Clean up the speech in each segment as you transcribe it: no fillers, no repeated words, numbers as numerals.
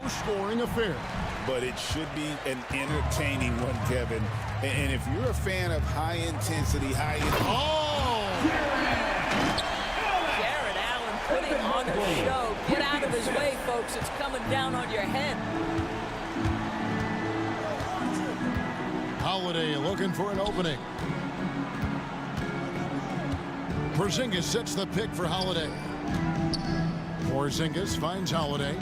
Scoring affair. But it should be an entertaining one, Kevin. And if you're a fan of high intensity, Jared Allen putting on the show. Get out of his way, folks. It's coming down on your head. Holiday looking for an opening. Porzingis sets the pick for Holiday. Porzingis finds Holiday.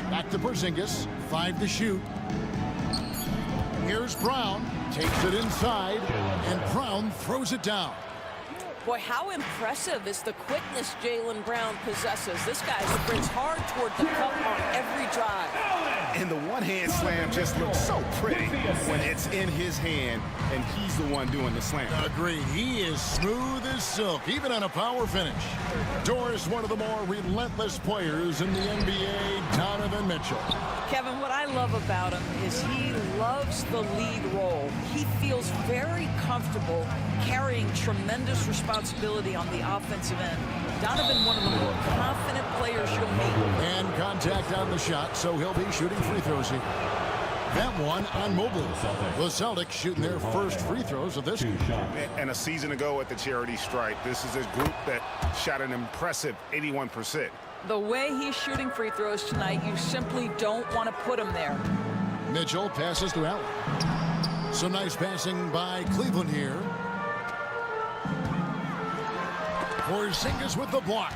Back to Porzingis. 5 to shoot. Here's Brown. Takes it inside. And Brown throws it down. Boy, how impressive is the quickness Jaylen Brown possesses. This guy sprints hard toward the cup on every drive. And the one-hand slam just looks so pretty when it's in his hand and he's the one doing the slam. Agreed. He is smooth as silk, even on a power finish. Doris, one of the more relentless players in the NBA, Donovan Mitchell. Kevin, what I love about him is he loves the lead role. He feels very comfortable carrying tremendous responsibility on the offensive end. Donovan, one of the more confident players you'll meet. And contact on the shot, so he'll be shooting free throws here. That one on Mobile. The Celtics shooting their first free throws of this. And a season ago at the charity stripe, this is a group that shot an impressive 81%. The way he's shooting free throws tonight, you simply don't want to put him there. Mitchell passes to Allen. Some nice passing by Cleveland here. Porzingis with the block.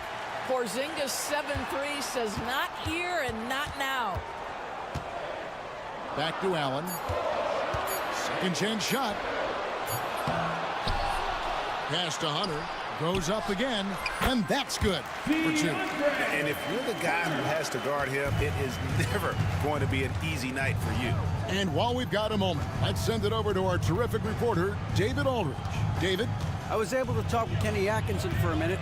Porzingis 7-3 says not here and not now. Back to Allen. Second chance shot. Pass to Hunter. Goes up again. And that's good for 2. And if you're the guy who has to guard him, it is never going to be an easy night for you. And while we've got a moment, let's send it over to our terrific reporter, David Aldridge. David? I was able to talk with Kenny Atkinson for a minute.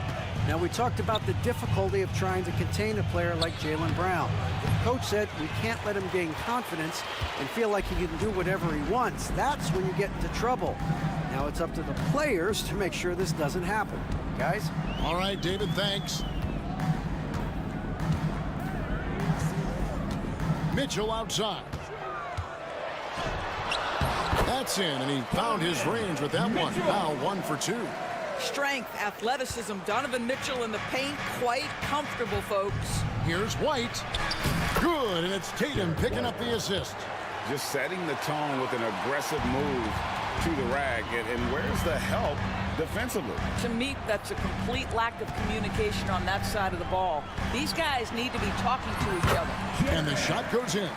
Now, we talked about the difficulty of trying to contain a player like Jaylen Brown. Coach said we can't let him gain confidence and feel like he can do whatever he wants. That's when you get into trouble. Now it's up to the players to make sure this doesn't happen. Guys? All right, David, thanks. Mitchell outside. That's in, and he found his range with that one. Now 1 for 2. Strength, athleticism, Donovan Mitchell in the paint, quite comfortable, folks. Here's White. Good, and it's Tatum picking up the assist. Just setting the tone with an aggressive move to the rack. And where's the help defensively? To me, that's a complete lack of communication on that side of the ball. These guys need to be talking to each other. And the shot goes in.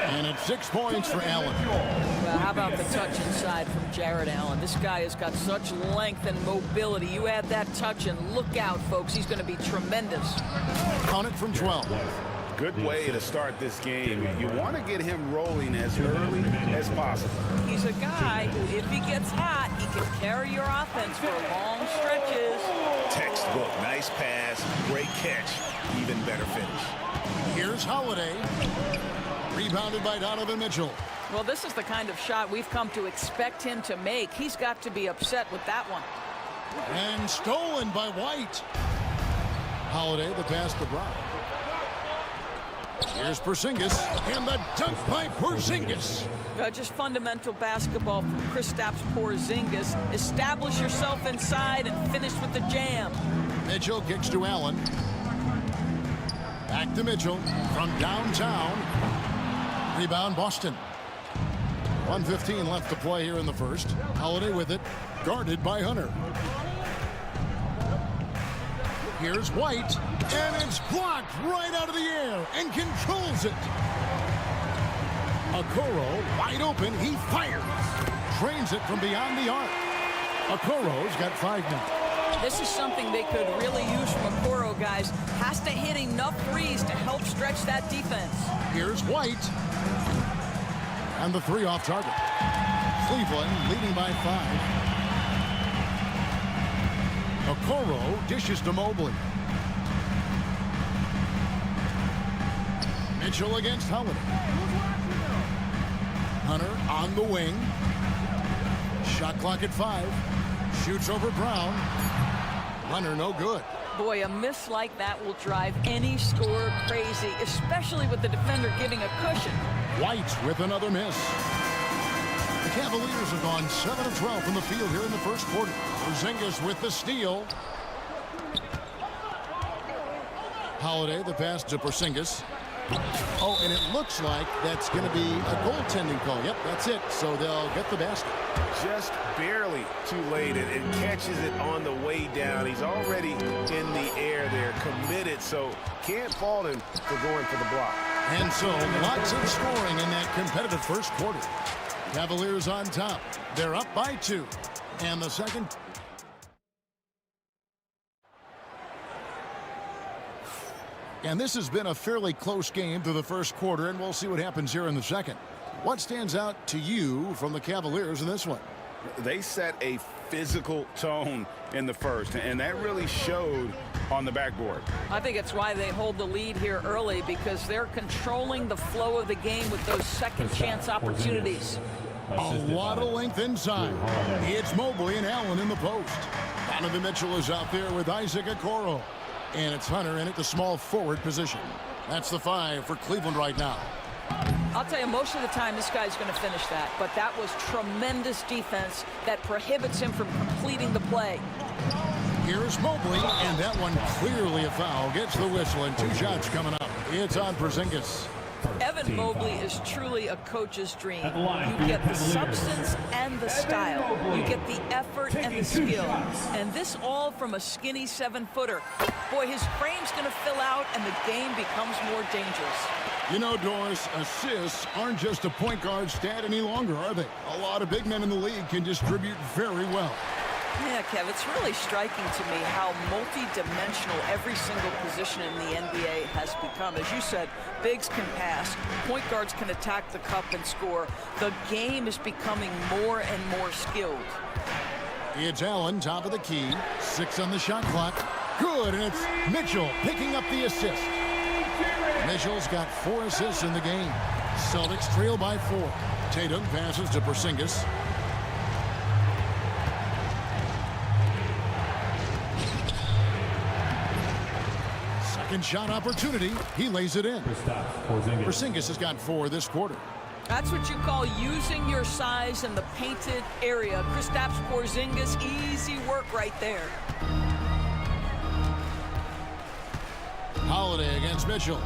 And it's 6 points for Allen. Well, how about the touch inside from Jared Allen? This guy has got such length and mobility. You add that touch and look out, folks. He's going to be tremendous. Count it from 12. Good way to start this game. You want to get him rolling as early as possible. He's a guy who, if he gets hot, he can carry your offense for long stretches. Textbook. Nice pass. Great catch. Even better finish. Here's Holiday. Rebounded by Donovan Mitchell. Well, this is the kind of shot we've come to expect him to make. He's got to be upset with that one. And stolen by White. Holiday, the pass to Brown. Here's Porzingis, and the dunk by Porzingis. Just fundamental basketball from Kristaps Porzingis. Establish yourself inside and finish with the jam. Mitchell kicks to Allen. Back to Mitchell from downtown. Rebound Boston. 1:15 left to play here in the first. Holiday with it, guarded by Hunter. Here's White, and it's blocked right out of the air and controls it. Okoro wide open, he fires. Trains it from beyond the arc. Okoro's got 5 now. This is something they could really use from Okoro, guys. Has to hit enough threes to help stretch that defense. Here's White. And the 3 off target. Cleveland leading by 5. Okoro dishes to Mobley. Mitchell against Holiday. Hunter on the wing. Shot clock at 5. Shoots over Brown. Runner no good. Boy, a miss like that will drive any scorer crazy, especially with the defender giving a cushion. White with another miss. The Cavaliers have gone 7 of 12 from the field here in the first quarter. Porzingis with the steal. Holiday, the pass to Porzingis. Oh, and it looks like that's going to be a goaltending call. Yep, that's it. So they'll get the basket. Just barely too late, and catches it on the way down. He's already in the air there, committed, so can't fault him for going for the block. And so lots of scoring in that competitive first quarter. Cavaliers on top. They're up by 2. And the second. And this has been a fairly close game through the first quarter, and we'll see what happens here in the second. What stands out to you from the Cavaliers in this one? They set a physical tone in the first, and that really showed on the backboard. I think it's why they hold the lead here early, because they're controlling the flow of the game with those second chance opportunities. A lot of length inside. It's Mobley and Allen in the post. Donovan Mitchell is out there with Isaac Okoro. And it's Hunter in at the small forward position. That's the 5 for Cleveland right now. I'll tell you, most of the time this guy's going to finish that, but that was tremendous defense that prohibits him from completing the play. Here's Mobley, and that one clearly a foul. Gets the whistle, and 2 shots coming up. It's on Porzingis. Evan Mobley is truly a coach's dream. You get the substance and the style. You get the effort and the skill. And this all from a skinny 7-footer. Boy, his frame's going to fill out, and the game becomes more dangerous. You know, Doris, assists aren't just a point guard stat any longer, are they? A lot of big men in the league can distribute very well. Yeah, Kev, it's really striking to me how multi-dimensional every single position in the NBA has become. As you said, bigs can pass, point guards can attack the cup and score. The game is becoming more and more skilled. It's Allen, top of the key, 6 on the shot clock. Good, and it's Mitchell picking up the assist. Mitchell's got 4 assists in the game. Celtics trail by 4. Tatum passes to Porzingis. Second shot opportunity. He lays it in. Porzingis has got 4 this quarter. That's what you call using your size in the painted area. Kristaps Porzingis, easy work right there. Holiday against Mitchell.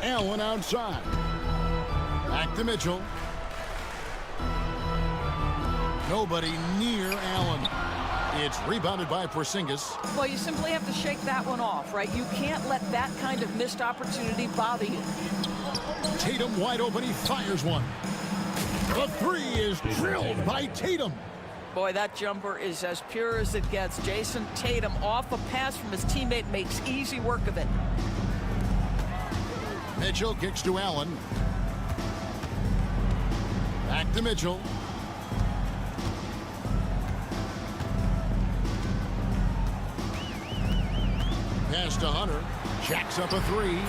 Allen outside. Back to Mitchell. Nobody near Allen. It's rebounded by Porzingis. Well, you simply have to shake that one off, right? You can't let that kind of missed opportunity bother you. Tatum wide open. He fires one. The 3 is drilled by Tatum. Boy, that jumper is as pure as it gets. Jason Tatum off a pass from his teammate makes easy work of it. Mitchell kicks to Allen. Back to Mitchell. Pass to Hunter. Jacks up a 3.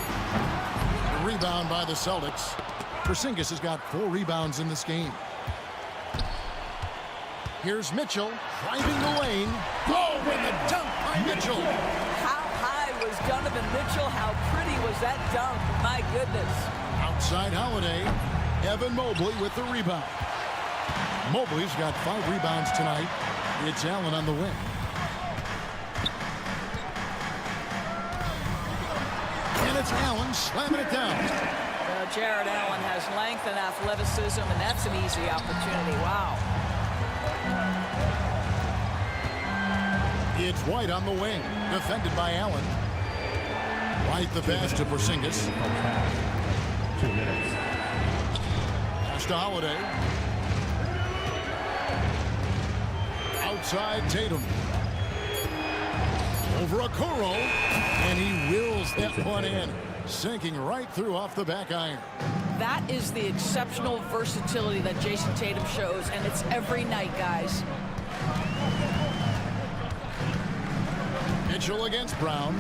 Rebound by the Celtics. Porzingis has got 4 rebounds in this game. Here's Mitchell driving the lane. Oh, with the dunk by Mitchell. How high was Donovan Mitchell? How pretty was that dunk? My goodness. Outside Holiday. Evan Mobley with the rebound. Mobley's got 5 rebounds tonight. It's Allen on the wing. And it's Allen slamming it down. Jared Allen has length and athleticism, and that's an easy opportunity. Wow. It's White on the wing, defended by Allen. White the pass to Porzingis. 2 minutes. Pass to Holiday. Outside Tatum. Over Okoro, and he wills that one in, sinking right through off the back iron. That is the exceptional versatility that Jason Tatum shows, and it's every night, guys. Mitchell against Brown.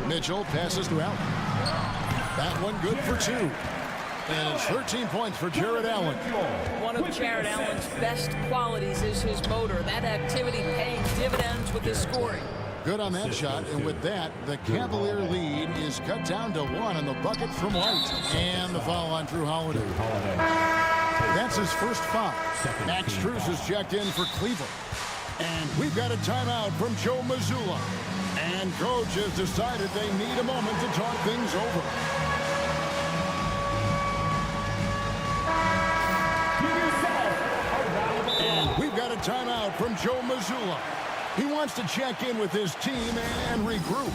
Mitchell passes to Allen. That one good for 2. And it's 13 points for Jared Allen. One of Jared Allen's best qualities is his motor. That activity paying dividends with his scoring. Good on that shot, and with that, the Cavalier lead is cut down to 1 on the bucket from White. And the foul on Drew Holiday. That's his first foul. Max Strus is checked in for Cleveland. And we've got a timeout from Joe Mazzulla. And coach has decided they need a moment to talk things over. And we've got a timeout from Joe Mazzulla. He wants to check in with his team and regroup.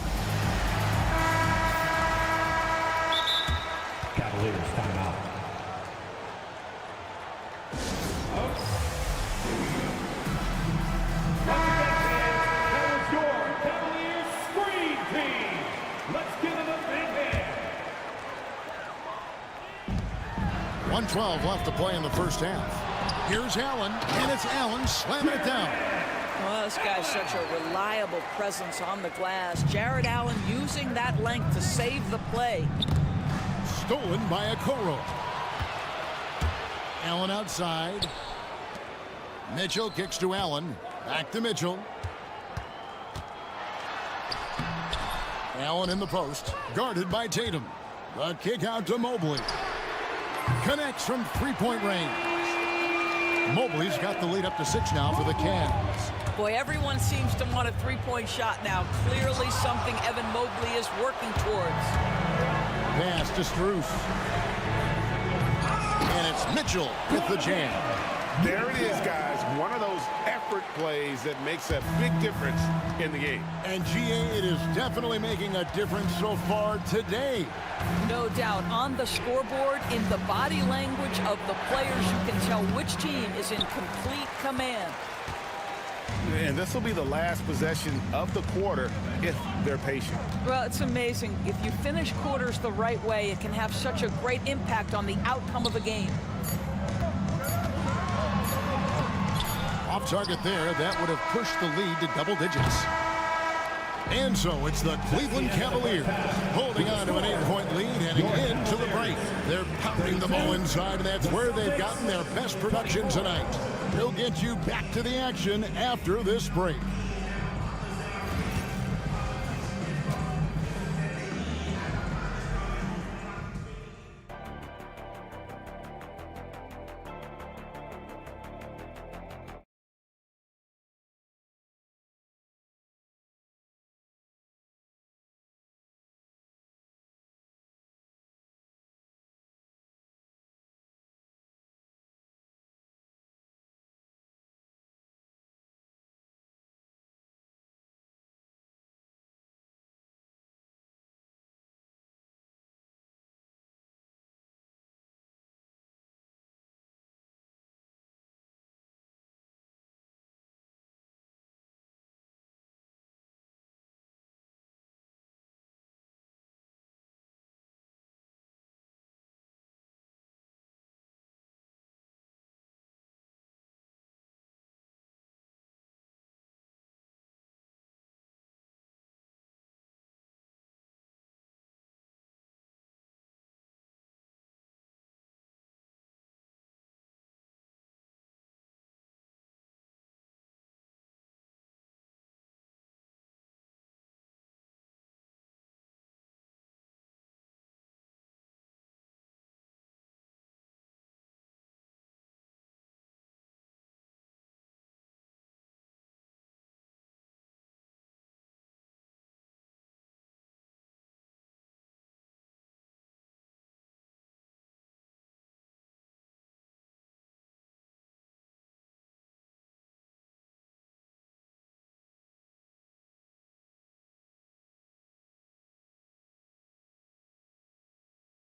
Cavaliers timeout. That was your Cavaliers screen team. Let's give them a big hand. 1:12 left to play in the first half. Here's Allen, and it's Allen slamming it down. Well, this guy's such a reliable presence on the glass. Jared Allen using that length to save the play. Stolen by Okoro. Allen outside. Mitchell kicks to Allen. Back to Mitchell. Allen in the post. Guarded by Tatum. The kick out to Mobley. Connects from three-point range. Mobley's got the lead up to 6 now for the Cavs. Boy, everyone seems to want a three-point shot now. Clearly something Evan Mobley is working towards. Pass to Strus. And it's Mitchell with the jam. There it is, guys. One of those effort plays that makes a big difference in the game. And GA, it is definitely making a difference so far today. No doubt. On the scoreboard, in the body language of the players, you can tell which team is in complete command. And this will be the last possession of the quarter if they're patient. Well, it's amazing. If you finish quarters the right way, it can have such a great impact on the outcome of a game. Off target there, that would have pushed the lead to double digits. And so it's the Cleveland Cavaliers holding on to an 8-point lead heading into the break. They're pounding the ball inside, and that's where they've gotten their best production tonight. They'll get you back to the action after this break.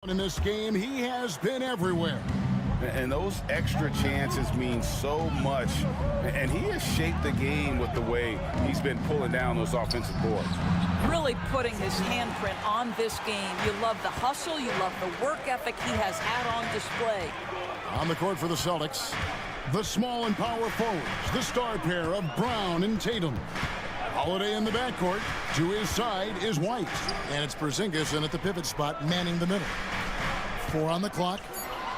In this game, he has been everywhere. And those extra chances mean so much. And he has shaped the game with the way he's been pulling down those offensive boards. Really putting his handprint on this game. You love the hustle. You love the work ethic he has had on display. On the court for the Celtics, the small and power forwards, the star pair of Brown and Tatum. Holiday in the backcourt. To his side is White. And it's Porzingis in at the pivot spot, manning the middle. 4 on the clock.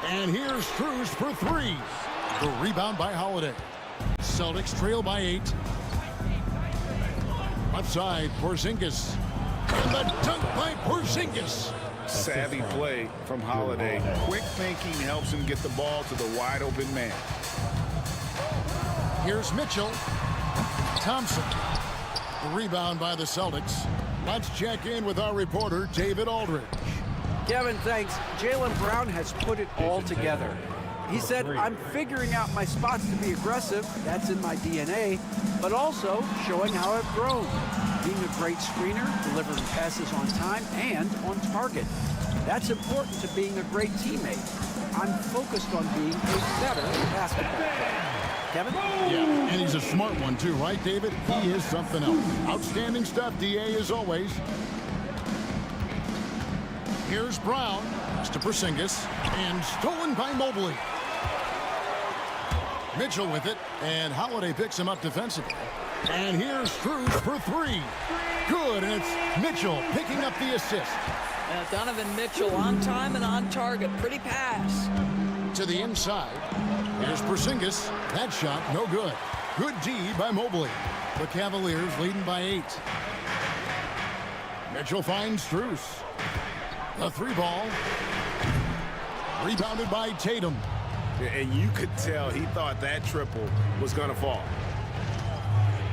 And here's Strus for 3. The rebound by Holiday. Celtics trail by 8. Left side, Porzingis. And the dunk by Porzingis. Savvy play from Holiday. Quick thinking helps him get the ball to the wide open man. Here's Mitchell. Thompson. The rebound by the Celtics. Let's check in with our reporter, David Aldridge. Kevin, thanks. Jaylen Brown has put it all together. He said, I'm figuring out my spots to be aggressive. That's in my DNA. But also showing how I've grown. Being a great screener, delivering passes on time and on target. That's important to being a great teammate. I'm focused on being a better basketball player. Kevin? Yeah, and he's a smart one too, right, David? He is something else. Outstanding stuff, DA, as always. Here's Brown. Pass to Porzingis. And stolen by Mobley. Mitchell with it. And Holiday picks him up defensively. And here's Strus for 3. Good, and it's Mitchell picking up the assist. Donovan Mitchell on time and on target. Pretty pass. To the inside. Here's Porzingis. That shot, no good. Good D by Mobley. The Cavaliers leading by 8. Mitchell finds Strus. The 3-ball. Rebounded by Tatum. And you could tell he thought that triple was going to fall.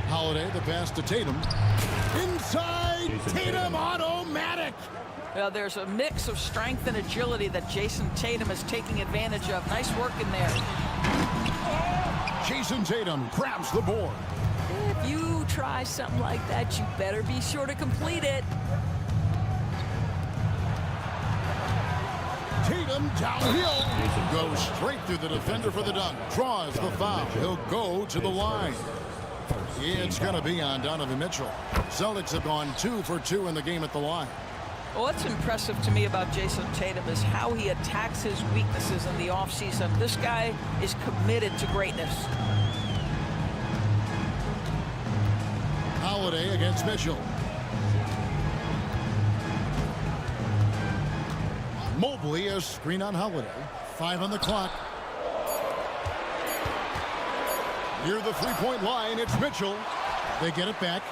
Holiday, the pass to Tatum. Inside, Tatum, automatic. There's a mix of strength and agility that Jason Tatum is taking advantage of. Nice work in there. Jason Tatum grabs the board. If you try something like that, you better be sure to complete it. Tatum downhill. Goes straight through the defender for the dunk. Draws the foul. He'll go to the line. It's going to be on Donovan Mitchell. Celtics have gone 2 for 2 in the game at the line. Well, what's impressive to me about Jason Tatum is how he attacks his weaknesses in the offseason. This guy is committed to greatness. Holiday against Mitchell. Mobley, a screen on Holiday. 5 on the clock. Near the three-point line, it's Mitchell. They get it back.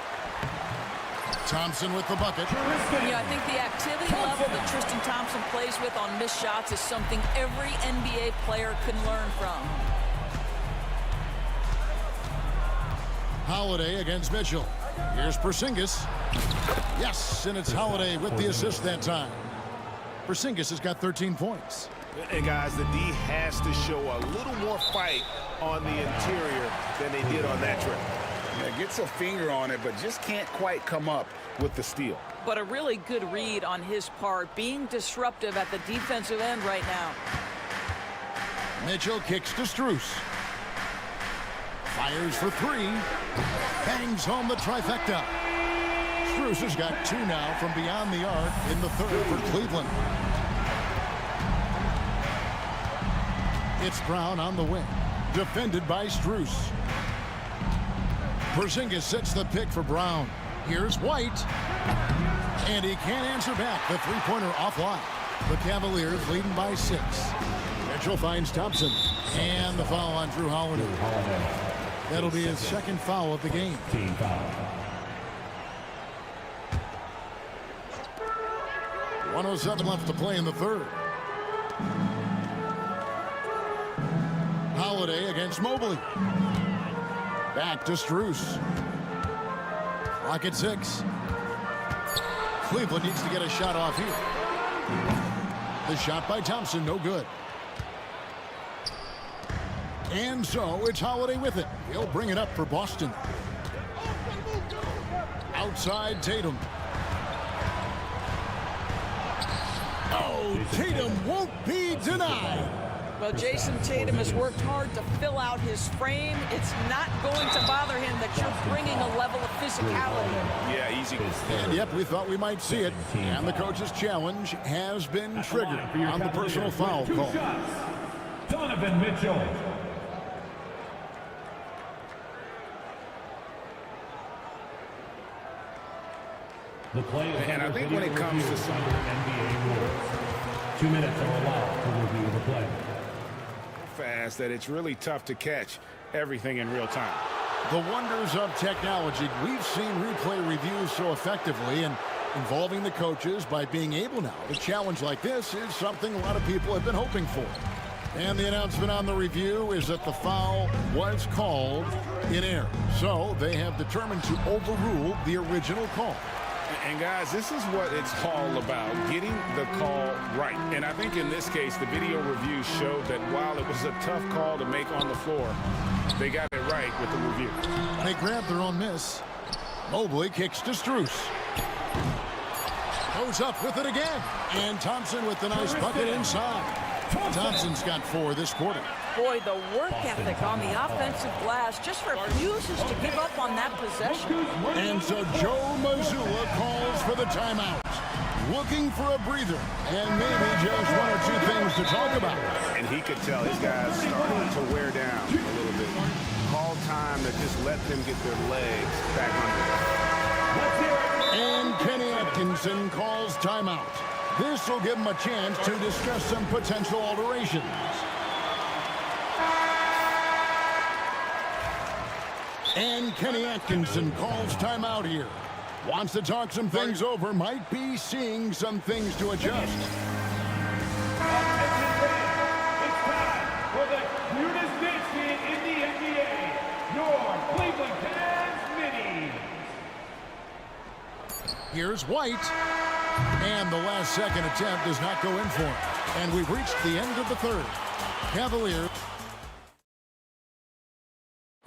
Thompson with the bucket. Yeah, I think the activity level that Tristan Thompson plays with on missed shots is something every NBA player can learn from. Holiday against Mitchell. Here's Porzingis. Yes, and it's Holiday with the assist that time. Porzingis has got 13 points. And guys, the D has to show a little more fight on the interior than they did on that trip. Yeah, gets a finger on it, but just can't quite come up with the steal. But a really good read on his part, being disruptive at the defensive end right now. Mitchell kicks to Strus. Fires for 3. Bangs home the trifecta. Strus has got 2 now from beyond the arc in the third for Cleveland. It's Brown on the wing. Defended by Strus. Porzingis sets the pick for Brown. Here's White. And he can't answer back. The three-pointer offline. The Cavaliers leading by 6. Mitchell finds Thompson. And the foul on Drew Holiday. That'll be his second foul of the game. Team foul. 1:07 left to play in the third. Holiday against Mobley. Back to Strus. Clock at 6. Cleveland needs to get a shot off here. The shot by Thompson, no good. And so it's Holiday with it. He'll bring it up for Boston. Outside Tatum. Oh, Tatum won't be denied. Well, Jason Tatum has worked hard to fill out his frame. It's not going to bother him that you're bringing a level of physicality. Yeah, easy. And yep, we thought we might see it. And the coach's challenge has been triggered on the personal foul call. Donovan Mitchell. The play is And I think when it comes to some NBA rules. 2 minutes are allowed to review the play. Fast that it's really tough to catch everything in real time. The wonders of technology. We've seen replay reviews so effectively, and involving the coaches by being able now to challenge like this is something a lot of people have been hoping for. And the announcement on the review is that the foul was called in error. So they have determined to overrule the original call. And guys, this is what it's all about, getting the call right. And I think in this case, the video review showed that while it was a tough call to make on the floor, they got it right with the review. They grabbed their own miss. Mobley kicks to Strus. Goes up with it again. And Thompson with the nice bucket inside. Thompson's got 4 this quarter. Boy, the work ethic on the offensive glass just refuses to give up on that possession. And so Joe Mazzulla calls for the timeout. Looking for a breather and maybe just 1 or 2 things to talk about. And he could tell his guys starting to wear down a little bit. Call time to just let them get their legs back under them. And Kenny Atkinson calls timeout. This will give him a chance to discuss some potential alterations. And Kenny Atkinson calls timeout here. Wants to talk some things over, might be seeing some things to adjust. Attention fans, it's time for the cutest dance scene in the NBA, your Cleveland Cavs Minis. Here's White. And the last second attempt does not go in for him. And we've reached the end of the third. Cavaliers.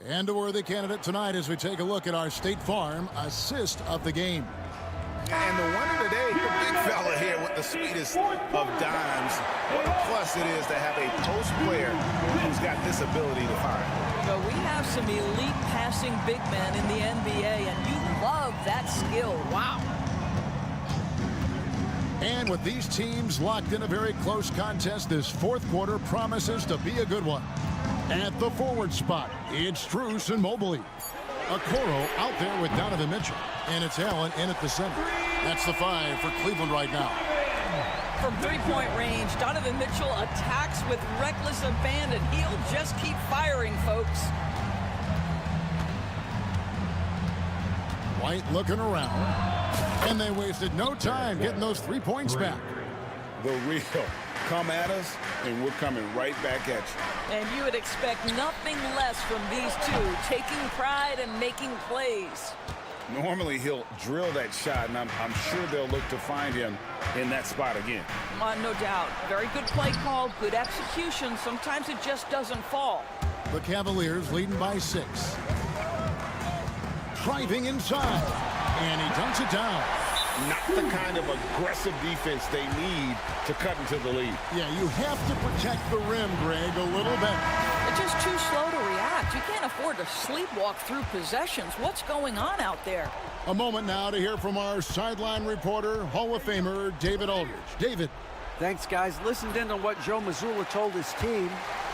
And a worthy candidate tonight as we take a look at our State Farm assist of the game. And the one of the day, the big fella here with the sweetest of dimes. What a plus it is to have a post player who's got this ability to fire. So we have some elite passing big men in the NBA, and you love that skill. Wow. And with these teams locked in a very close contest, this fourth quarter promises to be a good one. At the forward spot, it's Strus and Mobley. Okoro out there with Donovan Mitchell. And it's Allen in at the center. That's the 5 for Cleveland right now. From three-point range, Donovan Mitchell attacks with reckless abandon. He'll just keep firing, folks. White looking around. And they wasted no time getting those 3 points back. The real come at us, and we're coming right back at you. And you would expect nothing less from these two, taking pride and making plays. Normally, he'll drill that shot, and I'm sure they'll look to find him in that spot again. No doubt. Very good play call, good execution. Sometimes it just doesn't fall. The Cavaliers leading by 6. Driving inside. And he dunks it down. Not the kind of aggressive defense they need to cut into the lead. Yeah, you have to protect the rim, Greg, a little bit. They're just too slow to react. You can't afford to sleepwalk through possessions. What's going on out there? A moment now to hear from our sideline reporter, Hall of Famer David Aldridge. David. Thanks, guys. Listened in on what Joe Mazzulla told his team.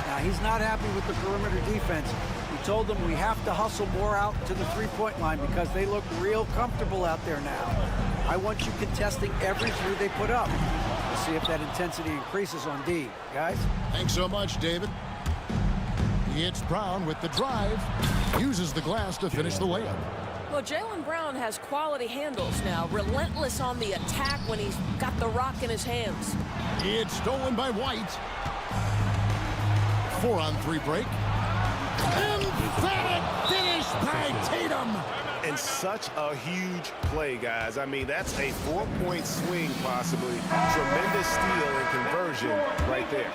Now, he's not happy with the perimeter defense. He told them we have to hustle more out to the three-point line because they look real comfortable out there now. I want you contesting every three they put up. We'll see if that intensity increases on D. Guys? Thanks so much, David. It's Brown with the drive. Uses the glass to finish the layup. Well, Jaylen Brown has quality handles now. Relentless on the attack when he's got the rock in his hands. It's stolen by White. 4-on-3 break. Emphatic finish by Tatum. And such a huge play, guys. I mean, that's a 4-point swing, possibly. Tremendous steal and conversion right there.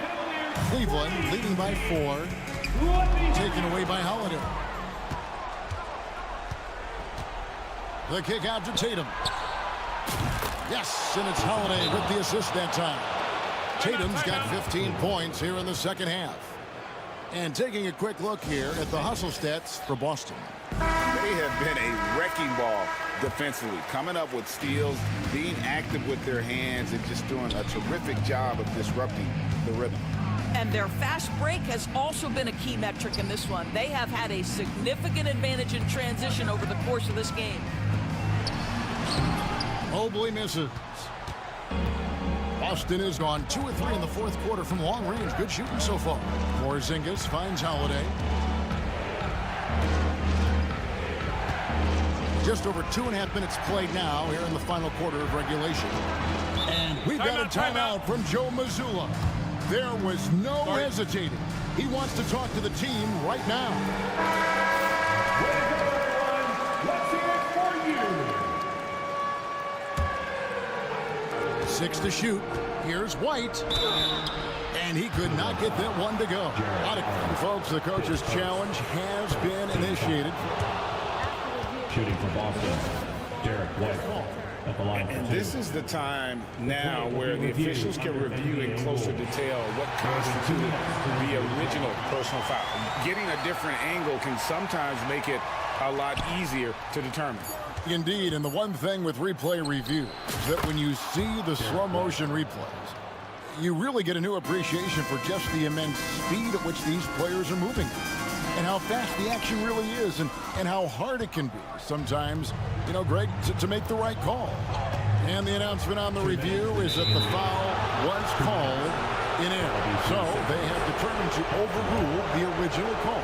Cleveland leading by 4. Taken away by Holiday. The kick out to Tatum. Yes, and it's Holiday with the assist that time. Tatum's got 15 points here in the second half. And taking a quick look here at the hustle stats for Boston. They have been a wrecking ball defensively, coming up with steals, being active with their hands, and just doing a terrific job of disrupting the rhythm. And their fast break has also been a key metric in this one. They have had a significant advantage in transition over the course of this game. Mobley misses. Boston has gone 2 of 3 in the fourth quarter from long range. Good shooting so far. Porzingis finds Holiday. Just over 2.5 minutes played now here in the final quarter of regulation. And we've got a timeout from Joe Mazzulla. There was no hesitating. He wants to talk to the team right now. Way to go, everyone. Let's see it for you. 6 to shoot. Here's White. And he could not get that one to go. Folks, the coach's challenge has been initiated. Shooting for Boston, Derek White at the line. And this is the time now where the officials can review in closer detail what constituted the original personal foul. Getting a different angle can sometimes make it a lot easier to determine. Indeed, and the one thing with replay review is that when you see the slow motion replays, you really get a new appreciation for just the immense speed at which these players are moving and how fast the action really is and how hard it can be sometimes, Greg, to make the right call. And the announcement on the review is that the foul was called in error. So they have determined to overrule the original call.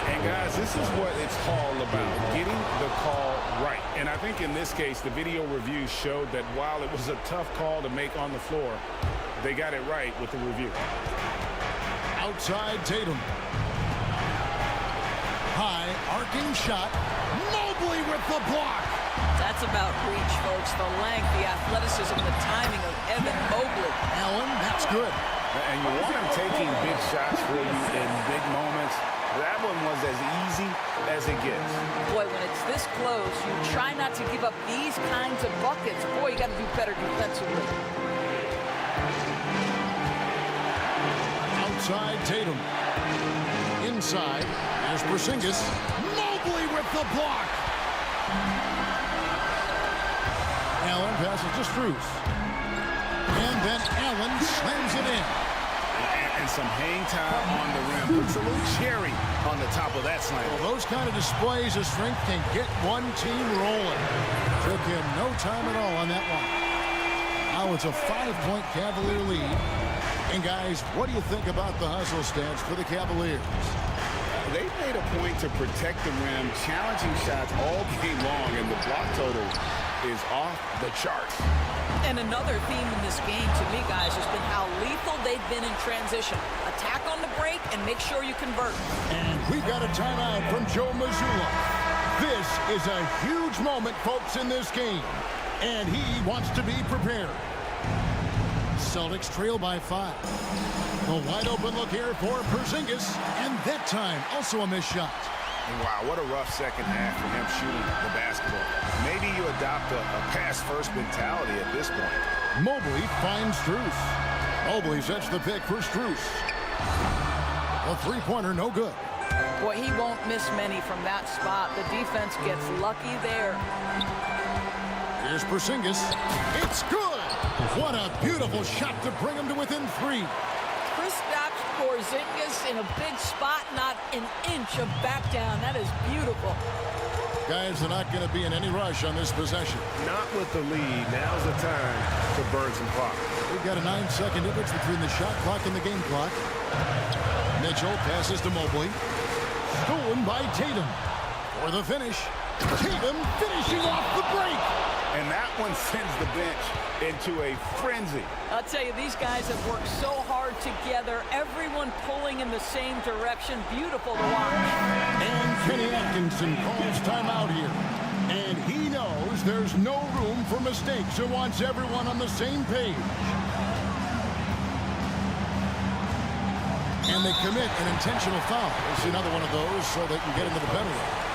And guys, this is what it's all about, getting the call right. And I think in this case, the video review showed that while it was a tough call to make on the floor, they got it right with the review. Outside Tatum. High, arcing shot. Mobley with the block. That's about reach, folks. The length, the athleticism, the timing of Evan Mobley. Allen, that's good. And you want him taking big shots for you in big moments. That one was as easy as it gets. Boy, when it's this close, you try not to give up these kinds of buckets. Boy, you got to do better defensively. Outside Tatum. Inside, there's Porzingis. Mobley with the block. Allen passes to Strus. And then Allen slams it in. And some hang time on the rim. Puts a little cherry on the top of that slam. Well, those kind of displays of strength can get one team rolling. Took him no time at all on that one. Now it's a 5-point Cavalier lead. And guys, what do you think about the hustle stance for the Cavaliers? They've made a point to protect the rim, challenging shots all game long, and the block total is off the charts. And another theme in this game to me, guys, has been how lethal they've been in transition. Attack on the break and make sure you convert. And we've got a timeout from Joe Mazzulla. This is a huge moment, folks, in this game. And he wants to be prepared. Celtics trail by 5. A wide open look here for Porzingis. And that time, also a missed shot. Wow, what a rough second half for him shooting the basketball. Maybe you adopt a pass-first mentality at this point. Mobley finds Strus. Mobley sets the pick for Strus. A three-pointer, no good. Boy, he won't miss many from that spot. The defense gets lucky there. Here's Porzingis. It's good. What a beautiful shot to bring him to within 3. Kristaps Porzingis in a big spot, not an inch of back down. That is beautiful. Guys are not going to be in any rush on this possession. Not with the lead. Now's the time to burn some clock. We've got a 9-second difference between the shot clock and the game clock. Mitchell passes to Mobley. Stolen by Tatum. For the finish. Tatum finishing off the break. And that one sends the bench into a frenzy. I'll tell you, these guys have worked so hard together. Everyone pulling in the same direction. Beautiful to watch. And Kenny Atkinson calls timeout here. And he knows there's no room for mistakes and wants everyone on the same page. And they commit an intentional foul. It's another one of those so they can get into the penalty.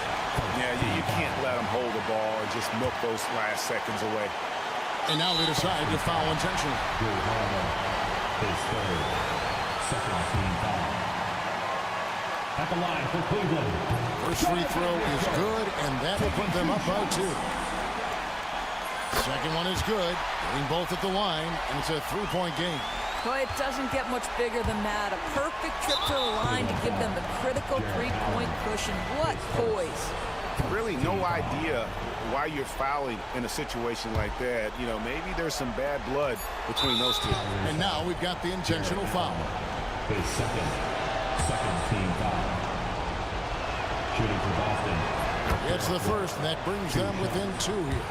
Yeah, you can't let them hold the ball and just milk those last seconds away. And now they decide to foul intentionally. His third, second team foul. At the line for Cleveland. First free throw is good, and that will put them up by 2. Second one is good. Getting both at the line, and it's a 3-point game. Boy, it doesn't get much bigger than that. A perfect trip to the line to give them the critical 3-point cushion. What poise. Really no idea why you're fouling in a situation like that. You know, maybe there's some bad blood between those two. And now we've got the intentional foul. His second team foul. Shooting for Boston. It's the first, and that brings them within 2 here.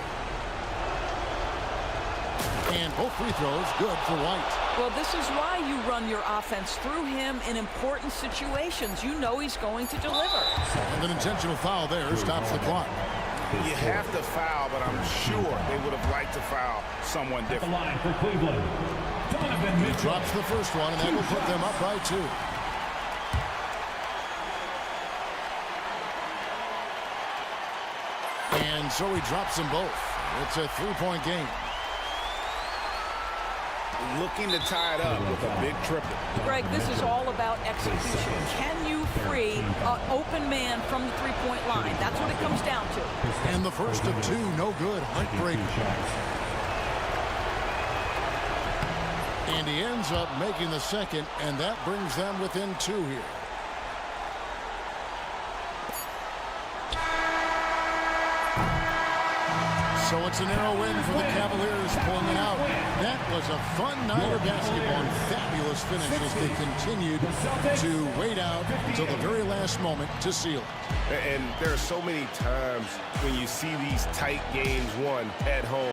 And both free throws good for White. Well, this is why you run your offense through him in important situations. You know he's going to deliver. And an intentional foul there stops the clock. You have to foul, but I'm sure they would have liked to foul someone The different. line for Cleveland. Donovan He Mitchell. drops the first one, and that will put them up by 2. And so he drops them both. It's a 3-point game. Looking to tie it up with a big triple. Greg, this is all about execution. Can you free an open man from the three-point line? That's what it comes down to. And the first of 2, no good. Heartbreaker. And he ends up making the second, and that brings them within 2 here. So it's a narrow win for the Cavaliers, pulling it out. That was a fun night of basketball and fabulous finish as they continued to wait out until the very last moment to seal it. And there are so many times when you see these tight games won at home.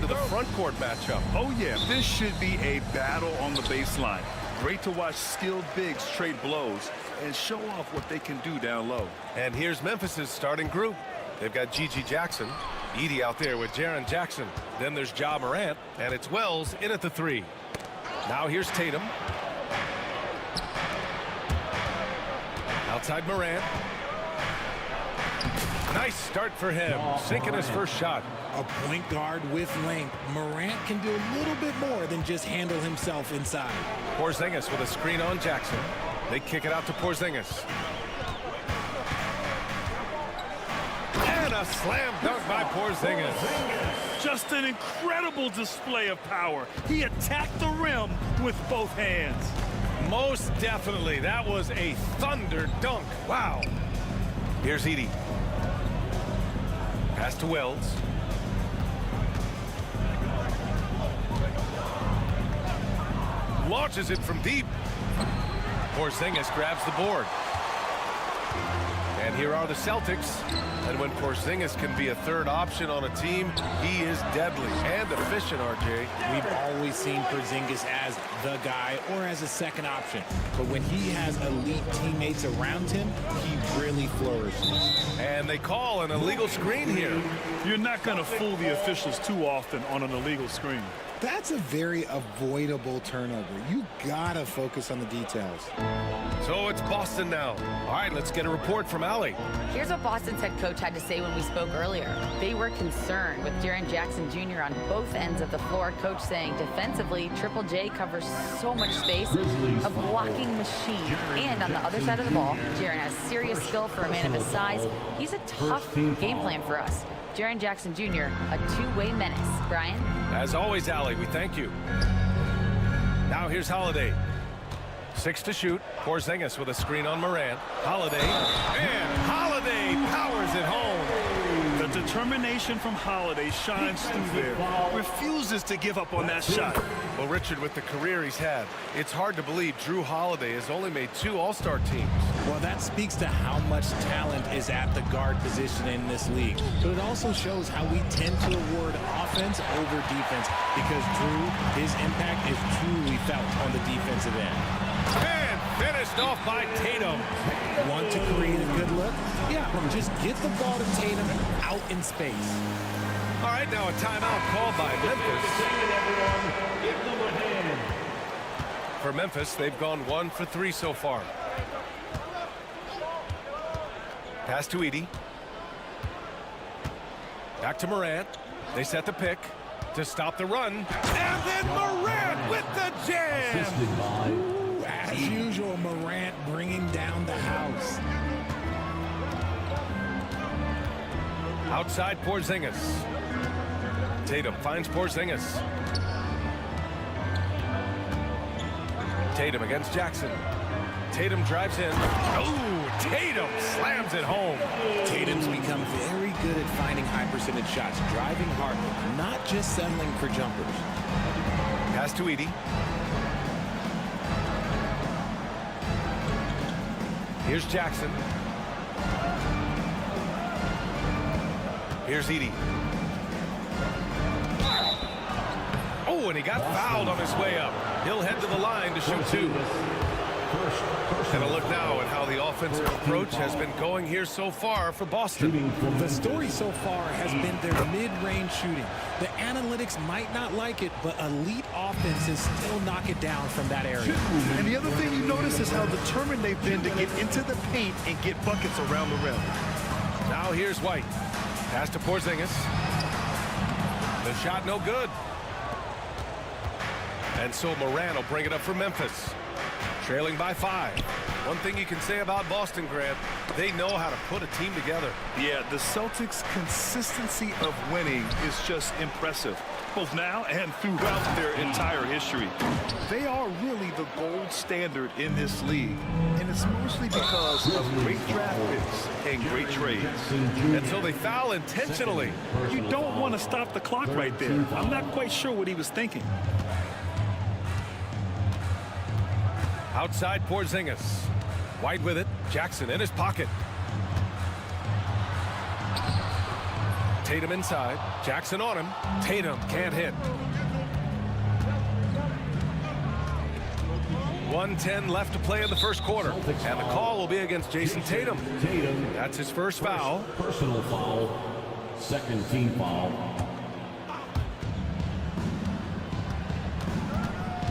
To the front court matchup. Oh yeah, this should be a battle on the baseline. Great to watch skilled bigs trade blows and show off what they can do down low. And here's Memphis's starting group. They've got Gigi Jackson, Edie out there with Jaren Jackson. Then there's Ja Morant, and it's Wells in at the 3. Now here's Tatum. Outside Morant. Nice start for him, sinking his first shot. A point guard with length. Morant can do a little bit more than just handle himself inside. Porzingis with a screen on Jackson. They kick it out to Porzingis. And a slam dunk by Porzingis. Just an incredible display of power. He attacked the rim with both hands. Most definitely. That was a thunder dunk. Wow. Here's Edey. Pass to Wells. Launches it from deep. Porzingis grabs the board. And here are the Celtics. And when Porzingis can be a third option on a team, he is deadly and efficient, RJ. We've always seen Porzingis as the guy or as a second option. But when he has elite teammates around him, he really flourishes. And they call an illegal screen here. You're not going to fool the officials too often on an illegal screen. That's a very avoidable turnover. You gotta focus on the details. So it's Boston now. All right, let's get a report from Allie. Here's what Boston's head coach had to say when we spoke earlier. They were concerned with Jaren Jackson Jr. on both ends of the floor. Coach saying defensively, Triple J covers so much space, a blocking machine. And on the other side of the ball, Jaren has serious skill for a man of his size. He's a tough game plan for us. Jaren Jackson Jr., a two-way menace. Brian? As always, Allie, we thank you. Now here's Holiday. 6 to shoot. Porzingis with a screen on Morant. Holiday. And Holiday powers it home. The determination from Holiday shines through there. Refuses to give up on that shot. Well, Richard, with the career he's had, it's hard to believe Drew Holiday has only made 2 All-Star teams. Well, that speaks to how much talent is at the guard position in this league. But it also shows how we tend to award offense over defense because Drew, his impact is truly felt on the defensive end. And finished off by Tatum. Want to create a good look? Yeah, just get the ball to Tatum out in space. All right, now a timeout called by Memphis. For Memphis, they've gone 1 for 3 so far. Pass to Edey. Back to Morant. They set the pick to stop the run. And then Morant with the jam. As usual, Morant bringing down the house. Outside Porzingis. Tatum finds Porzingis. Tatum against Jackson. Tatum drives in. Oh, Tatum slams it home. Tatum's become very good at finding high percentage shots, driving hard, not just settling for jumpers. Pass to Edey. Here's Jackson. Here's Edey. Oh, and he got fouled on his way up. He'll head to the line to shoot 2. And a look now at how the offensive approach has been going here so far for Boston. The story so far has been their mid-range shooting. The analytics might not like it, but elite offenses still knock it down from that area. And the other thing you notice is how determined they've been to get into the paint and get buckets around the rim. Now here's White. Pass to Porzingis. The shot no good. And so Morant will bring it up for Memphis. Trailing by 5. One thing you can say about Boston, Grant, they know how to put a team together. Yeah, the Celtics' consistency of winning is just impressive, both now and throughout their entire history. They are really the gold standard in this league, and it's mostly because of great draft picks and great trades. And so they foul intentionally. You don't want to stop the clock right there. I'm not quite sure what he was thinking. Outside Porzingis. White with it. Jackson in his pocket. Tatum inside. Jackson on him. Tatum can't hit. 1:10 left to play in the first quarter. And the call will be against Jason Tatum. That's his first foul. Personal foul. Second team foul.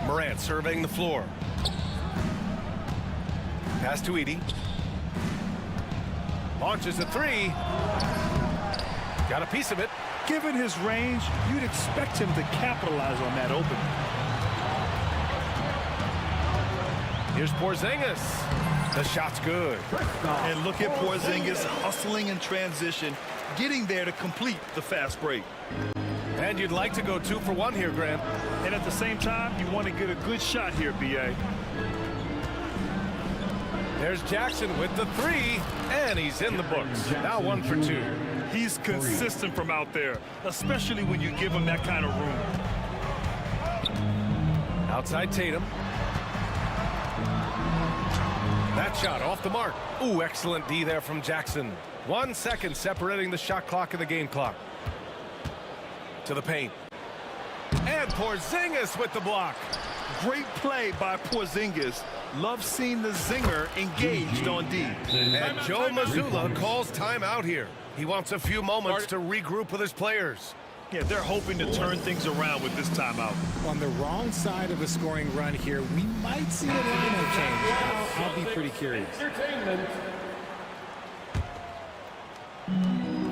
Morant surveying the floor. Pass to Edey. Launches a three. Got a piece of it. Given his range, you'd expect him to capitalize on that opening. Here's Porzingis. The shot's good. And look at Porzingis hustling in transition, getting there to complete the fast break. And you'd like to go 2 for 1 here, Grant. And at the same time, you want to get a good shot here, B.A. There's Jackson with the three, and he's in the books. Now 1 for 2. He's consistent from out there, especially when you give him that kind of room. Outside Tatum. That shot off the mark. Ooh, excellent D there from Jackson. 1 second separating the shot clock and the game clock. To the paint. And Porzingis with the block. Great play by Porzingis. Love seeing the zinger engaged on D. And Joe Mazzulla calls timeout here. He wants a few moments to regroup with his players. Yeah, they're hoping to turn things around with this timeout. On the wrong side of a scoring run here, we might see a lineup change. I'll be pretty curious.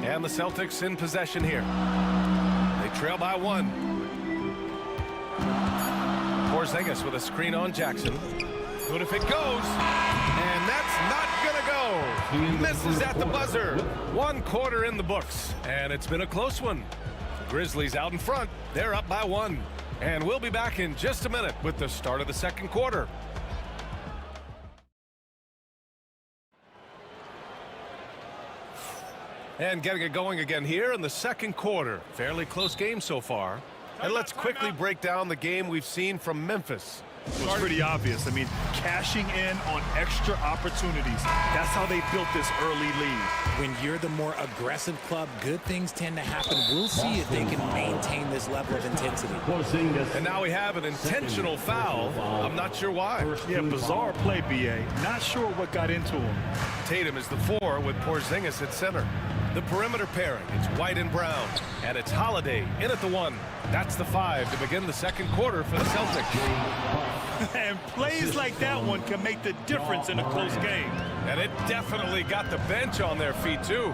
And the Celtics in possession here. They trail by 1. Porzingis with a screen on Jackson. Good if it goes. And that's not gonna go. Misses at the buzzer. 1 quarter in the books. And it's been a close one. Grizzlies out in front. They're up by 1. And we'll be back in just a minute with the start of the second quarter. And getting it going again here in the second quarter. Fairly close game so far. And let's quickly break down the game we've seen from Memphis. It was pretty obvious. I mean, cashing in on extra opportunities. That's how they built this early lead. When you're the more aggressive club, good things tend to happen. We'll see if they can maintain this level of intensity. And now we have an intentional foul. I'm not sure why. Yeah, bizarre play, B.A. Not sure what got into him. Tatum is the 4 with Porzingis at center. The perimeter pairing, it's White and Brown. And it's Holiday in at the 1. That's the 5 to begin the second quarter for the Celtics. And plays like that one can make the difference in a close game. And it definitely got the bench on their feet, too.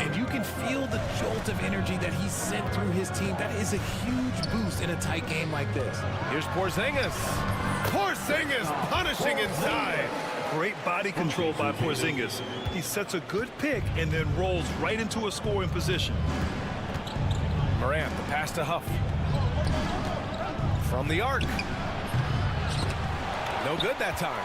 And you can feel the jolt of energy that he sent through his team. That is a huge boost in a tight game like this. Here's Porzingis. Porzingis punishing inside. Great body control by Porzingis. He sets a good pick and then rolls right into a scoring position. Morant, the pass to Huff. From the arc. No good that time.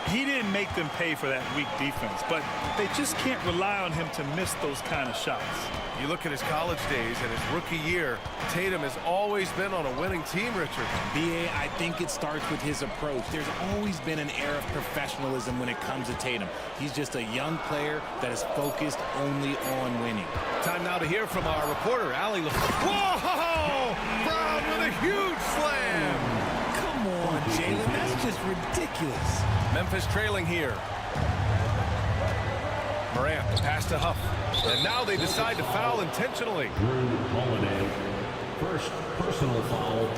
He didn't make them pay for that weak defense, but they just can't rely on him to miss those kind of shots. You look at his college days and his rookie year, Tatum has always been on a winning team, Richard. B.A., I think it starts with his approach. There's always been an air of professionalism when it comes to Tatum. He's just a young player that is focused only on winning. Time now to hear from our reporter, Allie LaFleur. Whoa! Brown with a huge slam! Come on, Jalen, that's just ridiculous. Memphis trailing here. Morant, the pass to Huff. And now they decide to foul intentionally. Holiday. First personal foul.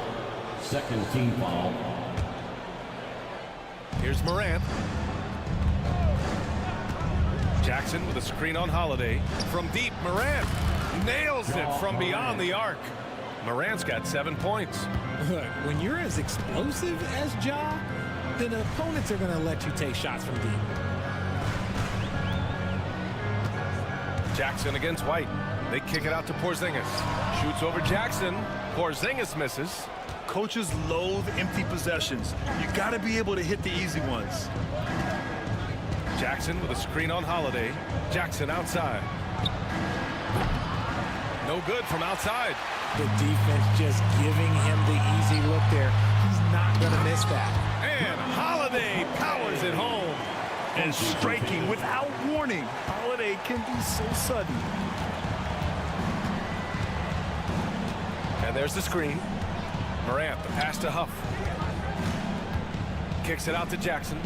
Second team foul. Here's Morant. Jackson with a screen on Holiday. From deep, Morant nails it from beyond the arc. Morant's got 7 points. Look, when you're as explosive as Ja, then opponents are going to let you take shots from deep. Jackson against White. They kick it out to Porzingis. Shoots over Jackson. Porzingis misses. Coaches loathe empty possessions. You got to be able to hit the easy ones. Jackson with a screen on Holiday. Jackson outside. No good from outside. The defense just giving him the easy look there. He's not going to miss that. And Holiday powers it home. And striking without warning. Holiday can be so sudden. And there's the screen. Morant, the pass to Huff. Kicks it out to Jackson.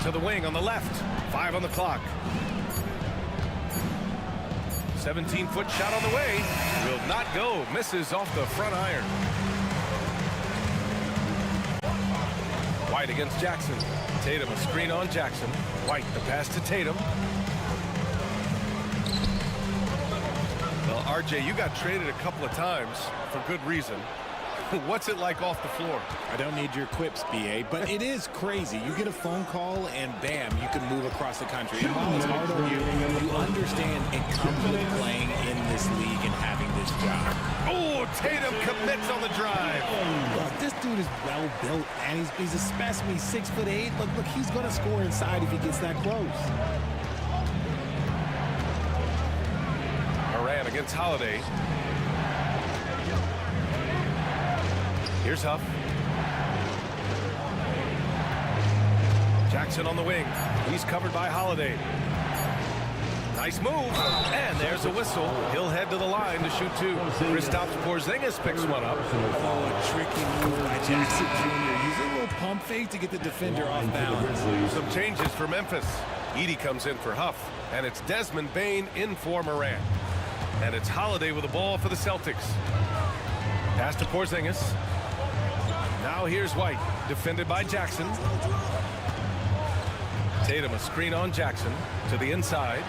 To the wing on the left. 5 on the clock. 17-foot shot on the way. Will not go. Misses off the front iron. White against Jackson. Tatum, a screen on Jackson. White, the pass to Tatum. Well, RJ, you got traded a couple of times for good reason. What's it like off the floor? I don't need your quips, BA, but it is crazy. You get a phone call and bam, you can move across the country. And while it's hard on you, you understand it comes with playing in this league and having this job. Oh, Tatum commits on the drive. Look, this dude is well built, and he's a specimen. He's 6'8". Look, he's going to score inside if he gets that close. Moran against Holiday. Here's Huff. Jackson on the wing. He's covered by Holiday. Nice move. And there's a whistle. He'll head to the line to shoot two. Kristaps Porzingis picks one up. Oh, a tricky move by Jackson Jr. Using a little pump fake to get the defender off balance. Some changes for Memphis. Edey comes in for Huff. And it's Desmond Bane in for Moran. And it's Holiday with the ball for the Celtics. Pass to Porzingis. Now here's White, defended by Jackson. Tatum, a screen on Jackson to the inside.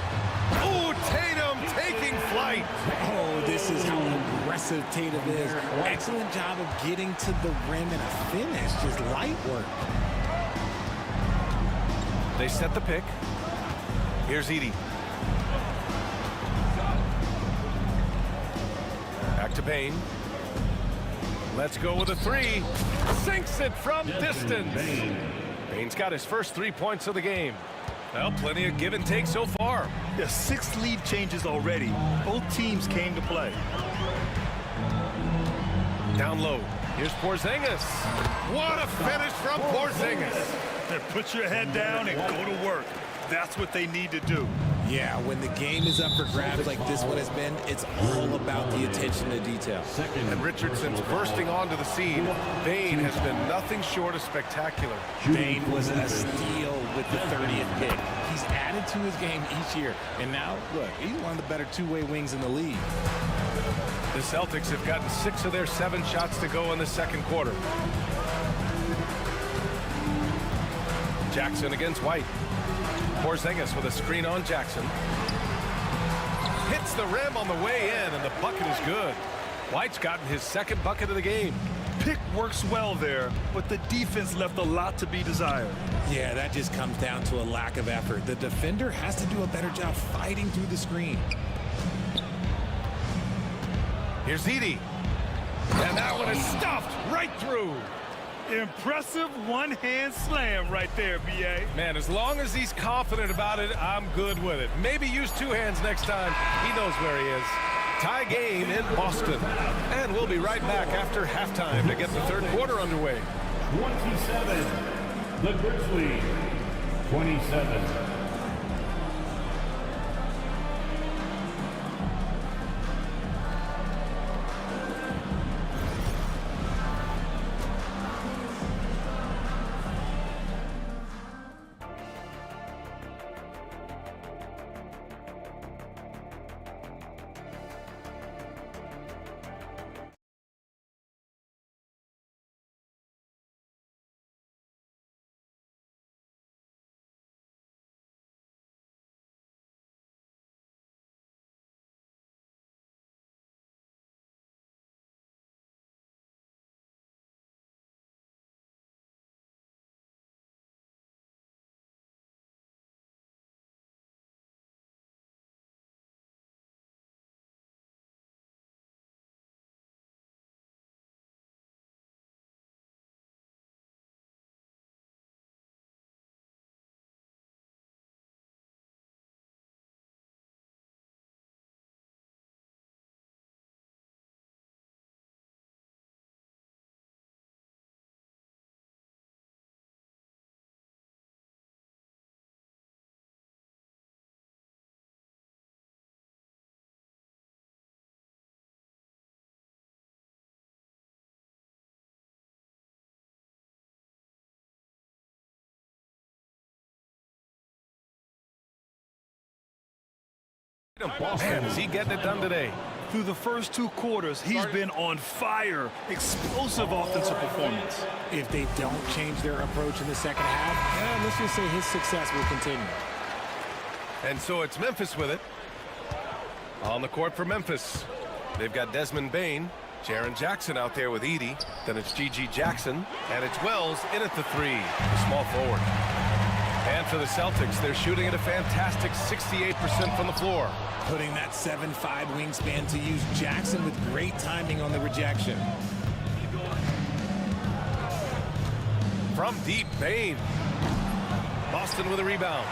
Oh, Tatum taking flight. Oh, this is how aggressive Tatum is. Excellent job of getting to the rim and a finish. Just light work. They set the pick. Here's Edey. Back to Bane. Let's go with a three. Sinks it from distance. Bane's got his first 3 points of the game. Well, plenty of give and take so far. Yeah, 6 lead changes already. Both teams came to play. Down low. Here's Porzingis. What a finish from Porzingis. Put your head down and go to work. That's what they need to do. Yeah, when the game is up for grabs like this one has been, it's all about the attention to detail. And Richardson's bursting onto the scene. Bane has been nothing short of spectacular. Bane was a steal with the 30th pick. He's added to his game each year. And now, look, he's one of the better two-way wings in the league. The Celtics have gotten 6 of their 7 shots to go in the second quarter. Jackson against White. Porzingis with a screen on Jackson. Hits the rim on the way in, and the bucket is good. White's gotten his second bucket of the game. Pick works well there, but the defense left a lot to be desired. Yeah, that just comes down to a lack of effort. The defender has to do a better job fighting through the screen. Here's Edey. And that one is stuffed right through. Impressive one-hand slam right there, B.A. Man, as long as he's confident about it, I'm good with it. Maybe use 2 hands next time. He knows where he is. Tie game in Boston. And we'll be right back after halftime to get the third quarter underway. 27, the Grizzlies, 27. Man, is he getting it done today? Through the first 2 quarters, he's been on fire. Explosive offensive performance. If they don't change their approach in the second half, let's just say his success will continue. And so it's Memphis with it. On the court for Memphis. They've got Desmond Bain, Jaren Jackson out there with Edie. Then it's G.G. Jackson, and it's Wells in at the 3, the small forward. And for the Celtics, they're shooting at a fantastic 68% from the floor. Putting that 7'5" wingspan to use. Jackson with great timing on the rejection. From deep, Bain. Boston with a rebound.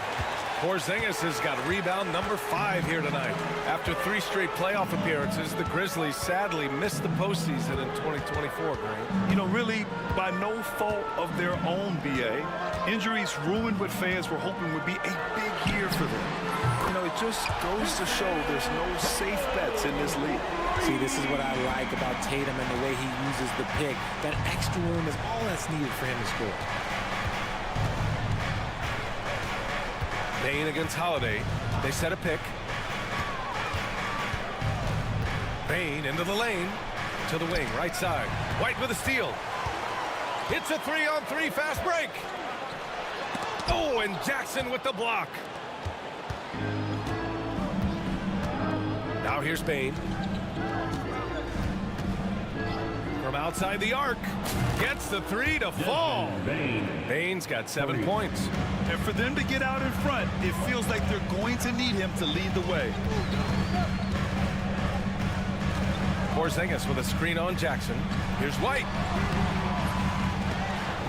Porzingis has got rebound number 5 here tonight. After 3 straight playoff appearances, the Grizzlies sadly missed the postseason in 2024, Green. You know, really, by no fault of their own, B.A. Injuries ruined what fans were hoping would be a big year for them. You know, it just goes to show there's no safe bets in this league. See, this is what I like about Tatum and the way he uses the pick. That extra room is all that's needed for him to score. Bain against Holiday. They set a pick. Bain into the lane. To the wing, right side. White with a steal. It's a 3-on-3 fast break. Oh, and Jackson with the block. Now here's Bain. From outside the arc. Gets the 3 to fall. Bain's got 7 points. And for them to get out in front, it feels like they're going to need him to lead the way. Porzingis with a screen on Jackson. Here's White.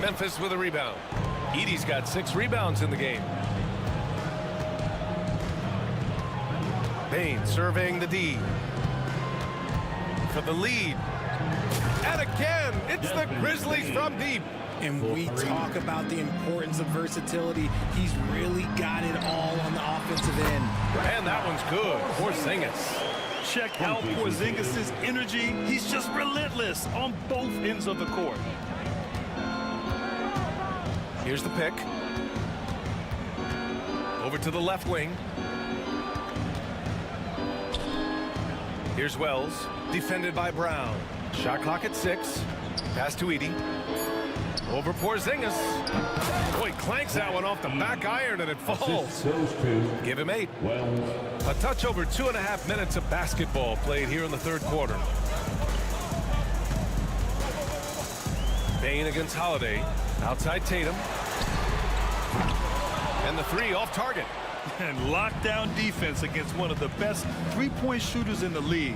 Memphis with a rebound. Edie's got 6 rebounds in the game. Bain surveying the D. For the lead. And again, it's the Grizzlies from deep. And we talk about the importance of versatility. He's really got it all on the offensive end. And that one's good. Porzingis. Check out Porzingis' energy. He's just relentless on both ends of the court. Here's the pick. Over to the left wing. Here's Wells, defended by Brown. Shot clock at 6. Pass to Edie. Over Porzingis. Boy, clanks that one off the back iron and it falls. Give him 8. A touch over 2.5 minutes of basketball played here in the third quarter. Bain against Holiday. Outside Tatum. And the 3 off target. And lockdown defense against one of the best three-point shooters in the league.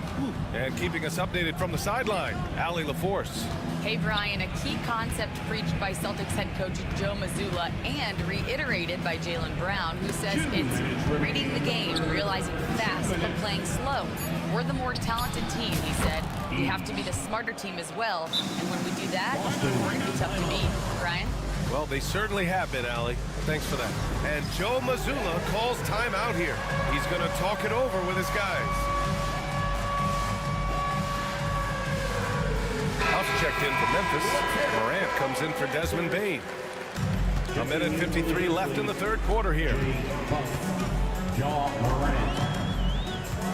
And keeping us updated from the sideline, Allie LaForce. Hey, Brian, a key concept preached by Celtics head coach Joe Mazzulla and reiterated by Jaylen Brown, who says it's reading the game, realizing fast, but playing slow. We're the more talented team, he said. You have to be the smarter team as well. And when we do that, we're going to be tough to beat. Brian? Well, they certainly have been, Allie. Thanks for that. And Joe Mazzulla calls timeout here. He's going to talk it over with his guys. Huff checked in for Memphis. Morant comes in for Desmond Bain. 1:53 left in the third quarter here.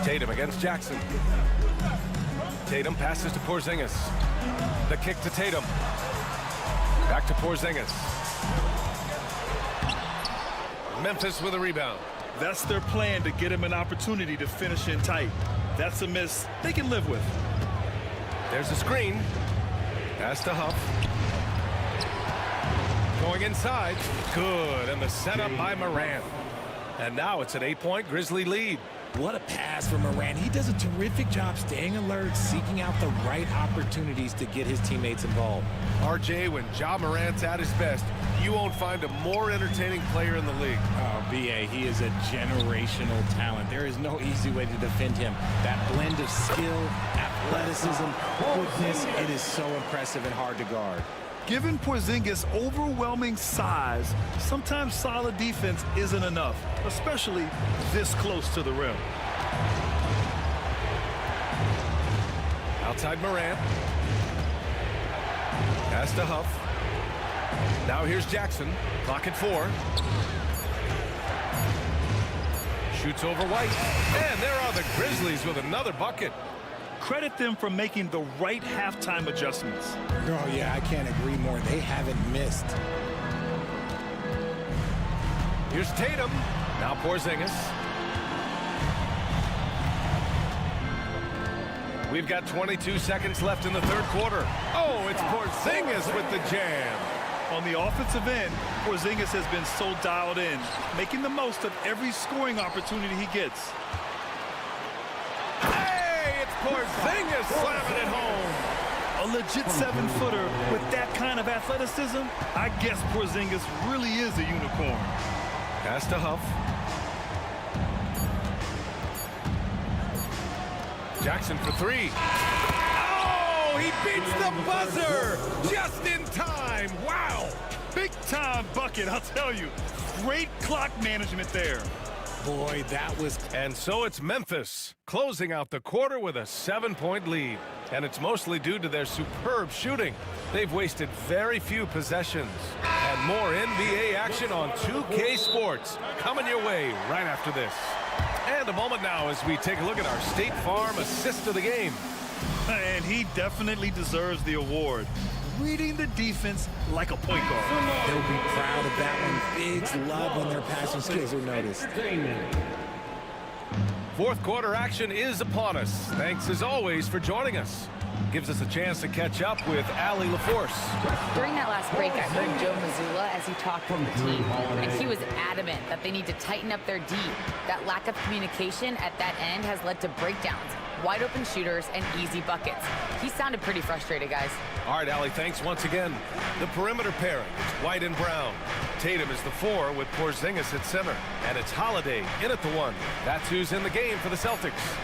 Tatum against Jackson. Tatum passes to Porzingis. The kick to Tatum. Back to Porzingis. Memphis with a rebound. That's their plan, to get him an opportunity to finish in tight. That's a miss they can live with. There's a screen. Pass to Huff. Going inside. Good. And the setup by Morant. And now it's an 8-point Grizzly lead. What a pass from Morant. He does a terrific job staying alert, seeking out the right opportunities to get his teammates involved. RJ, when Ja Morant's at his best, you won't find a more entertaining player in the league. Oh, B.A., he is a generational talent. There is no easy way to defend him. That blend of skill, athleticism, quickness, it is so impressive and hard to guard. Given Porzingis' overwhelming size, sometimes solid defense isn't enough, especially this close to the rim. Outside Morant. Pass to Huff. Now here's Jackson. Clock at 4. Shoots over White. And there are the Grizzlies with another bucket. Credit them for making the right halftime adjustments. Oh, yeah, I can't agree more. They haven't missed. Here's Tatum. Now Porzingis. We've got 22 seconds left in the third quarter. Oh, it's Porzingis with the jam. On the offensive end, Porzingis has been so dialed in, making the most of every scoring opportunity he gets. Hey, it's Porzingis slamming it home. A legit 7-footer with that kind of athleticism, I guess Porzingis really is a unicorn. Pass to Huff. Jackson for three. Oh, he beats the buzzer just in time. Wow. Big time bucket, I'll tell you. Great clock management there. Boy, that was... And so it's Memphis closing out the quarter with a 7-point lead. And it's mostly due to their superb shooting. They've wasted very few possessions. And more NBA action on 2K Sports coming your way right after this. And a moment now as we take a look at our State Farm assist of the game. And he definitely deserves the award. Reading the defense like a point guard. They'll be proud of that one. Bigs love when their passing skills are noticed. Fourth quarter action is upon us. Thanks as always for joining us. Gives us a chance to catch up with Allie LaForce. During that last break, I heard Joe Mazzulla as he talked from the team, and he was adamant that they need to tighten up their D. That lack of communication at that end has led to breakdowns, wide open shooters, and easy buckets. He sounded pretty frustrated, guys. All right, Allie, thanks once again. The perimeter pairing, it's White and Brown. Tatum is the 4 with Porzingis at center. And it's Holiday in at the 1. That's who's in the game for the Celtics.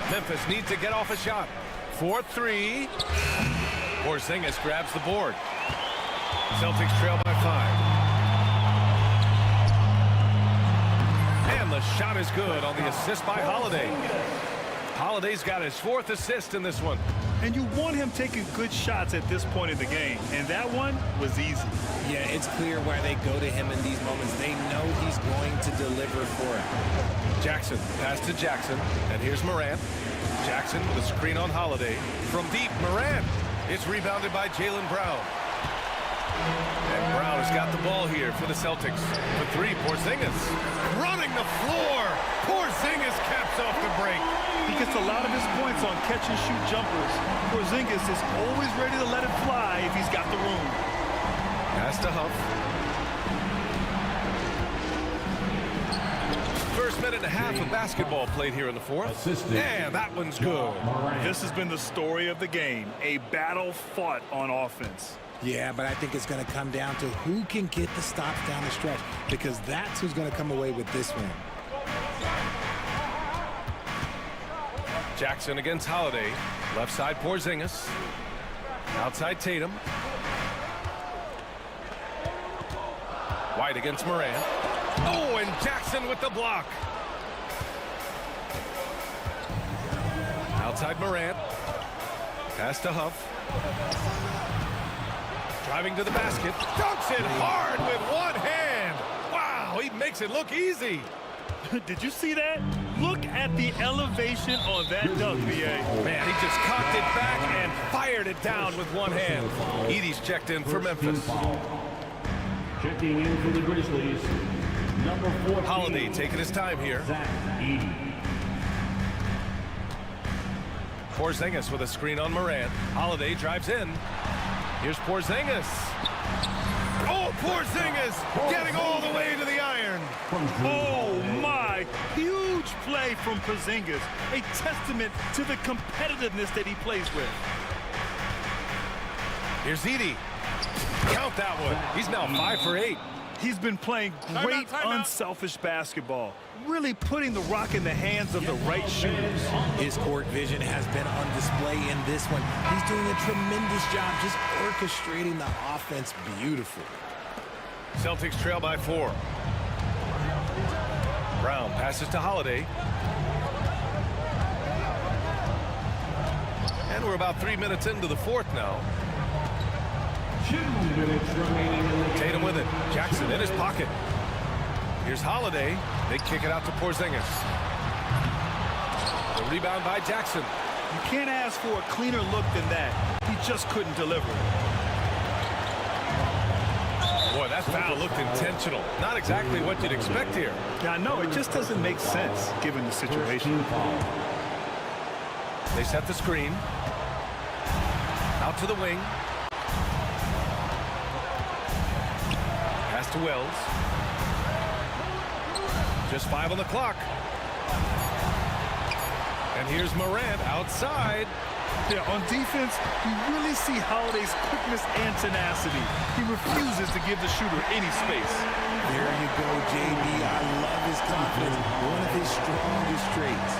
Memphis needs to get off a shot. 4-3. Porzingis grabs the board. Celtics trail by 5. And the shot is good on the assist by Holiday. Holiday's got his 4th assist in this one. And you want him taking good shots at this point in the game. And that one was easy. Yeah, it's clear why they go to him in these moments. They know he's going to deliver for it. Jackson, pass to Jackson. And here's Morant. Jackson with a screen on Holiday. From deep, Morant. It's rebounded by Jaylen Brown. And Brown has got the ball here for the Celtics. For 3, Porzingis. Running the floor. Porzingis caps off the break. He gets a lot of his points on catch-and-shoot jumpers. Porzingis is always ready to let it fly if he's got the room. Pass to Huff. First minute and a half of basketball played here in the fourth. And that one's good. This has been the story of the game. A battle fought on offense. Yeah, but I think it's going to come down to who can get the stops down the stretch, because that's who's going to come away with this one. Jackson against Holiday. Left side Porzingis. Outside Tatum. White against Morant. Oh, and Jackson with the block. Outside Morant. Pass to Huff. Driving to the basket. Dunks it hard with one hand. Wow, he makes it look easy. Did you see that? Look at the elevation on that dunk, B.A. Man, he just cocked it back and fired it down with one hand. Edie's checked in for Memphis. Checking in for the Grizzlies, number 14. Holiday taking his time here. Porzingis with a screen on Morant. Holiday drives in. Here's Porzingis. Oh, Porzingis getting all the way to the iron. Oh, my. Huge play from Porzingis. A testament to the competitiveness that he plays with. Here's Edie. Count that one. He's now 5 for 8. He's been playing great unselfish basketball. Really putting the rock in the hands of the right shooters. His court vision has been on display in this one. He's doing a tremendous job just orchestrating the offense beautifully. Celtics trail by 4. Brown passes to Holiday. And we're about 3 minutes into the fourth now. 2 minutes remaining in the game. Tatum with it. Jackson in his pocket. Here's Holiday. They kick it out to Porzingis. The rebound by Jackson. You can't ask for a cleaner look than that. He just couldn't deliver. Boy, that foul looked intentional. Not exactly what you'd expect here. Yeah, I know. It just doesn't make sense given the situation. They set the screen. Out to the wing. Pass to Wells. Just 5 on the clock. And here's Morant outside. Yeah, on defense, you really see Holiday's quickness and tenacity. He refuses to give the shooter any space. There you go, JB. I love his confidence. One of his strongest traits.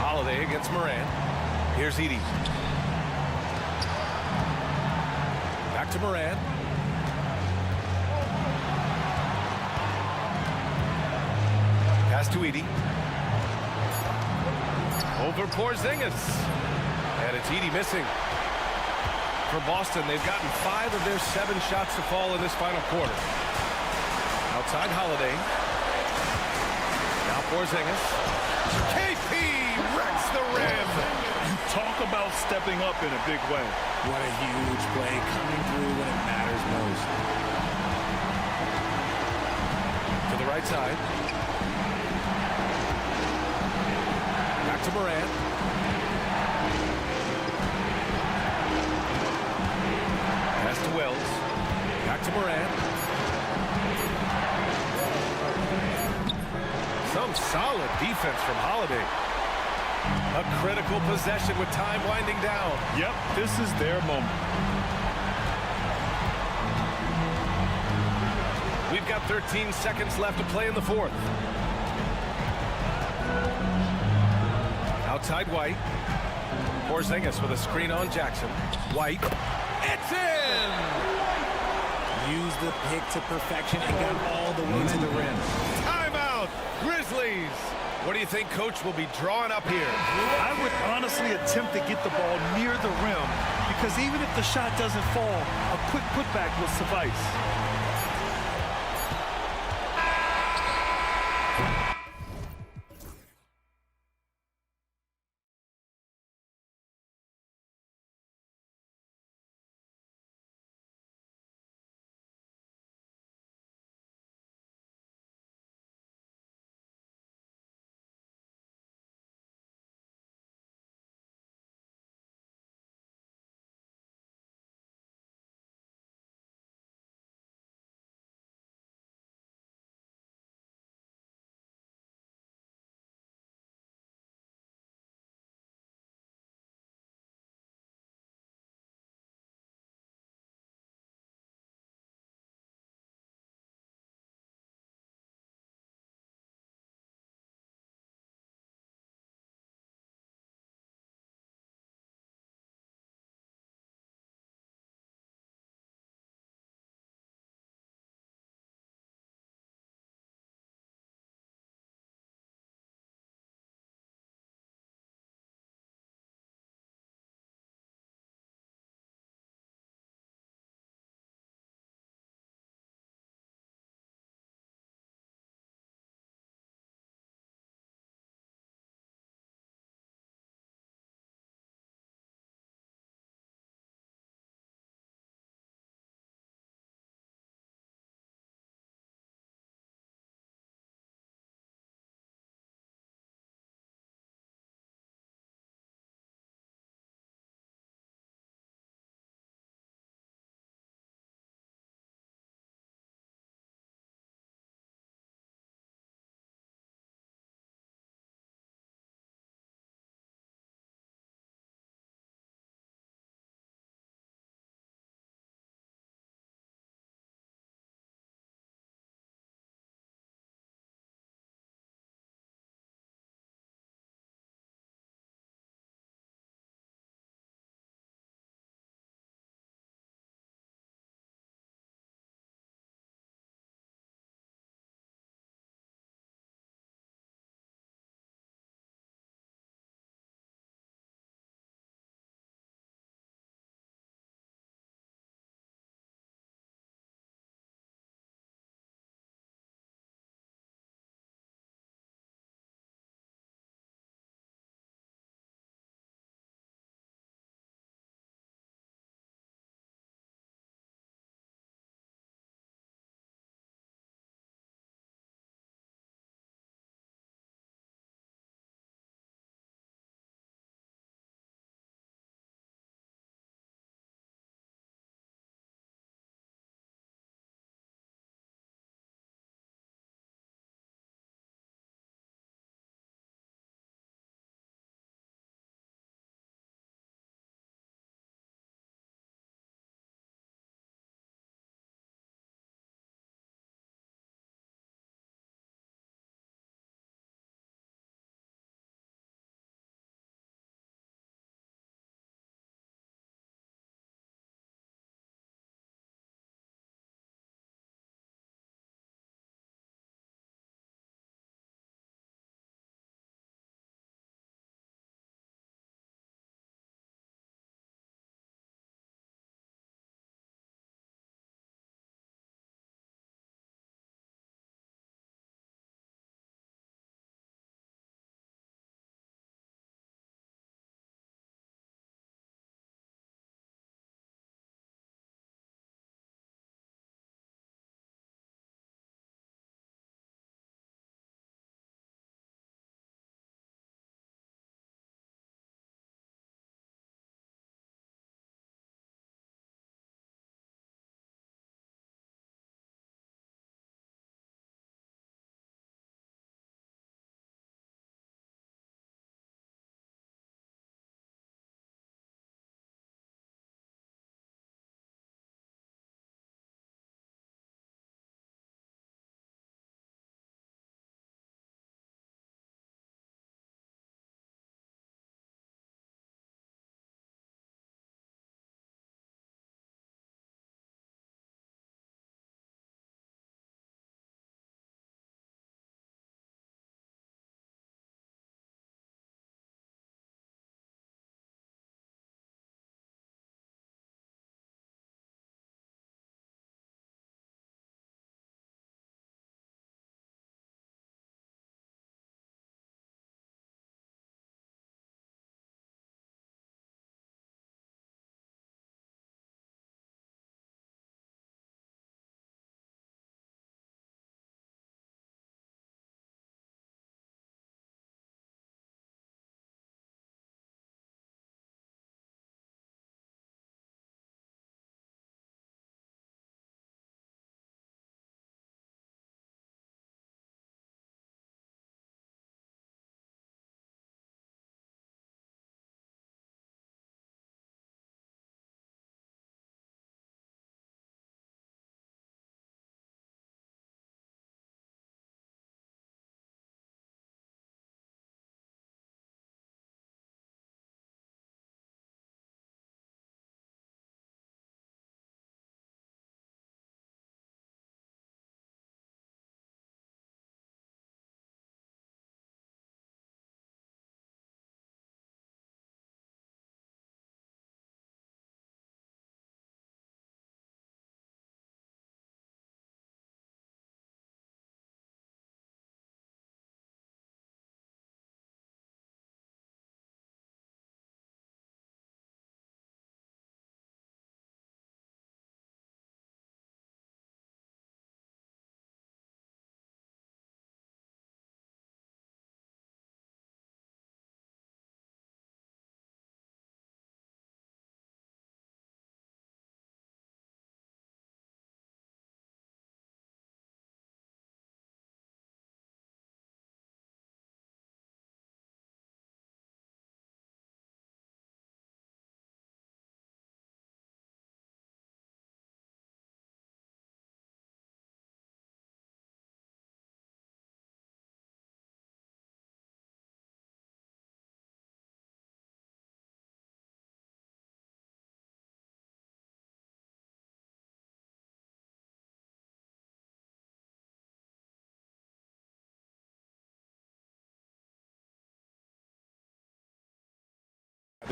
Holiday against Morant. Here's Edie. Back to Morant. Pass to Edie. Over Porzingis. And it's Edie missing. For Boston, they've gotten 5 of their 7 shots to fall in this final quarter. Outside Holiday. Now Porzingis. KP wrecks the rim. You talk about stepping up in a big way. What a huge play, coming through when it matters most. To the right side. Back to Morant. Pass to Wells. Back to Morant. Some solid defense from Holiday. A critical possession with time winding down. Yep, this is their moment. We've got 13 seconds left to play in the fourth. Outside White. Porzingis with a screen on Jackson. White. It's in! Used the pick to perfection and got all the way to the rim. Timeout! Grizzlies! What do you think Coach will be drawing up here? I would honestly attempt to get the ball near the rim because even if the shot doesn't fall, a quick putback will suffice.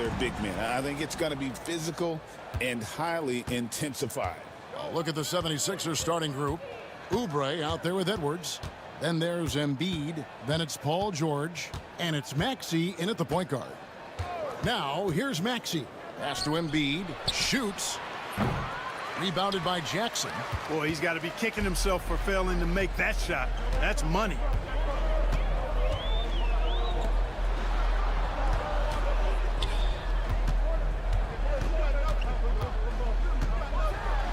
their big men. I think it's going to be physical and highly intensified. Oh, look at the 76ers starting group. Oubre out there with Edwards. Then there's Embiid. Then it's Paul George. And it's Maxey in at the point guard. Now, here's Maxey. Pass to Embiid. Shoots. Rebounded by Jackson. Boy, he's got to be kicking himself for failing to make that shot. That's money.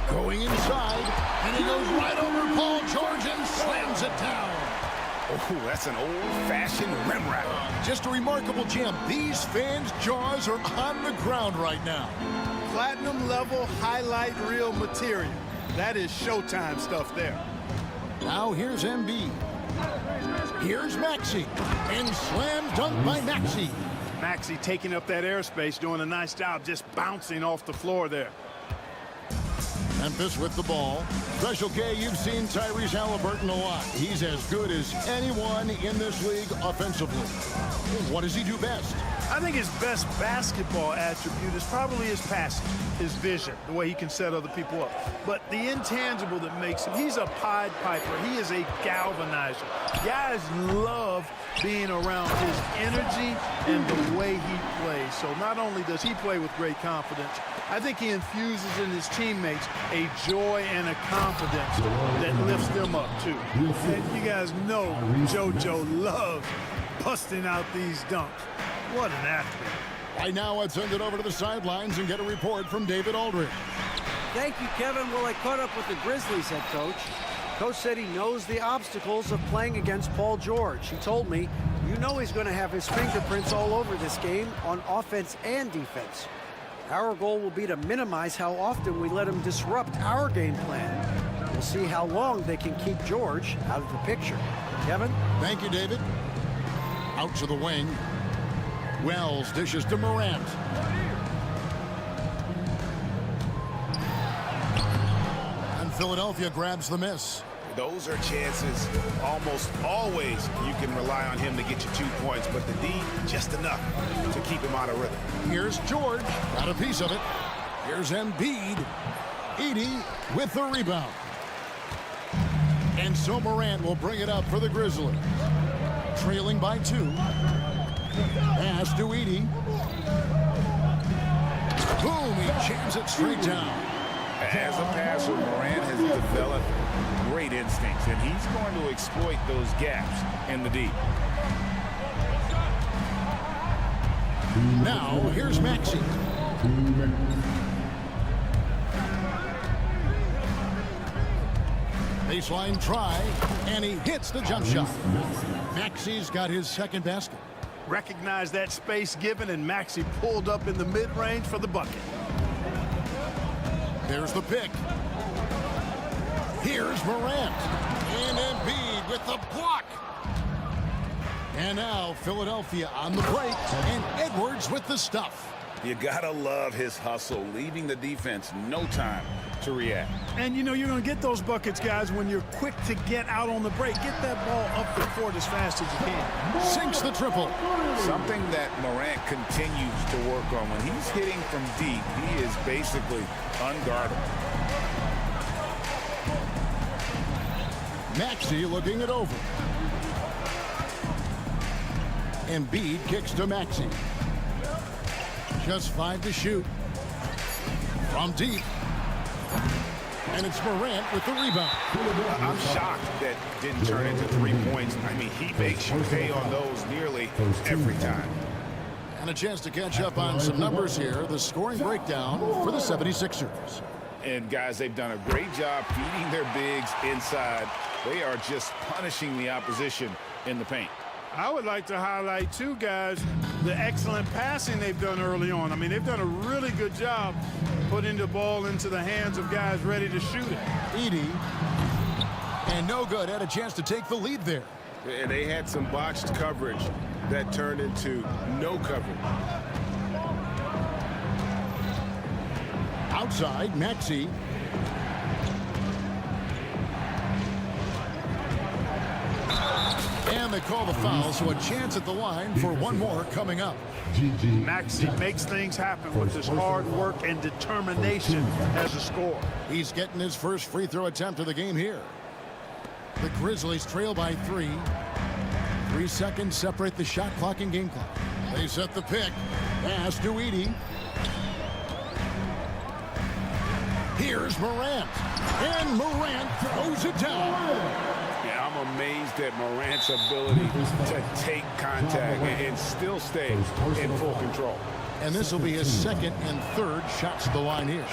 Going inside, and he goes right over Paul George and slams it down. Oh, that's an old-fashioned rim wrap. Just a remarkable jam. These fans' jaws are on the ground right now. Platinum level highlight reel material. That is Showtime stuff there. Now here's Embiid. Here's Maxey. And slam dunk by Maxey. Maxey taking up that airspace, doing a nice job just bouncing off the floor there. Memphis with the ball. Special K, you've seen Tyrese Halliburton a lot. He's as good as anyone in this league offensively. What does he do best? I think his best basketball attribute is probably his passing, his vision, the way he can set other people up. But the intangible that makes him, he's a Pied Piper. He is a galvanizer. Guys love being around his energy and the way he plays. So not only does he play with great confidence, I think he infuses in his teammates a joy and a confidence that lifts them up too. And you guys know JoJo loves busting out these dunks. What an athlete. Right now, let's send it over to the sidelines and get a report from David Aldridge. Thank you, Kevin. Well, I caught up with the Grizzlies head coach. Coach said he knows the obstacles of playing against Paul George. He told me, you know he's going to have his fingerprints all over this game on offense and defense. Our goal will be to minimize how often we let him disrupt our game plan. We'll see how long they can keep George out of the picture. Kevin? Thank you, David. Out to the wing. Wells dishes to Morant. And Philadelphia grabs the miss. Those are chances almost always you can rely on him to get you 2 points, but the D, just enough to keep him out of rhythm. Here's George, got a piece of it. Here's Embiid. Edey with the rebound. And so Morant will bring it up for the Grizzlies. Trailing by 2. Pass to Edey. Boom, he jams it straight down. As a passer, Morant has developed great instincts, and he's going to exploit those gaps in the D. Now, here's Maxey. Baseline try, and he hits the jump shot. Maxey's got his second basket. Recognize that space given, and Maxey pulled up in the mid-range for the bucket. There's the pick. Here's Morant. And Embiid with the block. And now Philadelphia on the break, and Edwards with the stuff. You gotta love his hustle, leaving the defense no time to react. And you know you're going to get those buckets, guys, when you're quick to get out on the break. Get that ball up the court as fast as you can. Sinks the triple. Something that Morant continues to work on. When he's hitting from deep, he is basically unguardable. Maxey looking it over. Embiid kicks to Maxey. Just 5 to shoot. From deep. And it's Morant with the rebound. I'm shocked that didn't turn into 3 points. I mean, he makes you pay on those nearly every time. And a chance to catch up on some numbers here. The scoring breakdown for the 76ers. And guys, they've done a great job feeding their bigs inside. They are just punishing the opposition in the paint. I would like to highlight, too, guys, the excellent passing they've done early on. I mean, they've done a really good job putting the ball into the hands of guys ready to shoot it. Edey. And no good. Had a chance to take the lead there. And they had some botched coverage that turned into no coverage. Outside, Maxey. And they call the foul, so a chance at the line for one more coming up. Maxey makes things happen with his hard work and determination as a scorer. He's getting his first free throw attempt of the game here. The Grizzlies trail by 3. 3 seconds separate the shot clock and game clock. They set the pick. Pass to Edey. Here's Morant. And Morant throws it down. Yeah, I'm amazed at Morant's ability to take contact and still stay in full control. And this will be his second and third shots at the line here.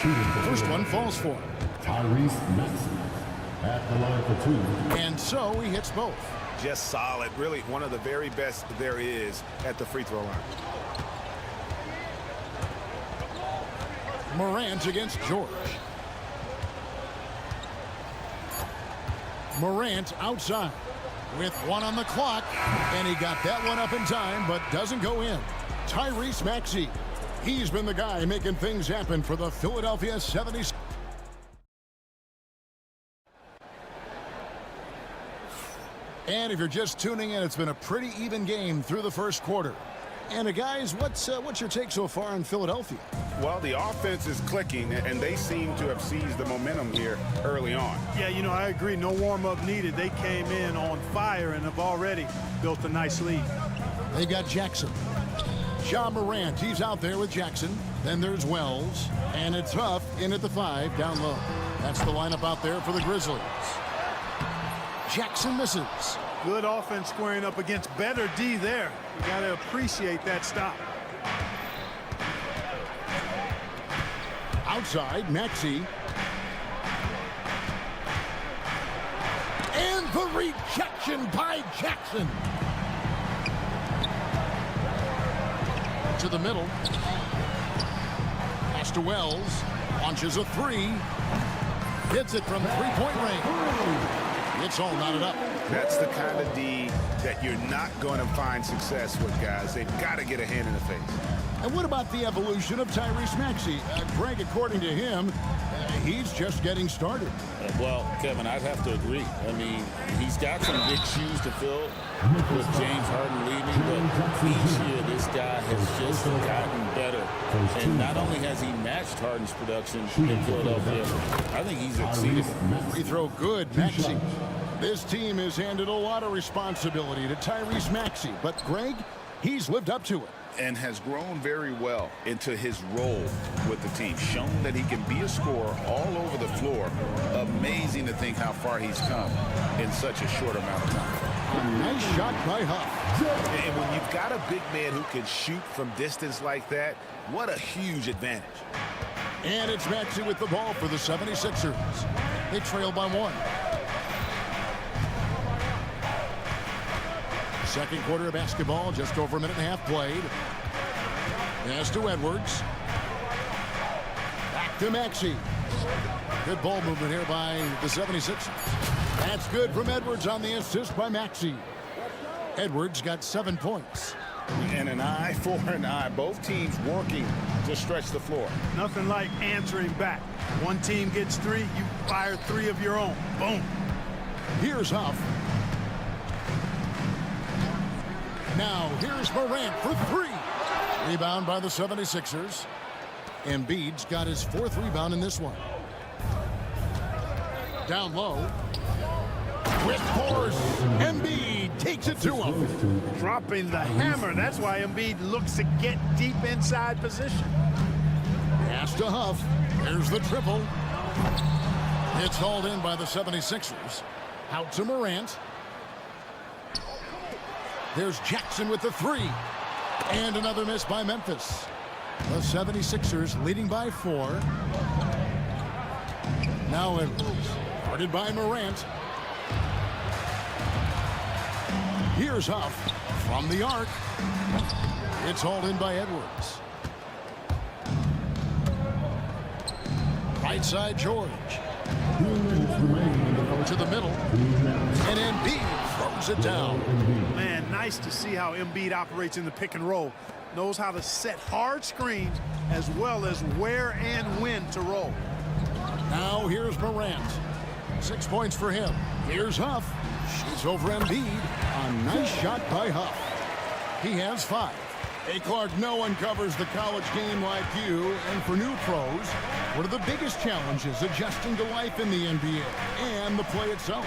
First one falls for him. Tyrese Maxey at the line for 2. And so he hits both. Just solid. Really one of the very best there is at the free throw line. Morant against George. Morant outside with 1 on the clock, and he got that one up in time, but doesn't go in. Tyrese Maxey, he's been the guy making things happen for the Philadelphia 76ers. And if you're just tuning in, it's been a pretty even game through the first quarter. And guys, what's your take so far on Philadelphia? Well, the offense is clicking, and they seem to have seized the momentum here early on. Yeah, you know, I agree. No warm-up needed. They came in on fire and have already built a nice lead. They've got Jackson. Ja Morant, he's out there with Jackson. Then there's Wells. And it's Huff in at the 5, down low. That's the lineup out there for the Grizzlies. Jackson misses. Good offense squaring up against better D there. You got to appreciate that stop. Outside, Maxey. And the rejection by Jackson. To the middle. Pass to Wells. Launches a 3. Hits it from three-point range. It's all knotted up. That's the kind of D that you're not going to find success with, guys. They've got to get a hand in the face. And what about the evolution of Tyrese Maxey? Greg, according to him, he's just getting started. Well, Kevin, I'd have to agree. I mean, he's got some big shoes to fill with James Harden leaving, but each year this guy has just gotten better. And not only has he matched Harden's production in Philadelphia, I think he's exceeded it. Free throw good, Maxey. This team has handed a lot of responsibility to Tyrese Maxey, but Greg, he's lived up to it. And has grown very well into his role with the team. Shown that he can be a scorer all over the floor. Amazing to think how far he's come in such a short amount of time. Nice shot by Huff. And when you've got a big man who can shoot from distance like that, what a huge advantage. And it's Maxey with the ball for the 76ers. They trail by 1. Second quarter of basketball, just over a minute and a half played. Pass to Edwards. Back to Maxey. Good ball movement here by the 76ers. That's good from Edwards on the assist by Maxey. Edwards got 7 points. And an eye for an eye. Both teams working to stretch the floor. Nothing like answering back. One team gets 3, you fire 3 of your own. Boom. Here's Huff. Now, here's Morant for 3. Rebound by the 76ers. Embiid's got his 4th rebound in this one. Down low. With force, Embiid takes it to him. Dropping the hammer. That's why Embiid looks to get deep inside position. Pass to Huff. There's the triple. It's hauled in by the 76ers. Out to Morant. There's Jackson with the 3. And another miss by Memphis. The 76ers leading by 4. Now Edwards. Guarded by Morant. Here's Huff from the arc. It's hauled in by Edwards. Right side George. To the middle. And Embiid throws it down. Man, nice to see how Embiid operates in the pick and roll. Knows how to set hard screens as well as where and when to roll. Now here's Morant. 6 points for him. Here's Huff. Shoots over Embiid. A nice shot by Huff. He has 5. Hey, Clark, no one covers the college game like you. And for new pros, what are the biggest challenges adjusting to life in the NBA and the play itself?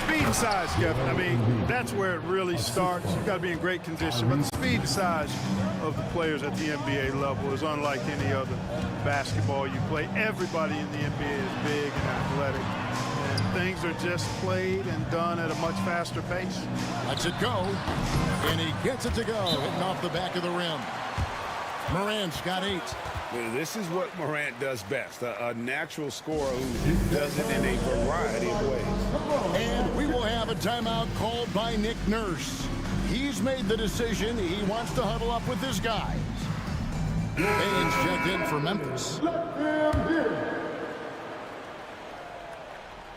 Speed and size, Kevin. I mean, that's where it really starts. You've got to be in great condition. But the speed and size of the players at the NBA level is unlike any other basketball you play. Everybody in the NBA is big and athletic. And things are just played and done at a much faster pace. Lets it go. And he gets it to go, hitting off the back of the rim. Morant's got 8. This is what Morant does best, a natural scorer who does it in a variety of ways. And we will have a timeout called by Nick Nurse. He's made the decision. He wants to huddle up with his guys. Baines checked in for Memphis.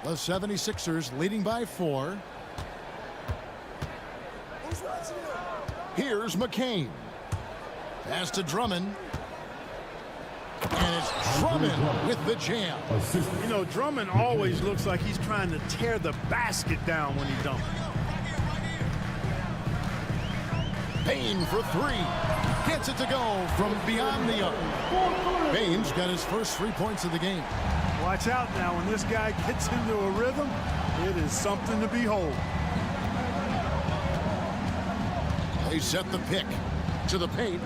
The 76ers leading by 4. Here's McCain. Pass to Drummond. And it's Drummond with the jam. You know, Drummond always looks like he's trying to tear the basket down when he dunks. Payne for 3. Gets it to go from beyond the arc. Payne's got his first 3 points of the game. Watch out now. When this guy gets into a rhythm, it is something to behold. They set the pick to the paint.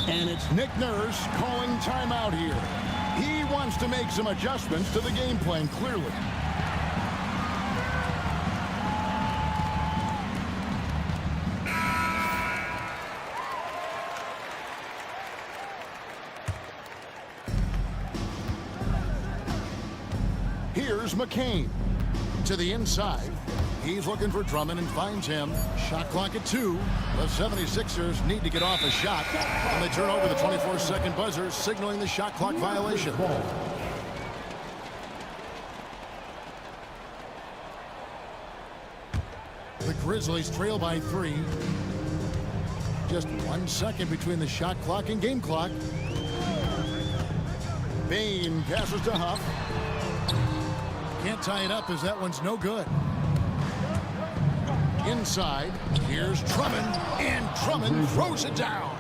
And it's Nick Nurse calling timeout here. He wants to make some adjustments to the game plan, clearly. Here's McCain to the inside. He's looking for Drummond and finds him. Shot clock at 2. The 76ers need to get off a shot. And they turn over the 24-second buzzer, signaling the shot clock violation. The Grizzlies trail by 3. Just 1 second between the shot clock and game clock. Bane passes to Huff. Can't tie it up as that one's no good. Inside, here's Drummond, and Drummond throws it down.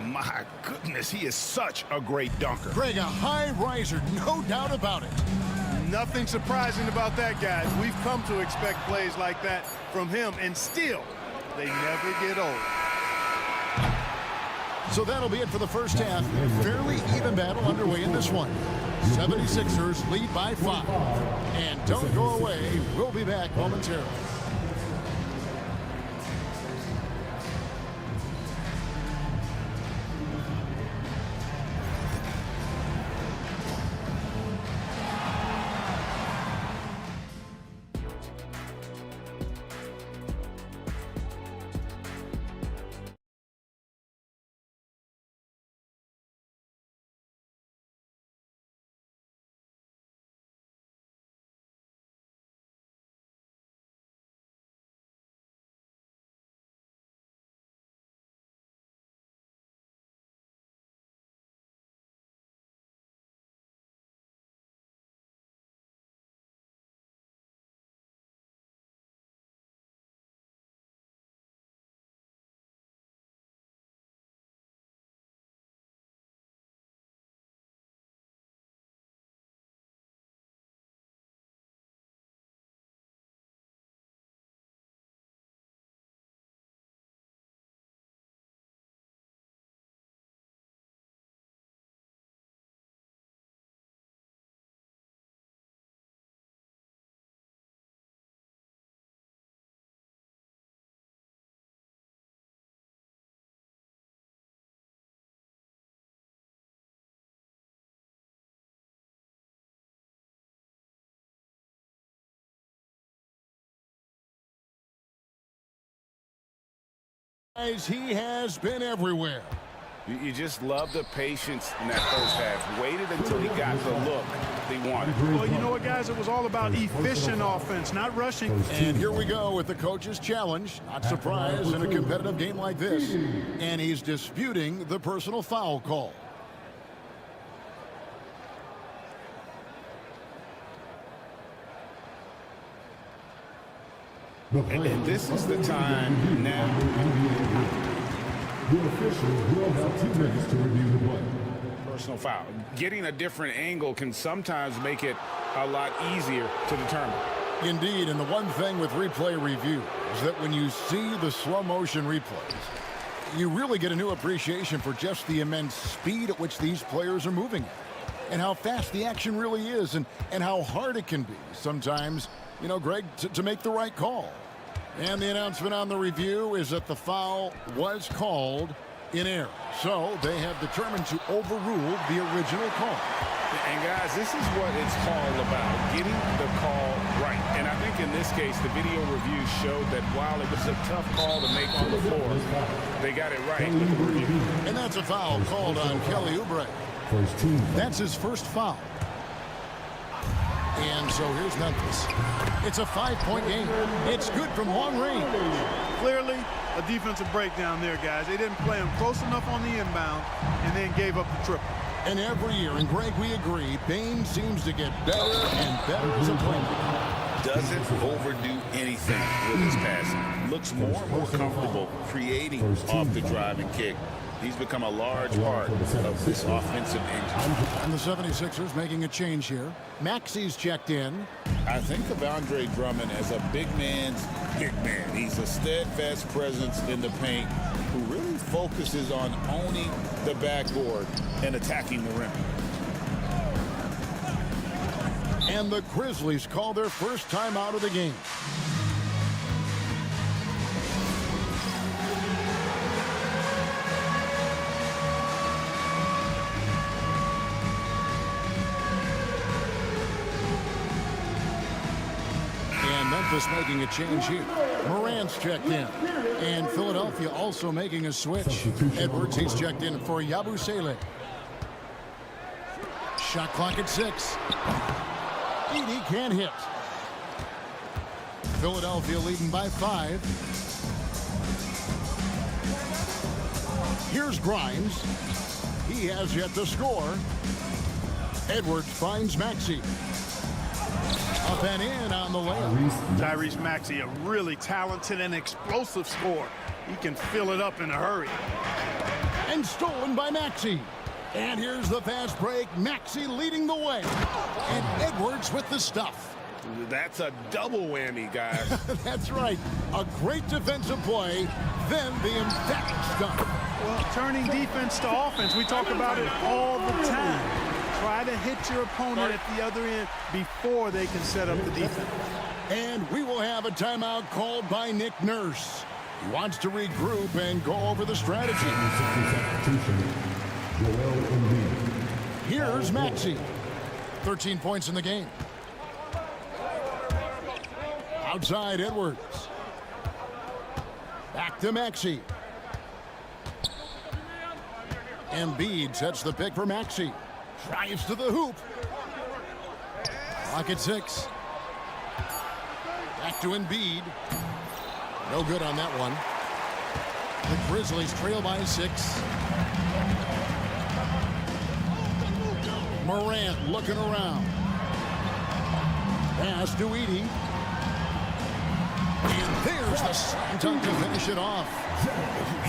My goodness, he is such a great dunker. Greg, a high riser, no doubt about it. Nothing surprising about that, guys. We've come to expect plays like that from him, and still, they never get old. So that'll be it for the first half. Fairly even battle underway in this one. 76ers lead by 5. And don't go away. We'll be back momentarily. He has been everywhere. You just love the patience in that first half. Waited until he got the look they wanted. Well, you know what, guys? It was all about efficient offense, not rushing. And here we go with the coach's challenge. Not surprised in a competitive game like this. And he's disputing the personal foul call. And this is the time now. The officials will have 2 minutes to review the play. Personal foul. Getting a different angle can sometimes make it a lot easier to determine. Indeed, and the one thing with replay review is that when you see the slow motion replays, you really get a new appreciation for just the immense speed at which these players are moving and how fast the action really is and how hard it can be sometimes, you know, Greg, to make the right call. And the announcement on the review is that the foul was called in error. So they have determined to overrule the original call. And guys, this is what it's all about, getting the call right. And I think in this case, the video review showed that while it was a tough call to make on the floor, they got it right with the review. And that's a foul called on Kelly Oubre. That's his first foul. And so here's Memphis. It's a 5-point game. It's good from long range. Clearly, a defensive breakdown there, guys. They didn't play him close enough on the inbound and then gave up the triple. And every year, and Greg, we agree, Bain seems to get better and better as a playmaker. Doesn't overdo anything with his passing. Looks more and more comfortable creating off the drive and kick. He's become a large part of this offensive engine. And the 76ers making a change here. Maxi's checked in. I think of Andre Drummond as a big man's big man. He's a steadfast presence in the paint who really focuses on owning the backboard and attacking the rim. And the Grizzlies call their first time out of the game. Memphis making a change here. Morant's checked in. And Philadelphia also making a switch. Edwards, he's checked in for Yabusele. Shot clock at 6. Edey can't hit. Philadelphia leading by 5. Here's Grimes. He has yet to score. Edwards finds Maxey. Up and in on the layup. Tyrese Maxey, a really talented and explosive scorer. He can fill it up in a hurry. And stolen by Maxey. And here's the fast break. Maxey leading the way. And Edwards with the stuff. That's a double whammy, guys. That's right. A great defensive play, then the emphatic stuff. Well, turning defense to offense, we talk about it all the time. Try to hit your opponent at the other end before they can set up the defense. And we will have a timeout called by Nick Nurse. He wants to regroup and go over the strategy. Here's Maxey. 13 points in the game. Outside Edwards. Back to Maxey. Embiid sets the pick for Maxey. Drives to the hoop. Clock at 6. Back to Embiid. No good on that one. The Grizzlies trail by 6. Morant looking around. Pass to Edey. And there's the slam dunk to finish it off.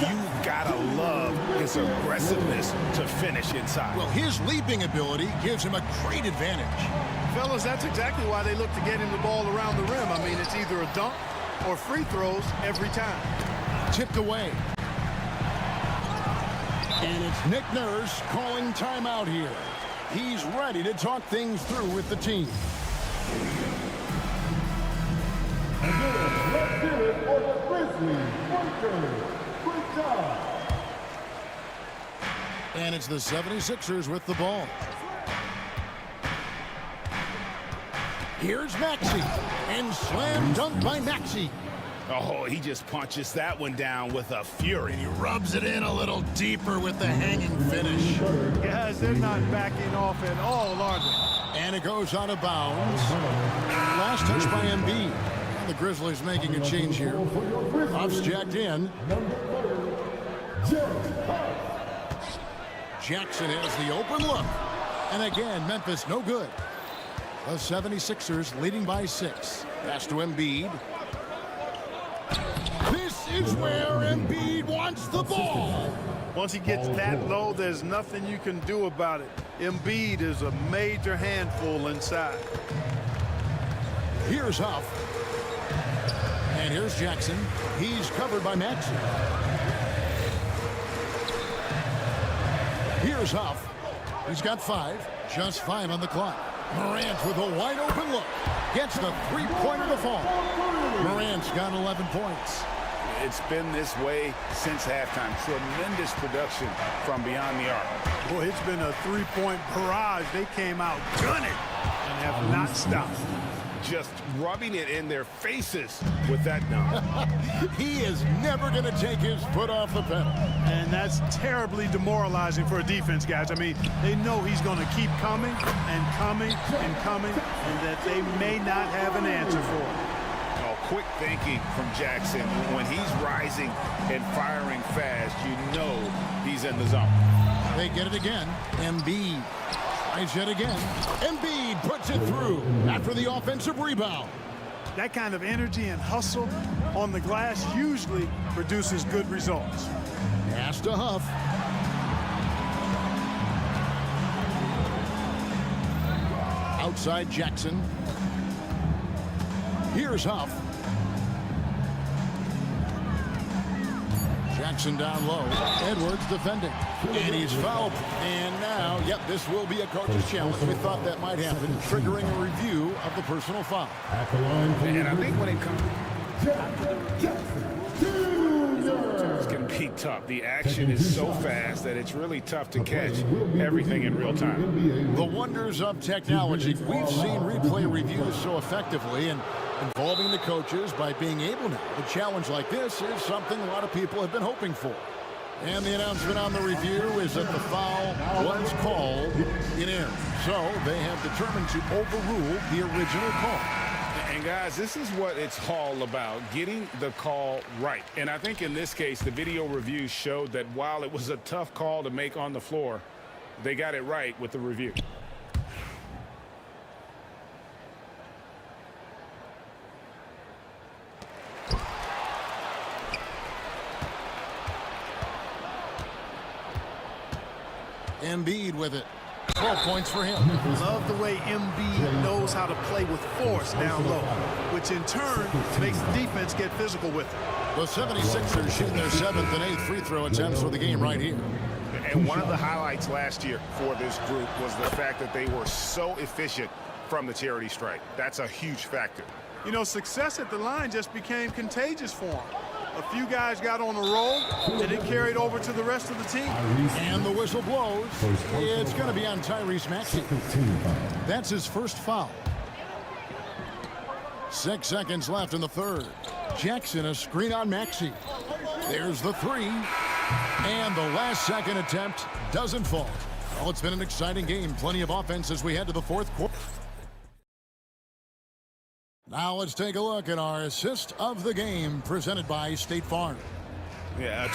You gotta love his aggressiveness to finish inside. Well, his leaping ability gives him a great advantage. Fellas, that's exactly why they look to get him the ball around the rim. I mean, it's either a dunk or free throws every time. Tipped away. And it's Nick Nurse calling timeout here. He's ready to talk things through with the team. Let's do it for the Grizzlies. Great job. And it's the 76ers with the ball. Here's Maxey. And slam dunk by Maxey. Oh, he just punches that one down with a fury. He rubs it in a little deeper with the hanging finish. Guys, they're not backing off at all, are they? And it goes out of bounds. Last touch by Embiid. The Grizzlies making a change here. Huff's jacked in. Jackson has the open look. And again, Memphis no good. The 76ers leading by 6. Pass to Embiid. This is where Embiid wants the ball. Once he gets that low, there's nothing you can do about it. Embiid is a major handful inside. Here's Huff. And here's Jackson. He's covered by Maxey. Here's Huff. He's got 5. Just 5 on the clock. Morant with a wide open look. Gets the three-pointer to fall. Morant's got 11 points. It's been this way since halftime. Tremendous production from beyond the arc. Boy, it's been a three-point barrage. They came out gunning and have not stopped. Just rubbing it in their faces with that dunk. He is never going to take his foot off the pedal. And that's terribly demoralizing for a defense, guys. I mean, they know he's going to keep coming and coming and coming, and that they may not have an answer for it. Oh, quick thinking from Jackson. When he's rising and firing fast, you know he's in the zone. They get it again. Embiid tries it again. Embiid puts it through after the offensive rebound. That kind of energy and hustle on the glass usually produces good results. Pass to Huff. Outside Jackson. Here's Huff. Jackson down low. Edwards defending. And he's fouled. And now, yep, this will be a coach's challenge. We thought that might happen, triggering a review of the personal foul. And I think when it comes, it's going to be tough. The action is so fast that it's really tough to catch everything in real time. The wonders of technology. We've seen replay reviews so effectively, and involving the coaches by being able now. A challenge like this is something a lot of people have been hoping for. And the announcement on the review is that the foul was called in error. So they have determined to overrule the original call. And guys, this is what it's all about, getting the call right. And I think in this case, the video review showed that while it was a tough call to make on the floor, they got it right with the review. Embiid with it. 12 points for him. Love the way Embiid knows how to play with force down low, which in turn makes the defense get physical with it. The 76ers shooting their 7th and 8th free throw attempts for the game right here. And one of the highlights last year for this group was the fact that they were so efficient from the charity stripe. That's a huge factor. You know, success at the line just became contagious for them. A few guys got on a roll, and it carried over to the rest of the team. And the whistle blows. It's going to be on Tyrese Maxey. That's his first foul. 6 seconds left in the third. Jackson, a screen on Maxey. There's the 3. And the last second attempt doesn't fall. Well, it's been an exciting game. Plenty of offense as we head to the fourth quarter. Now let's take a look at our assist of the game presented by State Farm. Yeah,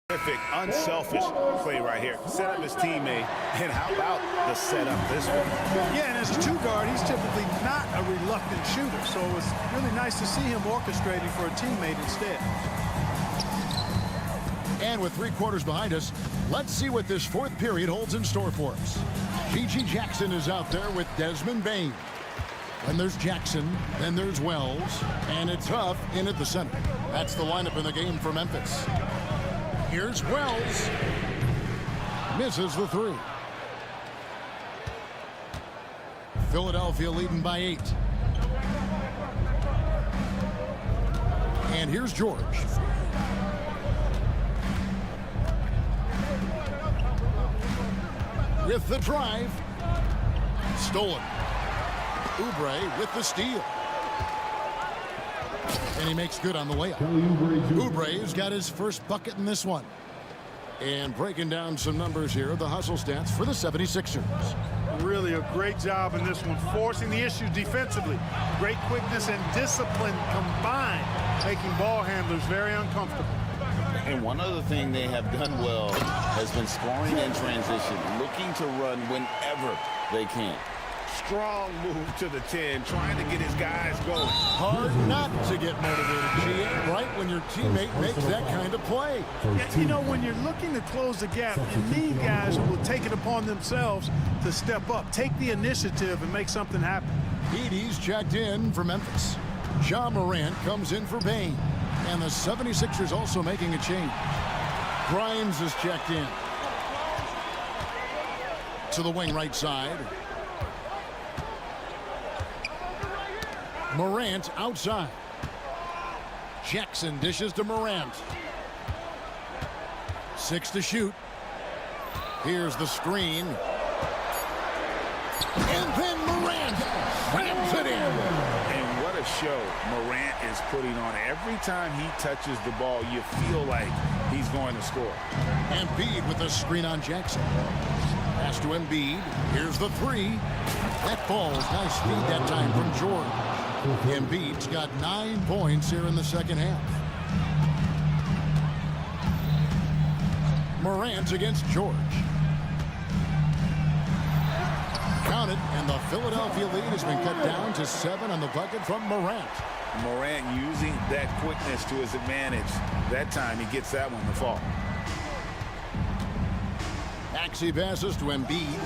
terrific, unselfish play right here. Set up his teammate, and how about the setup this one? Yeah, and as a 2-guard, he's typically not a reluctant shooter, so it was really nice to see him orchestrating for a teammate instead. And with 3 quarters behind us, let's see what this fourth period holds in store for us. G.G. Jackson is out there with Desmond Bane. Then there's Jackson, then there's Wells, and it's Huff in at the center. That's the lineup in the game for Memphis. Here's Wells. Misses the 3. Philadelphia leading by 8. And here's George. With the drive. Stolen. Oubre with the steal. And he makes good on the layup. Oubre's got his first bucket in this one. And breaking down some numbers here, the hustle stats for the 76ers. Really a great job in this one, forcing the issue defensively. Great quickness and discipline combined making ball handlers very uncomfortable. And one other thing they have done well has been scoring in transition, looking to run whenever they can. Strong move to the 10, trying to get his guys going. Hard not to get motivated, GA, right when your teammate makes that kind of play. Yeah, you know, when you're looking to close the gap, you need guys who will take it upon themselves to step up, take the initiative, and make something happen. Edie's checked in for Memphis. John Morant comes in for Bain. And the 76ers also making a change. Grimes is checked in. To the wing right side. Morant outside. Jackson dishes to Morant. 6 to shoot. Here's the screen. And then Morant slams it in. And what a show Morant is putting on. Every time he touches the ball, you feel like he's going to score. Embiid with the screen on Jackson. Pass to Embiid. Here's the 3. That ball's nice speed that time from George. Embiid's got 9 points here in the second half. Morant against George. Counted, and the Philadelphia lead has been cut down to 7 on the bucket from Morant. Morant using that quickness to his advantage. That time he gets that one to fall. Maxey passes to Embiid.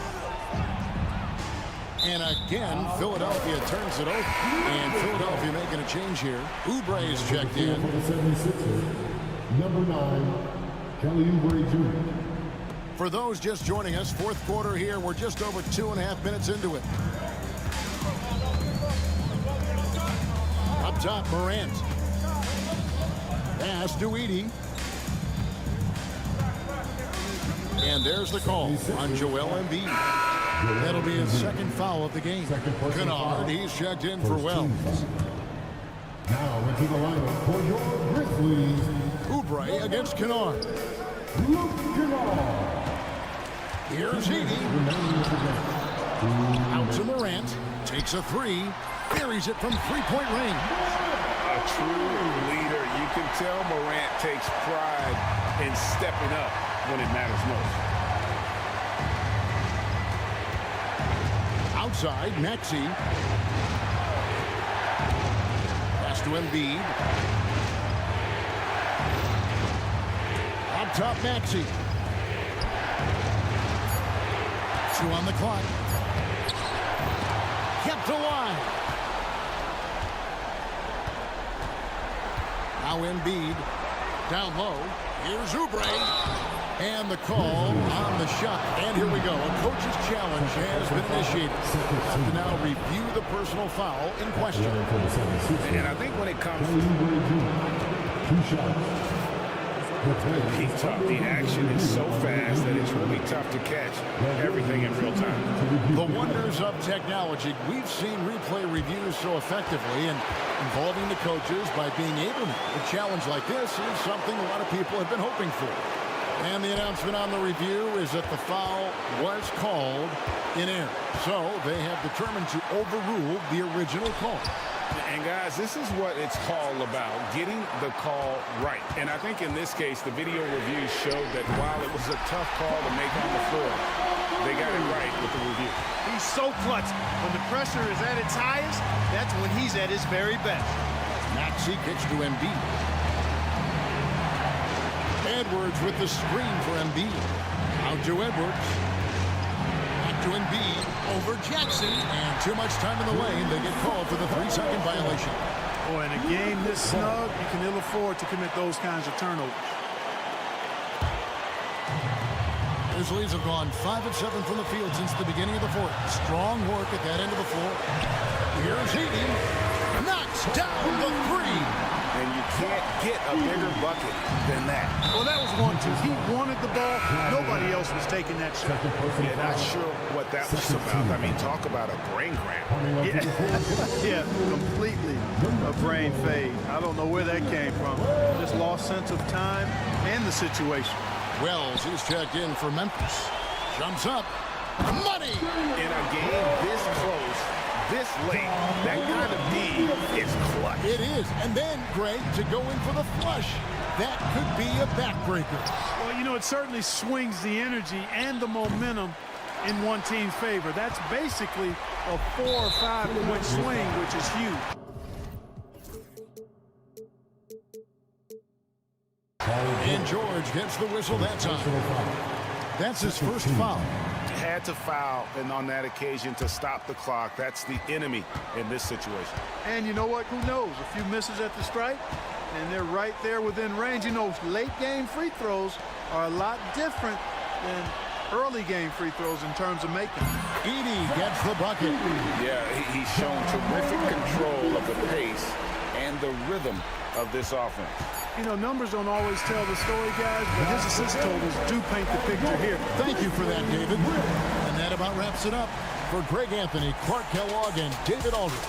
And again, Philadelphia turns it over. And Philadelphia making a change here. Oubre is checked in. For the 76ers, number 9, Kelly Oubre Jr. For those just joining us, fourth quarter here. We're just over 2.5 minutes into it. Up top, Morant. Pass to Edie. And there's the call on Joel Embiid. That'll be his second foul of the game. Kennard, he's checked in for Wells. Now into the lineup for your Grizzlies. Oubre against Kennard. Here's Edie. Out to Morant. Takes a 3. Buries it from three-point range. A true leader. You can tell Morant takes pride in stepping up when it matters most. Outside, Maxey. Pass to Embiid. Up top, Maxey. 2 on the clock. Kept alive. Now Embiid. Down low. Here's Oubre. And the call on the shot. And here we go. A coach's challenge has been initiated. To now review the personal foul in question. And I think when it comes he's tough. The action is so fast that it's really tough to catch everything in real time. The wonders of technology. We've seen replay reviews so effectively, and involving the coaches by being able to make a challenge like this is something a lot of people have been hoping for. And the announcement on the review is that the foul was called in error. So they have determined to overrule the original call. And guys, this is what it's all about, getting the call right. And I think in this case, the video review showed that while it was a tough call to make on the floor, they got it right with the review. He's so clutch. When the pressure is at its highest, that's when he's at his very best. Maxey kicks to Embiid. Edwards with the screen for Embiid. Out to Edwards. Back to Embiid. Over Jackson. And too much time in the lane. They get called for the 3-second violation. Boy, in a game this snug, you can ill afford to commit those kinds of turnovers. Grizzlies have gone 5 of 7 from the field since the beginning of the fourth. Strong work at that end of the floor. Here's Edie. Knocks down the 3. And you can't get a bigger bucket than that. Well, that was 1-2. He wanted the ball. Nobody else was taking that shot. Yeah, not sure what that was about. I mean, talk about a brain cramp. Yeah, completely a brain fade. I don't know where that came from. Just lost sense of time and the situation. Wells is checked in for Memphis. Jumps up. Money! In a game this close, this late, that kind of D is clutch. It is. And then, Greg, to go in for the flush. That could be a backbreaker. Well, you know, it certainly swings the energy and the momentum in one team's favor. That's basically a 4 or 5 point swing, which is huge. And George gets the whistle that time. That's his first foul. Had to foul, and on that occasion to stop the clock. That's the enemy in this situation. And you know what? Who knows? A few misses at the stripe, and they're right there within range. You know, late game free throws are a lot different than early game free throws in terms of making. Edey gets the bucket. Yeah, he's shown terrific control of the pace and the rhythm of this offense. You know, numbers don't always tell the story, guys, but his assist totals do paint the picture here. Thank you for that, David. And that about wraps it up. For Greg Anthony, Clark Kellogg, and David Aldridge.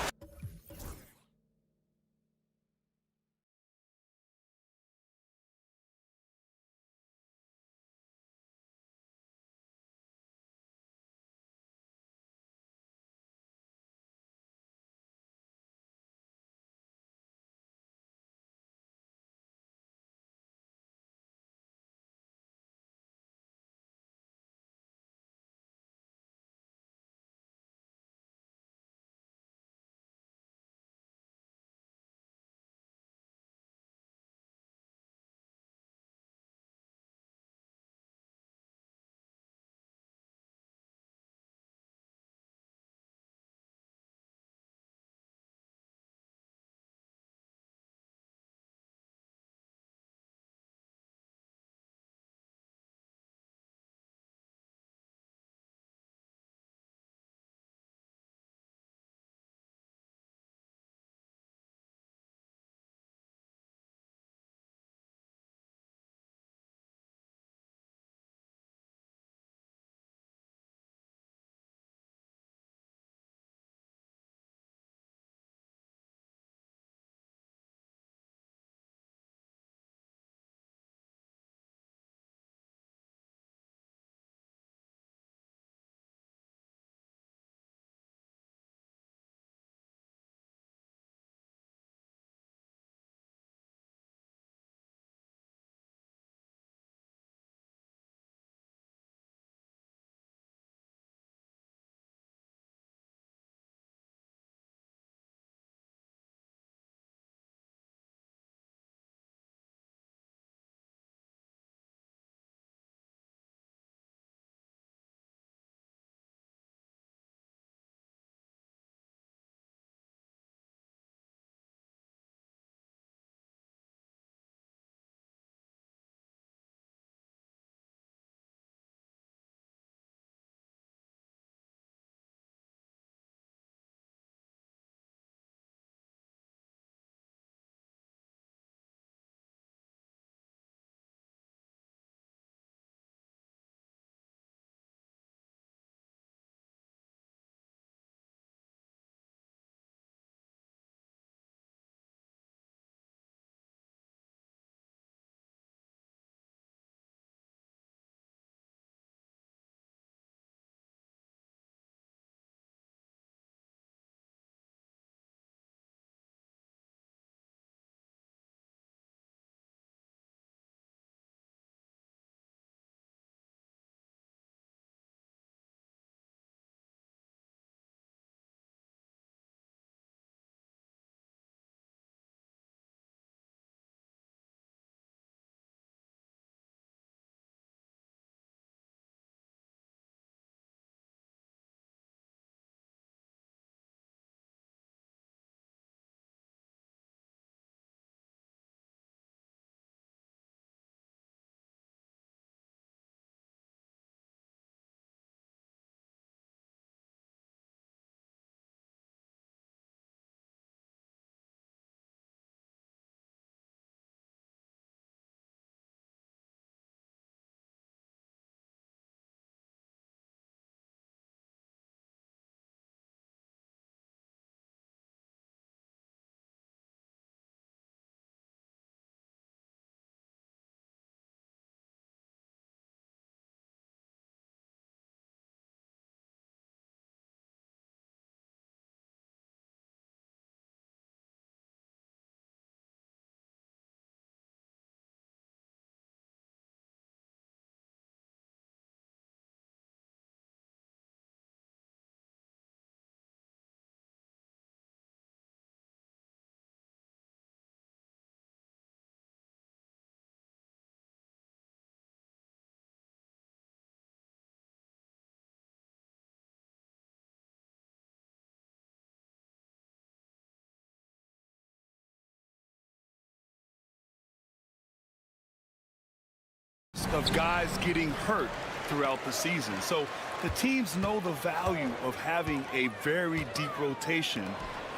of guys getting hurt throughout the season. So the teams know the value of having a very deep rotation,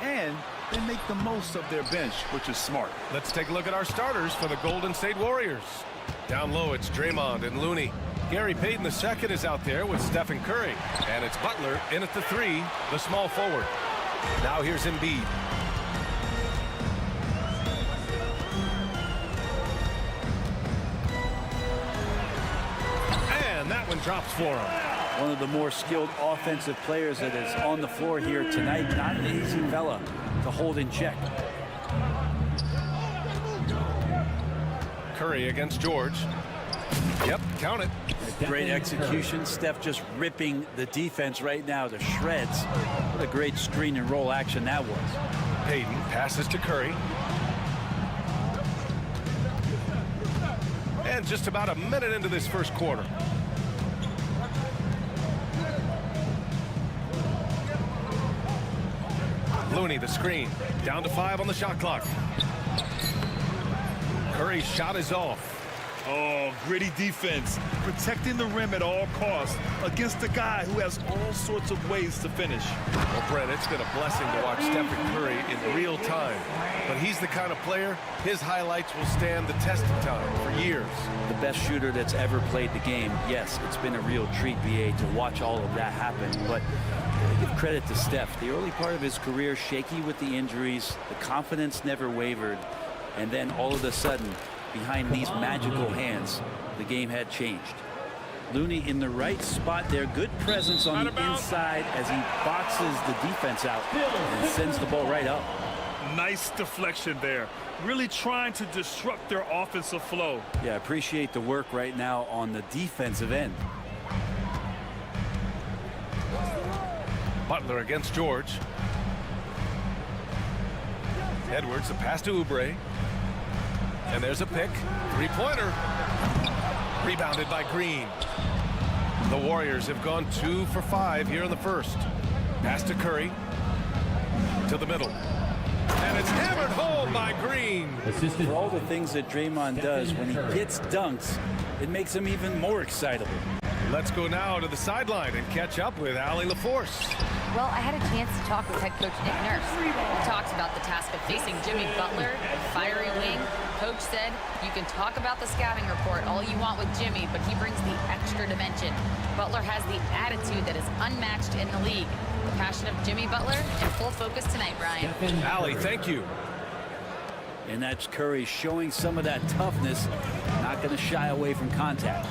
and they make the most of their bench, which is smart. Let's take a look at our starters for the Golden State Warriors. Down low, it's Draymond and Looney. Gary Payton II is out there with Stephen Curry. And it's Butler in at the 3, the small forward. Now here's Embiid. And that one drops for him. One of the more skilled offensive players that is on the floor here tonight. Not an easy fella to hold in check. Curry against George. Yep, count it. Great execution. Steph just ripping the defense right now to shreds. What a great screen and roll action that was. Payton passes to Curry. And just about a minute into this first quarter. Looney, the screen. Down to 5 on the shot clock. Curry's shot is off. Oh, gritty defense, protecting the rim at all costs against a guy who has all sorts of ways to finish. Well, Brett, it's been a blessing to watch Stephen Curry in real time. But he's the kind of player, his highlights will stand the test of time for years. The best shooter that's ever played the game. Yes, it's been a real treat, BA, to watch all of that happen. But give credit to Steph. The early part of his career, shaky with the injuries, the confidence never wavered. And then all of a sudden, behind these magical hands, the game had changed. Looney in the right spot there. Good presence on the inside as he boxes the defense out and sends the ball right up. Nice deflection there. Really trying to disrupt their offensive flow. Yeah, appreciate the work right now on the defensive end. Butler against George. Edwards, a pass to Oubre. And there's a pick. Three-pointer. Rebounded by Green. The Warriors have gone 2 for 5 here in the first. Pass to Curry. To the middle. And it's hammered home by Green. For all the things that Draymond does, when he hits dunks, it makes him even more excitable. Let's go now to the sideline and catch up with Allie LaForce. Well, I had a chance to talk with head coach Nick Nurse. He talks about the task of facing Jimmy Butler, fiery wing. Coach said, you can talk about the scouting report all you want with Jimmy, but he brings the extra dimension. Butler has the attitude that is unmatched in the league. The passion of Jimmy Butler in full focus tonight, Brian. Allie, thank you. And that's Curry showing some of that toughness, not going to shy away from contact.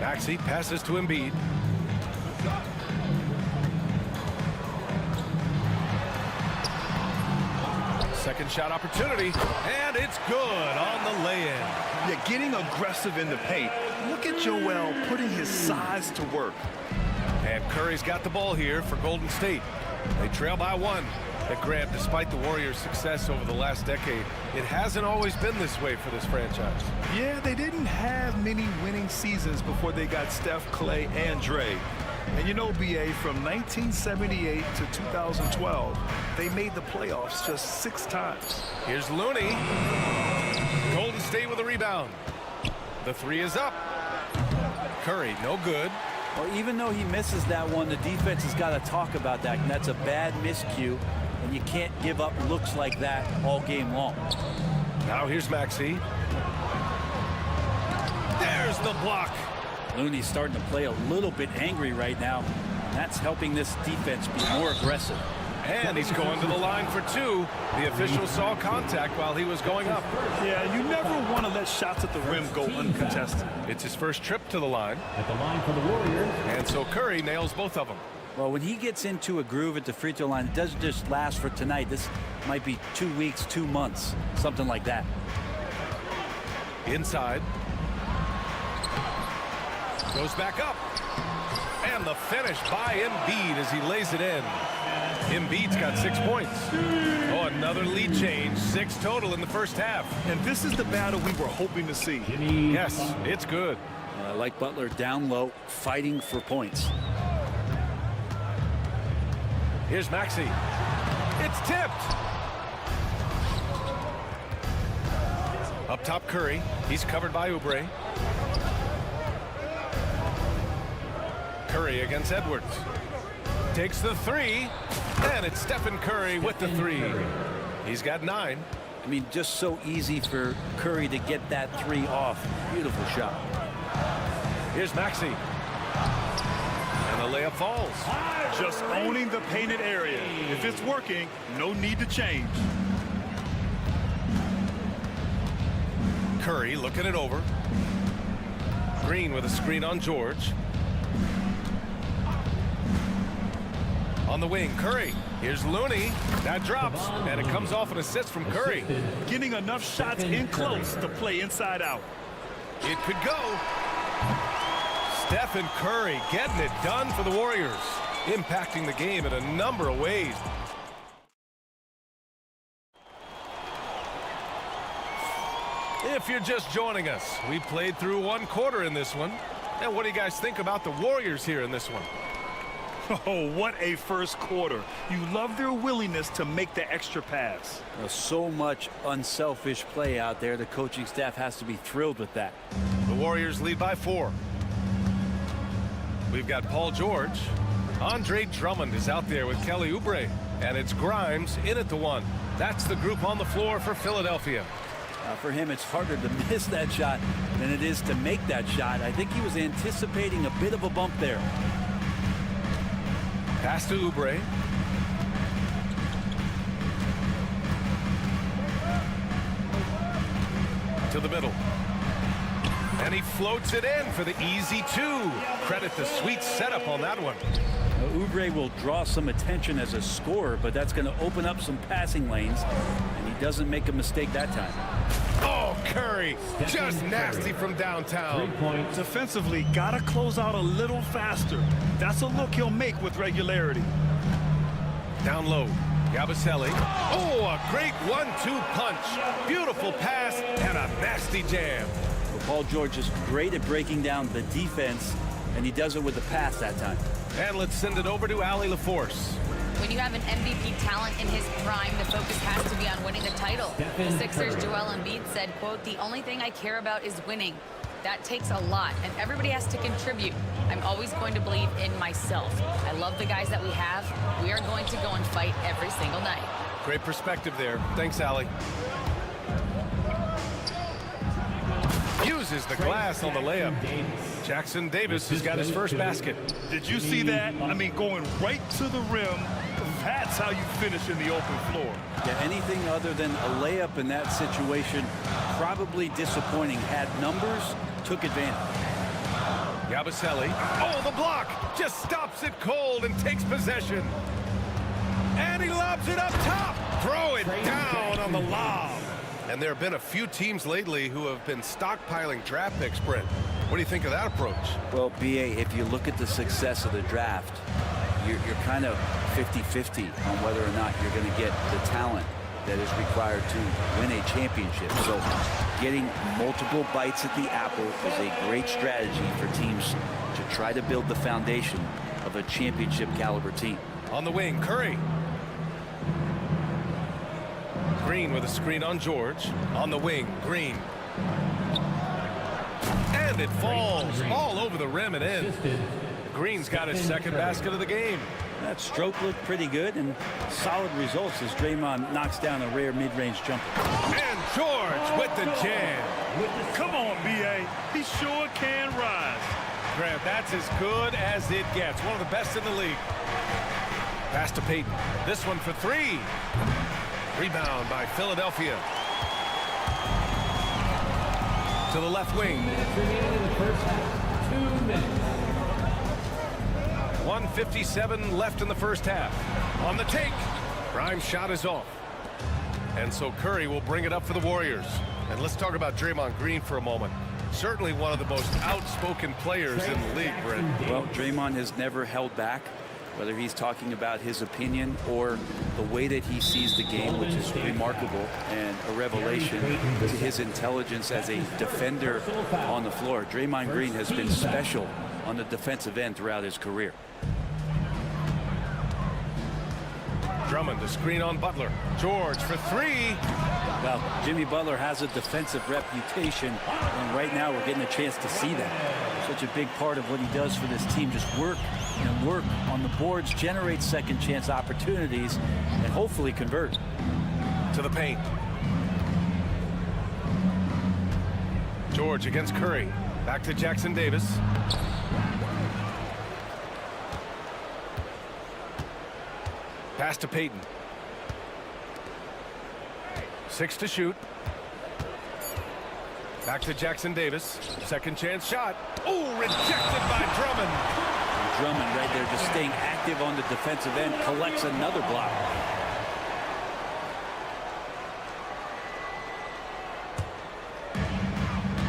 Maxey passes to Embiid. Second shot opportunity, and it's good on the lay-in. Yeah, getting aggressive in the paint. Look at Joel putting his size to work. And Curry's got the ball here for Golden State. They trail by 1. But Grant, despite the Warriors' success over the last decade, it hasn't always been this way for this franchise. Yeah, they didn't have many winning seasons before they got Steph, Clay, and Dre. And you know, BA, from 1978 to 2012, they made the playoffs just 6 times. Here's Looney. Golden State with a rebound. The 3 is up. Curry, no good. Well, even though he misses that one, the defense has got to talk about that. And that's a bad miscue. And you can't give up looks like that all game long. Now here's Maxey. There's the block. Looney's starting to play a little bit angry right now. And that's helping this defense be more aggressive. And he's going to the line for 2. The official saw contact while he was going up. Yeah, you never want to let shots at the rim go uncontested. It's his first trip to the line. At the line for the Warriors. And so Curry nails both of them. Well, when he gets into a groove at the free throw line, it doesn't just last for tonight. This might be 2 weeks, 2 months, something like that. Inside. Goes back up. And the finish by Embiid as he lays it in. Embiid's got 6 points. Oh, another lead change. 6 total in the first half. And this is the battle we were hoping to see. Yes, it's good. I like Butler down low, fighting for points. Here's Maxey. It's tipped. Up top, Curry. He's covered by Oubre. Curry against Edwards. Takes the three, and it's Stephen Curry with the three. He's got 9. I mean, just so easy for Curry to get that three off. Beautiful shot. Here's Maxey. And the layup falls. Just owning the painted area. If it's working, no need to change. Curry looking it over. Green with a screen on George. On the wing, Curry. Here's Looney. That drops, and it comes off an assist from Curry. Getting enough shots in close to play inside out. It could go. Stephen Curry getting it done for the Warriors, impacting the game in a number of ways. If you're just joining us, we played through 1 quarter in this one. And what do you guys think about the Warriors here in this one? Oh, what a first quarter. You love their willingness to make the extra pass. So much unselfish play out there. The coaching staff has to be thrilled with that. The Warriors lead by 4. We've got Paul George. Andre Drummond is out there with Kelly Oubre. And it's Grimes in at the 1. That's the group on the floor for Philadelphia. For him, it's harder to miss that shot than it is to make that shot. I think he was anticipating a bit of a bump there. Pass to Oubre. To the middle. And he floats it in for the easy 2. Credit the sweet setup on that one. Oubre will draw some attention as a scorer, but that's going to open up some passing lanes, and he doesn't make a mistake that time. Oh, Curry, just nasty from downtown. Defensively, got to close out a little faster. That's a look he'll make with regularity. Down low, Yabusele. Oh, a great 1-2 punch. Beautiful pass and a nasty jam. Well, Paul George is great at breaking down the defense, and he does it with the pass that time. And let's send it over to Allie LaForce. When you have an MVP talent in his prime, the focus has to be on winning the title. The Sixers' Joel Embiid said, quote, "The only thing I care about is winning." That takes a lot, and everybody has to contribute. I'm always going to believe in myself. I love the guys that we have. We are going to go and fight every single night. Great perspective there. Thanks, Allie. Uses the glass on the layup. Jackson Davis has got his first basket. Did you see that? I mean, going right to the rim. That's how you finish in the open floor. Yeah, anything other than a layup in that situation, probably disappointing. Had numbers, took advantage. Yabusele. Oh, the block! Just stops it cold and takes possession. And he lobs it up top. Throw it down on the lob. And there have been a few teams lately who have been stockpiling draft picks, Brent. What do you think of that approach? Well, B.A., if you look at the success of the draft, you're kind of 50-50 on whether or not you're going to get the talent that is required to win a championship. So getting multiple bites at the apple is a great strategy for teams to try to build the foundation of a championship caliber team. On the wing, Curry. Green with a screen on George. On the wing, Green. And it falls all over the rim and in. Green's got his second basket of the game. That stroke looked pretty good, and solid results as Draymond knocks down a rare mid-range jumper. And George with the jam. Come on, B.A. He sure can rise. Grant, that's as good as it gets. One of the best in the league. Pass to Payton. This one for 3. Rebound by Philadelphia. To the left wing. 2 minutes. 1:57 left in the first half. On the take. Grimes' shot is off. And so Curry will bring it up for the Warriors. And let's talk about Draymond Green for a moment. Certainly one of the most outspoken players in the league, Brent. Well, Draymond has never held back, whether he's talking about his opinion or the way that he sees the game, which is remarkable and a revelation to his intelligence as a defender on the floor. Draymond Green has been special on the defensive end throughout his career. Drummond, the screen on Butler. George for 3. Sal. Jimmy Butler has a defensive reputation, and right now we're getting a chance to see that. Such a big part of what he does for this team, just work and work on the boards, generate second chance opportunities, and hopefully convert. To the paint. George against Curry. Back to Jackson Davis. Pass to Payton. 6 to shoot. Back to Jackson Davis. Second chance shot. Oh, rejected by Drummond. Drummond right there just staying active on the defensive end, collects another block.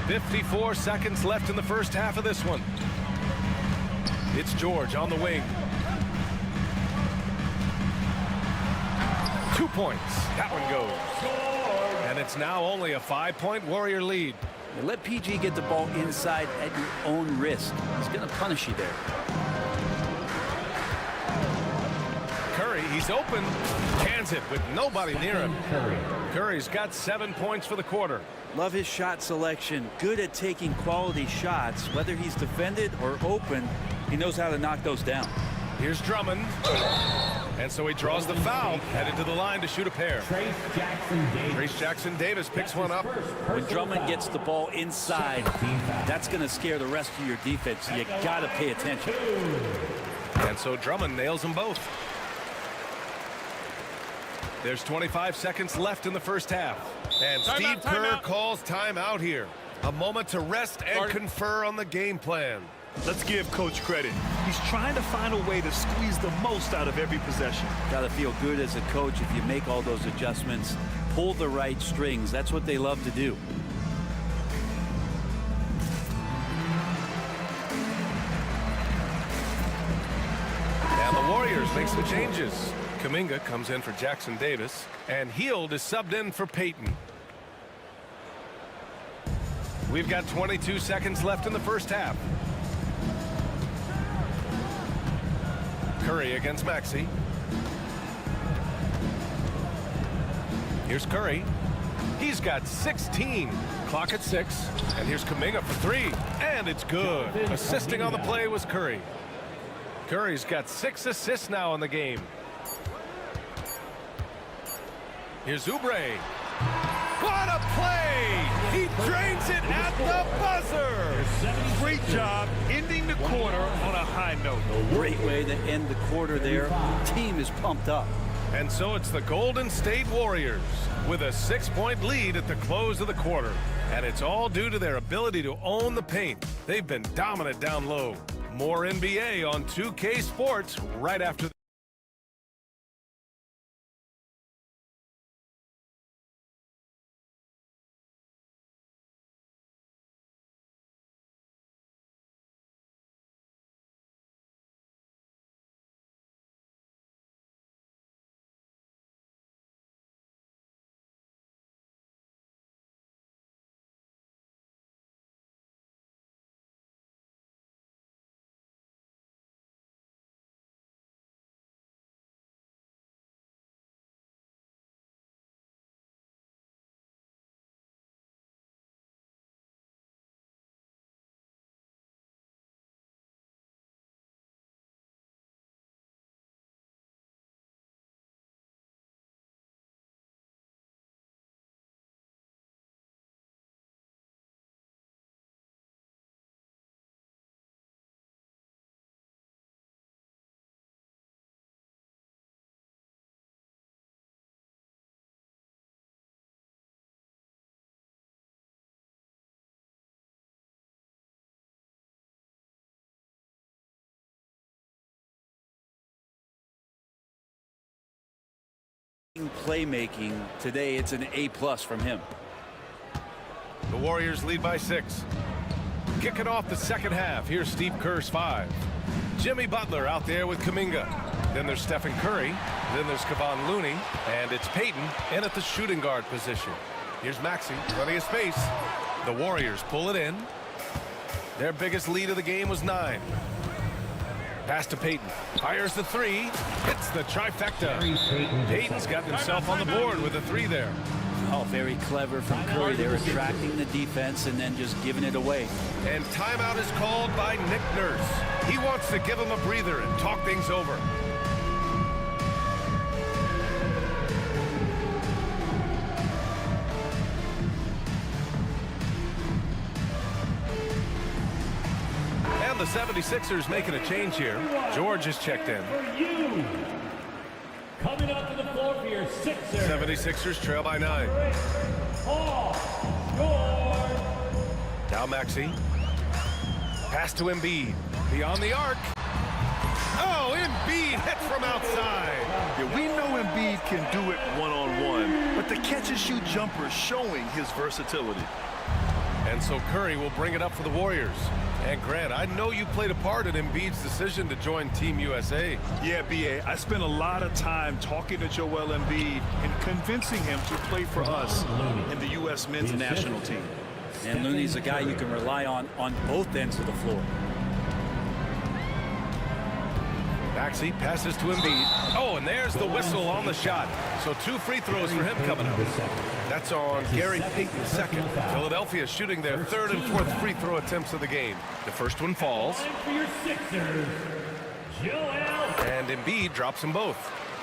.54 seconds left in the first half of this one. It's George on the wing. 2 points. That one goes. And it's now only a 5-point Warrior lead. You let PG get the ball inside at your own risk. He's going to punish you there. Curry, he's open. Cans it with nobody near him. Curry's got 7 points for the quarter. Love his shot selection. Good at taking quality shots. Whether he's defended or open, he knows how to knock those down. Here's Drummond. And so he draws the foul, headed to the line to shoot a pair. Trace Jackson Davis picks one up. When Drummond gets the ball inside, that's going to scare the rest of your defense. You got to pay attention. And so Drummond nails them both. There's 25 seconds left in the first half. And Steve Kerr calls timeout here. A moment to rest and confer on the game plan. Let's give Coach credit. He's trying to find a way to squeeze the most out of every possession. Got to feel good as a coach if you make all those adjustments, pull the right strings. That's what they love to do. And the Warriors make some changes. Kuminga comes in for Jackson Davis, and Hield is subbed in for Payton. We've got 22 seconds left in the first half. Curry against Maxey. Here's Curry. He's got 16. Clock at 6. And here's Kuminga for 3. And it's good. Assisting on the play was Curry. Curry's got 6 assists now in the game. Here's Oubre. What a play! He drains it at the buzzer! Great job ending the quarter on a high note. Great way to end the quarter there. The team is pumped up. And so it's the Golden State Warriors with a 6-point lead at the close of the quarter. And it's all due to their ability to own the paint. They've been dominant down low. More NBA on 2K Sports right after this. Playmaking today, it's an A+ from him. The Warriors lead by 6. Kicking off the second half. Here's Steve Kerr's 5. Jimmy Butler out there with Kuminga. Then there's Stephen Curry. Then there's Kevon Looney. And it's Payton in at the shooting guard position. Here's Maxey, plenty of space. The Warriors pull it in. Their biggest lead of the game was 9. Pass to Payton. Fires the 3. Hits the trifecta. Payton's got himself on the board with a 3 there. Oh, very clever from Curry. They're attracting the defense and then just giving it away. And timeout is called by Nick Nurse. He wants to give him a breather and talk things over. And the 76ers making a change here. George is checked in. Coming up to the floor for your Sixers. 76ers trail by 9. Paul George. Now Maxey. Pass to Embiid. Beyond the arc. Oh, Embiid hits from outside. Yeah, we know Embiid can do it one-on-one, but the catch-and-shoot jumper is showing his versatility. And so Curry will bring it up for the Warriors. And Grant, I know you played a part in Embiid's decision to join Team USA. Yeah, B.A., I spent a lot of time talking to Joel Embiid and convincing him to play for us in the U.S. men's national team. And Looney's a guy you can rely on both ends of the floor. Maxey passes to Embiid. Oh, and there's the whistle on the shot. So 2 free throws for him coming up. That's on Gary Payton's second. Philadelphia shooting their 3rd and 4th free throw attempts of the game. The first one falls. And Embiid drops them both.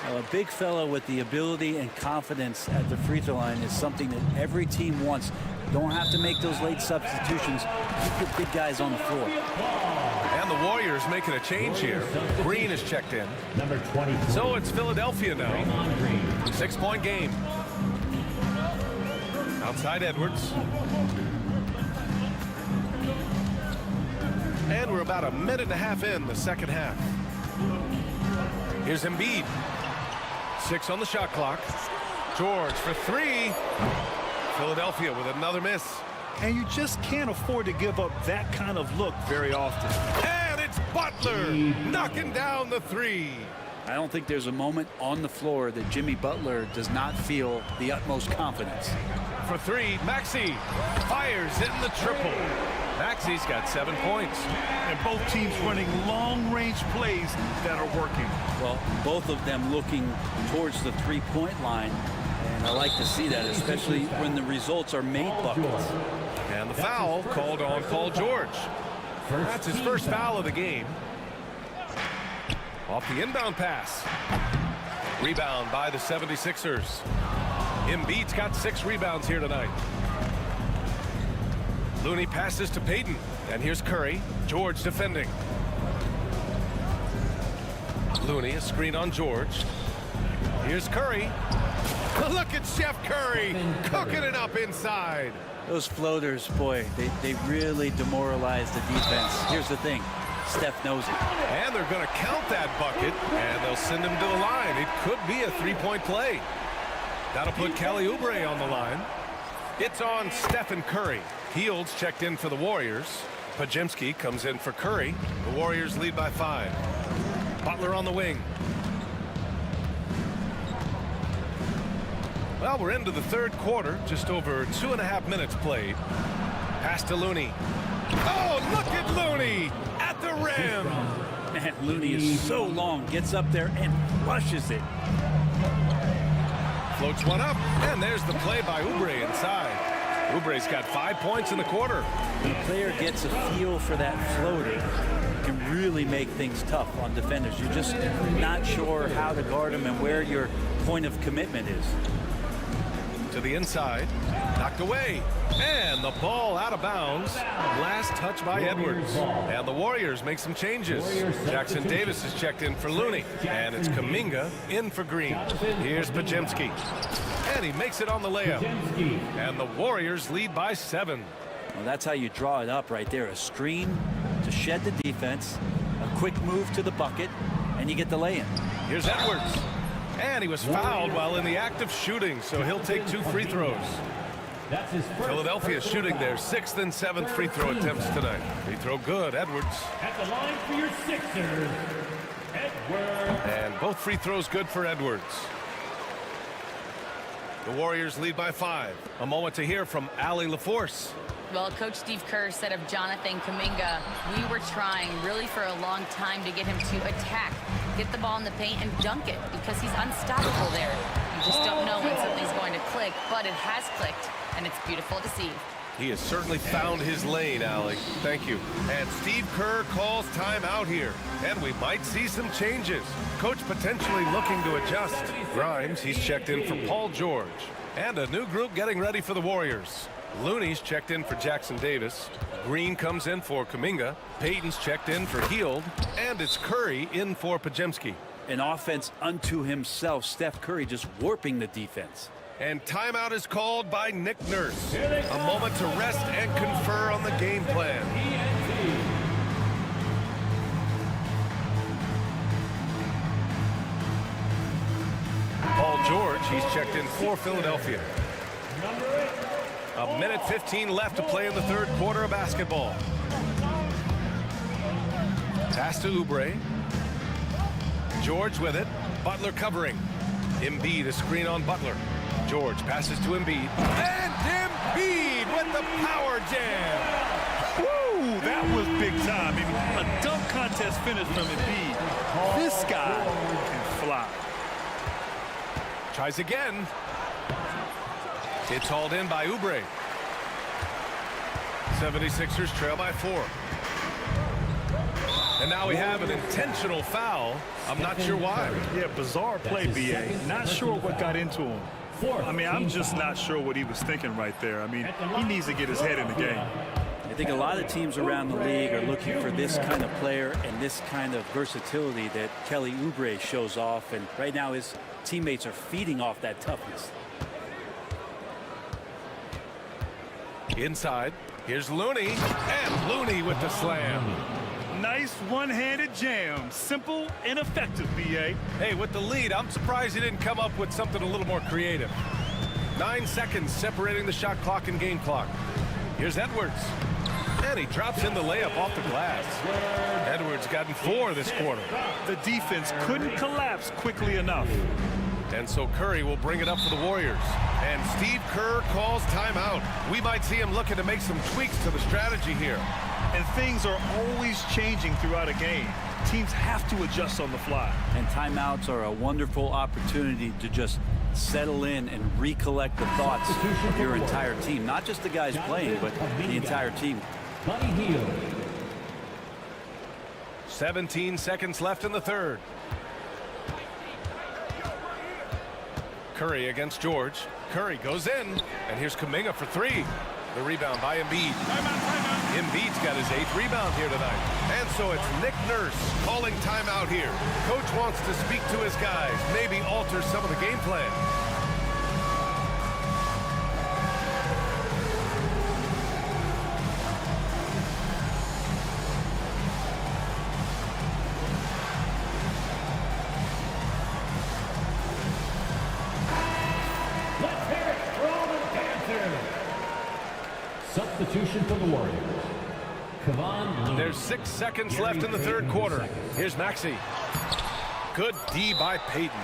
Well, a big fella with the ability and confidence at the free throw line is something that every team wants. Don't have to make those late substitutions. Keep the big guys on the floor. And the Warriors making a change here. Green is checked in. Number 20. So it's Philadelphia now. 6-point game. Outside Edwards. And we're about a minute and a half in the second half. Here's Embiid. 6 on the shot clock. George for 3. Philadelphia with another miss. And you just can't afford to give up that kind of look very often. And it's Butler knocking down the 3. I don't think there's a moment on the floor that Jimmy Butler does not feel the utmost confidence. For 3, Maxey fires in the triple. Maxey's got 7 points. And both teams running long-range plays that are working. Well, both of them looking towards the three-point line. And I like to see that, especially when the results are made buckets. And the foul called on Paul George. That's his first foul of the game. Off the inbound pass. Rebound by the 76ers. Embiid's got 6 rebounds here tonight. Looney passes to Payton. And here's Curry. George defending. Looney, a screen on George. Here's Curry. Look at Chef Curry cooking it up inside. Those floaters, boy, they really demoralize the defense. Here's the thing. Steph knows it. And they're going to count that bucket, and they'll send him to the line. It could be a 3-point play. That'll put Kelly Oubre on the line. It's on Stephen Curry. Fields checked in for the Warriors. Pajemski comes in for Curry. The Warriors lead by 5. Butler on the wing. Well, we're into the 3rd quarter. Just over 2.5 minutes played. Pass to Looney. Oh, look at Looney at the rim. Man, Looney is so long, gets up there and flushes it. Floats one up, and there's the play by Oubre inside. Oubre's got 5 points in the quarter. When a player gets a feel for that floater, it can really make things tough on defenders. You're just not sure how to guard them and where your point of commitment is. To the inside, knocked away, and the ball out of bounds. Last touch by Edwards. And the Warriors make some changes. Jackson Davis is checked in for Looney, and it's Kuminga in for Green. Here's Pajemski, and he makes it on the layup. And the Warriors lead by 7. Well, that's how you draw it up right there. A screen to shed the defense, a quick move to the bucket, and you get the lay-in. Here's Edwards. And he was fouled while in the act of shooting, so he'll take 2 free throws. Philadelphia shooting their 6th and 7th free throw attempts tonight. Free throw good, Edwards. At the line for your Sixers, Edwards. And both free throws good for Edwards. The Warriors lead by 5. A moment to hear from Allie LaForce. Well, Coach Steve Kerr said of Jonathan Kuminga, we were trying really for a long time to get him to attack, get the ball in the paint and dunk it because he's unstoppable there. You You just don't know when something's going to click, but it has clicked, and it's beautiful to see. He has certainly found his lane, Allie. Thank you. And Steve Kerr calls timeout here. And we might see some changes. Coach potentially looking to adjust. Grimes, he's checked in for Paul George. And a new group getting ready for the Warriors. Looney's checked in for Jackson Davis. Green comes in for Kuminga. Payton's checked in for Hield. And it's Curry in for Pajemski. An offense unto himself. Steph Curry just warping the defense. And timeout is called by Nick Nurse. A moment to rest and confer on the game plan. Paul George, he's checked in for Philadelphia. A minute 15 left to play in the third quarter of basketball. Pass to Oubre. George with it. Butler covering. Embiid, a screen on Butler. George passes to Embiid. And Embiid with the power jam. Woo, that was big time. I mean, a dunk contest finish from Embiid. This guy can fly. Tries again. It's hauled in by Oubre. 76ers trail by 4. And now we have an intentional foul. I'm not sure why. Yeah, bizarre play, BA. Not sure what got into him. I mean, I'm just not sure what he was thinking right there. I mean, he needs to get his head in the game. I think a lot of teams around the league are looking for this kind of player and this kind of versatility that Kelly Oubre shows off. And right now his teammates are feeding off that toughness. Inside, here's Looney. And Looney with the slam. Nice one-handed jam. Simple and effective, BA. Hey, with the lead, I'm surprised he didn't come up with something a little more creative. 9 seconds separating the shot clock and game clock. Here's Edwards. And he drops in the layup off the glass. Edwards gotten 4 this quarter. The defense couldn't collapse quickly enough. And so Curry will bring it up for the Warriors. And Steve Kerr calls timeout. We might see him looking to make some tweaks to the strategy here. And things are always changing throughout a game. Teams have to adjust on the fly. And timeouts are a wonderful opportunity to just settle in and recollect the thoughts of your entire team. Not just the guys playing, but the entire team. 17 seconds left in the third. Curry against George. Curry goes in, and here's Kuminga for 3. The rebound by Embiid. Embiid's got his 8th rebound here tonight. And so it's Nick Nurse calling timeout here. Coach wants to speak to his guys, maybe alter some of the game plan. Substitution for the Warriors. There's 6 seconds left in the third quarter. Here's Maxey. Good D by Payton.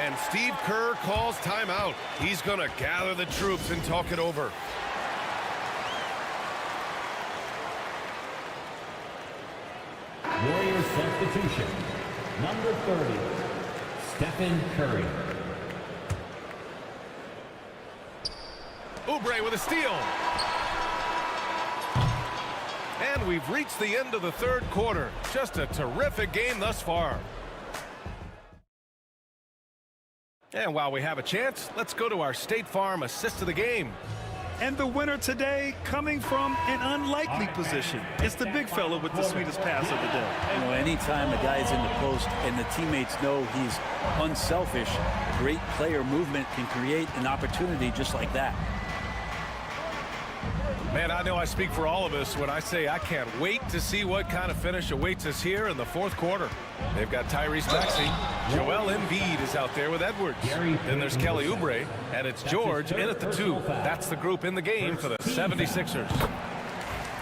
And Steve Kerr calls timeout. He's going to gather the troops and talk it over. Warriors substitution. Number 30, Stephen Curry. Oubre with a steal. And we've reached the end of the third quarter. Just a terrific game thus far. And while we have a chance, let's go to our State Farm assist of the game. And the winner today coming from an unlikely position. It's the big fella with the sweetest pass of the day. You know, anytime a guy's in the post and the teammates know he's unselfish, great player movement can create an opportunity just like that. Man, I know I speak for all of us when I say I can't wait to see what kind of finish awaits us here in the fourth quarter. They've got Tyrese Maxey. Joel Embiid is out there with Edwards. Then there's Kelly Oubre, and it's George in at the 2. That's the group in the game for the 76ers.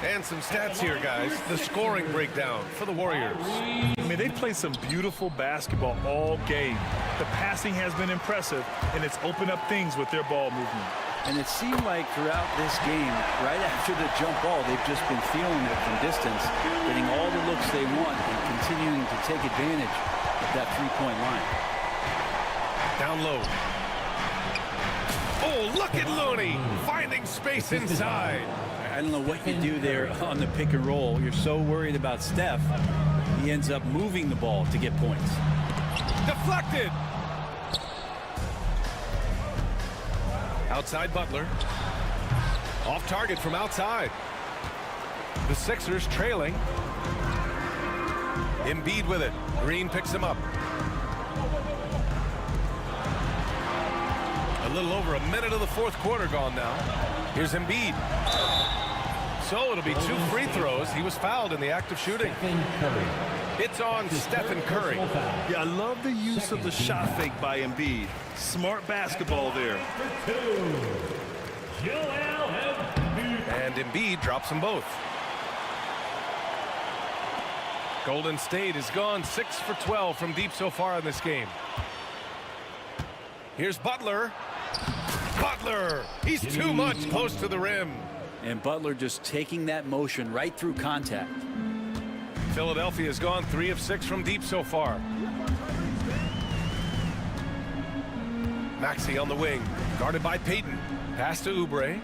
And some stats here, guys. The scoring breakdown for the Warriors. I mean, they've played some beautiful basketball all game. The passing has been impressive, and it's opened up things with their ball movement. And it seemed like throughout this game, right after the jump ball, they've just been feeling it from distance, getting all the looks they want and continuing to take advantage of that three-point line. Down low. Oh, look at Looney finding space inside. I don't know what you do there on the pick and roll. You're so worried about Steph. He ends up moving the ball to get points. Deflected. Outside Butler. Off target from outside. The Sixers trailing. Embiid with it. Green picks him up. A little over a minute of the fourth quarter gone now. Here's Embiid. So it'll be 2 free throws. He was fouled in the act of shooting. It's on Stephen Curry. Yeah, I love the use of the shot fake by Embiid. Smart basketball there. And Embiid drops them both. Golden State has gone 6 for 12 from deep so far in this game. Here's Butler. Butler! He's too much close to the rim. And Butler just taking that motion right through contact. Philadelphia has gone 3 of 6 from deep so far. Maxey on the wing, guarded by Payton. Pass to Oubre.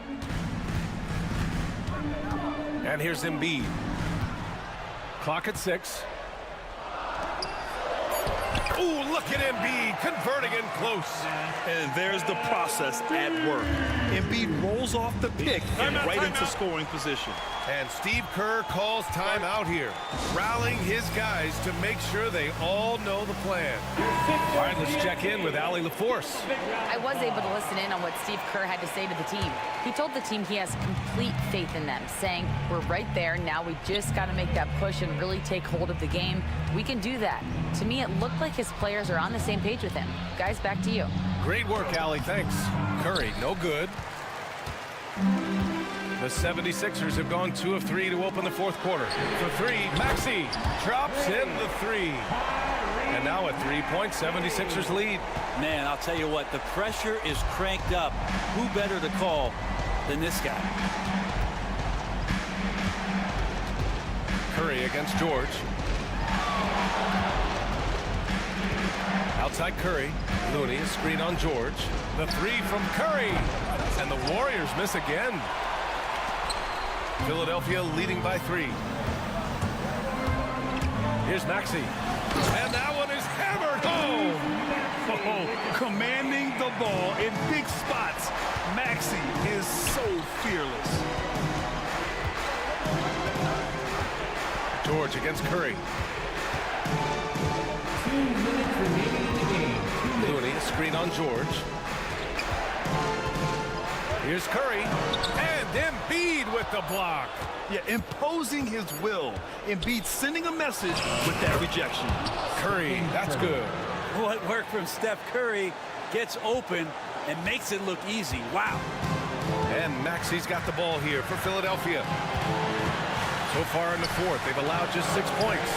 And here's Embiid. Clock at 6. Ooh, look at Embiid converting in close. And there's the process at work. Embiid rolls off the pick and right into scoring position. And Steve Kerr calls timeout here, rallying his guys to make sure they all know the plan. All right, let's check in with Allie LaForce. I was able to listen in on what Steve Kerr had to say to the team. He told the team he has complete faith in them, saying, we're right there, now we just got to make that push and really take hold of the game. We can do that. To me, it looked like his players are on the same page with him. Guys, back to you. Great work, Allie, thanks. Curry, no good. The 76ers have gone 2 of 3 to open the fourth quarter. For 3, Maxey drops in the 3. And now a 3-point 76ers lead. Man, I'll tell you what, the pressure is cranked up. Who better to call than this guy? Curry against George. Outside Curry. Looney, a screen on George. The 3 from Curry. And the Warriors miss again. Philadelphia leading by 3. Here's Maxey. And that one is hammered home. Oh, commanding the ball in big spots. Maxey is so fearless. George against Curry. 2 minutes remaining in the game. Looney, a screen on George. Here's Curry. And Embiid with the block. Yeah, imposing his will. Embiid sending a message with that rejection. Curry, that's good. What work from Steph Curry gets open and makes it look easy. Wow. And Maxey's got the ball here for Philadelphia. So far in the fourth, they've allowed just 6 points.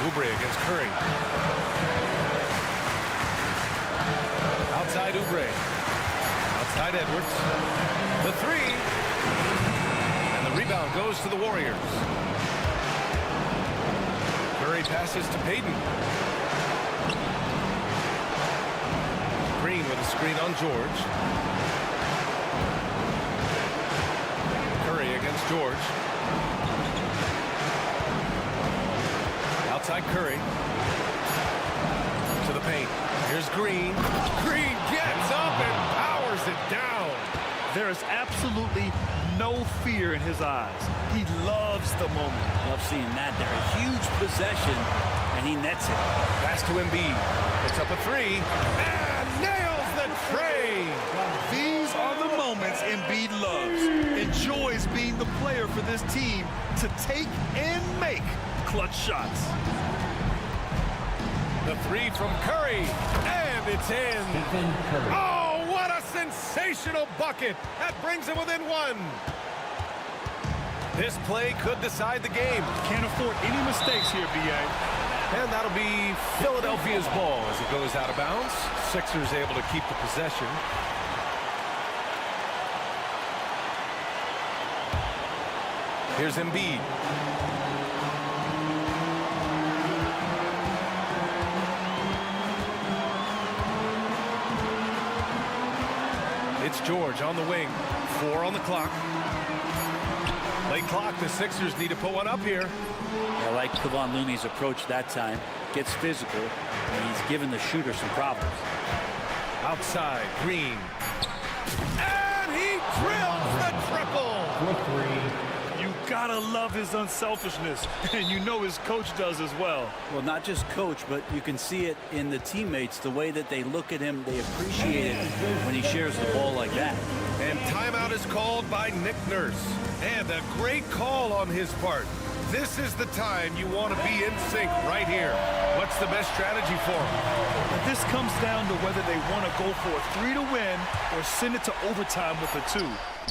Oubre against Curry. Outside Oubre. Outside Edwards. The 3. And the rebound goes to the Warriors. Curry passes to Payton. Green with a screen on George. Curry against George. Outside Curry. To the paint. Here's Green. Green gets up and powers it down. There is absolutely no fear in his eyes. He loves the moment. Love seeing that there. A huge possession, and he nets it. Pass to Embiid. It's up a 3. And nails the tray. These are the moments Embiid loves. Enjoys being the player for this team to take and make clutch shots. The 3 from Curry. And it's in. Oh, what a sensational bucket. That brings him within 1. This play could decide the game. Can't afford any mistakes here, B.A. And that'll be Philadelphia's ball as it goes out of bounds. Sixers able to keep the possession. Here's Embiid. It's George on the wing. 4 on the clock. Late clock. The Sixers need to put one up here. I like Kevon Looney's approach that time. Gets physical, and he's given the shooter some problems. Outside, Green. And he drills the triple. You gotta love his unselfishness, and you know his coach does as well. Well, not just coach, but you can see it in the teammates, the way that they look at him, they appreciate it when he shares the ball like that. And timeout is called by Nick Nurse. And a great call on his part. This is the time you want to be in sync right here. What's the best strategy for him? This comes down to whether they want to go for a 3 to win or send it to overtime with a 2.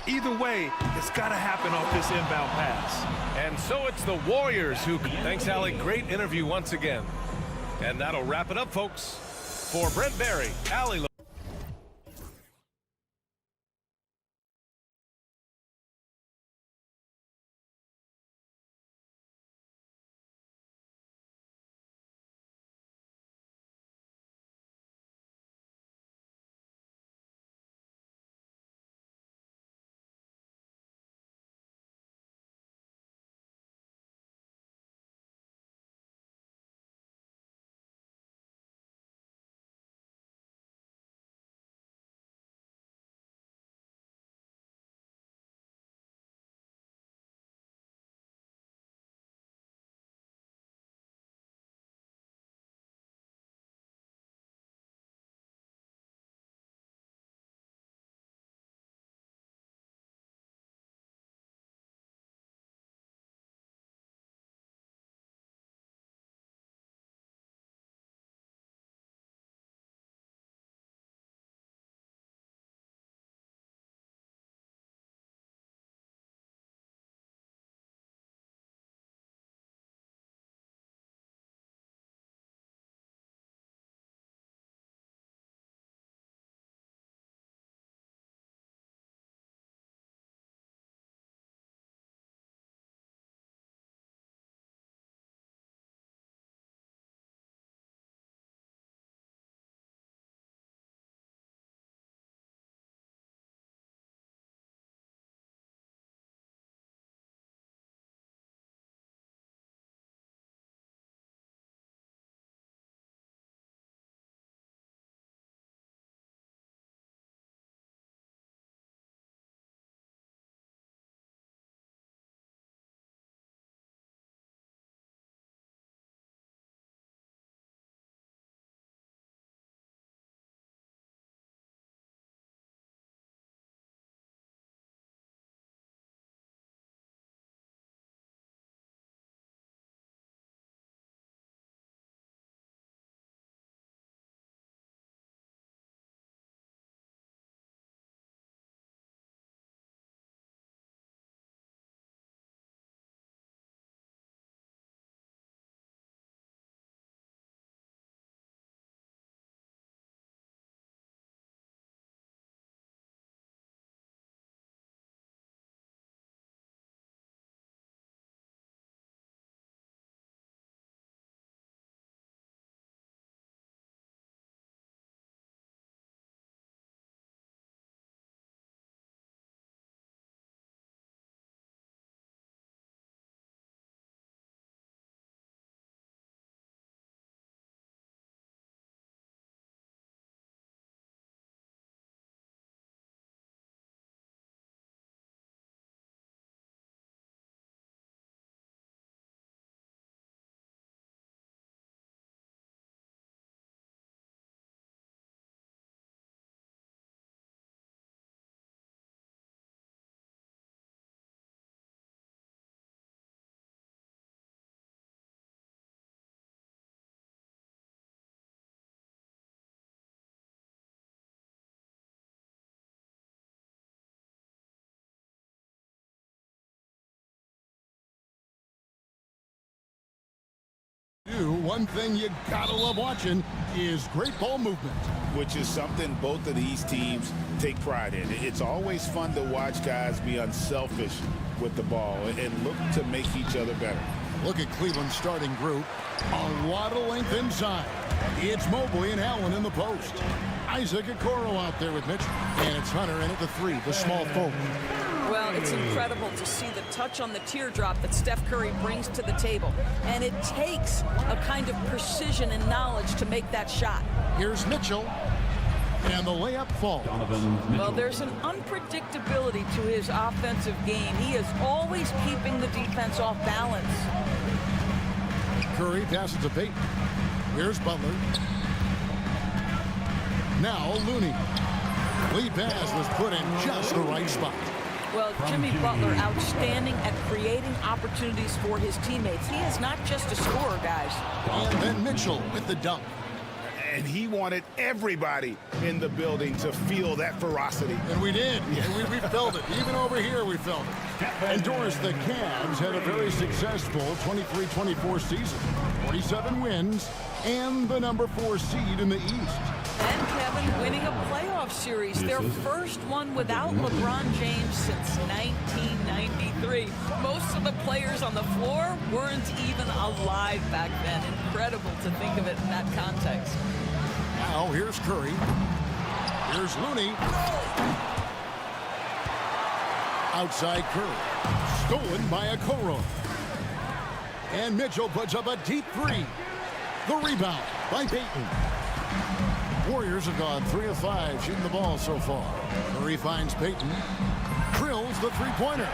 Either way, it's got to happen off this inbound pass. And so it's the Warriors who... Thanks, Allie. Great interview once again. And that'll wrap it up, folks. For Brent Barry, Allie... One thing you gotta love watching is great ball movement, which is something both of these teams take pride in. It's always fun to watch guys be unselfish with the ball and look to make each other better. Look at Cleveland's starting group. A lot of length inside. It's Mobley and Allen in the post. Isaac Okoro out there with Mitchell. And it's Hunter in at the 3, the small forward. Well, it's incredible to see the touch on the teardrop that Steph Curry brings to the table. And it takes a kind of precision and knowledge to make that shot. Here's Mitchell. And the layup falls. Well, there's an unpredictability to his offensive game. He is always keeping the defense off balance. Curry passes to Payton. Here's Butler. Now Looney. Lead pass was put in just the right spot. Well, Jimmy Butler outstanding at creating opportunities for his teammates. He is not just a scorer, guys. And then Mitchell with the dunk. And he wanted everybody in the building to feel that ferocity. And we did. And we felt it. Even over here, we felt it. And Doris, the Cavs had a very successful 23-24 season. 47 wins and the number 4 seed in the East. And Kevin winning a playoff series, their first one without LeBron James since 1993. Most of the players on the floor weren't even alive back then. Incredible to think of it in that context. Now here's Curry. Here's Looney. Outside Curry. Stolen by Okoro. And Mitchell puts up a deep 3. The rebound by Payton. Warriors have gone 3 of 5 shooting the ball so far. Curry finds Payton. Drills the three-pointer.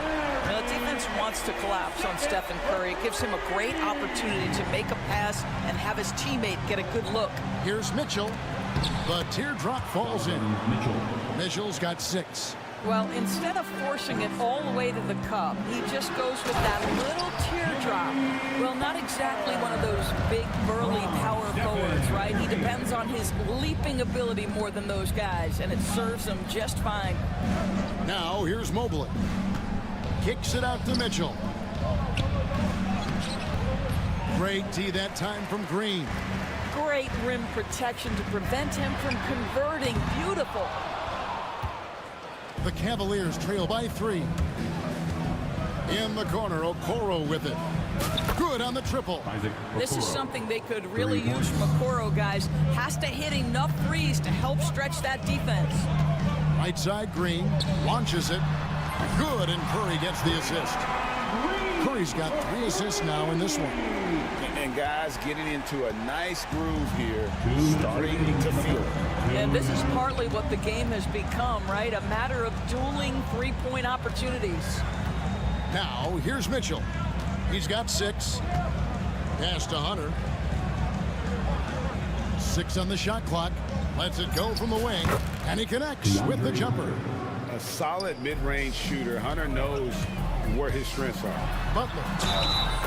The defense wants to collapse on Stephen Curry. It gives him a great opportunity to make a pass and have his teammate get a good look. Here's Mitchell. The teardrop falls in. Mitchell's got 6. Well, instead of forcing it all the way to the cup, he just goes with that little teardrop. Well, not exactly one of those big, burly power forwards, right? He depends on his leaping ability more than those guys, and it serves him just fine. Now, here's Mobley. Kicks it out to Mitchell. Great D that time from Green. Great rim protection to prevent him from converting. Beautiful. The Cavaliers trail by 3. In the corner, Okoro with it. Good on the triple. This is something they could really use from Okoro, guys. Has to hit enough threes to help stretch that defense. Right side, Green launches it. Good, and Curry gets the assist. Curry's got 3 assists now in this one. And guys getting into a nice groove here, starting to feel it. And this is partly what the game has become, right? A matter of dueling three-point opportunities. Now, here's Mitchell. He's got 6. Pass to Hunter. 6 on the shot clock. Lets it go from the wing. And he connects with the jumper. A solid mid-range shooter. Hunter knows where his strengths are. Butler.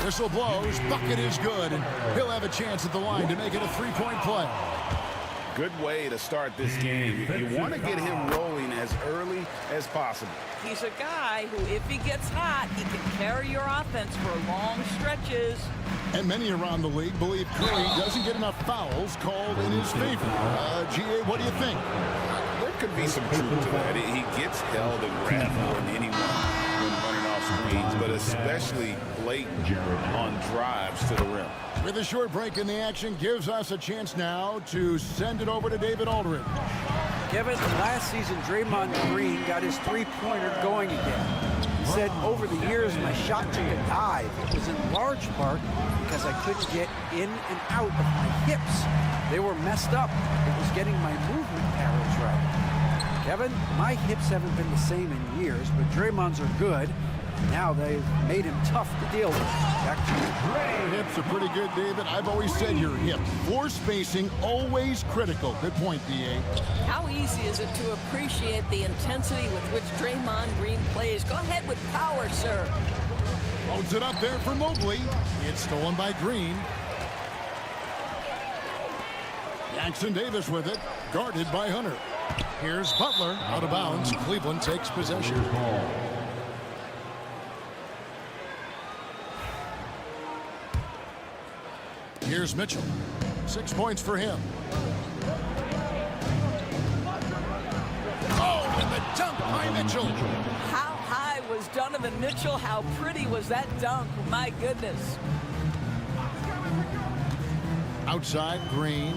Whistle blows. Bucket is good. And he'll have a chance at the line to make it a 3-point play. Good way to start this game. You want to get him rolling as early as possible. He's a guy who, if he gets hot, he can carry your offense for long stretches. And many around the league believe Curry doesn't get enough fouls called in his favor. GA, what do you think? There could be some truth to that. He gets held and grabbed more than anyone when running off screens, but especially blatant on drives to the rim. With a short break in the action, gives us a chance now to send it over to David Aldridge. Kevin, last season, Draymond Green got his three-pointer going again. He said, over the years, my shot took a dive. It was in large part because I couldn't get in and out of my hips. They were messed up. It was getting my movement patterns right. Kevin, my hips haven't been the same in years, but Draymond's are good. Now they've made him tough to deal with. Back to you. Your hips are pretty good, David. I've always said your hips. Floor spacing, always critical. Good point, D.A. How easy is it to appreciate the intensity with which Draymond Green plays? Go ahead with power, sir. Loads it up there for Mobley. It's stolen by Green. Jackson Davis with it, guarded by Hunter. Here's Butler, out of bounds. Cleveland takes possession. Here's Mitchell. 6 points for him. Oh, and the dunk by Mitchell. How high was Donovan Mitchell? How pretty was that dunk? My goodness. Outside, Green.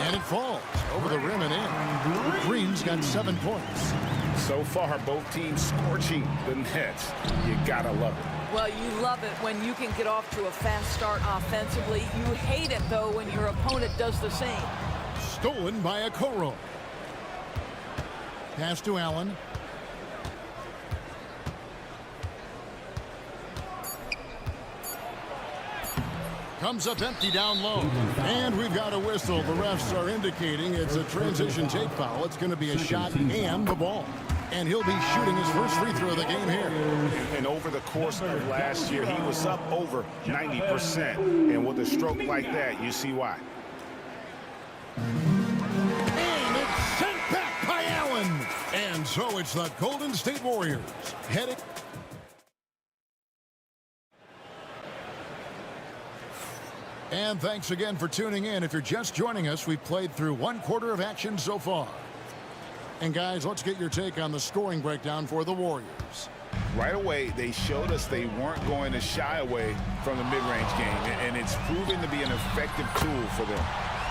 And it falls over the rim and in. Green's got 7 points. So far, both teams scorching the nets. You gotta love it. Well, you love it when you can get off to a fast start offensively. You hate it, though, when your opponent does the same. Stolen by Okoro. Pass to Allen. Comes up empty down low. And we've got a whistle. The refs are indicating it's a transition take foul. It's going to be a shot and the ball. And he'll be shooting his first free throw of the game here. And over the course of last year, he was up over 90%. And with a stroke like that, you see why. And it's sent back by Allen. And so it's the Golden State Warriors heading. And thanks again for tuning in. If you're just joining us, we've played through 1 quarter of action so far. And guys, let's get your take on the scoring breakdown for the Warriors. Right away, they showed us they weren't going to shy away from the mid-range game, and it's proven to be an effective tool for them.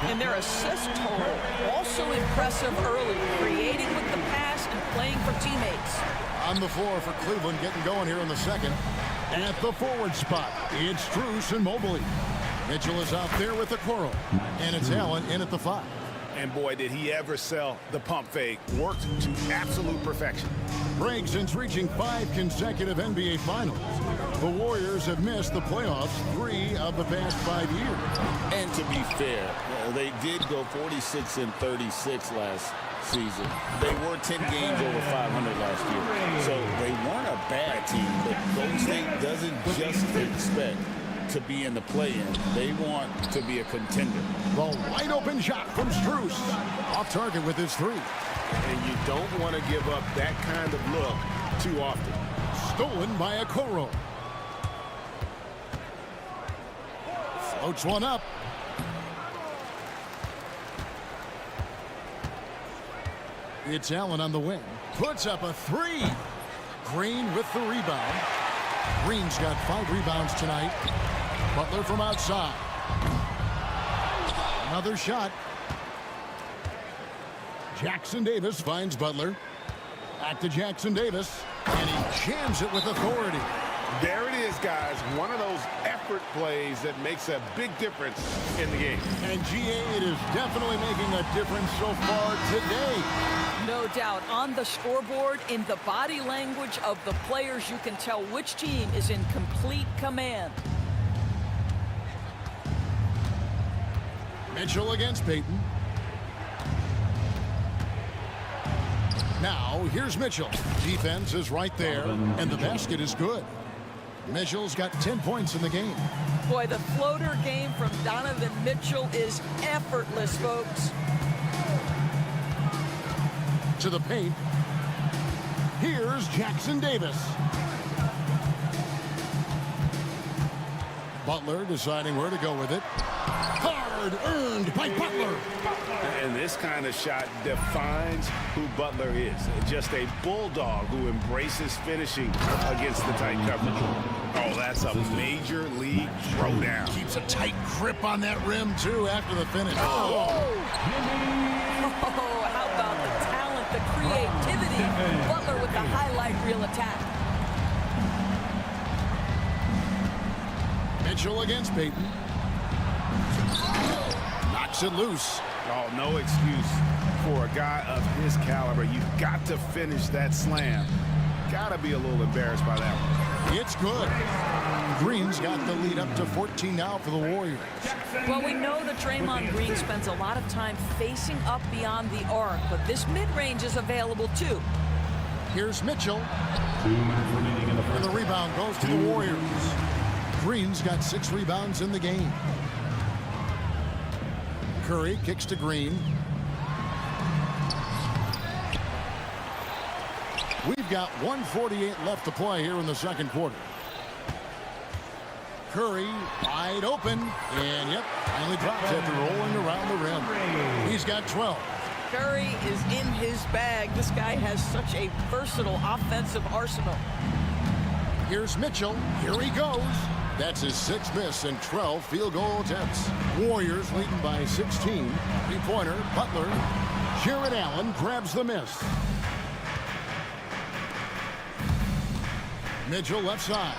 And their assist total also impressive early, creating with the pass and playing for teammates. On the floor for Cleveland, getting going here in the second. At the forward spot, it's Strus and Mobley. Mitchell is out there with the Okoro, and it's Allen in at the 5. And boy, did he ever sell the pump fake. Worked to absolute perfection. Break since reaching 5 consecutive NBA Finals. The Warriors have missed the playoffs 3 of the past 5 years. And to be fair, they did go 46-36 last season. They were 10 games over 500 last year. So they weren't a bad team, but Golden State doesn't just expect to be in the play-in. They want to be a contender. The wide open shot from Strus. Off target with his 3. And you don't want to give up that kind of look too often. Stolen by Okoro. Floats one up. It's Allen on the wing. Puts up a 3. Green with the rebound. Green's got 5 rebounds tonight. Butler from outside. Another shot. Jackson Davis finds Butler. Back to Jackson Davis. And he jams it with authority. There it is, guys. One of those effort plays that makes a big difference in the game. And GA, it is definitely making a difference so far today. No doubt. On the scoreboard, in the body language of the players, you can tell which team is in complete command. Mitchell against Payton. Now, here's Mitchell. Defense is right there, and the basket is good. Mitchell's got 10 points in the game. Boy, the floater game from Donovan Mitchell is effortless, folks. To the paint. Here's Jackson Davis. Butler deciding where to go with it. Hard earned by Butler. And this kind of shot defines who Butler is. Just a bulldog who embraces finishing against the tight coverage. Oh, that's a major league throwdown. Keeps a tight grip on that rim, too, after the finish. Oh, how about the talent, the creativity? Butler with the highlight reel attack. Mitchell against Payton. Knocks it loose. Oh, no excuse for a guy of his caliber. You've got to finish that slam. Got to be a little embarrassed by that one. It's good. Green's got the lead up to 14 now for the Warriors. Well, we know that Draymond Green spends a lot of time facing up beyond the arc, but this mid-range is available too. Here's Mitchell. And the rebound goes to the Warriors. Green's got 6 rebounds in the game. Curry kicks to Green. We've got 1:48 left to play here in the second quarter. Curry wide open, and yep, finally drops after rolling around the rim. He's got 12. Curry is in his bag. This guy has such a versatile offensive arsenal. Here's Mitchell. Here he goes. That's his 6th miss and 12 field goal attempts. Warriors leading by 16. Three-pointer, Butler. Jared Allen grabs the miss. Mitchell left side.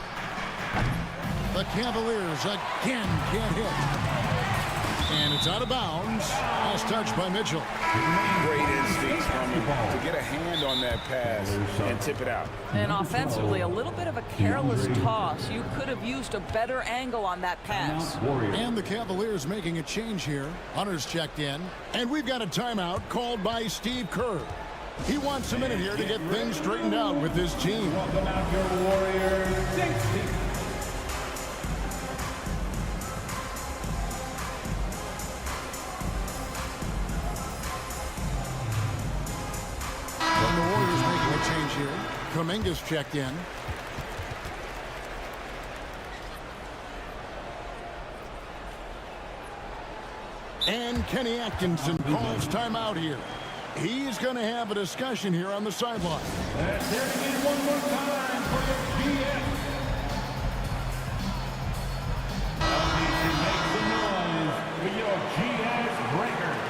The Cavaliers again can't hit. And it's out of bounds. Last touch by Mitchell. Great instincts from him to get a hand on that pass and tip it out. And offensively, a little bit of a careless toss. You could have used a better angle on that pass. And the Cavaliers making a change here. Hunter's checked in. And we've got a timeout called by Steve Kerr. He wants a minute here to get things straightened out with his team. Welcome out your Warriors. 60. And the Warriors making a change here. Kuminga's checked in. And Kenny Atkinson calls timeout here. He's going to have a discussion here on the sideline. Let's hear it one more time for the GS. Make some noise for your GS Breakers.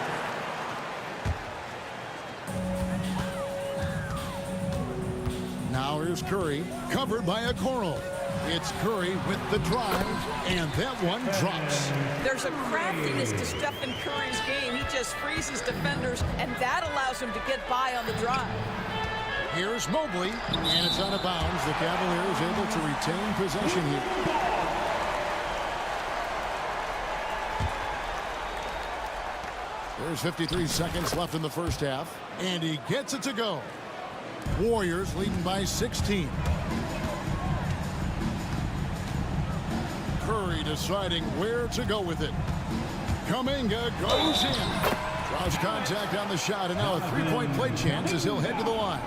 Now here's Curry, covered by a Coral. It's Curry with the drive, and that one drops. There's a craftiness to Stephen Curry's game. He just freezes defenders, and that allows him to get by on the drive. Here's Mobley, and it's out of bounds. The Cavaliers able to retain possession here. There's 53 seconds left in the first half, and he gets it to go. Warriors leading by 16. Curry deciding where to go with it. Kuminga goes in. Draws contact on the shot, and now a three-point play chance as he'll head to the line.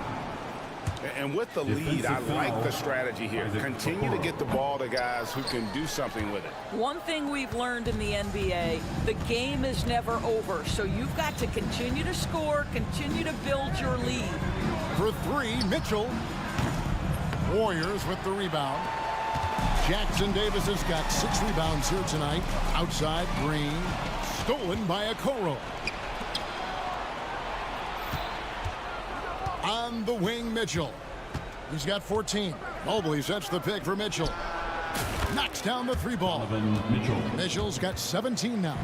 And with the lead, I like the strategy here. Continue to get the ball to guys who can do something with it. One thing we've learned in the NBA, the game is never over. So you've got to continue to score, continue to build your lead. For three, Mitchell. Warriors with the rebound. Jackson Davis has got 6 rebounds here tonight. Outside, Green. Stolen by Okoro. On the wing, Mitchell. He's got 14. Mobley sets the pick for Mitchell. Knocks down the 3-ball. Mitchell's got 17 now.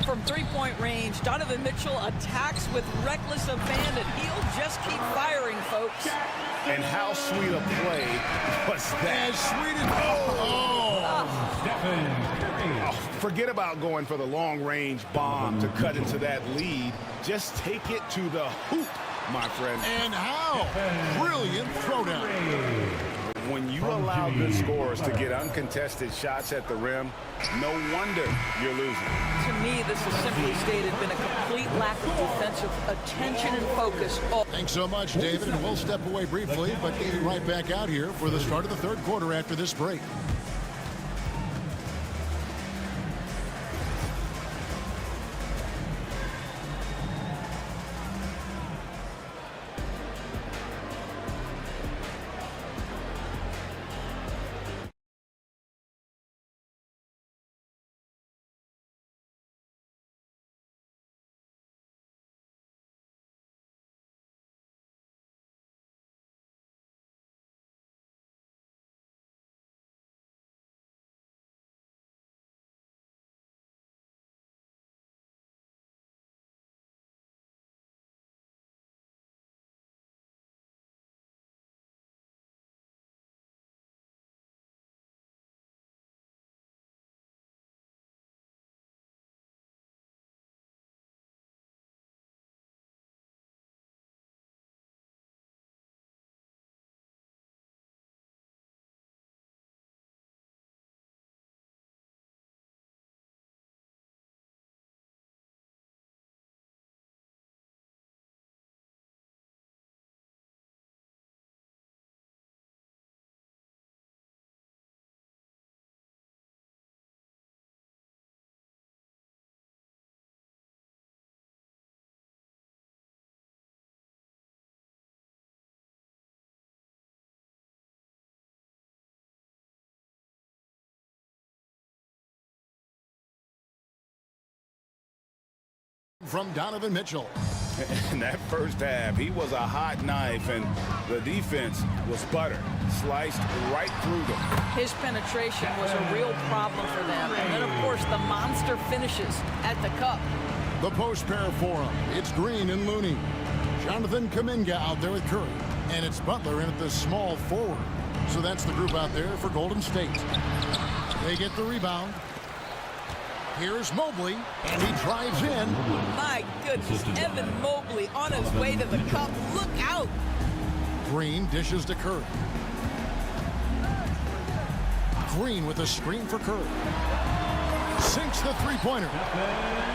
From three-point range, Donovan Mitchell attacks with reckless abandon. He'll just keep firing, folks. And how sweet a play was that? Forget about going for the long-range bomb to cut into that lead. Just take it to the hoop, my friend. And how? Brilliant throwdown. When you allow good scorers to get uncontested shots at the rim, no wonder you're losing. To me, this has simply stated been a complete lack of defensive attention and focus. Thanks so much, David, and we'll step away briefly, but get you right back out here for the start of the third quarter after this break. From Donovan Mitchell. In that first half, he was a hot knife, and the defense was butter, sliced right through them. His penetration was a real problem for them. And then, of course, the monster finishes at the cup. The post pair for him. It's Green and Looney. Jonathan Kuminga out there with Curry. And it's Butler in at the small forward. So that's the group out there for Golden State. They get the rebound. Here's Mobley, and he drives in. My goodness, Evan Mobley on his way to the cup. Look out! Green dishes to Curry. Green with a screen for Curry. Sinks the three-pointer.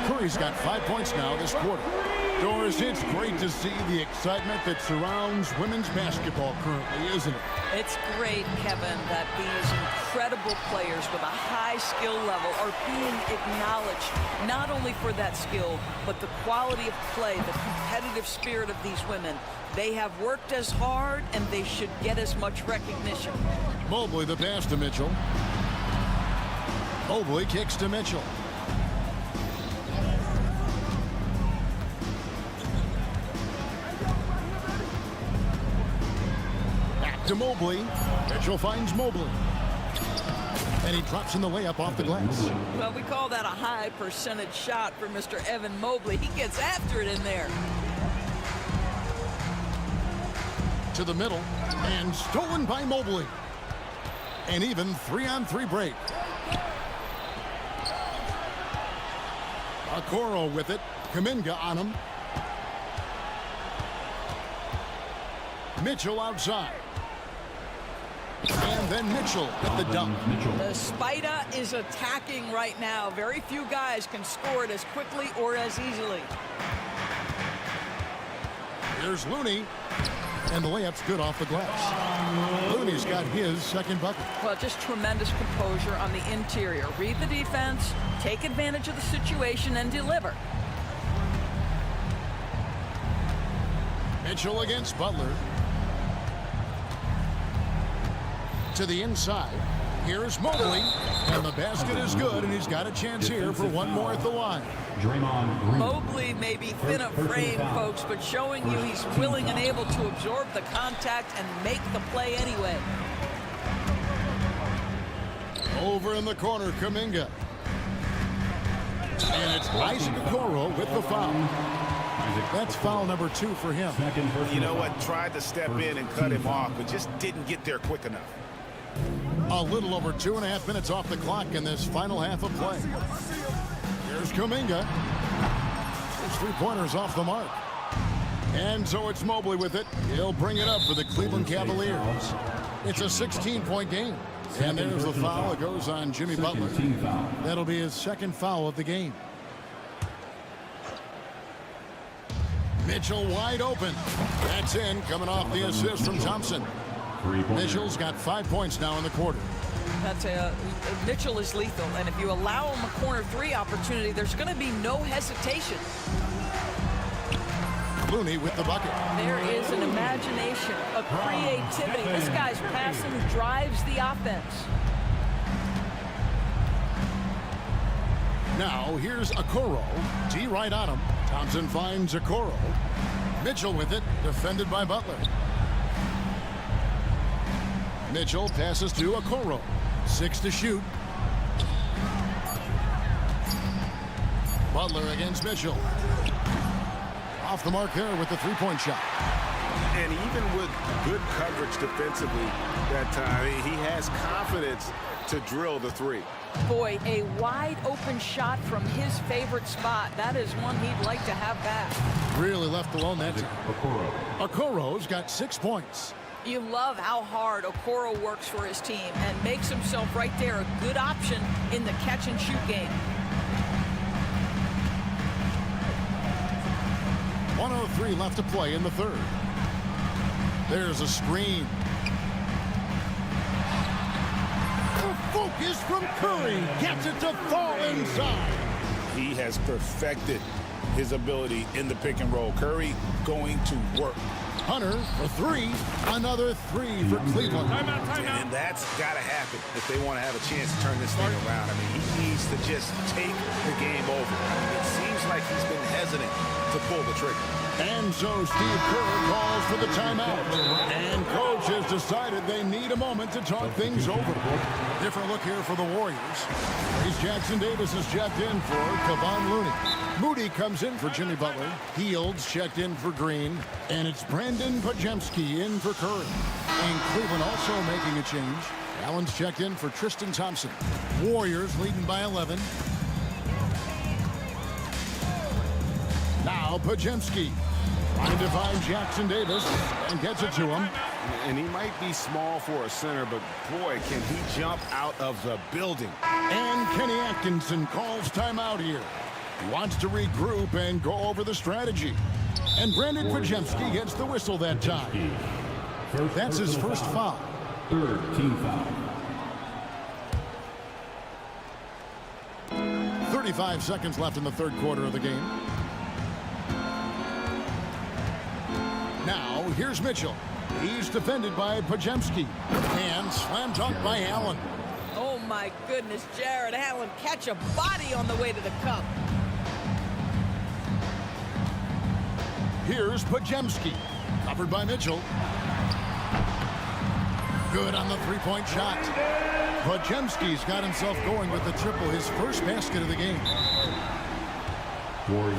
Curry's got 5 points now this quarter. Doris, it's great to see the excitement that surrounds women's basketball currently, isn't it? It's great, Kevin, that these incredible players with a high skill level are being acknowledged, not only for that skill, but the quality of play, the competitive spirit of these women. They have worked as hard, and they should get as much recognition. Mobley the pass to Mitchell. Mobley kicks to Mitchell. To Mobley. Mitchell finds Mobley. And he drops in the layup off the glass. Well, we call that a high percentage shot for Mr. Evan Mobley. He gets after it in there. To the middle. And stolen by Mobley. An even 3-on-3 break. Okoro with it. Kuminga on him. Mitchell outside. And then Mitchell with the dunk. The Spider is attacking right now. Very few guys can score it as quickly or as easily. Here's Looney. And the layup's good off the glass. Looney's got his second bucket. Well, just tremendous composure on the interior. Read the defense, take advantage of the situation, and deliver. Mitchell against Butler. To the inside. Here's Mobley. And the basket is good, and he's got a chance here for one more at the line. Mobley may be thin of frame, folks, but showing you he's willing and able to absorb the contact and make the play anyway. Over in the corner, Kuminga. And it's Isaac Okoro with the foul. That's foul number 2 for him. You know what? Tried to step in and cut him off, but just didn't get there quick enough. A little over 2.5 minutes off the clock in this final half of play. Here's Kuminga. His three-pointer's off the mark. And so it's Mobley with it. He'll bring it up for the Cleveland Cavaliers. It's a 16-point game. And there's the foul. It goes on Jimmy Butler. That'll be his second foul of the game. Mitchell wide open. That's in, coming off the assist from Thompson. Mitchell's got 5 points now in the quarter. Mitchell is lethal, and if you allow him a corner 3 opportunity, there's going to be no hesitation. Looney with the bucket. There is an imagination, a creativity. This guy's passing drives the offense. Now here's Okoro. T right on him. Thompson finds Okoro. Mitchell with it, defended by Butler. Mitchell passes to Okoro. 6 to shoot. Butler against Mitchell. Off the mark there with the three-point shot. And even with good coverage defensively that time, he has confidence to drill the three. Boy, a wide open shot from his favorite spot. That is one he'd like to have back. Really left alone that time. Okoro's got 6 points. You love how hard Okoro works for his team and makes himself right there a good option in the catch-and-shoot game. 1:03 left to play in the third. There's a screen. The focus from Curry gets it to fall inside. He has perfected his ability in the pick and roll. Curry going to work. Hunter for three. Another three for Cleveland. And that's got to happen if they want to have a chance to turn this thing around. I mean, he needs to just take the game over. I mean, it seems like he's been hesitant to pull the trigger. And so Steve Kerr calls for the timeout. And coach has decided they need a moment to talk things over. Different look here for the Warriors. Reese Jackson Davis is checked in for Kevon Looney. Moody comes in for Jimmy Butler. Fields checked in for Green. And it's Brandon Pajemski in for Curry. And Cleveland also making a change. Allen's checked in for Tristan Thompson. Warriors leading by 11. Now Pajemski trying to find Jackson Davis and gets it to him. And he might be small for a center, but boy, can he jump out of the building. And Kenny Atkinson calls timeout here. He wants to regroup and go over the strategy. And Brandon Pajemski gets the whistle that time. That's his first foul. Third team foul. 35 seconds left in the third quarter of the game. Now, here's Mitchell. He's defended by Pajemski. And slam dunk by Allen. Oh, my goodness, Jared Allen catch a body on the way to the cup. Here's Pajemski. Covered by Mitchell. Good on the three-point shot. Pajemski's got himself going with the triple, his first basket of the game.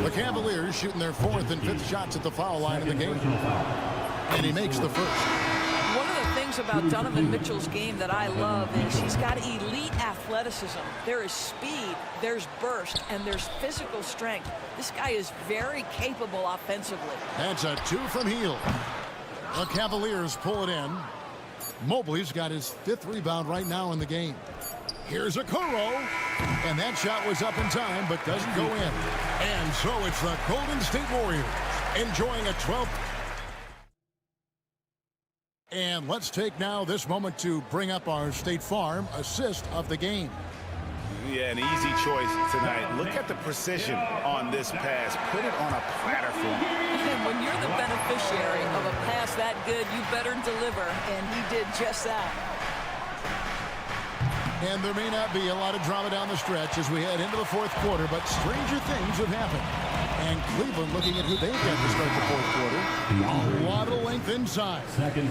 The Cavaliers shooting their fourth and fifth shots at the foul line of the game. And he makes the first. One of the things about Donovan Mitchell's game that I love is he's got elite athleticism. There is speed, there's burst, and there's physical strength. This guy is very capable offensively. That's a two from Hield. The Cavaliers pull it in. Mobley's got his fifth rebound right now in the game. Here's Okoro. And that shot was up in time, but doesn't go in. And so it's the Golden State Warriors enjoying a 12th. And let's take now this moment to bring up our State Farm assist of the game. Yeah, an easy choice tonight. Look at the precision on this pass. Put it on a platter for him. And when you're the beneficiary of a pass that good, you better deliver, and he did just that. And there may not be a lot of drama down the stretch as we head into the fourth quarter, but stranger things have happened. And Cleveland looking at who they've got to start the fourth quarter. A lot of length inside.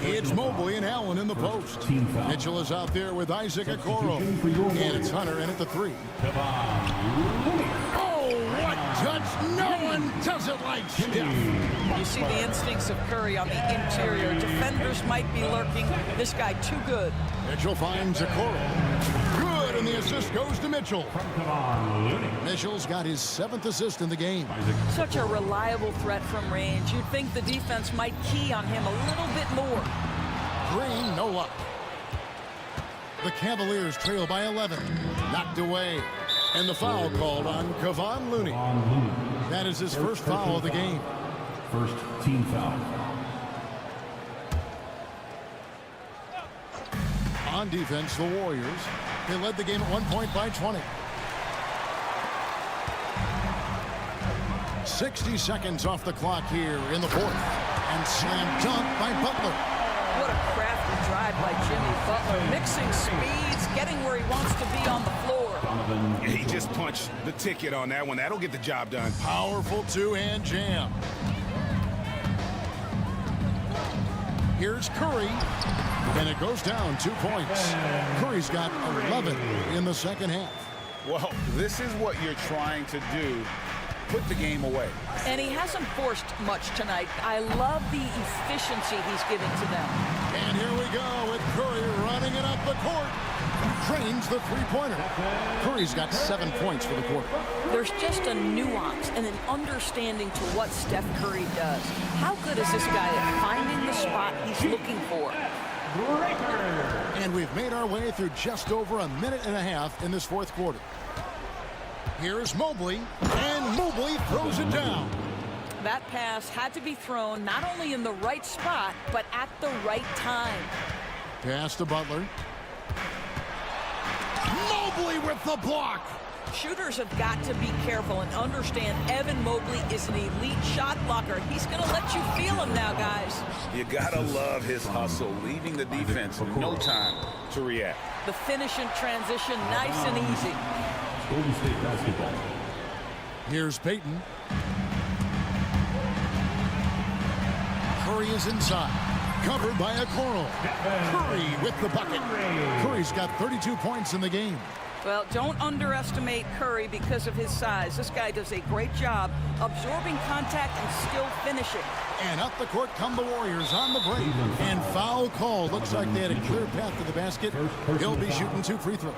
It's Mobley and Allen in the post. Mitchell is out there with Isaac Okoro. And it's Hunter in at the three. Oh, what touch! No one does it like Steph. You see the instincts of Curry on the interior. Defenders might be lurking. This guy too good. Mitchell finds Okoro. Good, and the assist goes to Mitchell. Mitchell's got his 7th assist in the game. Such a reliable threat from range. You'd think the defense might key on him a little bit more. Green, no luck. The Cavaliers trail by 11. Knocked away. And the foul called on Kevon Looney. That is his first foul of the game. First team foul. On defense, the Warriors. They led the game at 1 point by 20. 60 seconds off the clock here in the fourth. And slam dunk by Butler. What a crafty drive by Jimmy Butler. Mixing speeds, getting where he wants to be on the floor. He just punched the ticket on that one. That'll get the job done. Powerful two-hand jam. Here's Curry. And it goes down 2 points. Curry's got 11 in the second half. Well, this is what you're trying to do. Put the game away. And he hasn't forced much tonight. I love the efficiency he's giving to them. And here we go with Curry running it up the court. Drains the three-pointer. Curry's got 7 points for the quarter. There's just a nuance and an understanding to what Steph Curry does. How good is this guy at finding the spot he's looking for? And we've made our way through just over a minute and a half in this fourth quarter. Here's Mobley, and Mobley throws it down. That pass had to be thrown not only in the right spot, but at the right time. Pass to Butler. Mobley with the block. Shooters have got to be careful and understand Evan Mobley is an elite shot blocker. He's going to let you feel him now, guys. You gotta love his hustle, leaving the defense no time to react. The finish in transition, nice and easy. Golden State basketball. Here's Peyton. Curry is inside. Covered by Okoro. Curry with the bucket. Curry's got 32 points in the game. Well, don't underestimate Curry because of his size. This guy does a great job absorbing contact and still finishing. And up the court come the Warriors on the break. And foul call. Looks like they had a clear path to the basket. He'll be shooting 2 free throws.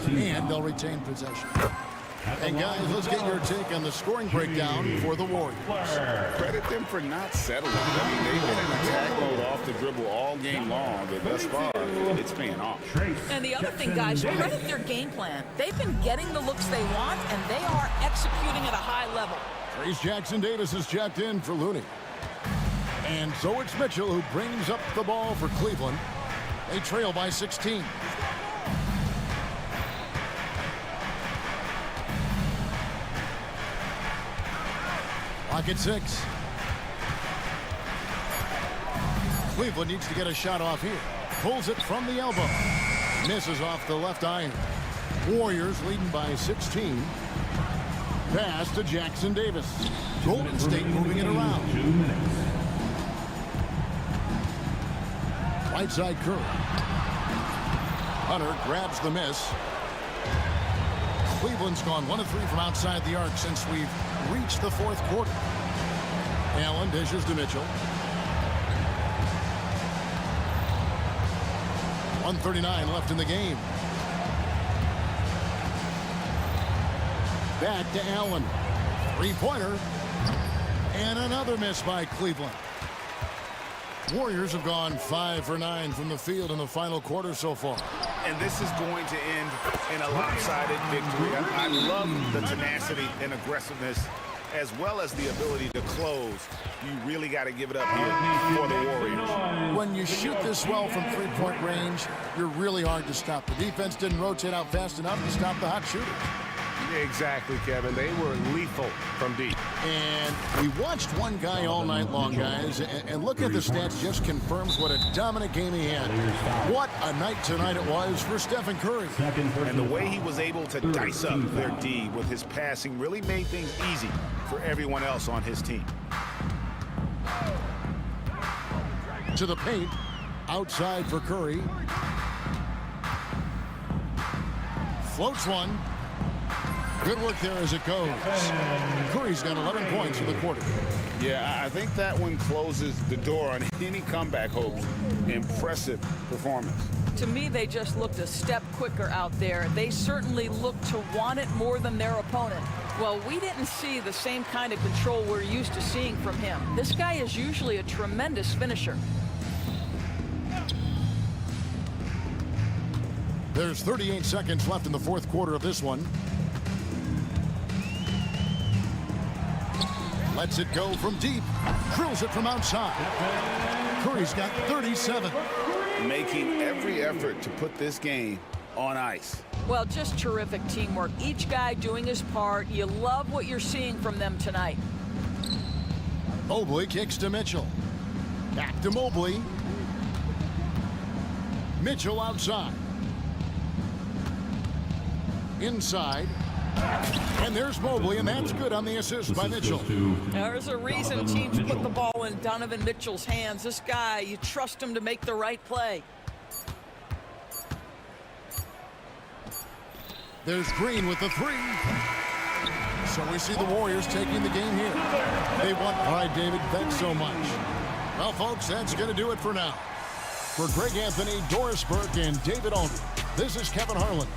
And they'll retain possession. And guys, let's get your take on the scoring breakdown for the Warriors. Credit them for not settling. I mean, they've been in attack mode off the dribble all game long, but thus far, it's paying off. And the other thing, guys, credit their game plan. They've been getting the looks they want, and they are executing at a high level. Trace Jackson-Davis is checked in for Looney. And so it's Mitchell who brings up the ball for Cleveland. They trail by 16. Clock at 6. Cleveland needs to get a shot off here. Pulls it from the elbow. Misses off the left iron. Warriors leading by 16. Pass to Jackson-Davis. Golden State moving it around. 2 minutes. Right side Curry. Hunter grabs the miss. Cleveland's gone 1 of 3 from outside the arc since we've reached the fourth quarter. Allen dishes to Mitchell. 1:39 left in the game. Back to Allen. Three-pointer. And another miss by Cleveland. Warriors have gone 5 for 9 from the field in the final quarter so far. And this is going to end in a lopsided victory. I love the tenacity and aggressiveness as well as the ability to close. You really got to give it up here for the Warriors. When you shoot this well from three-point range, you're really hard to stop. The defense didn't rotate out fast enough to stop the hot shooters. Exactly, Kevin. They were lethal from deep. And we watched one guy all night long, guys, and look at the stats, just confirms what a dominant game he had. What a night tonight it was for Stephen Curry. And the way he was able to dice up their D with his passing really made things easy for everyone else on his team. To the paint, outside for Curry. Floats one. Good work there as it goes. Curry's got 11 points in the quarter. Yeah, I think that one closes the door on any comeback hopes. Impressive performance. To me, they just looked a step quicker out there. They certainly looked to want it more than their opponent. Well, we didn't see the same kind of control we're used to seeing from him. This guy is usually a tremendous finisher. There's 38 seconds left in the fourth quarter of this one. Lets it go from deep. Drills it from outside. Curry's got 37. Making every effort to put this game on ice. Well, just terrific teamwork. Each guy doing his part. You love what you're seeing from them tonight. Mobley kicks to Mitchell. Back to Mobley. Mitchell outside. Inside. And there's Mobley, and that's good on the assist by Mitchell. There's a reason teams put the ball in Donovan Mitchell's hands. This guy, you trust him to make the right play. There's Green with the three. So we see the Warriors taking the game here. They won. All right, David, thanks so much. Well, folks, that's going to do it for now. For Greg Anthony, Doris Burke, and David Aldridge, this is Kevin Harlan.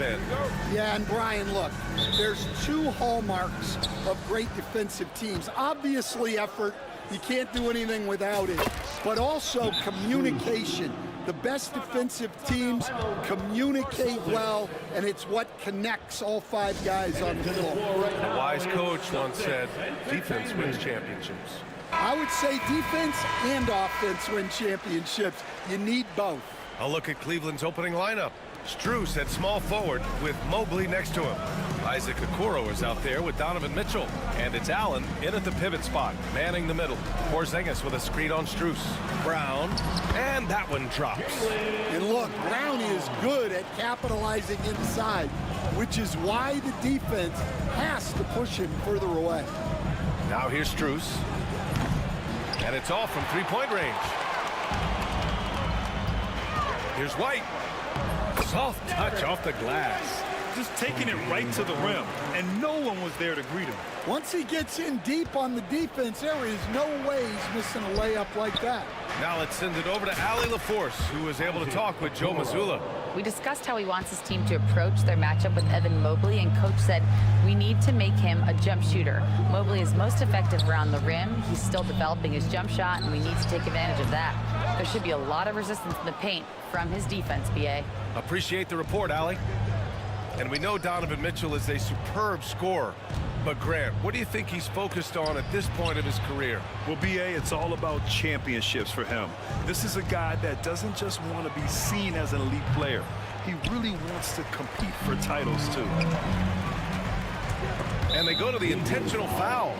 end. Yeah, and Brian, look, there's two hallmarks of great defensive teams. Obviously, effort. You can't do anything without it. But also communication. The best defensive teams communicate well, and it's what connects all five guys on the floor. A wise coach once said, defense wins championships. I would say defense and offense win championships. You need both. A look at Cleveland's opening lineup. Strus at small forward with Mobley next to him. Isaac Okoro is out there with Donovan Mitchell. And it's Allen in at the pivot spot, manning the middle. Porzingis with a screen on Strus. Brown, and that one drops. And look, Brown is good at capitalizing inside, which is why the defense has to push him further away. Now here's Strus. And it's off from three-point range. Here's White. Soft touch off the glass. Just taking it right to the rim, and no one was there to greet him. Once he gets in deep on the defense, there is no way he's missing a layup like that. Now let's send it over to Allie LaForce, who was able to talk with Joe Mazzulla. We discussed how he wants his team to approach their matchup with Evan Mobley, and Coach said, we need to make him a jump shooter. Mobley is most effective around the rim. He's still developing his jump shot, and we need to take advantage of that. There should be a lot of resistance in the paint from his defense, BA. Appreciate the report, Allie. And we know Donovan Mitchell is a superb scorer. But Grant, what do you think he's focused on at this point of his career? Well, BA, it's all about championships for him. This is a guy that doesn't just want to be seen as an elite player. He really wants to compete for titles, too. And they go to the intentional foul.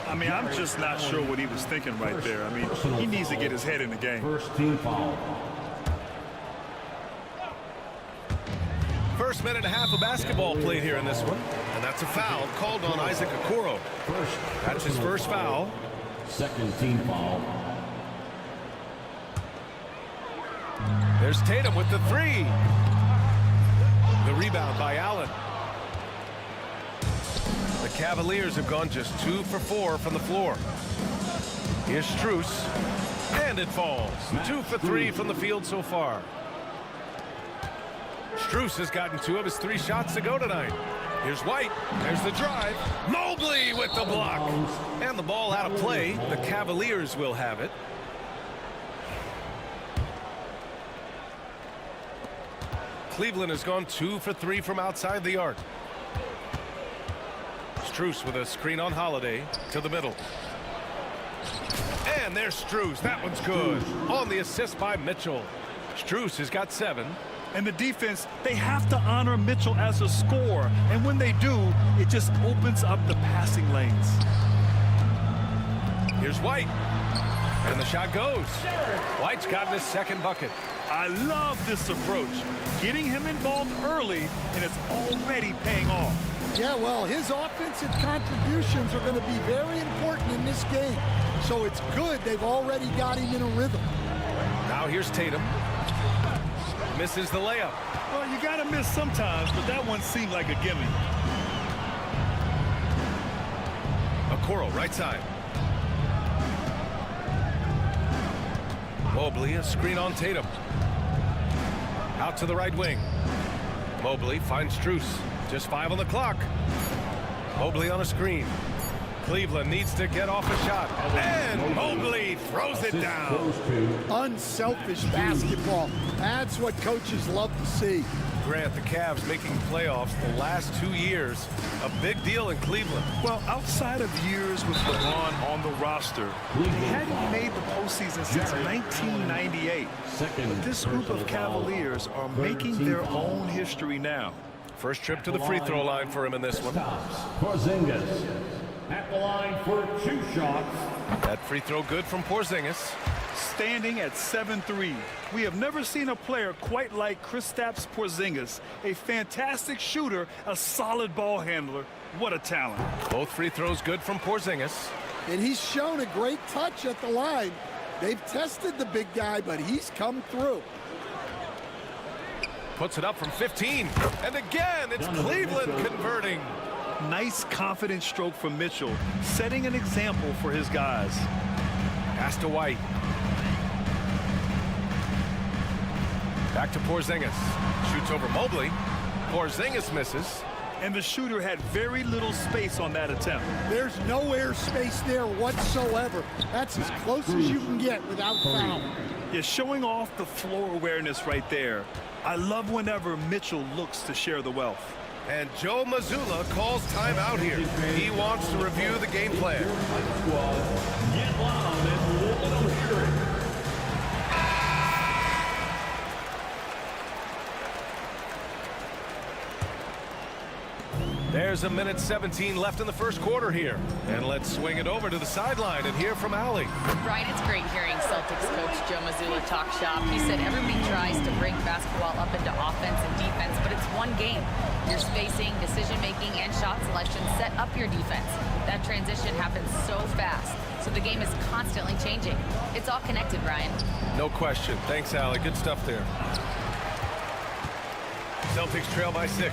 I mean, I'm just not sure what he was thinking right there. I mean, he needs to get his head in the game. First team foul. First minute and a half of basketball played here in this one. And that's a foul called on Isaac Okoro. That's his first foul. Second team foul. There's Tatum with the three. The rebound by Allen. The Cavaliers have gone just 2 for 4 from the floor. Here's Strus. And it falls. 2 for 3 from the field so far. Strus has gotten 2 of his 3 shots to go tonight. Here's White. There's the drive. Mobley with the block. And the ball out of play. The Cavaliers will have it. Cleveland has gone 2 for 3 from outside the arc. Strus with a screen on Holiday to the middle. And there's Strus. That one's good. On the assist by Mitchell. Strus has got 7. And the defense, they have to honor Mitchell as a scorer. And when they do, it just opens up the passing lanes. Here's White. And the shot goes. White's gotten his second bucket. I love this approach. Getting him involved early, and it's already paying off. Yeah, well, his offensive contributions are going to be very important in this game. So it's good they've already got him in a rhythm. Now here's Tatum. Misses the layup. Well, you got to miss sometimes, but that one seemed like a gimme. Okoro, right side. Mobley, a screen on Tatum. Out to the right wing. Mobley finds Strus. Just 5 on the clock. Mobley on a screen. Cleveland needs to get off a shot. And Mobley throws it down. Unselfish basketball. That's what coaches love to see. Grant, the Cavs making playoffs the last 2 years. A big deal in Cleveland. Well, outside of years with LeBron on the roster, they hadn't made the postseason since 1998. But this group of Cavaliers are making their own history now. First trip to the free throw line for him in this one. Porzingis at the line for 2 shots. That free throw good from Porzingis. Standing at 7'3", we have never seen a player quite like Kristaps Porzingis. A fantastic shooter, a solid ball handler. What a talent. Both free throws good from Porzingis. And he's shown a great touch at the line. They've tested the big guy, but he's come through. Puts it up from 15. And again, it's Cleveland converting. Nice confident stroke from Mitchell, setting an example for his guys. Pass to White. Back to Porzingis. Shoots over Mobley. Porzingis misses. And the shooter had very little space on that attempt. There's no air space there whatsoever. That's as close as you can get without foul. Yeah, showing off the floor awareness right there. I love whenever Mitchell looks to share the wealth. And Joe Mazzulla calls timeout here. He wants to review the game plan. There's a minute 17 left in the first quarter here. And let's swing it over to the sideline and hear from Allie. Brian, it's great hearing Celtics coach Joe Mazzulla talk shop. He said everybody tries to break basketball up into offense and defense, but it's one game. Your spacing, decision-making, and shot selection set up your defense. That transition happens so fast, so the game is constantly changing. It's all connected, Brian. No question. Thanks, Allie. Good stuff there. Celtics trail by 6.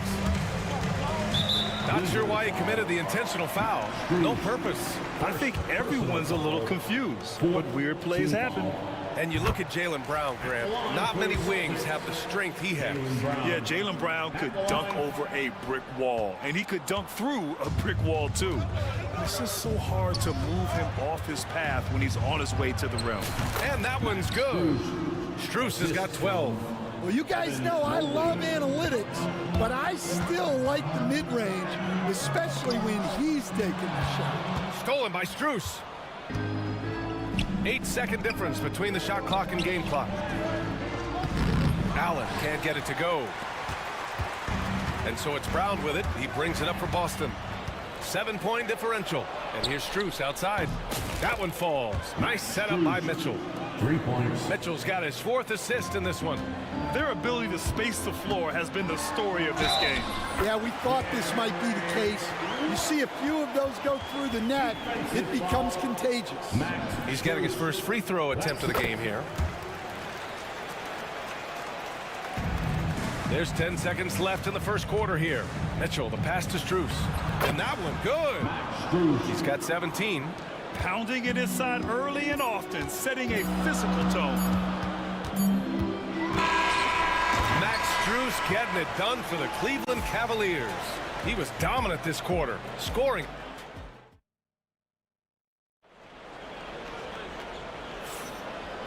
Not sure why he committed the intentional foul. No purpose. I think everyone's a little confused. What weird plays happen? And you look at Jaylen Brown, Grant. Not many wings have the strength he has. Yeah, Jaylen Brown could dunk over a brick wall, and he could dunk through a brick wall, too. It's just so hard to move him off his path when he's on his way to the rim. And that one's good. Strus has got 12. Well, you guys know I love analytics, but I still like the mid-range, especially when he's taking the shot. Stolen by Strus. 8-second difference between the shot clock and game clock. Allen can't get it to go. And so it's Brown with it. He brings it up for Boston. 7-point differential. And here's Strus outside. That one falls. Nice setup by Mitchell. 3 points. Mitchell's got his 4th assist in this one. Their ability to space the floor has been the story of this game. Yeah, we thought this might be the case. You see a few of those go through the net, it becomes contagious. He's getting his first free throw attempt of the game here. There's 10 seconds left in the first quarter here. Mitchell, the pass to Strus. And that one, good. He's got 17. Pounding it inside early and often, setting a physical tone. Max Strus getting it done for the Cleveland Cavaliers. He was dominant this quarter, scoring.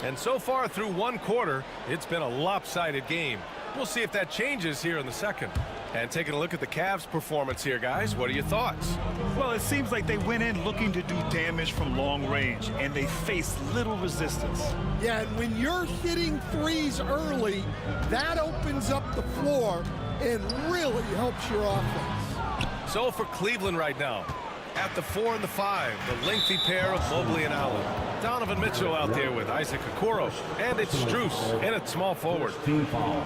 And so far through one quarter, it's been a lopsided game. We'll see if that changes here in the second. And taking a look at the Cavs' performance here, guys, what are your thoughts? Well, it seems like they went in looking to do damage from long range, and they faced little resistance. Yeah, and when you're hitting threes early, that opens up the floor and really helps your offense. So for Cleveland right now, at the 4 and the 5, the lengthy pair of Mobley and Allen. Donovan Mitchell out there with Isaac Okoro, and it's Strus in at small forward. Team foul.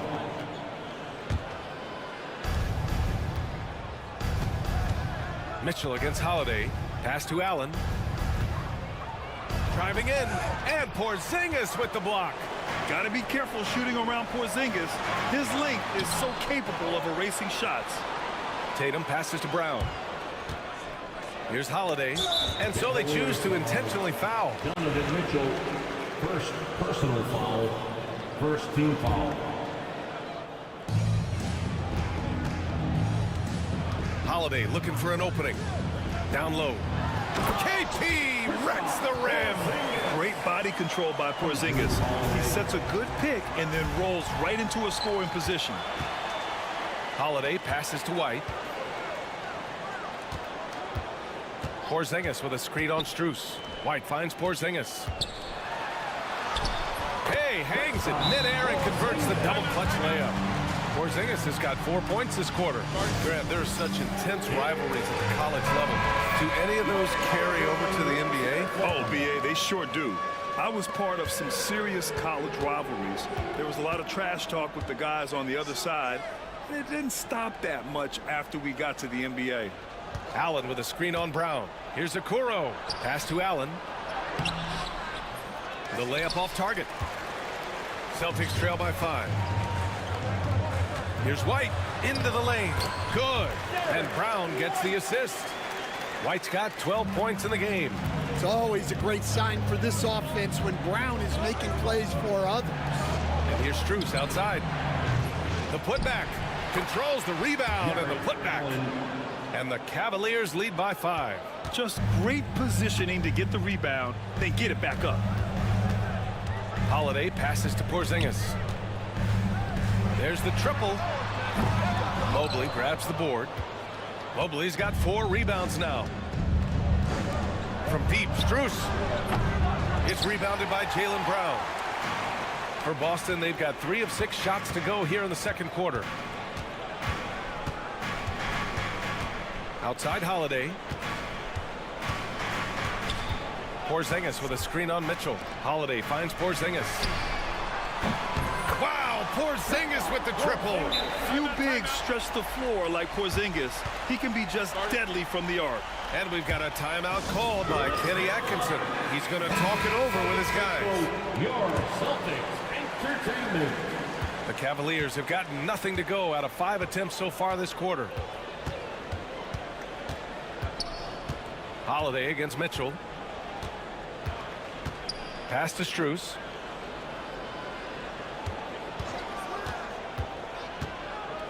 Mitchell against Holiday. Pass to Allen. Driving in, and Porzingis with the block. Got to be careful shooting around Porzingis. His length is so capable of erasing shots. Tatum passes to Brown. Here's Holiday, and so they choose to intentionally foul. Donovan Mitchell, first personal foul, first team foul. Holiday looking for an opening. Down low. KP wrecks the rim. Great body control by Porzingis. He sets a good pick and then rolls right into a scoring position. Holiday passes to White. Porzingis with a screen on Strus. White finds Porzingis. Hey, hangs it midair and converts the double clutch layup. Porzingis has got 4 points this quarter. Grant, there's such intense rivalries at the college level. Do any of those carry over to the NBA? Oh, BA, they sure do. I was part of some serious college rivalries. There was a lot of trash talk with the guys on the other side. And it didn't stop that much after we got to the NBA. Allen with a screen on Brown. Here's Okoro. Pass to Allen. The layup off target. Celtics trail by 5. Here's White into the lane. Good. And Brown gets the assist. White's got 12 points in the game. It's always a great sign for this offense when Brown is making plays for others. And here's Strus outside. The putback. controls the rebound and the putback. And the Cavaliers lead by 5. Just great positioning to get the rebound, then get it back up. Holiday passes to Porzingis. There's the triple. Mobley grabs the board. Mobley's got 4 rebounds now. From deep, Strus. It's rebounded by Jaylen Brown. For Boston, they've got 3 of 6 shots to go here in the second quarter. Outside Holiday. Porzingis with a screen on Mitchell. Holiday finds Porzingis. Wow, Porzingis with the triple. Few bigs stretch the floor like Porzingis. He can be just deadly from the arc. And we've got a timeout called by Kenny Atkinson. He's going to talk it over with his guys. Your Celtics Entertainment. The Cavaliers have gotten nothing to go out of 5 attempts so far this quarter. Holiday against Mitchell. Pass to Strus.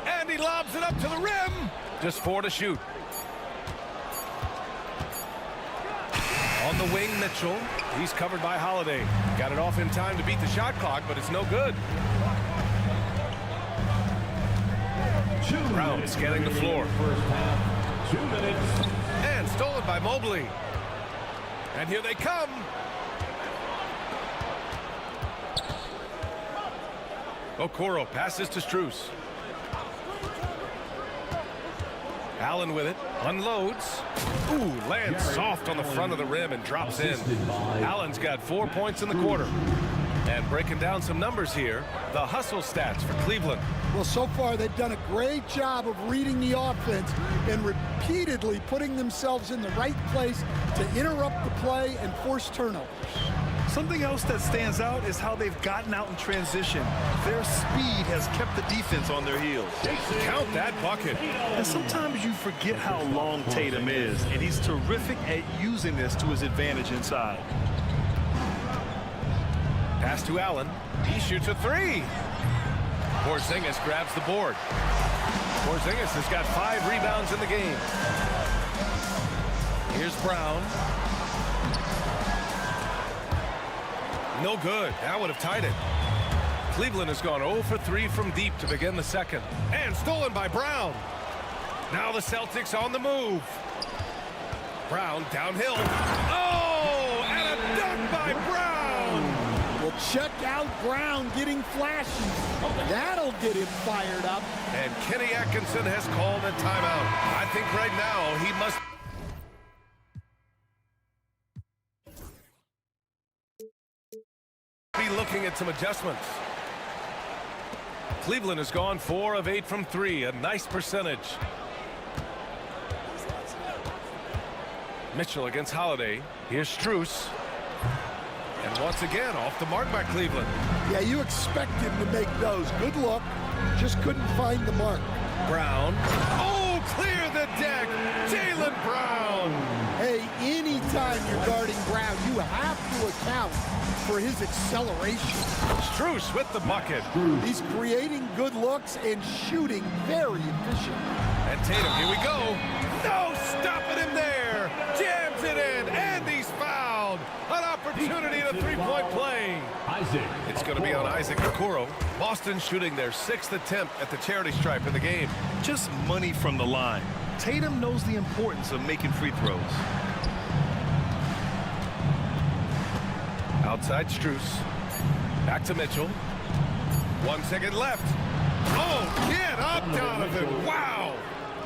And he lobs it up to the rim. Just 4 to shoot. On the wing, Mitchell. He's covered by Holiday. Got it off in time to beat the shot clock, but it's no good. Brown scanning the floor. First half, 2 minutes. And stolen by Mobley. And here they come. Okoro passes to Strus. Allen with it, unloads. Ooh, lands soft on the front of the rim and drops in. Allen's got 4 points in the quarter. And breaking down some numbers here, the hustle stats for Cleveland. Well, so far they've done a great job of reading the offense and repeatedly putting themselves in the right place to interrupt the play and force turnovers. Something else that stands out is how they've gotten out in transition. Their speed has kept the defense on their heels. Count that bucket. And sometimes you forget how long Tatum is, and he's terrific at using this to his advantage inside. Pass to Allen. He shoots a 3. Porzingis grabs the board. Porzingis has got 5 rebounds in the game. Here's Brown. No good. That would have tied it. Cleveland has gone 0 for 3 from deep to begin the second. And stolen by Brown. Now the Celtics on the move. Brown downhill. Oh, and a dunk by Brown. Well, check out Brown getting flashy. That'll get him fired up. And Kenny Atkinson has called a timeout. I think right now he must be looking at some adjustments. Cleveland has gone 4 of 8 from 3, a nice percentage. Mitchell against Holiday. Here's Strus. And once again, off the mark by Cleveland. Yeah, you expect him to make those. Good luck. Just couldn't find the mark. Brown. Oh, clear the deck. Jaylen Brown. Hey, anytime you're guarding Brown, you have to account for his acceleration. Strus with the bucket. He's creating good looks and shooting very efficient. And Tatum, here we go. No stopping him there. Jams it in, and he's fouled. An opportunity to 3-point play. Isaac. It's going to be on Isaac Okoro. Boston shooting their 6th attempt at the charity stripe in the game. Just money from the line. Tatum knows the importance of making free throws. Outside Strus. Back to Mitchell. 1 second left. Oh, get up, Donovan. Wow.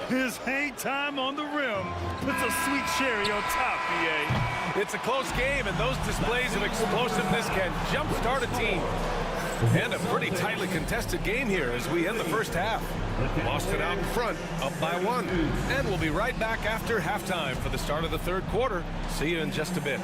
His hang time on the rim puts a sweet cherry on top, BA. It's a close game, and those displays of explosiveness can jumpstart a team. And a pretty tightly contested game here as we end the first half. Boston out in front, up by 1. And we'll be right back after halftime for the start of the third quarter. See you in just a bit.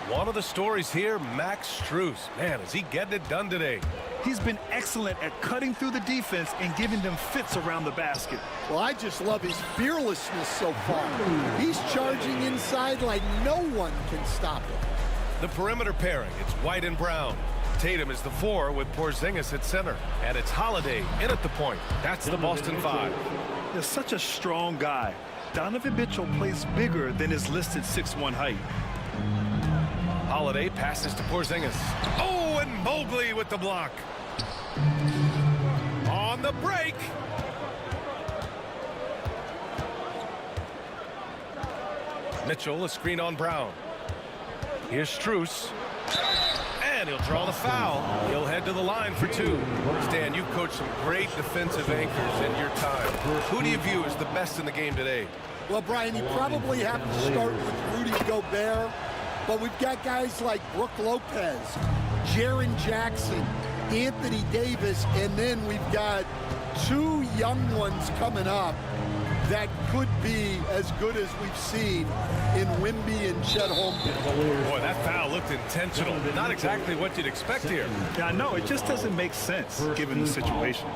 One of the stories here, Max Strus. Man, is he getting it done today? He's been excellent at cutting through the defense and giving them fits around the basket. Well, I just love his fearlessness so far. He's charging inside like no one can stop him. The perimeter pairing, it's White and Brown. Tatum is the 4 with Porzingis at center. And it's Holiday in at the point. That's the Boston 5. They're such a strong guy. Donovan Mitchell plays bigger than his listed 6'1" height. Holiday passes to Porzingis. Oh, and Mobley with the block. On the break. Mitchell, a screen on Brown. Here's Strus. And he'll draw the foul. He'll head to the line for 2. Stan, you've coached some great defensive anchors in your time. Who do you view as the best in the game today? Well, Brian, you probably have to start with Rudy Gobert, but we've got guys like Brook Lopez, Jaren Jackson, Anthony Davis, and then we've got 2 young ones coming up that could be as good as we've seen in Wimby and Chet Holmgren. Boy, that foul looked intentional. Not exactly what you'd expect here. Yeah, I know. It just doesn't make sense given the situation.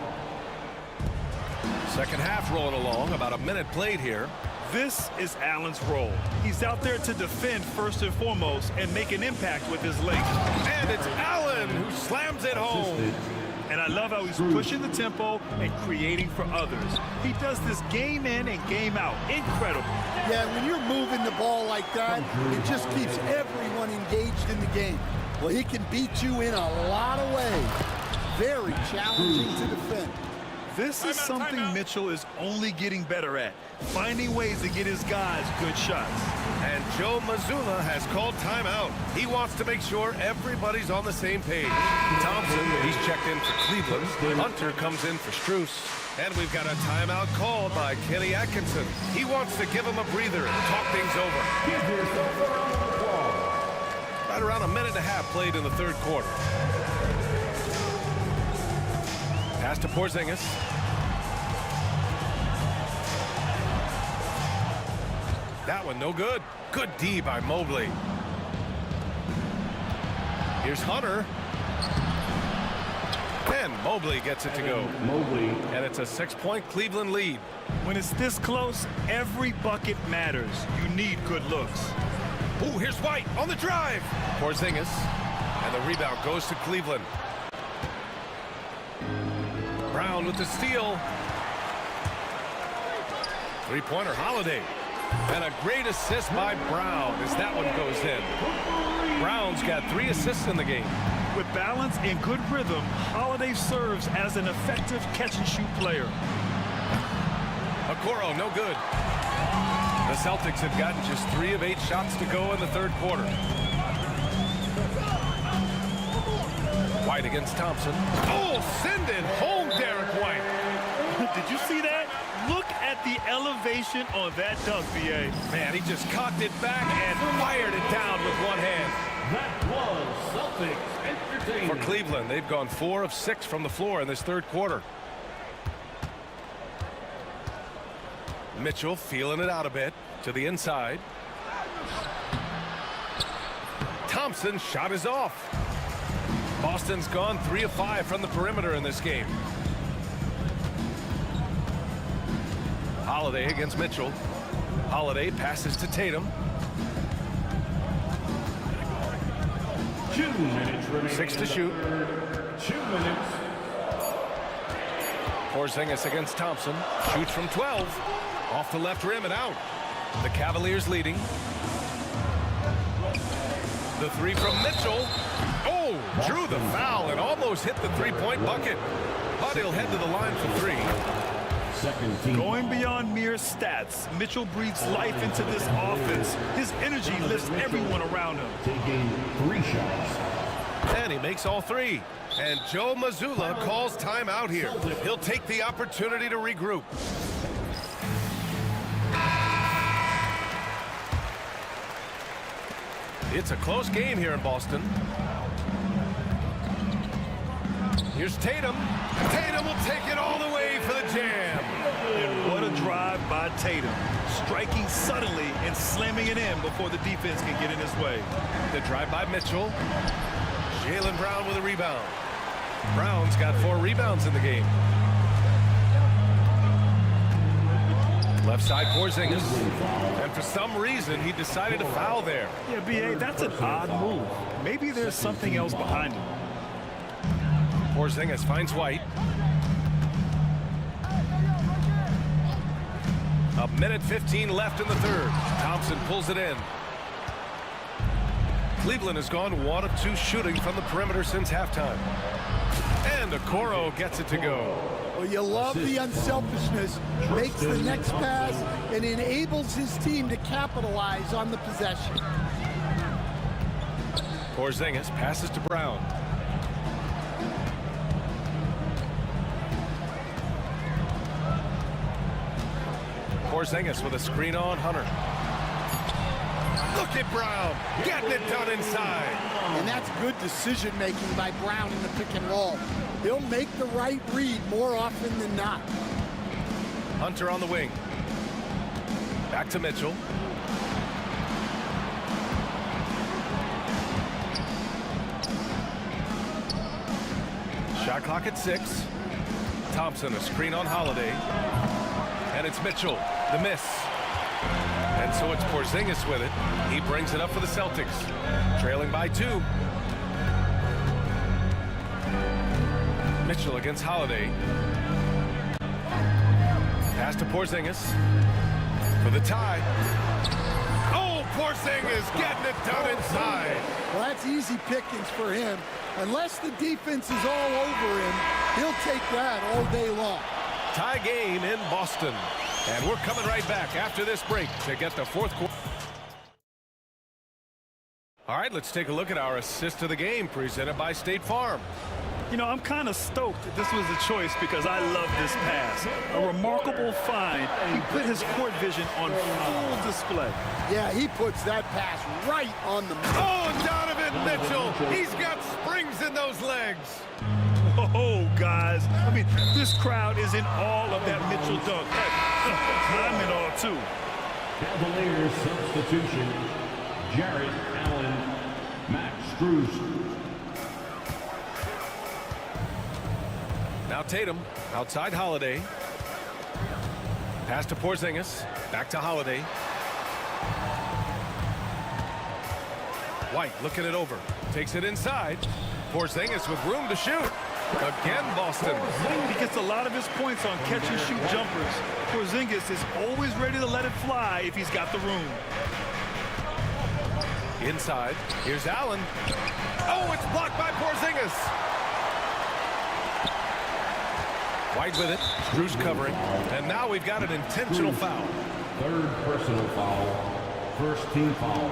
Second half rolling along. About a minute played here. This is Allen's role. He's out there to defend first and foremost and make an impact with his length. And it's Allen who slams it home. And I love how he's pushing the tempo and creating for others. He does this game in and game out. Incredible. Yeah, when you're moving the ball like that, it just keeps everyone engaged in the game. Well, he can beat you in a lot of ways. Very challenging to defend. This is something Mitchell is only getting better at, finding ways to get his guys good shots. And Joe Mazzulla has called timeout. He wants to make sure everybody's on the same page. Thompson, he's checked in for Cleveland. Hunter comes in for Strus. And we've got a timeout called by Kenny Atkinson. He wants to give him a breather and talk things over. Right around a minute and a half played in the third quarter. Pass to Porzingis. That one no good. Good D by Mobley. Here's Hunter. And Mobley gets it to go. Mobley. And it's a 6-point Cleveland lead. When it's this close, every bucket matters. You need good looks. Ooh, here's White on the drive. Porzingis. And the rebound goes to Cleveland. Brown with the steal. Three-pointer Holiday. And a great assist by Brown as that one goes in. Brown's got 3 assists in the game. With balance and good rhythm, Holiday serves as an effective catch-and-shoot player. Okoro, no good. The Celtics have gotten just 3 of 8 shots to go in the third quarter. White against Thompson. Oh, send it home, Derek White. Did you see that? Look at the elevation on that dunk, B.A. Man, he just cocked it back and fired it down with one hand. That was Celtics entertainment. For Cleveland, they've gone 4 of 6 from the floor in this third quarter. Mitchell feeling it out a bit to the inside. Thompson's shot is off. Boston's gone 3 of 5 from the perimeter in this game. Holiday against Mitchell. Holiday passes to Tatum. 2 minutes remaining. 6 to shoot. 2 minutes. Porzingis against Thompson. Shoots from 12. Off the left rim and out. The Cavaliers leading. The 3 from Mitchell. Oh, drew the foul and almost hit the 3-point bucket. But he'll head to the line for 3. Going beyond mere stats, Mitchell breathes life into this offense. His energy lifts everyone around him. Taking 3 shots. And he makes all 3. And Joe Mazzulla calls timeout here. He'll take the opportunity to regroup. It's a close game here in Boston. Here's Tatum. Tatum will take it all the way for the jam. And what a drive by Tatum. Striking suddenly and slamming it in before the defense can get in his way. The drive by Mitchell. Jaylen Brown with a rebound. Brown's got 4 rebounds in the game. Left side Porzingis. And for some reason, he decided to foul there. Yeah, B.A., that's an odd move. Maybe there's something else behind it. Porzingis finds White. A minute 15 left in the third. Thompson pulls it in. Cleveland has gone 1 of 2 shooting from the perimeter since halftime. And Okoro gets it to go. Well, you love the unselfishness, makes the next pass, and enables his team to capitalize on the possession. Porzingis passes to Brown. Porzingis with a screen on Hunter. Look at Brown getting it done inside. And that's good decision making by Brown in the pick and roll. He'll make the right read more often than not. Hunter on the wing. Back to Mitchell. Shot clock at 6. Thompson, a screen on Holiday. And it's Mitchell, the miss. And so it's Porzingis with it. He brings it up for the Celtics. Trailing by 2. Mitchell against Holiday. Pass to Porzingis for the tie. Oh, Porzingis getting it done inside. Well, that's easy pickings for him. Unless the defense is all over him, he'll take that all day long. Tie game in Boston. And we're coming right back after this break to get the fourth quarter. All right, let's take a look at our assist of the game presented by State Farm. You know, I'm kind of stoked that this was a choice because I love this pass. A remarkable find. He put his court vision on full display. Yeah, he puts that pass right on the... Oh, Donovan Mitchell! He's got springs in those legs. Oh, guys. I mean, this crowd is in awe of that Mitchell dunk. I'm in awe, too. Cavaliers substitution. Jarrett Allen, Max Strus. Now Tatum, outside Holiday. Pass to Porzingis, back to Holiday. White looking it over, takes it inside. Porzingis with room to shoot. Again, Boston. He gets a lot of his points on catch-and-shoot jumpers. Porzingis is always ready to let it fly if he's got the room. Inside, here's Allen. Oh, it's blocked by Porzingis. White with it, Strus covering, and now we've got an intentional foul. Third personal foul, first team foul.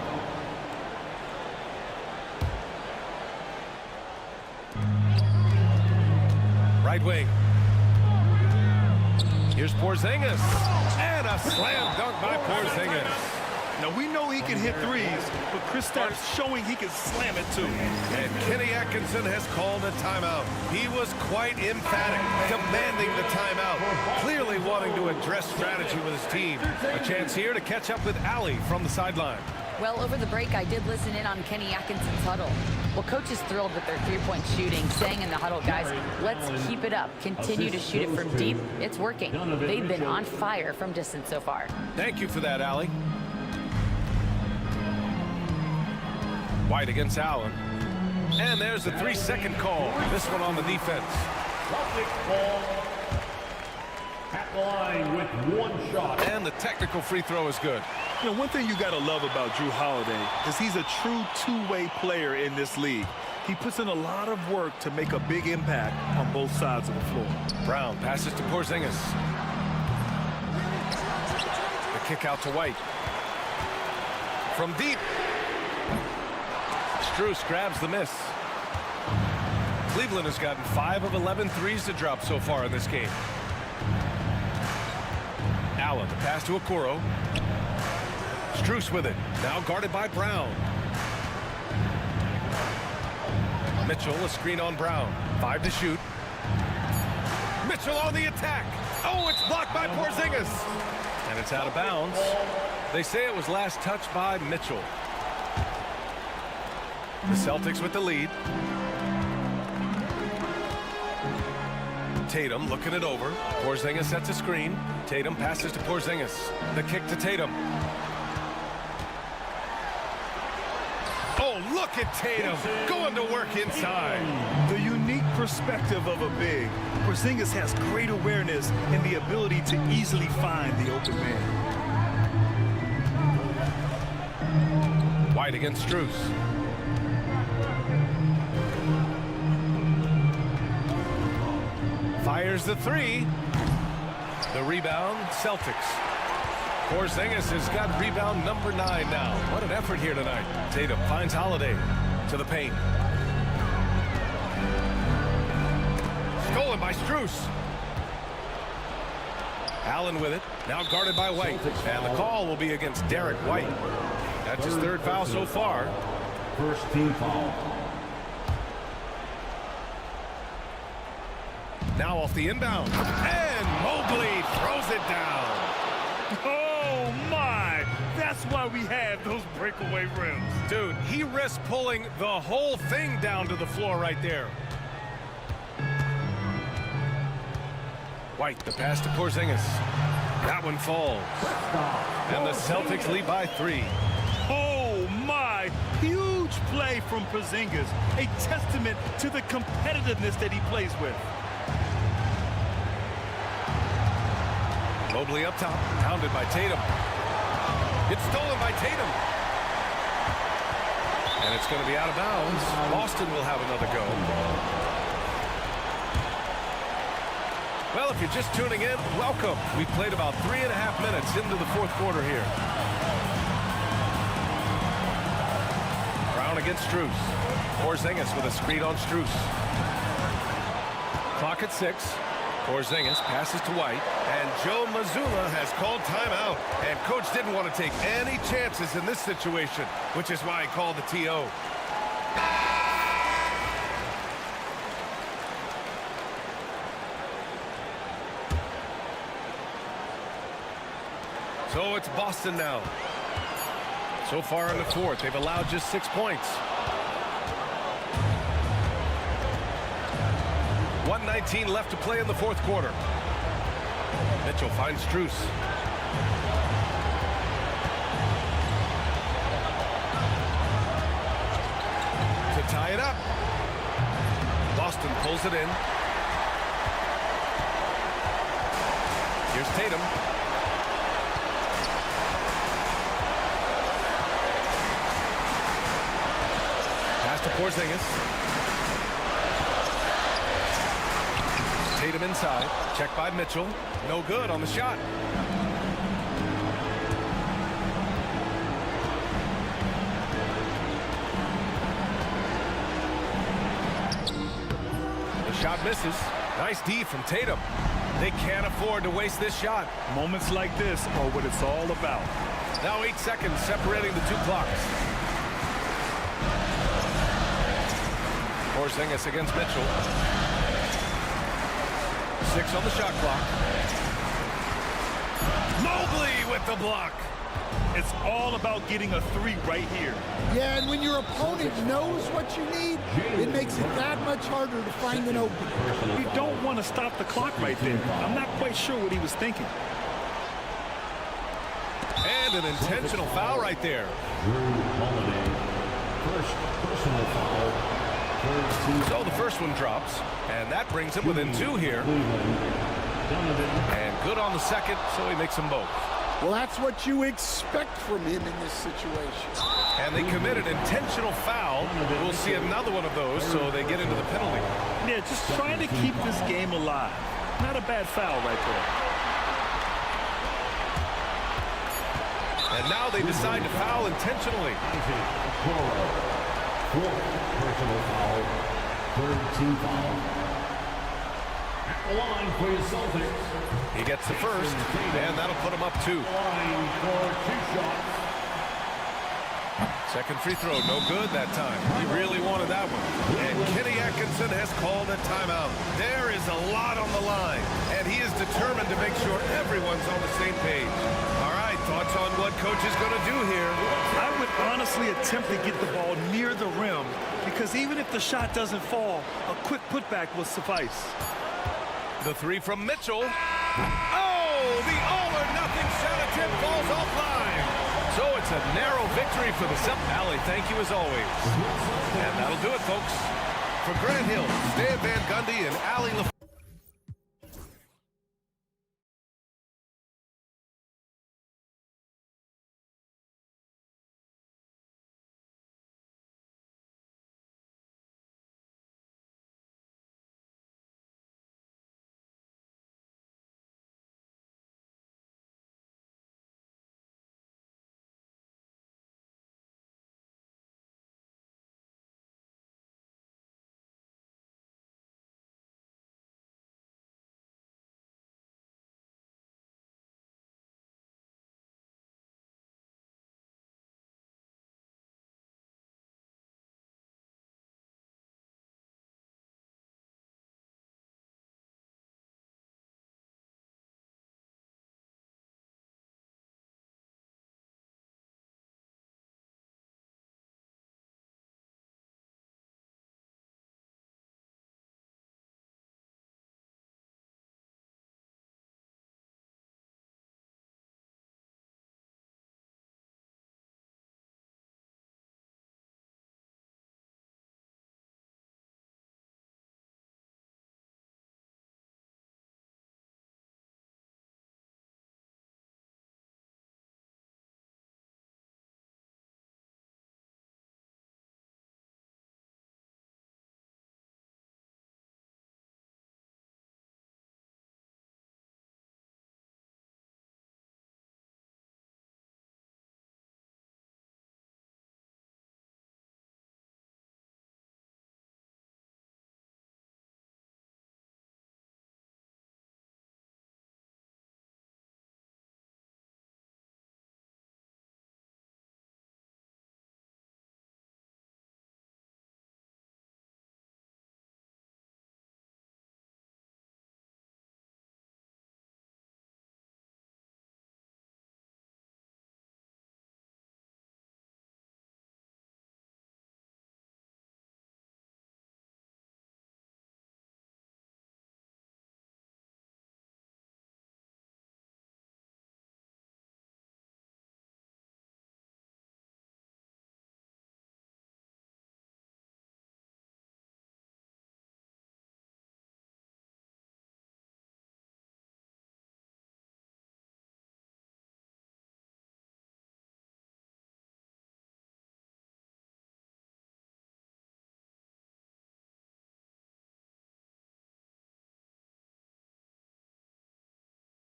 Right wing. Here's Porzingis, and a slam dunk by Porzingis. Now, we know he can hit threes, but Kristaps showing he can slam it, too. And Kenny Atkinson has called a timeout. He was quite emphatic, demanding the timeout, clearly wanting to address strategy with his team. A chance here to catch up with Allie from the sideline. Well, over the break, I did listen in on Kenny Atkinson's huddle. Well, coach is thrilled with their three-point shooting, saying in the huddle, guys, let's keep it up. Continue to shoot it from deep. It's working. They've been on fire from distance so far. Thank you for that, Allie. White against Allen. And there's the 3-second call. This one on the defense. At the line with one shot. And the technical free throw is good. You know, one thing you got to love about Jrue Holiday is he's a true two-way player in this league. He puts in a lot of work to make a big impact on both sides of the floor. Brown passes to Porzingis. The kick out to White. From deep. Strus grabs the miss. Cleveland has gotten 5 of 11 threes to drop so far in this game. Allen, the pass to Okoro. Strus with it, now guarded by Brown. Mitchell, a screen on Brown. 5 to shoot. Mitchell on the attack. Oh, it's blocked by Porzingis. And it's out of bounds. They say it was last touched by Mitchell. The Celtics with the lead. Tatum looking it over. Porzingis sets a screen. Tatum passes to Porzingis. The kick to Tatum. Oh, look at Tatum going to work inside. The unique perspective of a big. Porzingis has great awareness and the ability to easily find the open man. White against Strus. Fires the three. The rebound, Celtics. Porzingis has got rebound number 9 now. What an effort here tonight. Tatum finds Holiday to the paint. Stolen by Strus. Allen with it. Now guarded by White. And the call will be against Derek White. That's his 3rd foul so far. First team foul. Now off the inbound. And Mobley throws it down. Oh, my. That's why we have those breakaway rims. Dude, he risked pulling the whole thing down to the floor right there. White, the pass to Porzingis. That one falls. And the Celtics lead by 3. Oh, my. Huge play from Porzingis. A testament to the competitiveness that he plays with. Mobley up top, pounded by Tatum. It's stolen by Tatum. And it's going to be out of bounds. Boston will have another go. Well, if you're just tuning in, welcome. We've played about 3.5 minutes into the 4th quarter here. Brown against Strus. Porzingis with a screen on Strus. Clock at 6. Porzingis passes to White, and Joe Mazzulla has called timeout. And coach didn't want to take any chances in this situation, which is why he called the TO. So it's Boston now. So far in the 4th, they've allowed just 6 points. 1:19 left to play in the 4th quarter. Mitchell finds Strus. To tie it up. Boston pulls it in. Here's Tatum. Pass to Porzingis. Tatum inside. Checked by Mitchell. No good on the shot. The shot misses. Nice D from Tatum. They can't afford to waste this shot. Moments like this are what it's all about. Now 8 seconds separating the 2 clocks. Porzingis against Mitchell. 6 on the shot clock. Mobley with the block. It's all about getting a 3 right here. Yeah, and when your opponent knows what you need, it makes it that much harder to find an opening. You don't want to stop the clock right there. I'm not quite sure what he was thinking. And an intentional foul right there. First personal foul. So the first one drops, and that brings him within 2 here. And good on the second, so he makes them both. Well, that's what you expect from him in this situation. And they committed intentional foul. We'll see another one of those, so they get into the penalty. Yeah, just trying to keep this game alive. Not a bad foul right there. And now they decide to foul intentionally. Personal foul. 3rd team foul. At the line for your Celtics. He gets the first, and that'll put him up 2. Line for 2 shots. Second free throw, no good that time. He really wanted that one. And Kenny Atkinson has called a timeout. There is a lot on the line, and he is determined to make sure everyone's on the same page. All right, thoughts on what coach is going to do here? I would honestly attempt to get the ball near the rim, because even if the shot doesn't fall, a quick putback will suffice. The three from Mitchell. Oh, the all-or-nothing shot attempt falls offline. So it's a narrow victory for the Celtics. Allie, thank you as always. And that'll do it, folks. For Grant Hill, Stan Van Gundy, and Allie LaFleur.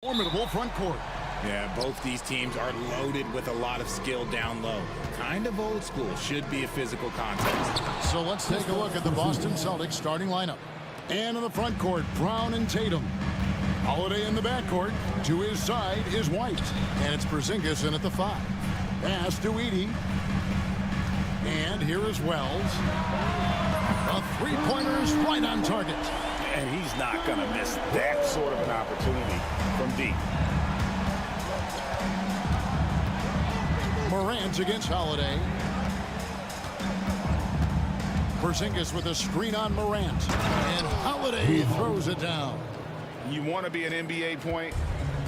Formidable front court. Yeah, both these teams are loaded with a lot of skill down low. Kind of old school. Should be a physical contest. So let's take a look at the Boston Celtics starting lineup. And in the front court, Brown and Tatum. Holiday in the backcourt. To his side is White. And it's Porzingis in at the 5. Pass to Edey. And here is Wells. A three-pointer's right on target. And he's not going to miss that sort of an opportunity from deep. Morant against Holiday. Porzingis with a screen on Morant. And Holiday throws it down. You want to be an NBA point?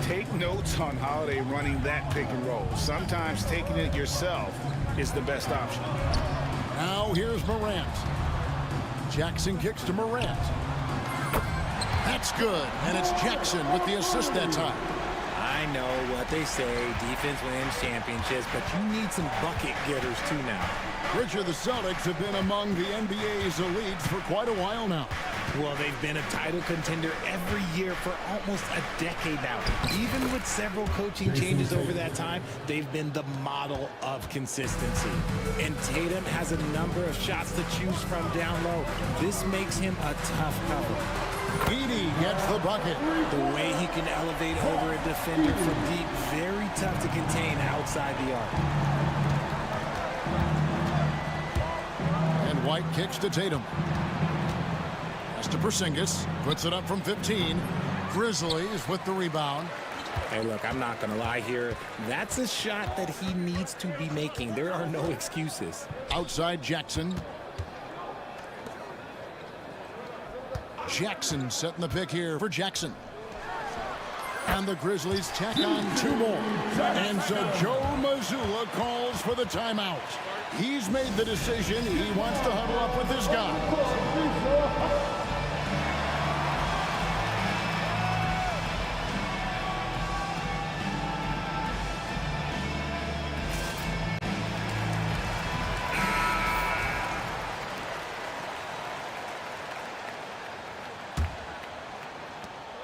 Take notes on Holiday running that pick and roll. Sometimes taking it yourself is the best option. Now here's Morant. Jackson kicks to Morant. That's good, and it's Jackson with the assist that time. I know what they say, defense wins championships, but you need some bucket getters too now. Richard, the Celtics have been among the NBA's elites for quite a while now. Well, they've been a title contender every year for almost a decade now. Even with several coaching changes over that time, they've been the model of consistency. And Tatum has a number of shots to choose from down low. This makes him a tough cover. Edey gets the bucket. The way he can elevate over a defender from deep, very tough to contain outside the arc. White kicks to Tatum. Pass to Porzingis. Puts it up from 15. Grizzlies with the rebound. Hey, look, I'm not going to lie here. That's a shot that he needs to be making. There are no excuses. Outside Jackson. Jackson setting the pick here for Jackson. And the Grizzlies tack on 2 more. And so Joe Mazzulla calls for the timeout. He's made the decision. He wants to huddle up with his guys.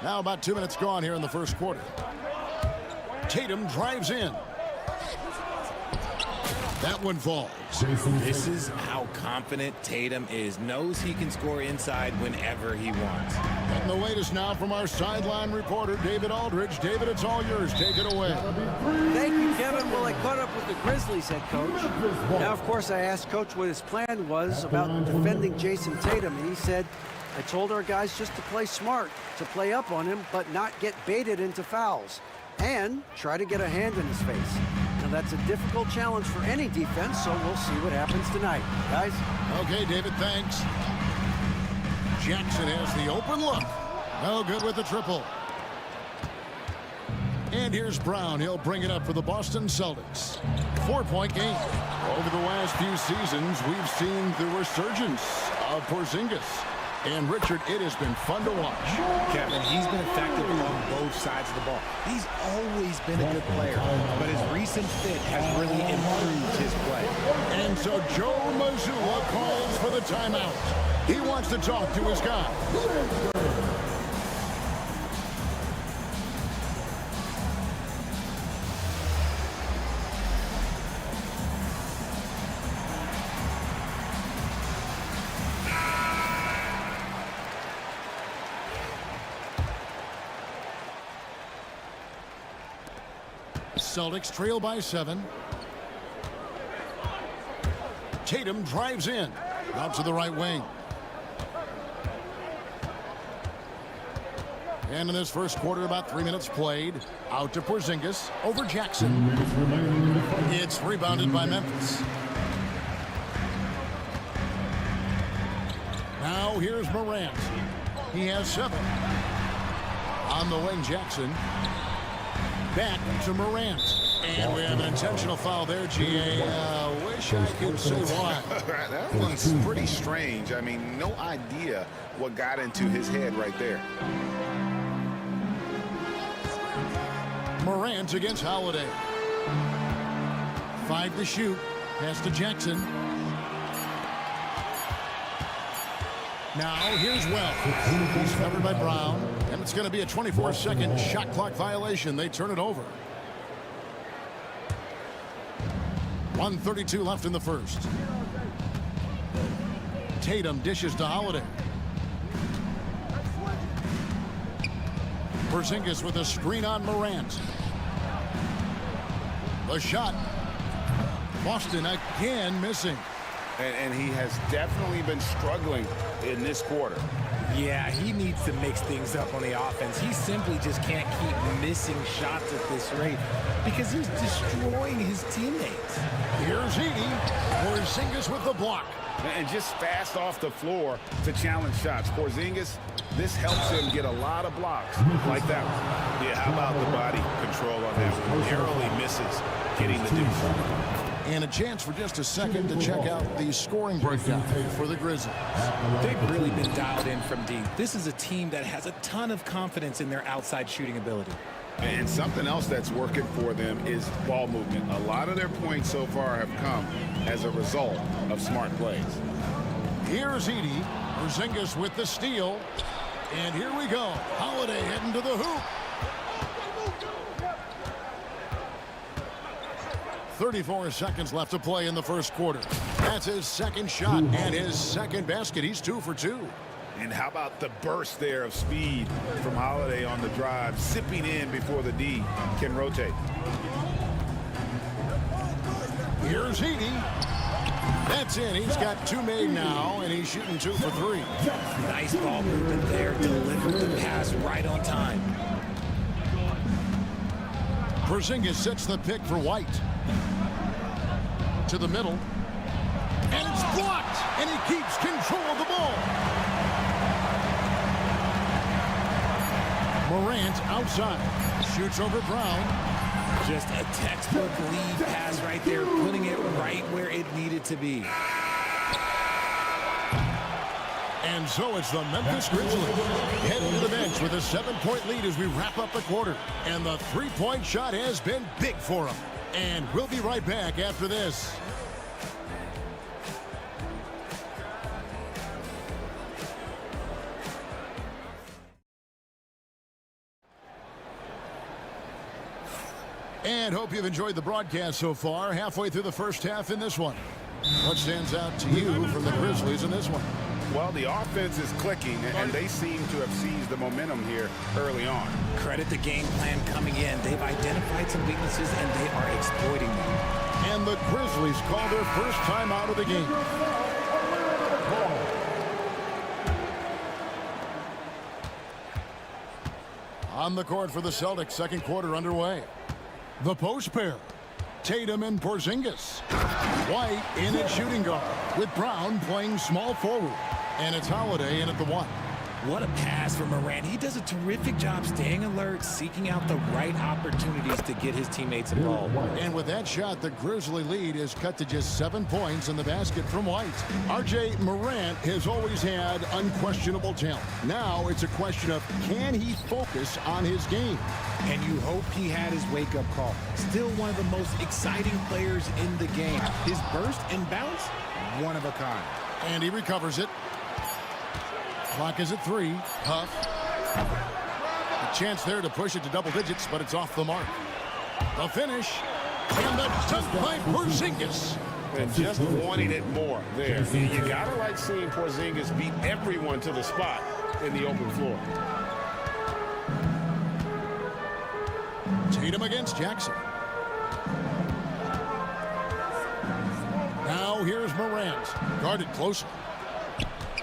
Now about 2 minutes gone here in the first quarter. Tatum drives in. That one falls. This is how confident Tatum is. Knows he can score inside whenever he wants. Getting the latest now from our sideline reporter, David Aldridge. David, it's all yours. Take it away. Thank you, Kevin. Well, I caught up with the Grizzlies head coach. Now, of course, I asked Coach what his plan was about defending Jason Tatum, and he said, I told our guys just to play smart, to play up on him, but not get baited into fouls, and try to get a hand in his face. Now, that's a difficult challenge for any defense, so we'll see what happens tonight. Guys? Okay, David, thanks. Jackson has the open look. No good with the triple. And here's Brown. He'll bring it up for the Boston Celtics. 4-point game. Over the last few seasons, we've seen the resurgence of Porzingis. And, Richard, it has been fun to watch. Kevin, he's been effective on both sides of the ball. He's always been a good player, but his recent fit has really improved his play. And so Joe Mazzulla calls for the timeout. He wants to talk to his guys. Celtics trail by 7. Tatum drives in. Out to the right wing. And in this first quarter, about 3 minutes played. Out to Porzingis. Over Jackson. It's rebounded by Memphis. Now here's Morant. He has 7. On the wing, Jackson. Back to Morant. And we have an intentional foul there, GA. Wish I could say why. That one's pretty strange. I mean, no idea what got into his head right there. Morant against Holiday. 5 to shoot. Pass to Jackson. Now here's Wells. He's covered by Brown. And it's going to be a 24-second shot clock violation. They turn it over. 1:32 left in the first. Tatum dishes to Holiday. Porzingis with a screen on Morant. The shot. Boston again missing. And he has definitely been struggling in this quarter. Yeah, he needs to mix things up on the offense. He simply just can't keep missing shots at this rate because he's destroying his teammates. Here's Edey. Porzingis with the block. And just fast off the floor to challenge shots. Porzingis, this helps him get a lot of blocks like that one. Yeah, how about the body control on that one? Narrowly misses getting the deuce. And a chance for just a second to check out the scoring breakdown for the Grizzlies. They've really been dialed in from deep. This is a team that has a ton of confidence in their outside shooting ability. And something else that's working for them is ball movement. A lot of their points so far have come as a result of smart plays. Here's Edey. Porzingis with the steal. And here we go. Holiday heading to the hoop. 34 seconds left to play in the first quarter. That's his second shot and his second basket. He's 2 for 2. And how about the burst there of speed from Holiday on the drive, sipping in before the D can rotate. Here's Edey. That's in. He's got 2 made now, and he's shooting 2 for 3. Nice ball movement there. Delivered the pass right on time. Porzingis sets the pick for White. To the middle. And it's blocked, and he keeps control of the ball. Morant outside. Shoots over Brown. Just a textbook lead pass right there, putting it right where it needed to be. And so it's the Memphis Grizzlies heading to the bench with a 7-point lead as we wrap up the quarter. And the three-point shot has been big for them. And we'll be right back after this. And hope you've enjoyed the broadcast so far. Halfway through the first half in this one. What stands out to you from the Grizzlies in this one? Well, the offense is clicking, and they seem to have seized the momentum here early on. Credit the game plan coming in. They've identified some weaknesses, and they are exploiting them. And the Grizzlies call their first time out of the game. On the court for the Celtics, second quarter underway. The post pair, Tatum and Porzingis. White in at shooting guard, with Brown playing small forward. And it's Holiday in at the 1. What a pass from Morant. He does a terrific job staying alert, seeking out the right opportunities to get his teammates involved. And with that shot, the Grizzly lead is cut to just 7 points in the basket from White. RJ, Morant has always had unquestionable talent. Now it's a question of, can he focus on his game? And you hope he had his wake-up call. Still one of the most exciting players in the game. His burst and bounce, one of a kind. And he recovers it. Clock is at 3. Huff. A chance there to push it to double digits, but it's off the mark. The finish. And the dunk by Porzingis. And just wanting it more there. You gotta like seeing Porzingis beat everyone to the spot in the open floor. Tatum against Jackson. Now here's Morant. Guarded closer.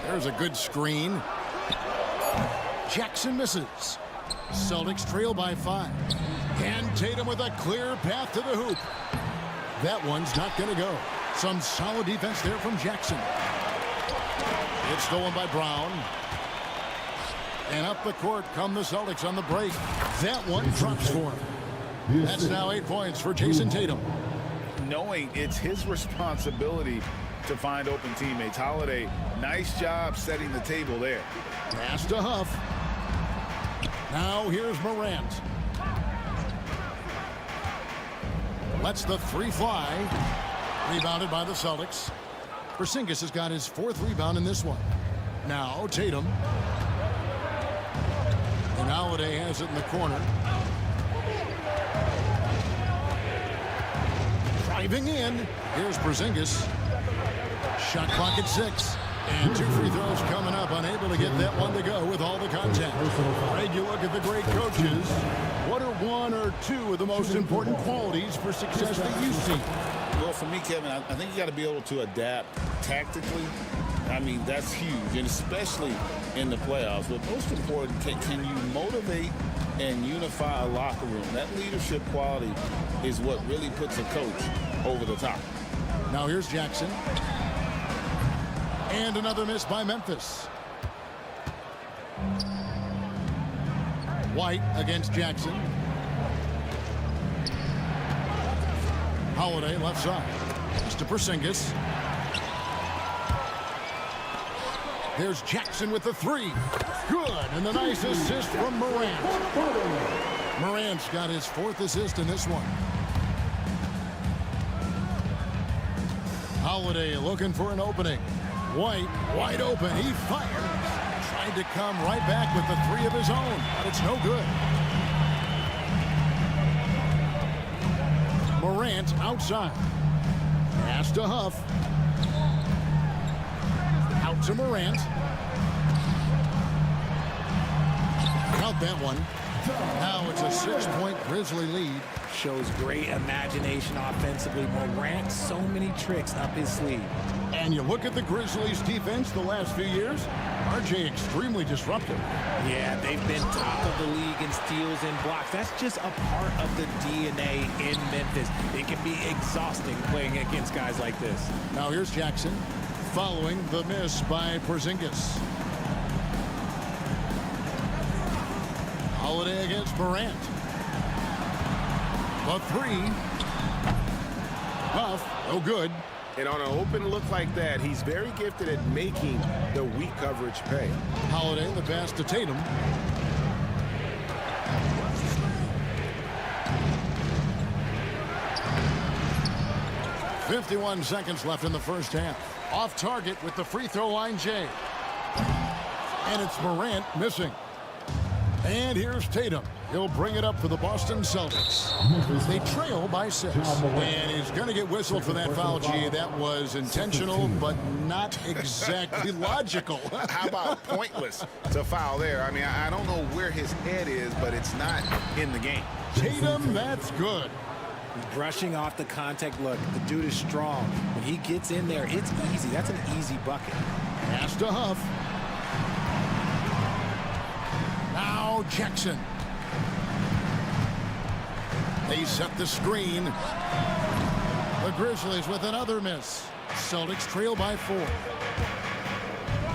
There's a good screen. Jackson misses. Celtics trail by 5. And Tatum with a clear path to the hoop. That one's not going to go. Some solid defense there from Jackson. It's stolen by Brown. And up the court come the Celtics on the break. That one drops for him. That's now 8 points for Jason Tatum. Knowing it's his responsibility to find open teammates. Holiday, nice job setting the table there. Pass to Huff. Now here's Morant. Lets the 3 fly. Rebounded by the Celtics. Porzingis has got his 4th rebound in this one. Now Tatum. And Holiday has it in the corner. Driving in. Here's Porzingis. Shot clock at 6. And 2 free throws coming up. Unable to get that one to go with all the contact. Greg, you look at the great coaches. What are 1 or 2 of the most important qualities for success that you see? Well, for me, Kevin, I think you got to be able to adapt tactically. I mean, that's huge, and especially in the playoffs. But most important, can you motivate and unify a locker room? That leadership quality is what really puts a coach over the top. Now here's Jackson. And another miss by Memphis. White against Jackson. Holiday left side. Just to Porzingis. There's Jackson with the 3. Good. And the nice assist from Morant. Morant's got his 4th assist in this one. Holiday looking for an opening. White wide open. He fires. Tried to come right back with the 3 of his own. It's no good. Morant outside. Pass to Huff. Out to Morant. Count that one. Now it's a 6-point Grizzly lead. Shows great imagination offensively. Morant, so many tricks up his sleeve. And you look at the Grizzlies' defense the last few years, RJ extremely disruptive. Yeah, they've been top of the league in steals and blocks. That's just a part of the DNA in Memphis. It can be exhausting playing against guys like this. Now here's Jackson following the miss by Porzingis. Holiday against Morant. The three. Buff, no good. And on an open look like that, he's very gifted at making the weak coverage pay. Holiday, the pass to Tatum. .51 seconds left in the first half. Off target with the free throw line, Jay. And it's Morant missing. And here's Tatum. He'll bring it up for the Boston Celtics. They trail by 6. And he's going to get whistled for that foul, G. That was intentional, but not exactly logical. How about pointless to foul there? I mean, I don't know where his head is, but it's not in the game. Tatum, that's good. Brushing off the contact. Look, the dude is strong. When he gets in there, it's easy. That's an easy bucket. Pass to Huff. Now Jackson. They set the screen. The Grizzlies with another miss. Celtics trail by 4.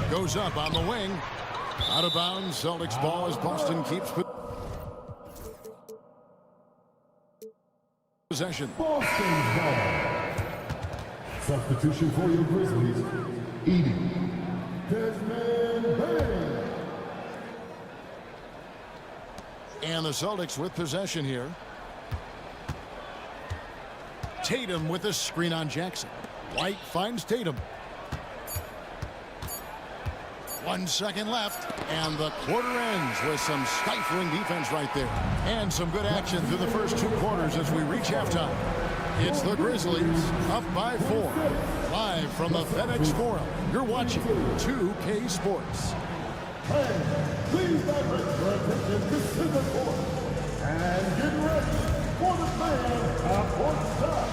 Goes up on the wing. Out of bounds. Celtics ball as Boston keeps possession. Boston's ball. Substitution for your Grizzlies. Desmond Bain. And the Celtics with possession here. Tatum with a screen on Jackson. White finds Tatum. 1 second left, and the quarter ends with some stifling defense right there. And some good action through the first 2 quarters as we reach halftime. It's the Grizzlies up by 4. Live from the FedEx Forum, you're watching 2K Sports. Please direct your attention to center court and get ready for the fan at court stop.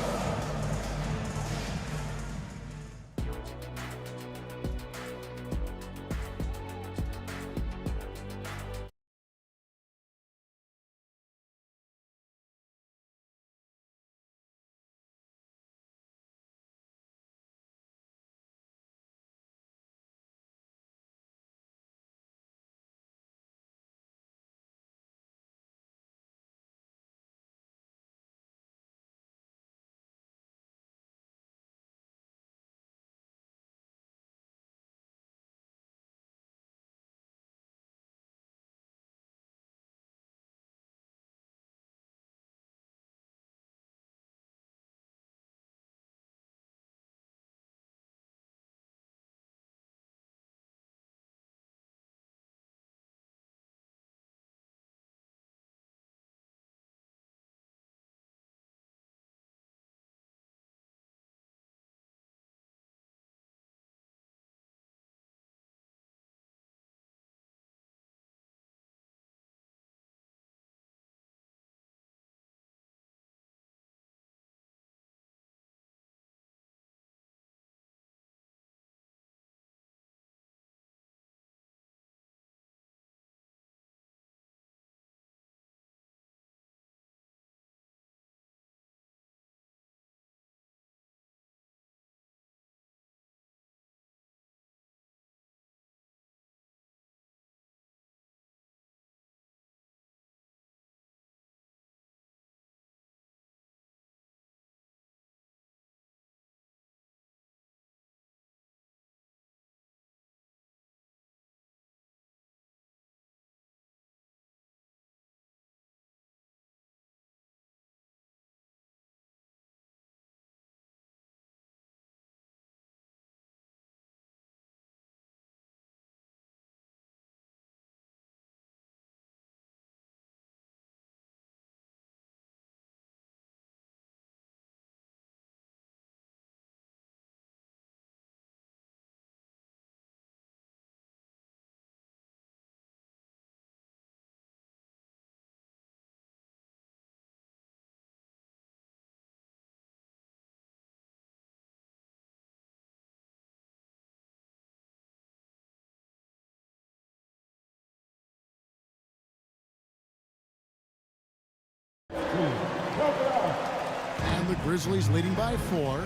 And the Grizzlies leading by 4.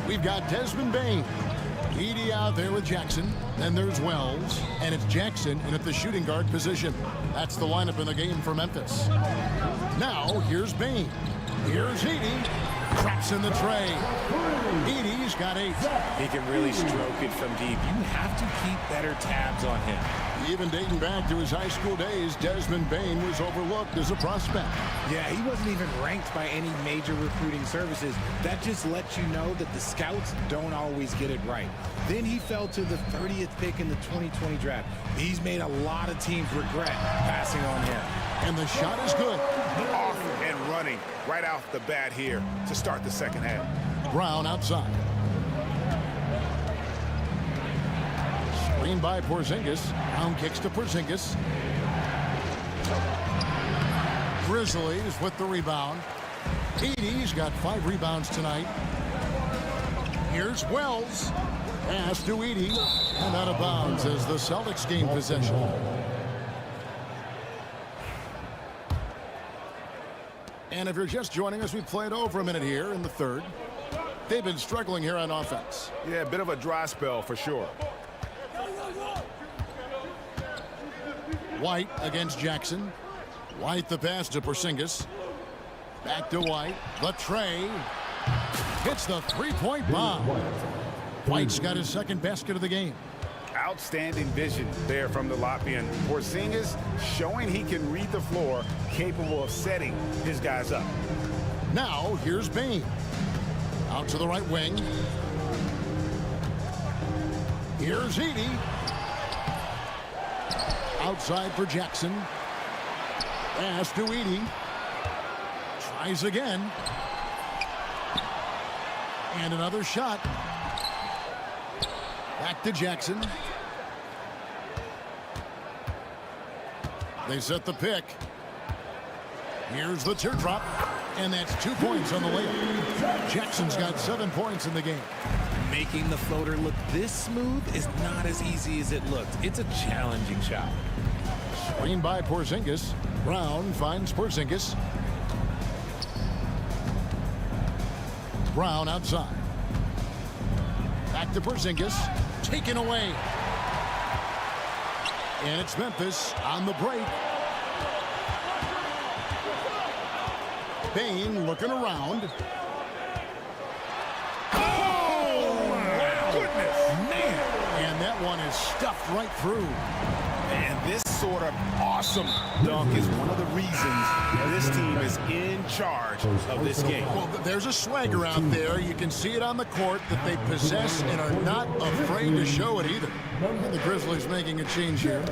We've got Desmond Bain. Edie out there with Jackson. Then there's Wells. And it's Jackson in at the shooting guard position. That's the lineup in the game for Memphis. Now, here's Bain. Here's Edie. Traps in the tray. Edie's got 8. He can really stroke it from deep. You have to keep better tabs on him. Even dating back to his high school days, Desmond Bain was overlooked as a prospect. Yeah, he wasn't even ranked by any major recruiting services. That just lets you know that the scouts don't always get it right. Then he fell to the 30th pick in the 2020 draft. He's made a lot of teams regret passing on him. And the shot is good. Off and running right off the bat here to start the second half. Brown outside. Screen by Porzingis. Brown kicks to Porzingis. Grizzlies with the rebound. Edie's got 5 rebounds tonight. Here's Wells. Pass to Edie. And out of bounds as the Celtics gain possession. And if you're just joining us, we played over a minute here in the third. They've been struggling here on offense. Yeah, a bit of a dry spell for sure. White against Jackson. White the pass to Porzingis. Back to White. The tray. Hits the three-point bomb. White's got his second basket of the game. Outstanding vision there from the Latvian. Porzingis showing he can read the floor, capable of setting his guys up. Now, here's Bain. Out to the right wing. Here's Edie. Outside for Jackson. Pass to Edie. Tries again. And another shot. Back to Jackson. They set the pick. Here's the teardrop. And that's 2 points on the layup. Jackson's got 7 points in the game. Making the floater look this smooth is not as easy as it looked. It's a challenging shot. Screen by Porzingis. Brown finds Porzingis. Brown outside. Back to Porzingis. Taken away. And it's Memphis on the break. Bain looking around. Oh, my goodness. Man. And that one is stuffed right through. And this sort of awesome dunk is one of the reasons this team is in charge of this game. Well, there's a swagger out there. You can see it on the court that they possess and are not afraid to show it either. And the Grizzlies making a change here.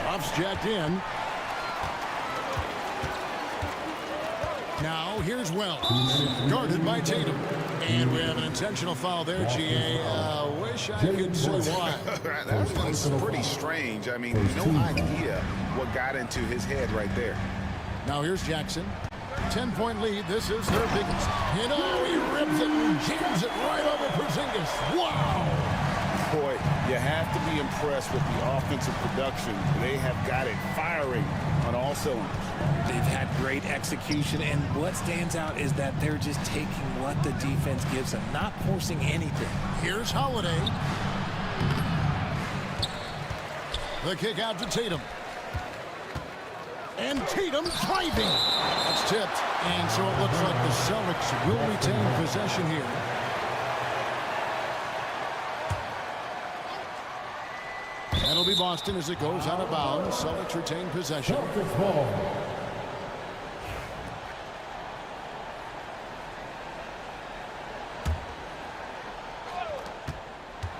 Puff's jacked in. Now, here's Wells. Guarded by Tatum. And we have an intentional foul there, GA. Wish I could say why. That one's pretty strange. I mean, no idea what got into his head right there. Now here's Jackson. 10-point lead. This is their biggest. You know, he rips it and jams it right over Porzingis. Wow! Boy, you have to be impressed with the offensive production. They have got it firing on all cylinders. They've had great execution, and what stands out is that they're just taking what the defense gives them, not forcing anything. Here's Holiday. The kick out to Tatum. And Tatum driving. That's tipped. And so it looks like the Celtics will retain possession here. That'll be Boston as it goes out of bounds. Celtics retain possession.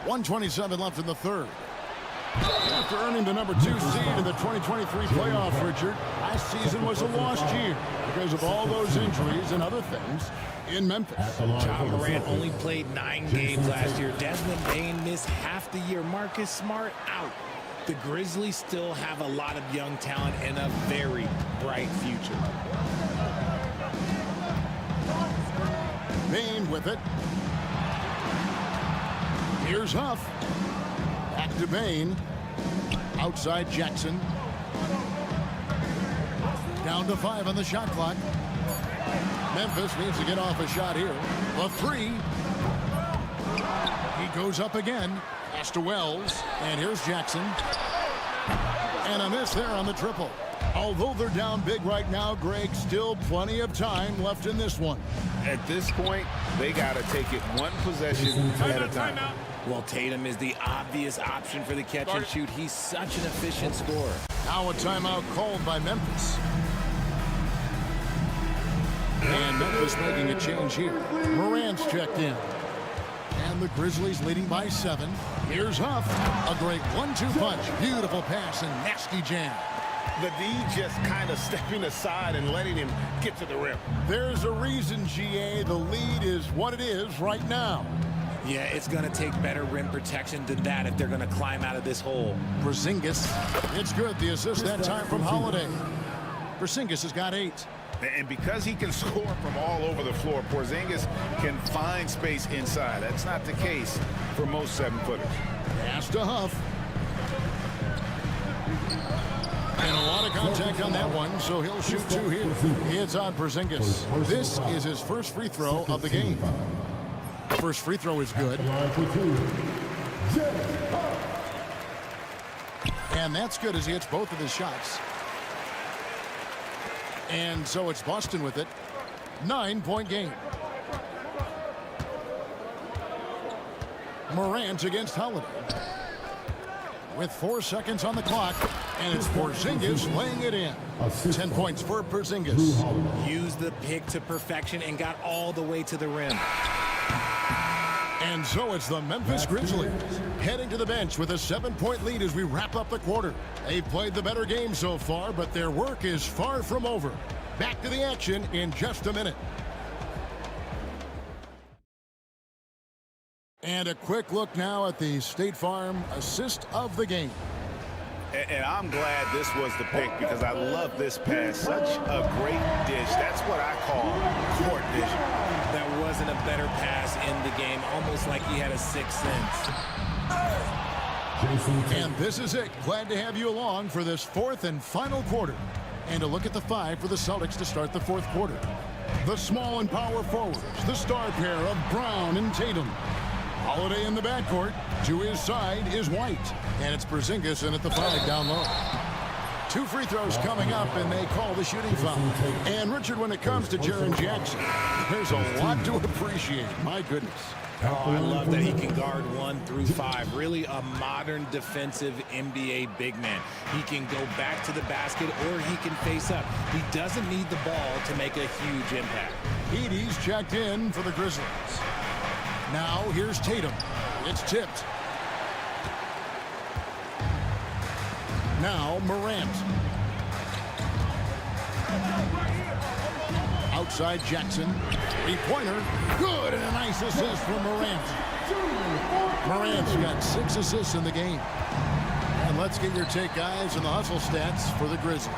1:27 left in the third. After earning the #2 seed in the 2023 playoffs, Richard, last season was a lost year because of all those injuries and other things in Memphis. Ja Morant only played 9 games last year. Desmond Bain missed half the year. Marcus Smart out. The Grizzlies still have a lot of young talent and a very bright future. Bain with it. Here's Huff. Back to Bain. Outside Jackson. Down to 5 on the shot clock. Memphis needs to get off a shot here. A three. He goes up again. Pass to Wells. And here's Jackson. And a miss there on the triple. Although they're down big right now, Greg, still plenty of time left in this one. At this point, they got to take it one possession at a time. Well, Tatum is the obvious option for the catch and shoot. He's such an efficient scorer. Now a timeout called by Memphis. And Memphis making a change here. Morant's checked in. And the Grizzlies leading by 7. Here's Huff. A great 1-2 punch. Beautiful pass and nasty jam. The D just kind of stepping aside and letting him get to the rim. There's a reason, GA. The lead is what it is right now. Yeah, it's going to take better rim protection than that if they're going to climb out of this hole. Porzingis. It's good. The assist that time from Holiday. Porzingis has got 8. And because he can score from all over the floor, Porzingis can find space inside. That's not the case for most 7-footers. Pass to Huff. And a lot of contact on that one, so he'll shoot 2 here. It's on Porzingis. This is his first free throw of the game. First free throw is good. And that's good as he hits both of his shots. And so it's Boston with it. 9-point game. Morant against Holiday. With 4 seconds on the clock. And it's Porzingis laying it in. 10 points for Porzingis. Used the pick to perfection and got all the way to the rim. And so it's the Memphis Grizzlies heading to the bench with a 7-point lead as we wrap up the quarter. They've played the better game so far, but their work is far from over. Back to the action in just a minute. And a quick look now at the State Farm assist of the game. And I'm glad this was the pick because I love this pass. Such a great dish. That's what I call court vision. That wasn't a better pass in the game, almost like he had a sixth sense. And this is it. Glad to have you along for this 4th and final quarter. And a look at the 5 for the Celtics to start the 4th quarter. The small and power forwards, the star pair of Brown and Tatum. Holiday in the backcourt. To his side is White. And it's Porzingis in at the 5 down low. 2 free throws coming up, and they call the shooting foul. And, Richard, when it comes to Jaren Jackson, there's a lot to appreciate. My goodness. Oh, I love that he can guard 1 through 5. Really a modern defensive NBA big man. He can go back to the basket or he can face up. He doesn't need the ball to make a huge impact. Edey's checked in for the Grizzlies. Now here's Tatum. It's tipped. Now Morant. Outside Jackson. 3-pointer. Good, and a nice assist from Morant. Morant's got 6 assists in the game. And let's get your take, guys, on the hustle stats for the Grizzlies.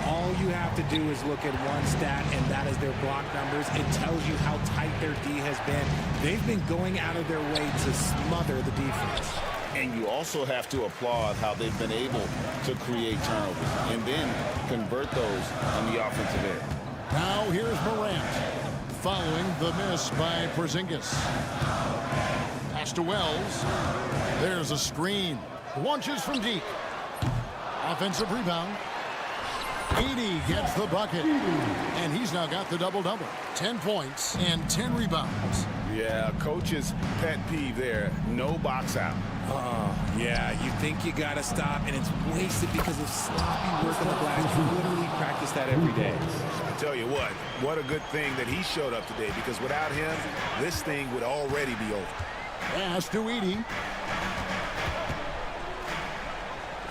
All you have to do is look at one stat, and that is their block numbers. It tells you how tight their D has been. They've been going out of their way to smother the defense. And you also have to applaud how they've been able to create turnovers and then convert those on the offensive end. Now here's Morant following the miss by Porzingis. Pass to Wells. There's a screen. Launches from deep. Offensive rebound. Edey gets the bucket. And he's now got the double-double. 10 points and 10 rebounds. Yeah, coach's pet peeve there. No box out. Yeah, you think you got to stop, and it's wasted because of sloppy work on the glass. You literally practice that every day. I tell you what a good thing that he showed up today, because without him, this thing would already be over. Pass to Edey.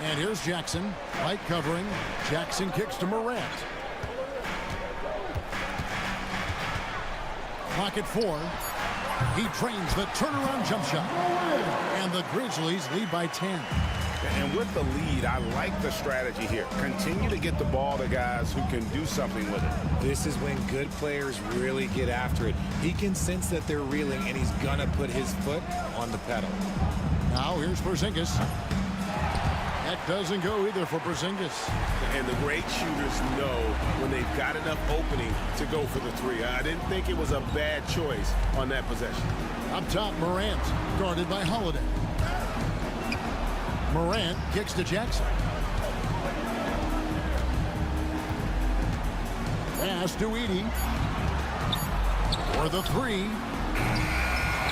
And here's Jackson. Light covering. Jackson kicks to Morant. Clock at 4. He trains the turnaround jump shot. And the Grizzlies lead by 10. And with the lead, I like the strategy here. Continue to get the ball to guys who can do something with it. This is when good players really get after it. He can sense that they're reeling, and he's going to put his foot on the pedal. Now here's Porzingis. That doesn't go either for Porzingis. And the great shooters know when they've got enough opening to go for the three. I didn't think it was a bad choice on that possession. Up top, Morant, guarded by Holiday. Morant kicks to Jackson. Pass to Edey. For the three.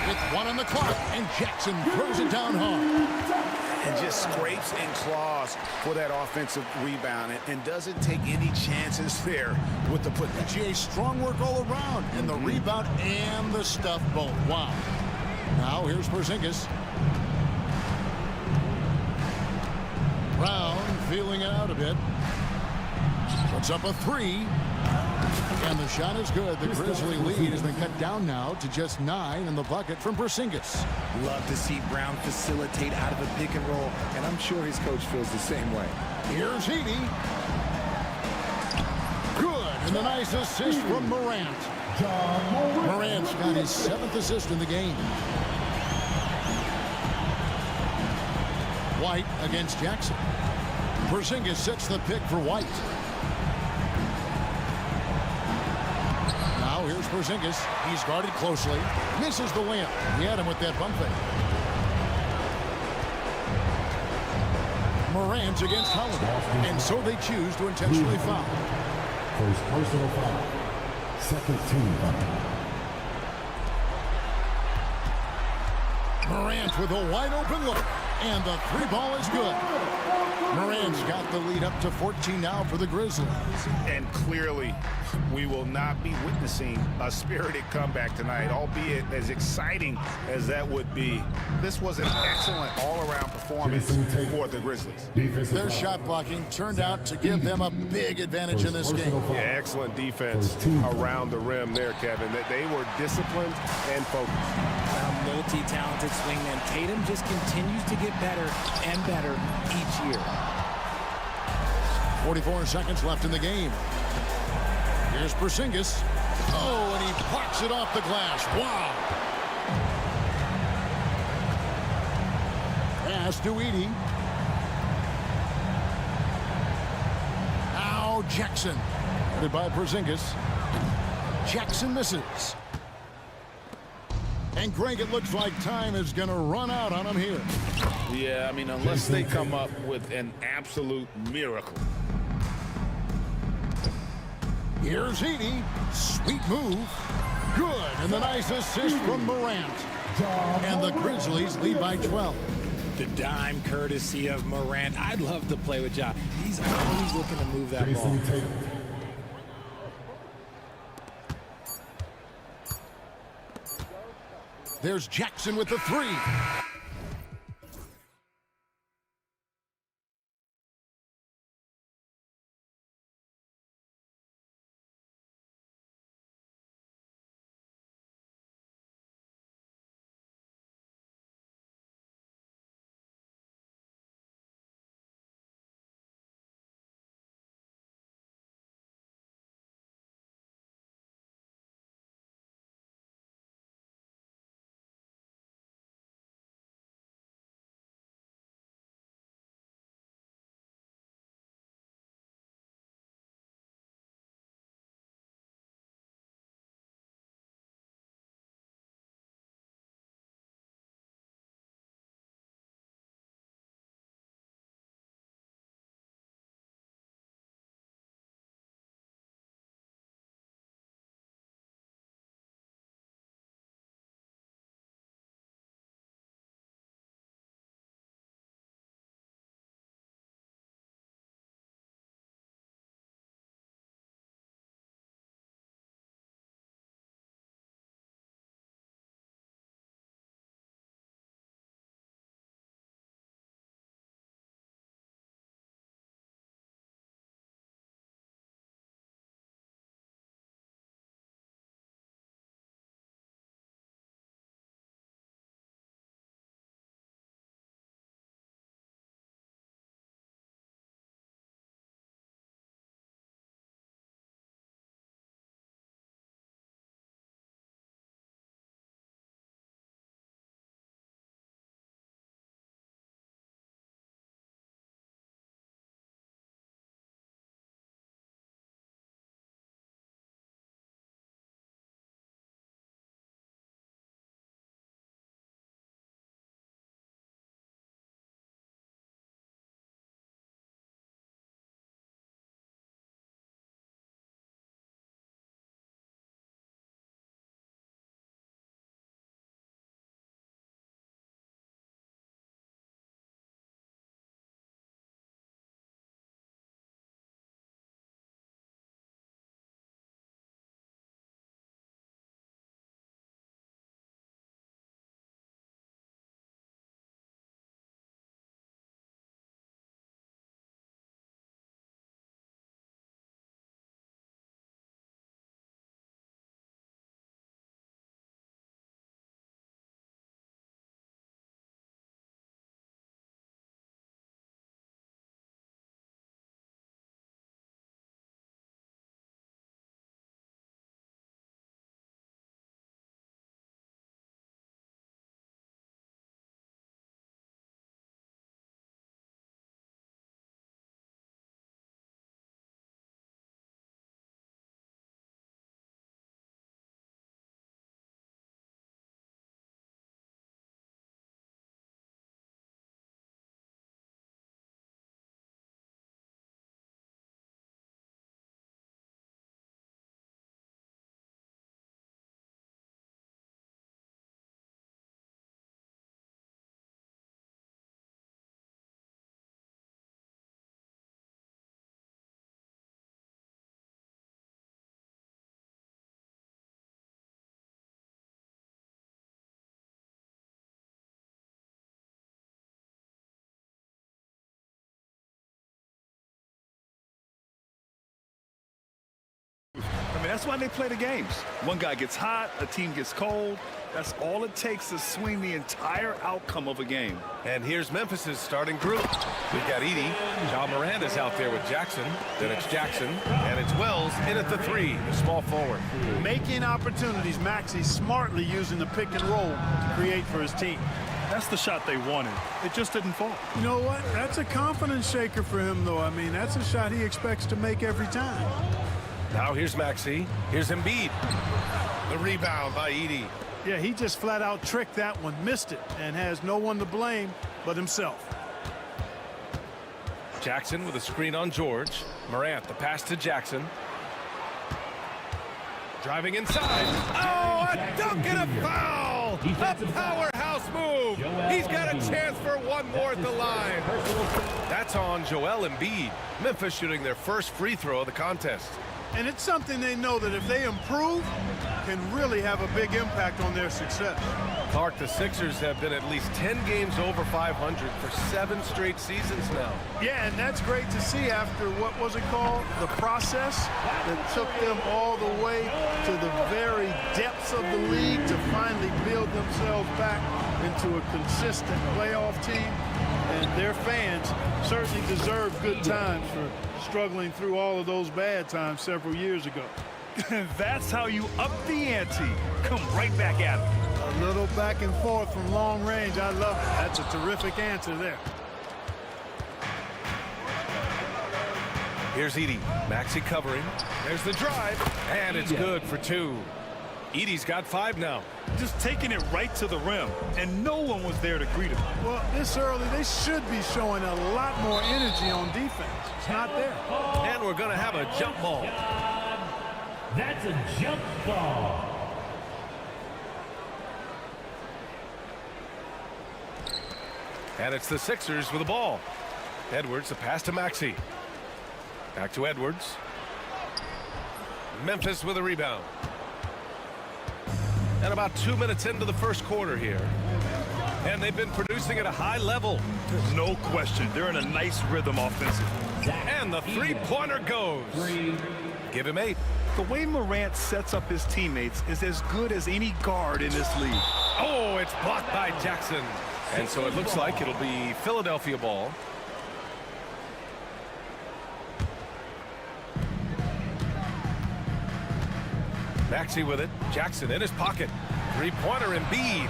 With 1 on the clock, and Jackson throws it down hard. And just scrapes and claws for that offensive rebound and doesn't take any chances there with the putback. GA, strong work all around, and the rebound and the stuff both. Wow. Now here's Porzingis. Brown feeling it out a bit. Puts up a three. And the shot is good. The Grizzly lead has been cut down now to just 9 in the bucket from Porzingis. Love to see Brown facilitate out of a pick and roll, and I'm sure his coach feels the same way. Here's Edey. Good, and a nice assist from Morant. Morant's got his 7th assist in the game. White against Jackson. Porzingis sets the pick for White. Here's Porzingis. He's guarded closely. Misses the layup. He had him with that bump fake. Morant against Holiday. And so they choose to intentionally foul. First personal foul. Second team foul. Morant with a wide open look. And the three ball is good. Morant's got the lead up to 14 now for the Grizzlies. And clearly, we will not be witnessing a spirited comeback tonight, albeit as exciting as that would be. This was an excellent all-around performance for the Grizzlies. Their shot blocking turned out to give them a big advantage in this game. Yeah, excellent defense around the rim there, Kevin. They were disciplined and focused. A multi-talented swingman. Tatum just continues to get better and better each year. 44 seconds left in the game. Here's Porzingis. Oh, and he blocks it off the glass. Wow. Pass to Edey. Now Jackson. Headed by Porzingis. Jackson misses. And Greg, it looks like time is going to run out on him here. Yeah, I mean, unless they come up with an absolute miracle. Here's Edey. Sweet move. Good. And the nice assist from Morant. And the Grizzlies lead by 12. The dime courtesy of Morant. I'd love to play with Ja. He's always looking to move that ball. There's Jackson with the three. that's why they play the games. One guy gets hot, a team gets cold. That's all it takes to swing the entire outcome of a game. And here's Memphis's starting group. We've got Edey. Ja Morant is out there with Jackson. Then it's Jackson. And it's Wells in at the 3, the small forward. Making opportunities, Maxey smartly using the pick and roll to create for his team. That's the shot they wanted. It just didn't fall. You know what? That's a confidence shaker for him, though. I mean, that's a shot he expects to make every time. Now here's Maxey. Here's Embiid. The rebound by Edey. Yeah, he just flat out tricked that one, missed it, and has no one to blame but himself. Jackson with a screen on George. Morant, the pass to Jackson. Driving inside. Oh, a dunk and a foul! A powerhouse move! He's got a chance for one more at the line. That's on Joel Embiid. Memphis shooting their first free throw of the contest. And it's something they know that if they improve, can really have a big impact on their success. Clark, the Sixers have been at least 10 games over 500 for 7 straight seasons now. Yeah, and that's great to see after, what was it called? The process that took them all the way to the very depths of the league to finally build themselves back into a consistent playoff team. And their fans certainly deserve good times for struggling through all of those bad times several years ago. That's how you up the ante. Come right back at it. A little back and forth from long range. I love it. That's a terrific answer there. Here's Edey. Maxey covering. There's the drive. And it's good for 2. Edey's got 5 now. Just taking it right to the rim, and no one was there to greet him. Well, this early, they should be showing a lot more energy on defense. It's not there. And we're going to have a jump ball. That's a jump ball. And it's the Sixers with the ball. Edwards, the pass to Maxey. Back to Edwards. Memphis with a rebound. And about 2 minutes into the first quarter here. And they've been producing at a high level. There's no question. They're in a nice rhythm offensively. And the three-pointer goes. Give him 8. The way Morant sets up his teammates is as good as any guard in this league. Oh, it's blocked by Jackson. And so it looks like it'll be Philadelphia ball. Maxey with it. Jackson in his pocket. Three-pointer Embiid.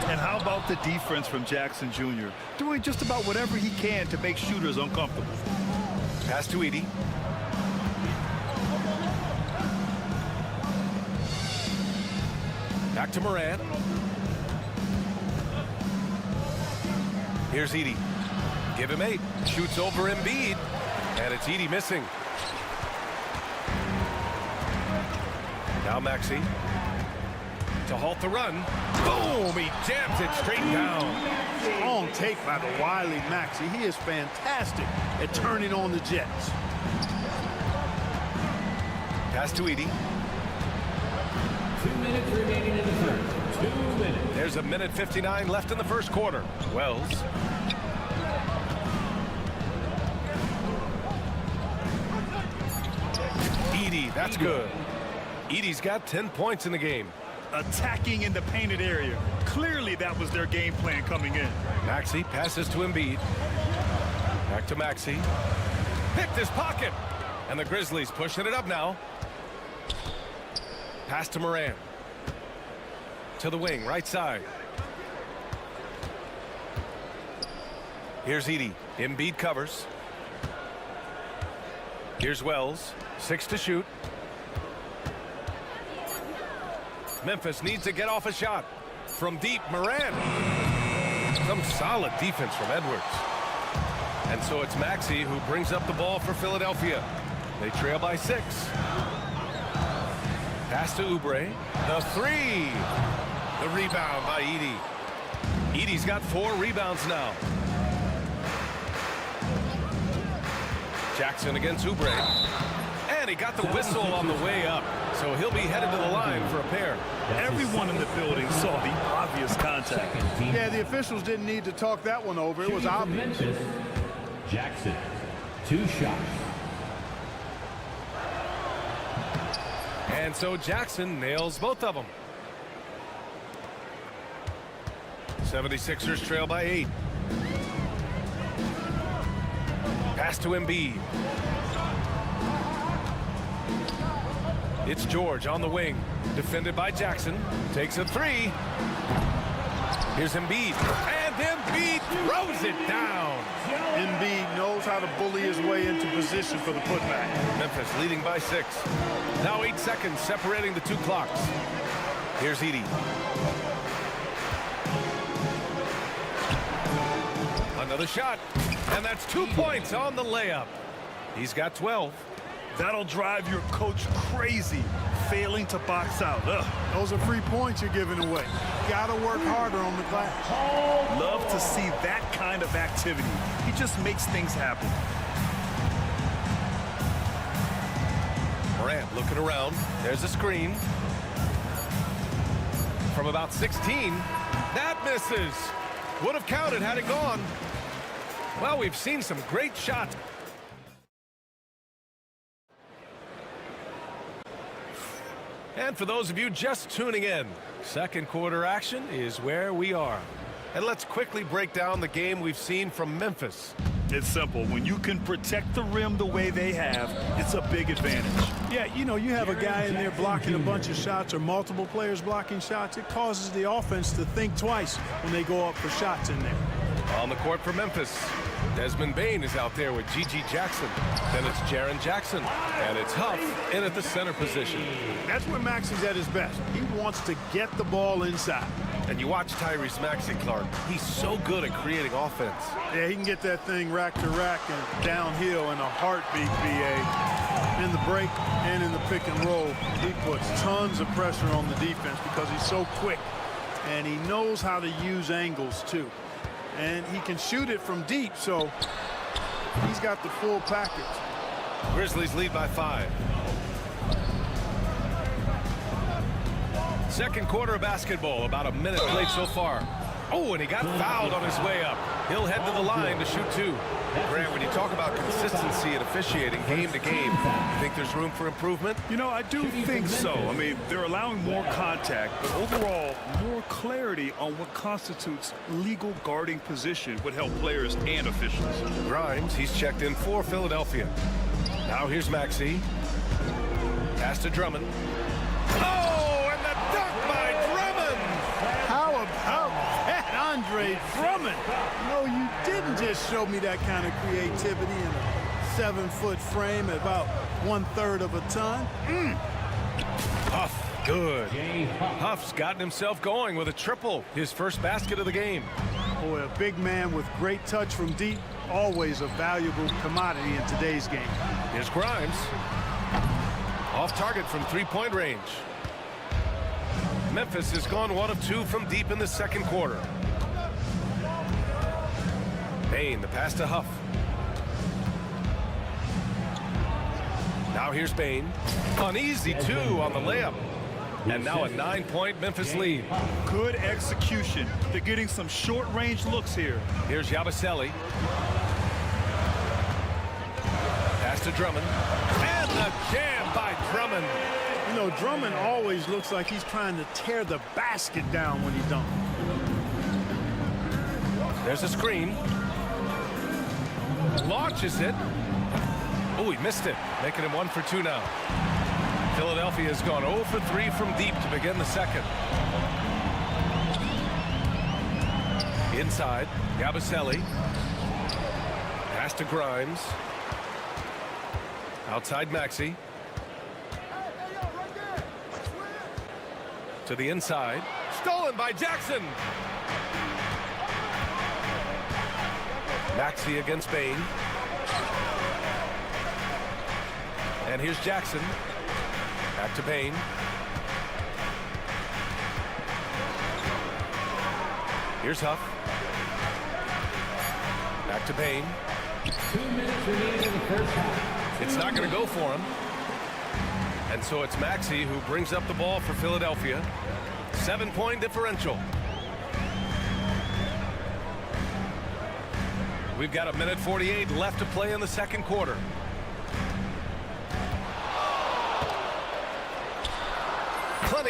And how about the defense from Jackson Jr.? Doing just about whatever he can to make shooters uncomfortable. Pass to Edey. Back to Morant. Here's Edey. Give him 8. Shoots over Embiid. And it's Edey missing. Now Maxey to halt the run. Boom! He jams it straight down. Strong take by the wily Maxey. He is fantastic at turning on the Jets. Pass to Edey. 2 minutes remaining in the first. 2 minutes. There's 1:59 left in the first quarter. Wells. Edey, that's good. Edey's got 10 points in the game. Attacking in the painted area. Clearly that was their game plan coming in. Maxey passes to Embiid. Back to Maxey. Picked his pocket. And the Grizzlies pushing it up now. Pass to Morant. To the wing, right side. Here's Edey. Embiid covers. Here's Wells. 6 to shoot. Memphis needs to get off a shot. From deep, Morant. Some solid defense from Edwards. And so it's Maxey who brings up the ball for Philadelphia. They trail by 6. Pass to Oubre. The 3. The rebound by Edey. Edey's got 4 rebounds now. Jackson against Oubre. And he got the whistle on the way up. So he'll be headed to the line for a pair. Everyone in the building saw the obvious contact. Yeah, the officials didn't need to talk that one over. It was obvious. Jackson, 2 shots. And so Jackson nails both of them. 76ers trail by 8. Pass to Embiid. It's George on the wing. Defended by Jackson. Takes a three. Here's Embiid. And Embiid throws it down. Embiid knows how to bully his way into position for the putback. Memphis leading by 6. Now 8 seconds separating the two clocks. Here's Edey. Another shot. And that's 2 points on the layup. He's got 12. That'll drive your coach crazy, failing to box out. Ugh. Those are free points you're giving away. Gotta work harder on the glass. Love to see that kind of activity. He just makes things happen. Morant looking around. There's a screen. From about 16. That misses. Would have counted had it gone. Well, we've seen some great shots. And for those of you just tuning in, second quarter action is where we are. And let's quickly break down the game we've seen from Memphis. It's simple. When you can protect the rim the way they have, it's a big advantage. Yeah, you know, you have a guy in there blocking a bunch of shots or multiple players blocking shots. It causes the offense to think twice when they go up for shots in there. On the court for Memphis, Desmond Bane is out there with G.G. Jackson. Then it's Jaren Jackson. And it's Huff in at the center position. That's where Maxey's at his best. He wants to get the ball inside. And you watch Tyrese Maxey, Clark. He's so good at creating offense. Yeah, he can get that thing rack to rack and downhill in a heartbeat, B.A. In the break and in the pick and roll, he puts tons of pressure on the defense because he's so quick. And he knows how to use angles, too. And he can shoot it from deep, so he's got the full package. Grizzlies lead by 5. Second quarter of basketball, about a minute played so far. Oh, and he got fouled on his way up. He'll head to the line to shoot 2. Grant, when you talk about consistency and officiating game to game, you think there's room for improvement? You know, I do think so. I mean, they're allowing more contact, but overall, more clarity on what constitutes legal guarding position would help players and officials. Grimes, he's checked in for Philadelphia. Now here's Maxey. Pass to Drummond. Oh, and the dunk by Drummond! How about that, Andre Drummond? No, you didn't just show me that kind of creativity in a 7-foot frame at about 1/3 of a ton. Huff, good. Huff's gotten himself going with a triple, his first basket of the game. Boy, a big man with great touch from deep, always a valuable commodity in today's game. Here's Grimes. Off target from 3-point range. Memphis has gone 1 of 2 from deep in the second quarter. Bane, the pass to Huff. Now here's Bane. An easy 2 on the layup. And now a 9-point Memphis lead. Good execution. They're getting some short-range looks here. Here's Yabusele. Pass to Drummond. And the jam by Drummond. You know, Drummond always looks like he's trying to tear the basket down when he dunks. There's a screen. Launches it. Oh, he missed it. Making him 1 for 2 now. Philadelphia has gone 0 for 3 from deep to begin the second. Inside, Yabusele. Pass to Grimes. Outside Maxey. To the inside. Stolen by Jackson. Maxey against Bane. And here's Jackson. Back to Bane. Here's Huff. Back to Bane. 2 minutes remaining in the first half. It's not going to go for him. And so it's Maxey who brings up the ball for Philadelphia. 7-point differential. We've got 1:48 left to play in the second quarter.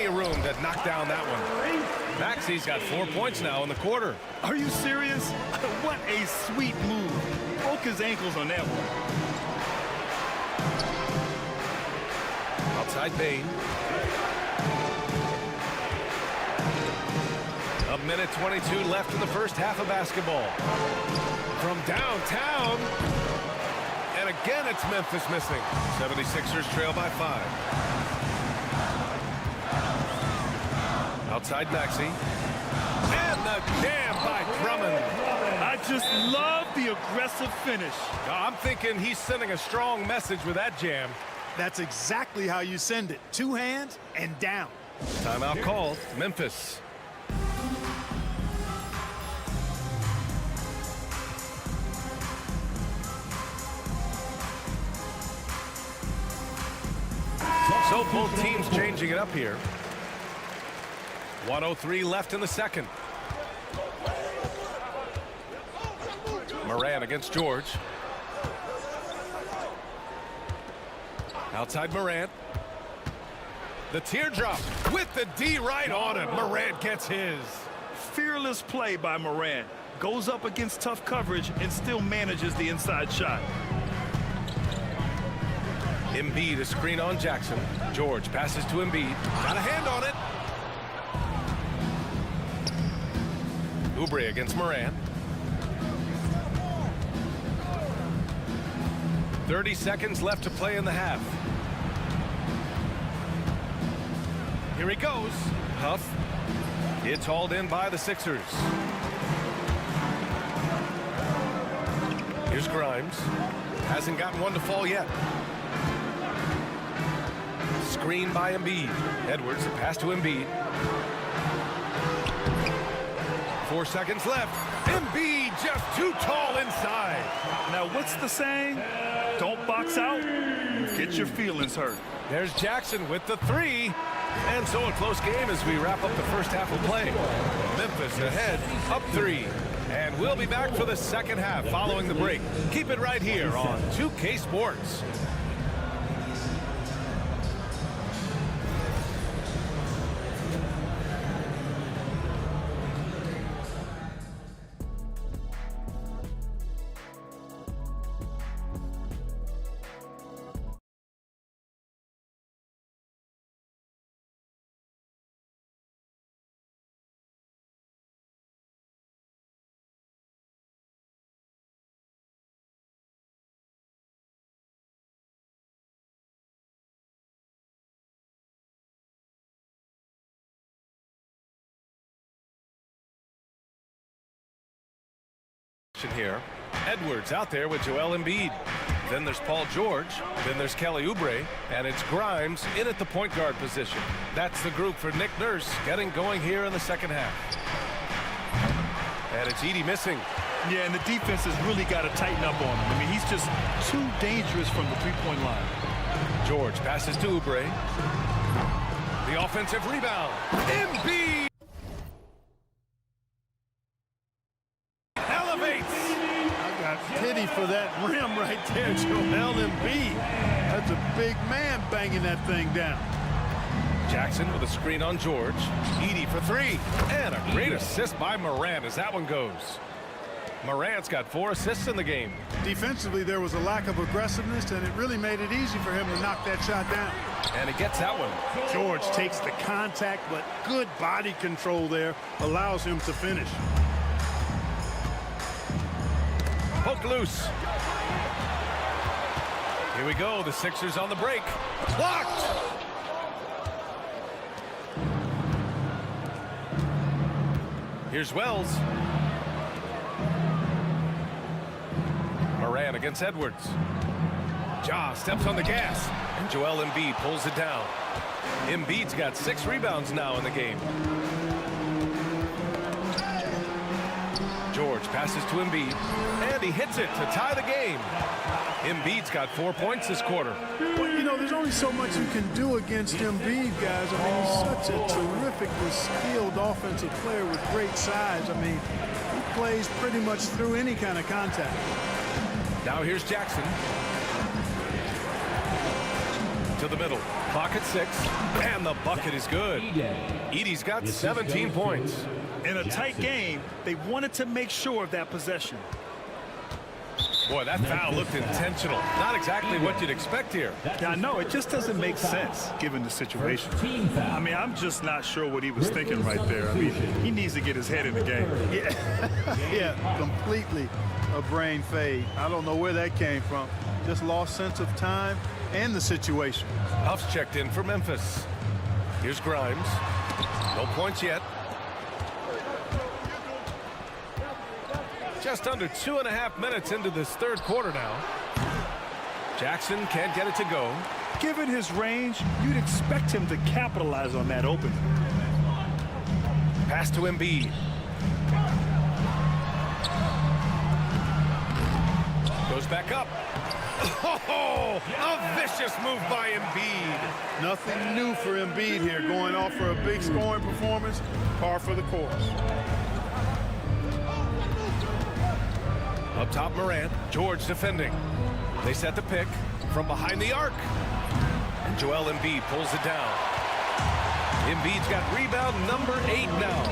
plenty of room to knock down that one. Maxi's got 4 points now in the quarter. Are you serious? What a sweet move. Broke his ankles on that one. Outside Bain. A minute 22 left in the first half of basketball. From downtown. And again, it's Memphis missing. 76ers trail by 5. Outside Maxey. And the jam by Drummond. I just love the aggressive finish. I'm thinking he's sending a strong message with that jam. That's exactly how you send it. 2 hands and down. Timeout called. Memphis. So both teams changing it up here. 1:03 left in the second. Moran against George. Outside Moran. The teardrop with the D right on it. Moran gets his. Fearless play by Moran. Goes up against tough coverage and still manages the inside shot. Embiid a screen on Jackson. George passes to Embiid. Got a hand on it. Oubre against Moran. 30 seconds left to play in the half. Here he goes. Huff. It's hauled in by the Sixers. Here's Grimes. Hasn't gotten one to fall yet. Screen by Embiid. Edwards, a pass to Embiid. 4 seconds left. Embiid just too tall inside. Now what's the saying? Don't box out, get your feelings hurt. There's Jackson with the 3. And so a close game as we wrap up the first half of play. Memphis ahead, up 3. And we'll be back for the second half following the break. Keep it right here on 2K Sports. Here. Edwards out there with Joel Embiid. Then there's Paul George. Then there's Kelly Oubre. And it's Grimes in at the point guard position. That's the group for Nick Nurse getting going here in the second half. And it's Edey missing. Yeah, and the defense has really got to tighten up on him. I mean, he's just too dangerous from the three-point line. George passes to Oubre. The offensive rebound. Embiid! Pity for that rim right there, Joel Embiid. That's a big man banging that thing down. Jackson with a screen on George. Edey for 3. And a great assist by Moran as that one goes. Moran's got 4 assists in the game. Defensively, there was a lack of aggressiveness, and it really made it easy for him to knock that shot down. And he gets that one. George takes the contact, but good body control there allows him to finish. Poke loose. Here we go. The Sixers on the break. Blocked. Here's Wells. Moran against Edwards. Ja steps on the gas. And Joel Embiid pulls it down. Embiid's got 6 rebounds now in the game. George passes to Embiid, and he hits it to tie the game. Embiid's got 4 points this quarter. Well, you know, there's only so much you can do against Embiid, guys. I mean, he's such a terrifically skilled offensive player with great size. I mean, he plays pretty much through any kind of contact. Now here's Jackson. to the middle. Clock at 6, and the bucket is good. Edey's got 17 points. In a tight game, they wanted to make sure of that possession. Boy, that foul looked intentional. Not exactly what you'd expect here. Yeah, I know. It just doesn't make sense, given the situation. I mean, I'm just not sure what he was thinking right there. I mean, he needs to get his head in the game. Yeah, completely a brain fade. I don't know where that came from. Just lost sense of time and the situation. Huff's checked in for Memphis. Here's Grimes. No points yet. Just under 2.5 minutes into this third quarter now. Jackson can't get it to go. Given his range, you'd expect him to capitalize on that opening. Pass to Embiid. Goes back up. Oh, a vicious move by Embiid. Nothing new for Embiid here, going off for a big scoring performance, par for the course. Up top, Morant. George defending. They set the pick from behind the arc. And Joel Embiid pulls it down. Embiid's got rebound number 8 now.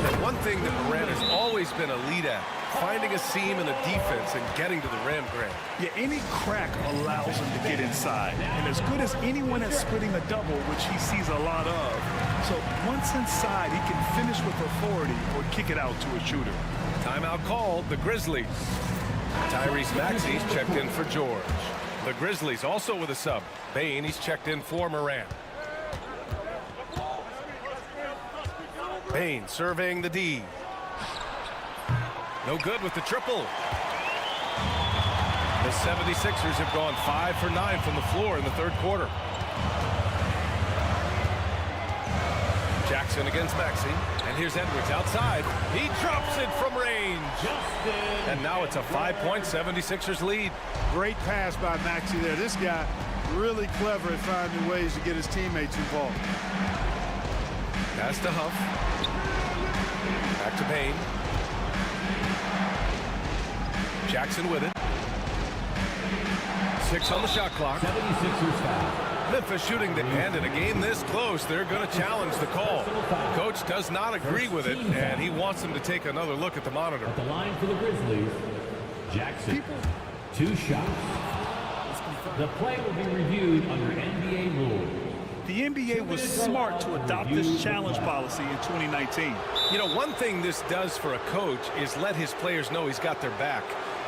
And one thing that Morant has always been a lead at, finding a seam in the defense and getting to the rim, Grant. Yeah, any crack allows him to get inside. And as good as anyone at splitting a double, which he sees a lot of. So once inside, he can finish with authority or kick it out to a shooter. Timeout called, the Grizzlies. Tyrese Maxey's checked in for George. The Grizzlies also with a sub. Bane, he's checked in for Morant. Bane surveying the D. No good with the triple. The 76ers have gone 5 for 9 from the floor in the third quarter. Jackson against Maxey. And here's Edwards outside. He drops it from range. And now it's a 5-point 76ers lead. Great pass by Maxey there. This guy really clever at finding ways to get his teammates involved. Pass to Huff. Back to Payne. Jackson with it. 6 on the shot clock. 76ers foul. Memphis shooting the end. In a game this close, they're going to challenge the call. Coach does not agree with it, and he wants them to take another look at the monitor. At the line for the Grizzlies, Jackson. 2 shots. The play will be reviewed under NBA rules. The NBA was smart to adopt this challenge policy in 2019. You know, one thing this does for a coach is let his players know he's got their back.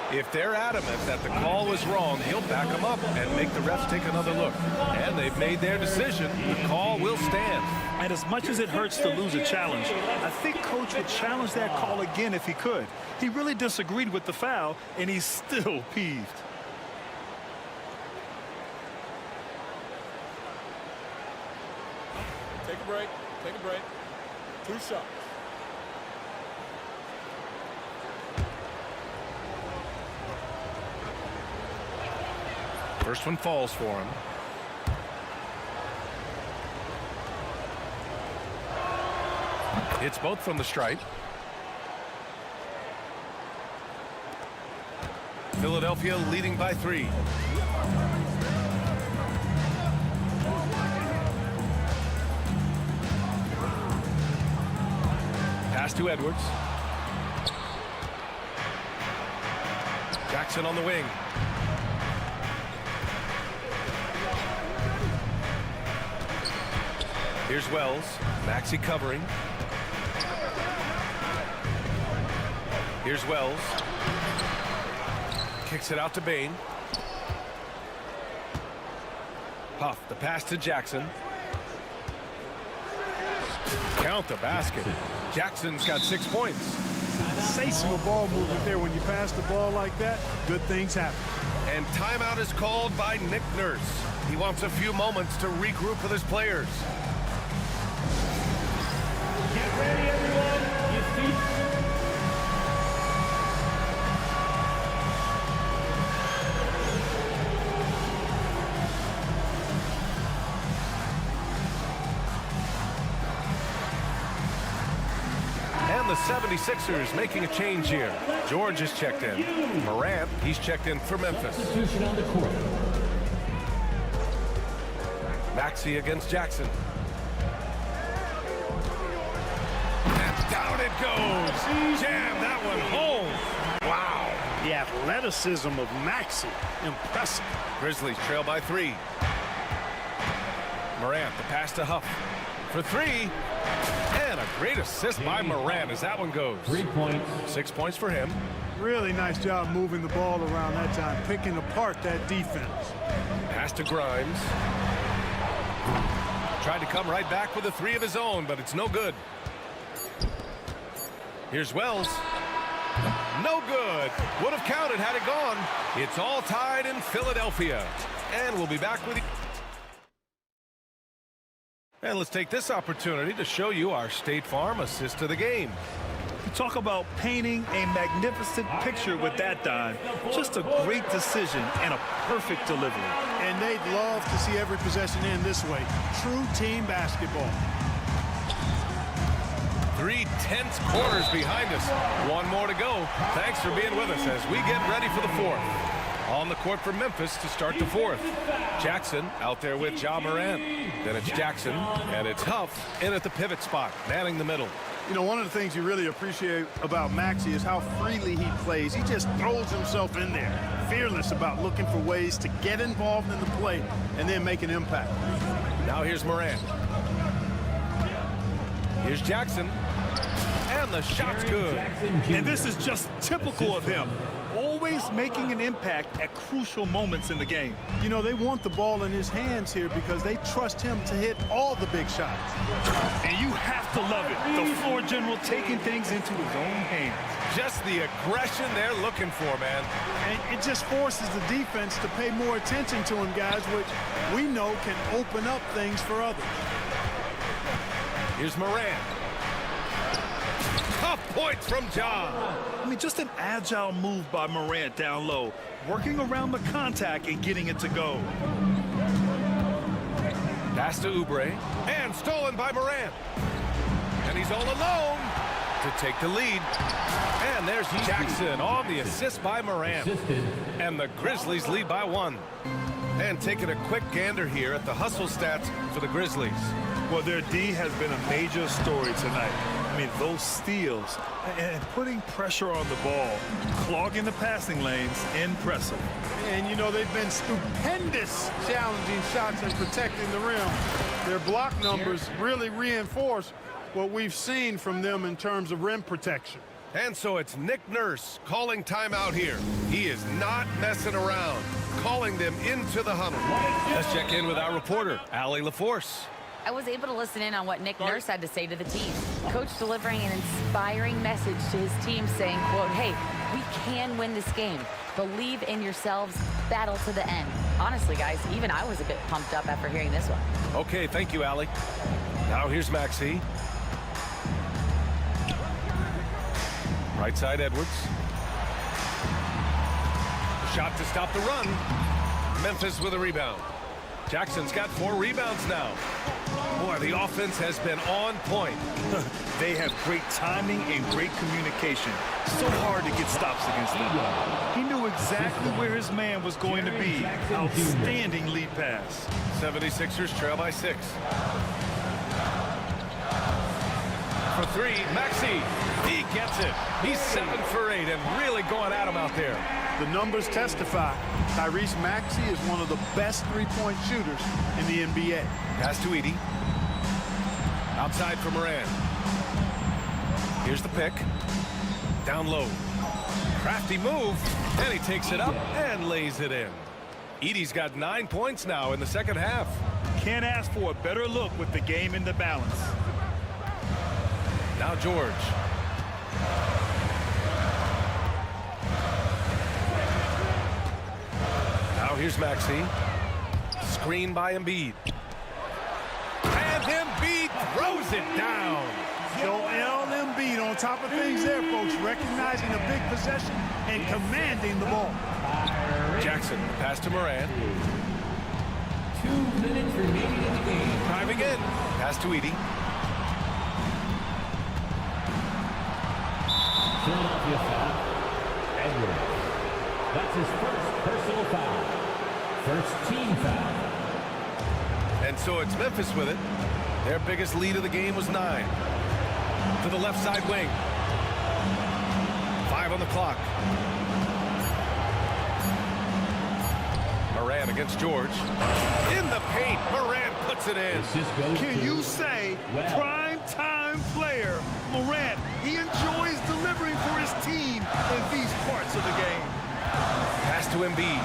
If they're adamant that the call was wrong, he'll back them up and make the refs take another look. And they've made their decision. The call will stand. And as much as it hurts to lose a challenge, I think Coach would challenge that call again if he could. He really disagreed with the foul, and he's still peeved. Take a break. Take a break. 2 shots. First one falls for him. It's both from the stripe. Philadelphia leading by 3. Pass to Edwards. Jackson on the wing. Here's Wells. Maxey covering. Here's Wells. Kicks it out to Bane. Huff, the pass to Jackson. Count the basket. Jackson's got 6 points. Sensational ball movement there. When you pass the ball like that, good things happen. And timeout is called by Nick Nurse. He wants a few moments to regroup with his players. Get ready, everyone. You see. And the 76ers making a change here. George is checked in. Morant, he's checked in for Memphis. Substitution on the court. Maxey against Jackson. And down it goes. Jam that one home. Wow. The athleticism of Maxey. Impressive. Grizzlies trail by 3. Morant, the pass to Huff for 3. And a great assist by Morant as that one goes. 3 points. 6 points for him. Really nice job moving the ball around that time, picking apart that defense. Pass to Grimes. Tried to come right back with a 3 of his own, but it's no good. Here's Wells. No good. Would have counted had it gone. It's all tied in Philadelphia. And we'll be back with you. And let's take this opportunity to show you our State Farm assist to the game. You talk about painting a magnificent picture with that dime. Just a great decision and a perfect delivery. And they'd love to see every possession end this way. True team basketball. 3 tense quarters behind us. 1 more to go. Thanks for being with us as we get ready for the 4th. On the court for Memphis to start the 4th. Jackson out there with Ja Morant. Then it's Jackson, and it's Huff in at the pivot spot, manning the middle. You know, one of the things you really appreciate about Maxey is how freely he plays. He just throws himself in there, fearless about looking for ways to get involved in the play and then make an impact. Now here's Morant. Here's Jackson. And the shot's good. And this is just typical of him. Always making an impact at crucial moments in the game. You know, they want the ball in his hands here because they trust him to hit all the big shots. And you have to love it. The floor general taking things into his own hands. Just the aggression they're looking for, man. And it just forces the defense to pay more attention to him, guys, which we know can open up things for others. Here's Morant. Tough points from Ja. I mean, just an agile move by Morant down low, working around the contact and getting it to go. Pass to Oubre, and stolen by Morant. And he's all alone to take the lead. And there's Jackson on the assist by Morant. And the Grizzlies lead by 1. And taking a quick gander here at the hustle stats for the Grizzlies. Well, their D has been a major story tonight. I mean, those steals and putting pressure on the ball, clogging the passing lanes, impressive. And, you know, they've been stupendous challenging shots and protecting the rim. Their block numbers really reinforce what we've seen from them in terms of rim protection. And so it's Nick Nurse calling timeout here. He is not messing around, calling them into the huddle. Let's check in with our reporter, Allie LaForce. I was able to listen in on what Nick Nurse had to say to the team. Coach delivering an inspiring message to his team saying, quote, hey, we can win this game. Believe in yourselves, battle to the end. Honestly, guys, even I was a bit pumped up after hearing this one. Okay, thank you, Allie. Now here's Maxey. Right side, Edwards. Shot to stop the run. Memphis with a rebound. Jackson's got 4 rebounds now. Boy, the offense has been on point. They have great timing and great communication. So hard to get stops against them. He knew exactly where his man was going to be. Outstanding lead pass. 76ers trail by 6. For 3, Maxey. He gets it. He's 7 for 8 and really going at him out there. The numbers testify. Tyrese Maxey is one of the best three-point shooters in the NBA. Pass to Edey. Outside for Morant. Here's the pick. Down low. Crafty move. And he takes it up and lays it in. Edey's got 9 points now in the second half. Can't ask for a better look with the game in the balance. Now George. Now here's Maxey. Screen by Embiid. And Embiid throws it down. Joel Embiid on top of things there, folks, recognizing a big possession and commanding the ball. Jackson, pass to Morant. 2 minutes remaining in the game. Driving in. Pass to Edey. Philadelphia foul. Edwards. That's his first personal foul. First team foul. And so it's Memphis with it. Their biggest lead of the game was 9. To the left side wing. 5 on the clock. Moran against George. In the paint, Moran puts it in. Can you say prime time player Moran? He enjoys delivering for his team in these parts of the game. Pass to Embiid.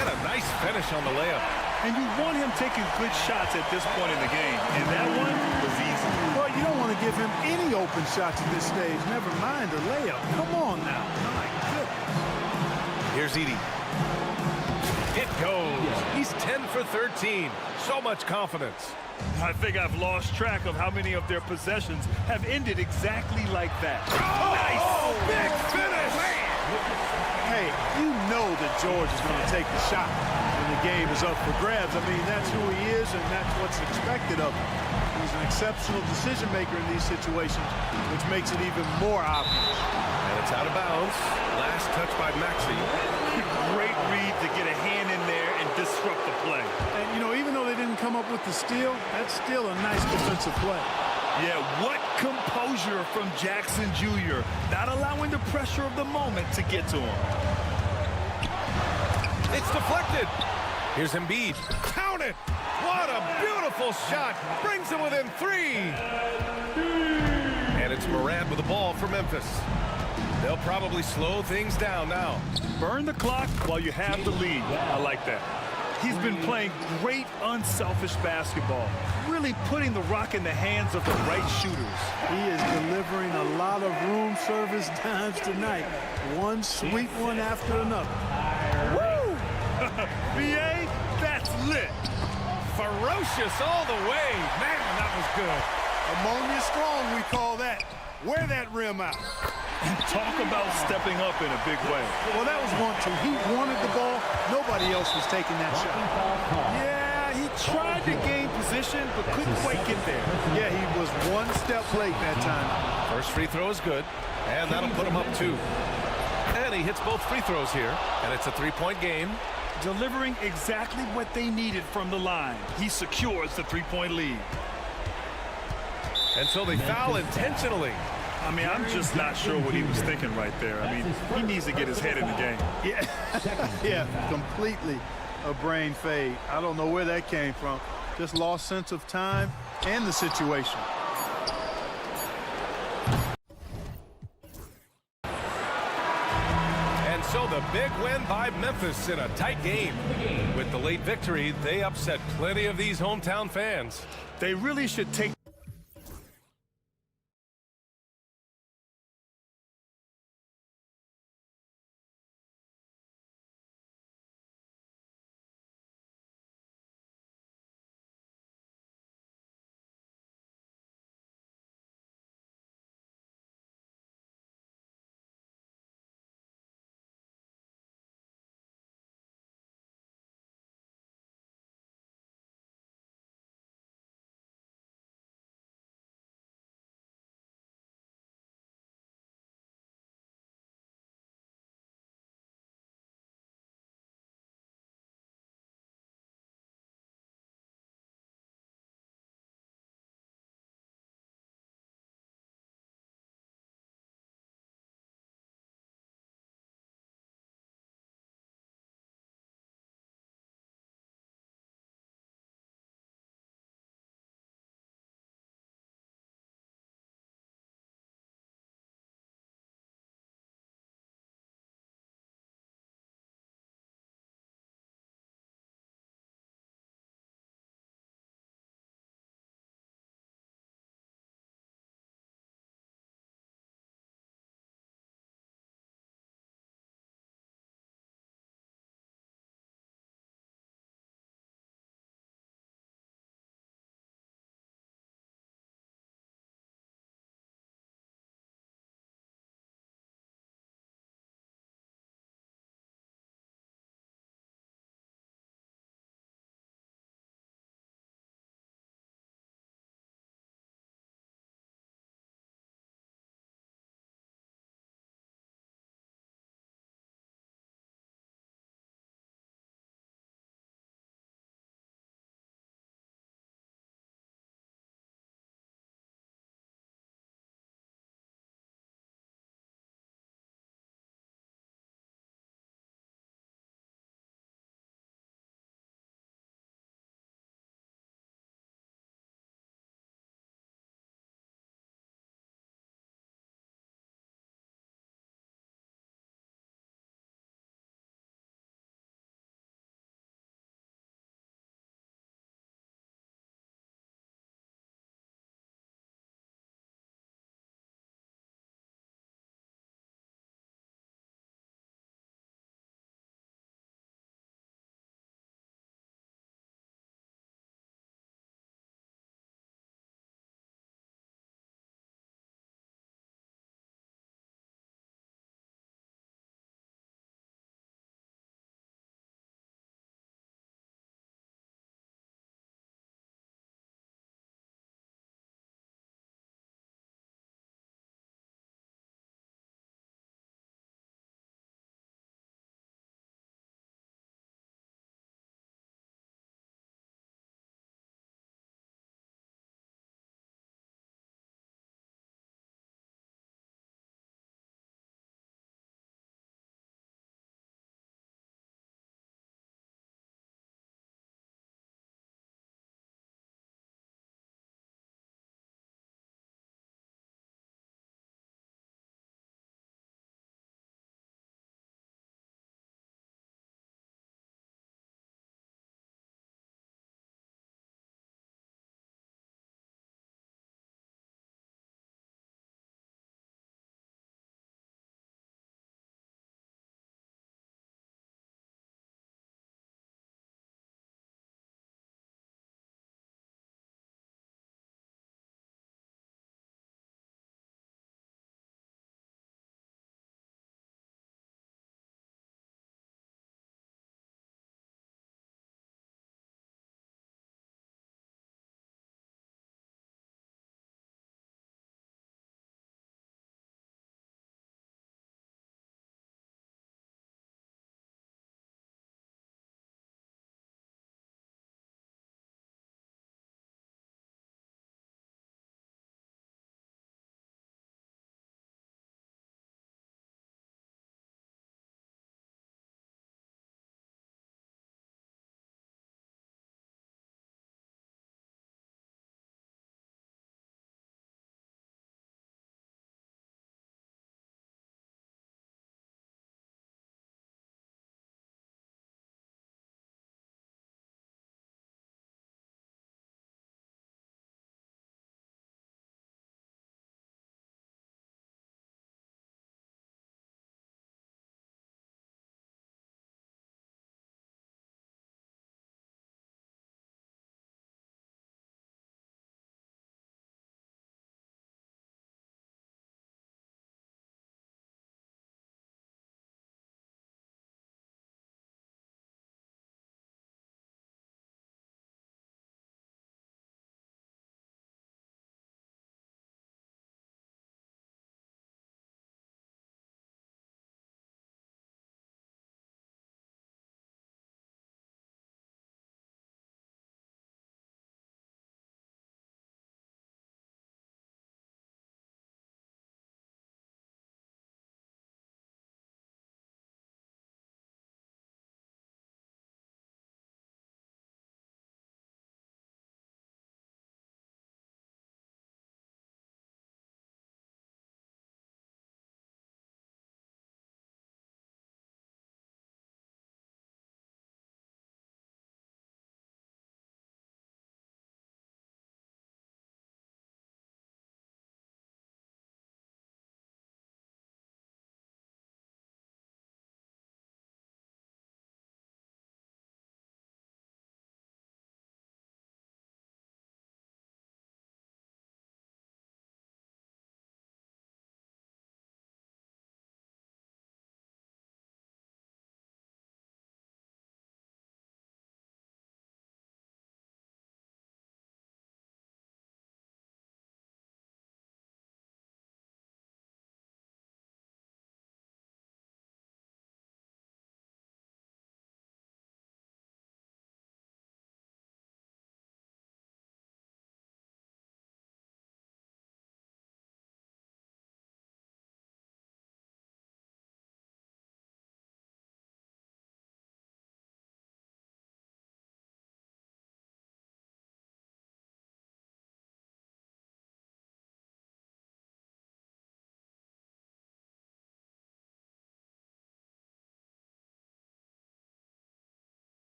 And a nice finish on the layup. And you want him taking good shots at this point in the game. And that one was easy. Well, you don't want to give him any open shots at this stage. Never mind a layup. Come on now. My goodness. Here's Edie. It goes. He's 10 for 13. So much confidence. I think I've lost track of how many of their possessions have ended exactly like that. Oh, nice! Big finish! Hey, you know that George is going to take the shot when the game is up for grabs. I mean, that's who he is, and that's what's expected of him. He's an exceptional decision maker in these situations, which makes it even more obvious. And it's out of bounds. Last touch by Maxey. Great read to get a hand in there and disrupt the play. And, you know, even though they didn't come up with the steal, that's still a nice defensive play. Yeah, what composure from Jackson Jr. Not allowing the pressure of the moment to get to him. It's deflected. Here's Embiid. Count it. What a beautiful shot. Brings him within 3. And it's Morant with the ball for Memphis. They'll probably slow things down now. Burn the clock while you have the lead. I like that. He's been playing great, unselfish basketball, really putting the rock in the hands of the right shooters. He is delivering a lot of room service times tonight. One sweet one after another. Woo! BA, that's lit. Ferocious all the way. Man, that was good. Ammonia strong, we call that. Wear that rim out. And talk about stepping up in a big way. Well, that was 1-2. He wanted the ball. Nobody else was taking that shot. Yeah, he tried to gain position, but couldn't quite get there. Yeah, he was one step late that time. First free throw is good, and that'll put him up 2. And he hits both free throws here, and it's a 3-point game. Delivering exactly what they needed from the line. He secures the 3-point lead. And so they foul intentionally. I mean, I'm just not sure what he was thinking right there. I mean, he needs to get his head in the game. Yeah, yeah, completely a brain fade. I don't know where that came from. Just lost sense of time and the situation. And so the big win by Memphis in a tight game. With the late victory, they upset plenty of these hometown fans. They really should take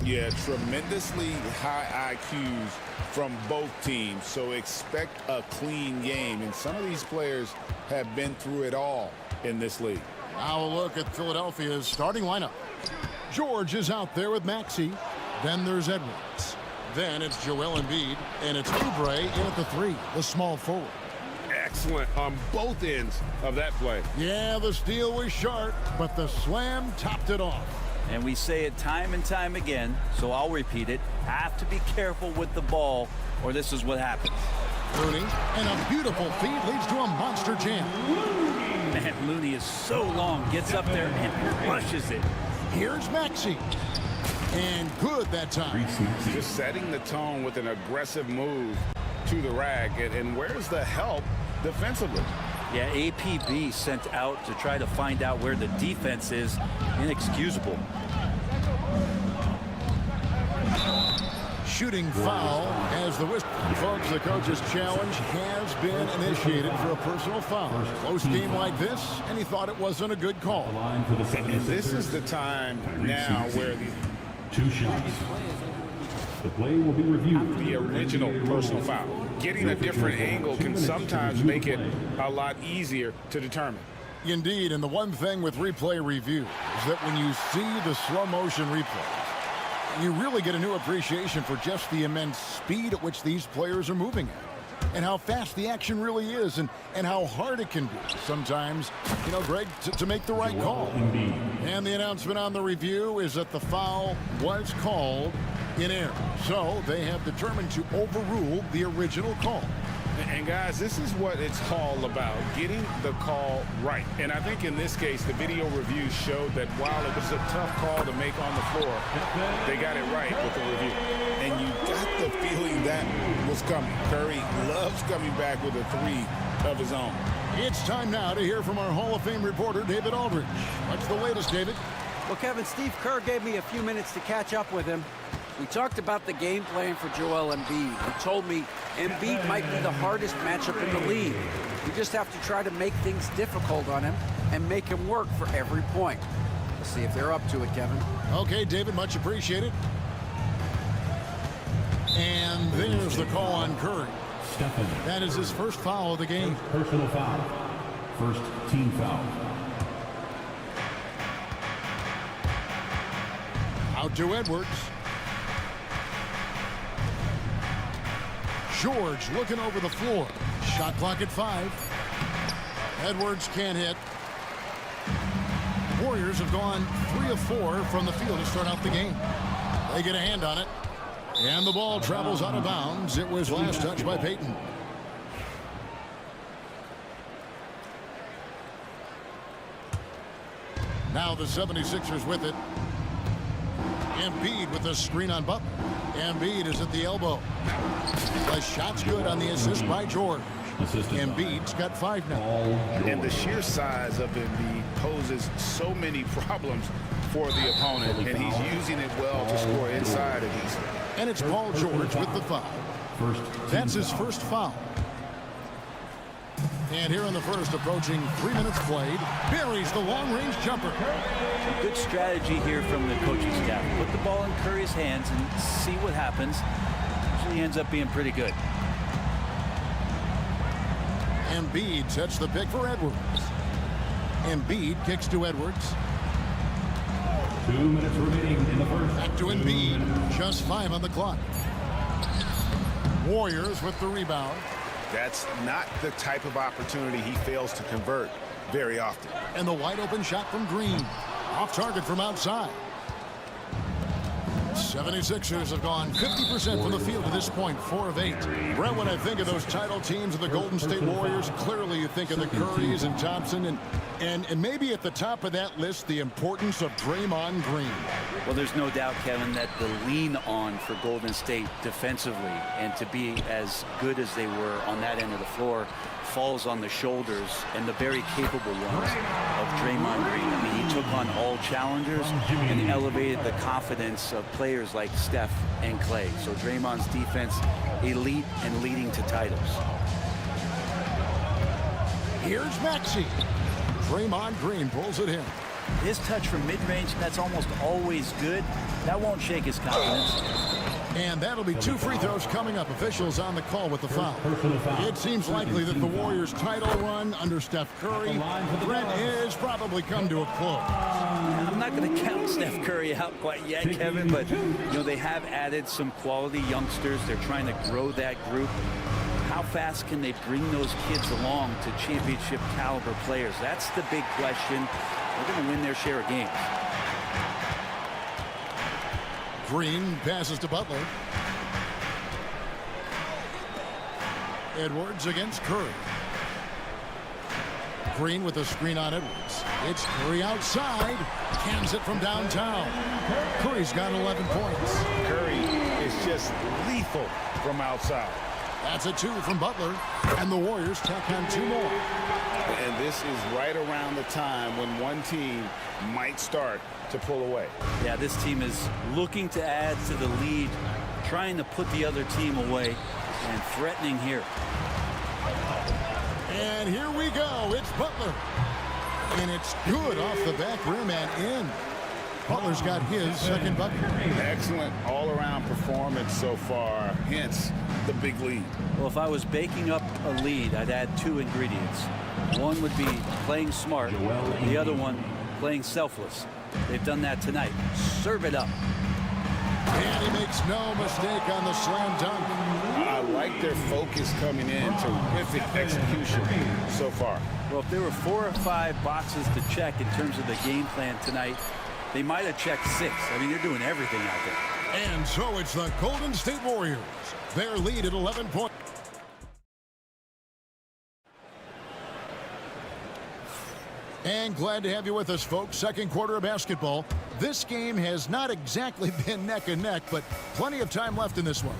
Yeah, tremendously high IQs from both teams, so expect a clean game. And some of these players have been through it all in this league. Now a look at Philadelphia's starting lineup. George is out there with Maxey. Then there's Edwards. Then it's Joel Embiid, and it's Oubre in at the 3, the small forward. Excellent on both ends of that play. Yeah, the steal was sharp, but the slam topped it off. And we say it time and time again, so I'll repeat it. Have to be careful with the ball, or this is what happens. Looney, and a beautiful feed leads to a monster jam. Man, Looney is so long, gets up there and crushes it. Here's Maxey. And good that time. Just setting the tone with an aggressive move to the rack. And where's the help defensively? Yeah, APB sent out to try to find out where the defense is. Inexcusable. Shooting foul as the whistle. Folks, the coach's challenge has been initiated for a personal foul. Close game like this, and he thought it wasn't a good call. And this is the time now where the 2 shots. The play will be reviewed. The original personal foul. Getting a different angle can sometimes make it a lot easier to determine. Indeed, and the one thing with replay review is that when you see the slow motion replay, you really get a new appreciation for just the immense speed at which these players are moving at, and how fast the action really is, and how hard it can be sometimes, you know, Greg, to make the right call. And the announcement on the review is that the foul was called in error, so they have determined to overrule the original call. And guys, this is what it's all about, getting the call right. And I think in this case, the video review showed that while it was a tough call to make on the floor, they got it right with the review. And you got the feeling that was coming. Curry loves coming back with a 3 of his own. It's time now to hear from our Hall of Fame reporter, David Aldridge. What's the latest, David? Well, Kevin, Steve Kerr gave me a few minutes to catch up with him. We talked about the game plan for Joel Embiid. He told me Embiid might be the hardest matchup in the league. We just have to try to make things difficult on him and make him work for every point. Let's see if they're up to it, Kevin. Okay, David, much appreciated. And there's the call on Curry. That is his first foul of the game. Personal foul. First team foul. Out to Edwards. George looking over the floor. Shot clock at 5. Edwards can't hit. Warriors have gone 3 of 4 from the field to start out the game. They get a hand on it. And the ball travels out of bounds. It was last touched by Payton. Now the 76ers with it. Embiid with a screen on Butler. Embiid is at the elbow. The shot's good on the assist by George. Embiid's got 5 now. And the sheer size of Embiid poses so many problems for the opponent, and he's using it well to score inside of these. And it's Paul George with the foul. That's his first foul. And here in the first, approaching 3 minutes played, buries the long-range jumper. Some good strategy here from the coaching staff. Put the ball in Curry's hands and see what happens. Usually ends up being pretty good. Embiid sets the pick for Edwards. Embiid kicks to Edwards. 2 minutes remaining in the first. Back to Embiid. Just 5 on the clock. Warriors with the rebound. That's not the type of opportunity he fails to convert very often. And the wide open shot from Green. Off target from outside. 76ers have gone 50% from the field to this point, 4 of 8. Brett, when I think of those title teams of the Golden State Warriors, clearly you think of the Currys and Thompson, and maybe at the top of that list, the importance of Draymond Green. Well, there's no doubt, Kevin, that the lean on for Golden State defensively and to be as good as they were on that end of the floor falls on the shoulders and the very capable ones of Draymond Green. I mean, he took on all challengers and elevated the confidence of players like Steph and Clay. So Draymond's defense, elite and leading to titles. Here's Maxey. Draymond Green pulls it in. His touch from mid-range, that's almost always good. That won't shake his confidence. And that'll be 2 free throws coming up. Officials on the call with the foul. It seems likely that the Warriors' title run under Steph Curry, Brent, is probably come to a close. I'm not going to count Steph Curry out quite yet, Kevin, but they have added some quality youngsters. They're trying to grow that group. How fast can they bring those kids along to championship caliber players? That's the big question. They're going to win their share of games. Green passes to Butler. Edwards against Curry. Green with a screen on Edwards. It's Curry outside. Cans it from downtown. Curry's got 11 points. Curry is just lethal from outside. That's a 2 from Butler. And the Warriors tack on 2 more. And this is right around the time when one team might start to pull away. Yeah, this team is looking to add to the lead, trying to put the other team away, and threatening here. And here we go. It's Butler. And it's good off the back rim and in. Butler's got his second bucket. Excellent all-around performance so far, hence the big lead. Well, if I was baking up a lead, I'd add 2 ingredients. One would be playing smart, the other one playing selfless. They've done that tonight. Serve it up. And he makes no mistake on the slam dunk. I like their focus coming in. Terrific execution so far. Well, if there were 4 or 5 boxes to check in terms of the game plan tonight, they might have checked 6. I mean, they're doing everything out there. And so it's the Golden State Warriors. Their lead at 11 points. And glad to have you with us, folks. Second quarter of basketball. This game has not exactly been neck and neck, but plenty of time left in this one.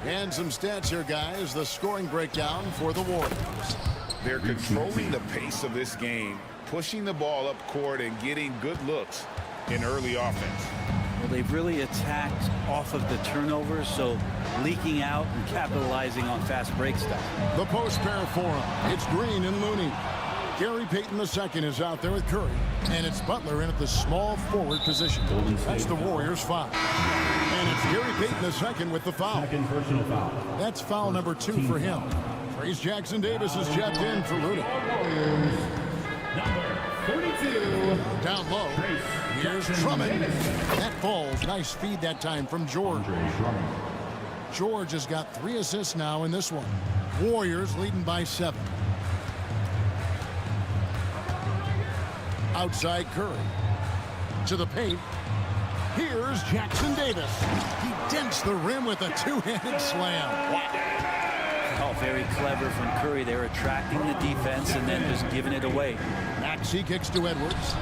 And some stats here, guys. The scoring breakdown for the Warriors. They're controlling the pace of this game, pushing the ball up court and getting good looks in early offense. Well, they've really attacked off of the turnovers, so leaking out and capitalizing on fast break stuff. The post pair for him. It's Green and Looney. Gary Payton II is out there with Curry. And it's Butler in at the small forward position. That's the Warriors' foul. And it's Gary Payton II with the foul. Second personal foul. That's foul number 2 for him. Trace Jackson Davis is jabbed in for Looney. Number 32. Down low. Here's Drummond. That falls. Nice feed that time from George. George has got 3 assists now in this one. Warriors leading by 7. Outside Curry. To the paint. Here's Jackson Davis. He dents the rim with a 2-handed slam. Oh, very clever from Curry. They're attracting the defense and then just giving it away. Maxey kicks to Edwards.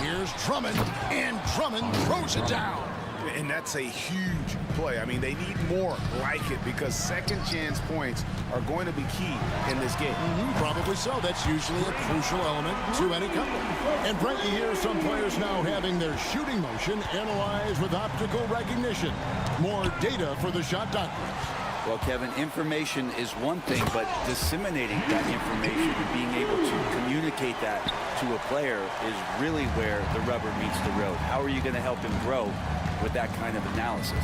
Here's Drummond, and Drummond throws it down. And that's a huge play. I mean, they need more like it because second chance points are going to be key in this game. Probably so. That's usually a crucial element to any company. And Brent, you hear some players now having their shooting motion analyzed with optical recognition. More data for the shot doctors. Well, Kevin, information is one thing, but disseminating that information and being able to communicate that to a player is really where the rubber meets the road. How are you going to help him grow with that kind of analysis?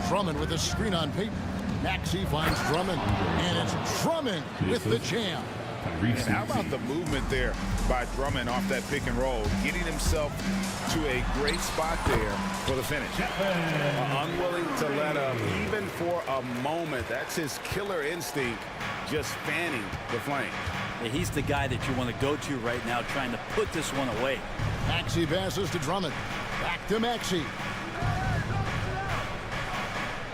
Drummond with a screen on Payton. Maxey finds Drummond, and it's Drummond with the jam. And how about the movement there by Drummond off that pick and roll, getting himself to a great spot there for the finish. Unwilling to let up even for a moment. That's his killer instinct, just fanning the flame. Yeah, he's the guy that you want to go to right now, trying to put this one away. Maxey passes to Drummond. Back to Maxey.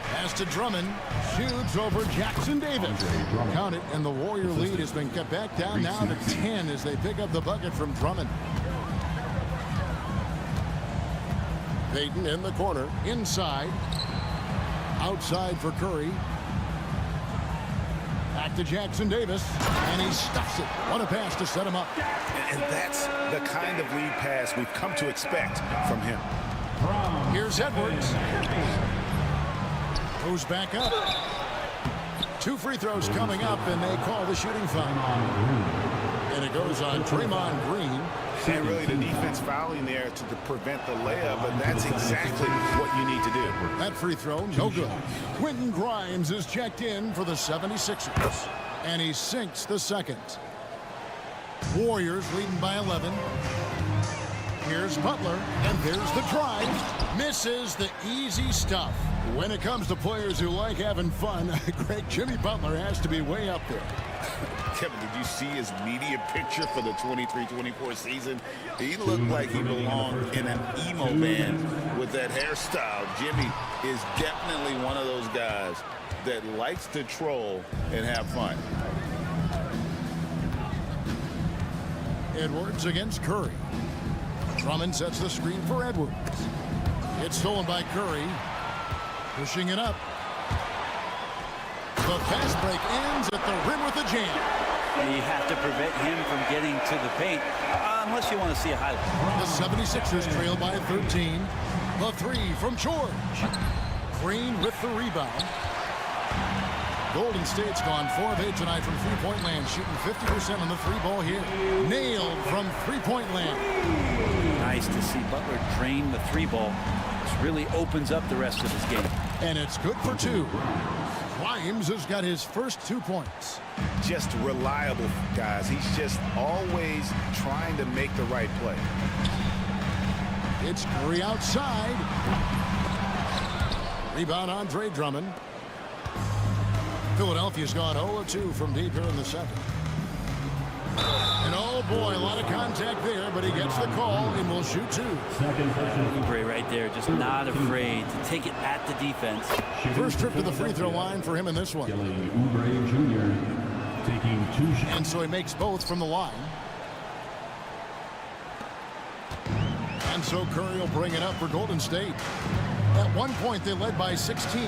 Pass to Drummond. Shoots over Jackson Davis. Count it, and the Warrior lead has been cut back down now to 10 as they pick up the bucket from Drummond. Payton in the corner. Inside. Outside for Curry. Back to Jackson Davis. And he stuffs it. What a pass to set him up. And that's the kind of lead pass we've come to expect from him. Here's Edwards. Goes back up. 2 free throws coming up, and they call the shooting foul. And it goes on Draymond Green. And really the defense fouling there to prevent the layup, but that's exactly what you need to do. That free throw, no good. Quentin Grimes is checked in for the 76ers. And he sinks the second. Warriors leading by 11. Here's Butler, and there's the drive. Misses the easy stuff. When it comes to players who like having fun, great Jimmy Butler has to be way up there. Kevin, did you see his media picture for the 23-24 season? He looked like he belonged in an emo band with that hairstyle. Jimmy is definitely one of those guys that likes to troll and have fun. Edwards against Curry. Drummond sets the screen for Edwards. It's stolen by Curry. Pushing it up. The fast break ends at the rim with a jam. You have to prevent him from getting to the paint, unless you want to see a highlight. The 76ers trail by 13. The three from George. Green with the rebound. Golden State's gone 4 of 8 tonight from three-point land, shooting 50% on the three ball here. Nailed from three-point land. Nice to see Butler drain the three ball. This really opens up the rest of his game. And it's good for 2. Grimes has got his first 2 points. Just reliable, guys. He's just always trying to make the right play. It's Curry outside. Rebound Andre Drummond. Philadelphia's gone 0-2 from deep here in the second. And oh boy, a lot of contact there, but he gets the call and will shoot 2. Oubre right there, just not afraid to take it at the defense. First trip to the free throw line for him in this one. Oubre Jr. taking 2 shots. And so he makes both from the line. And so Curry will bring it up for Golden State. At one point, they led by 16.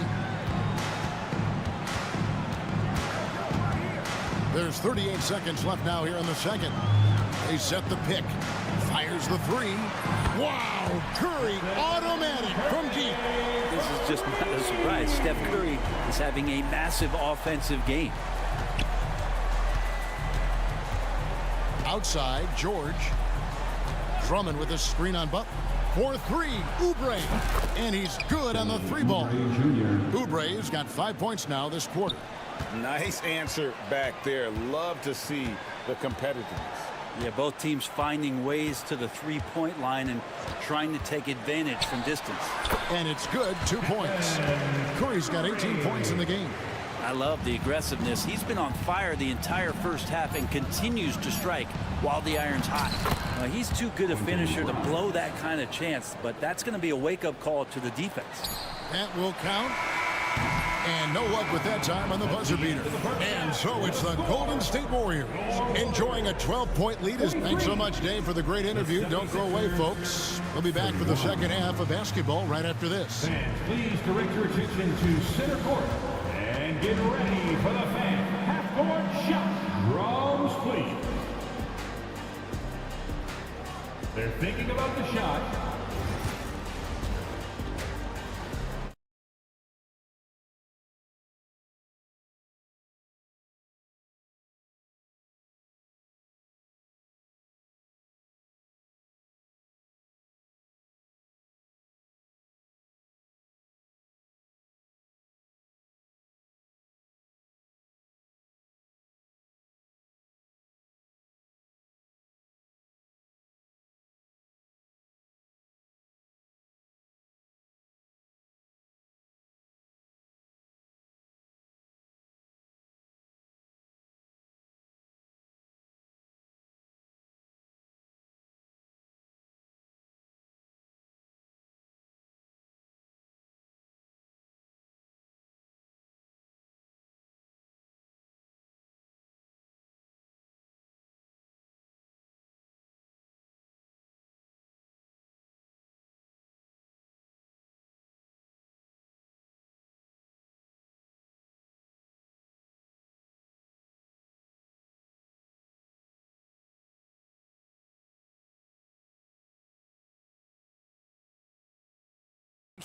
There's 38 seconds left now here in the second. They set the pick. Fires the three. Wow! Curry automatic from deep. This is just not a surprise. Steph Curry is having a massive offensive game. Outside, George. Drummond with a screen on Butler. 4-3, Oubre. And he's good on the three ball. Oubre's got 5 points now this quarter. Nice answer back there. Love to see the competitiveness. Yeah, both teams finding ways to the three-point line and trying to take advantage from distance. And it's good, 2 points. Curry's got 18 points in the game. I love the aggressiveness. He's been on fire the entire first half and continues to strike while the iron's hot. He's too good a finisher to blow that kind of chance, but that's going to be a wake-up call to the defense. That will count. And no luck with that time on the buzzer beater. And so it's the Golden State Warriors enjoying a 12-point lead. Thanks so much, Dave, for the great interview. Don't go away, folks. We'll be back for the second half of basketball right after this. Fans, please direct your attention to center court and get ready for the fan half-court shot. Drums, please. They're thinking about the shot.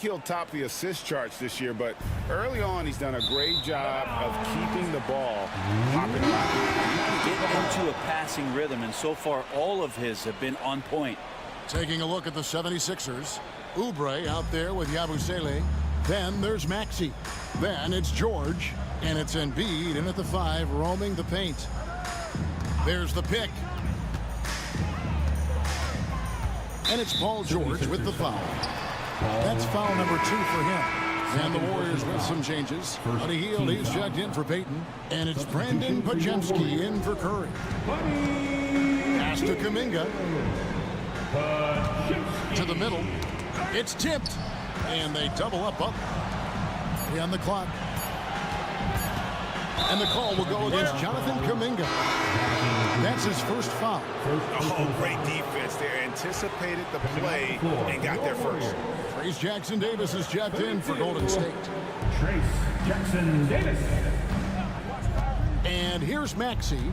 He'll top the assist charts this year, but early on he's done a great job of keeping the ball hopping around. Get into a passing rhythm, and so far all of his have been on point. Taking a look at the 76ers. Oubre out there with Yabusele. Then there's Maxey. Then it's George. And it's Embiid in at the 5, roaming the paint. There's the pick. And it's Paul George with the foul. That's foul number 2 for him. And the Warriors with some changes. On a heel, he's checked in for Payton. And it's Brandon Pajemski in for Curry. Pass to Kuminga. To the middle. It's tipped. And they double up Butler. On the clock. And the call will go against Jonathan Kuminga. That's his first foul. Oh, great defense there. Anticipated the play and got there first. Trace Jackson Davis is checked in for Golden State. Trace Jackson Davis. And here's Maxey.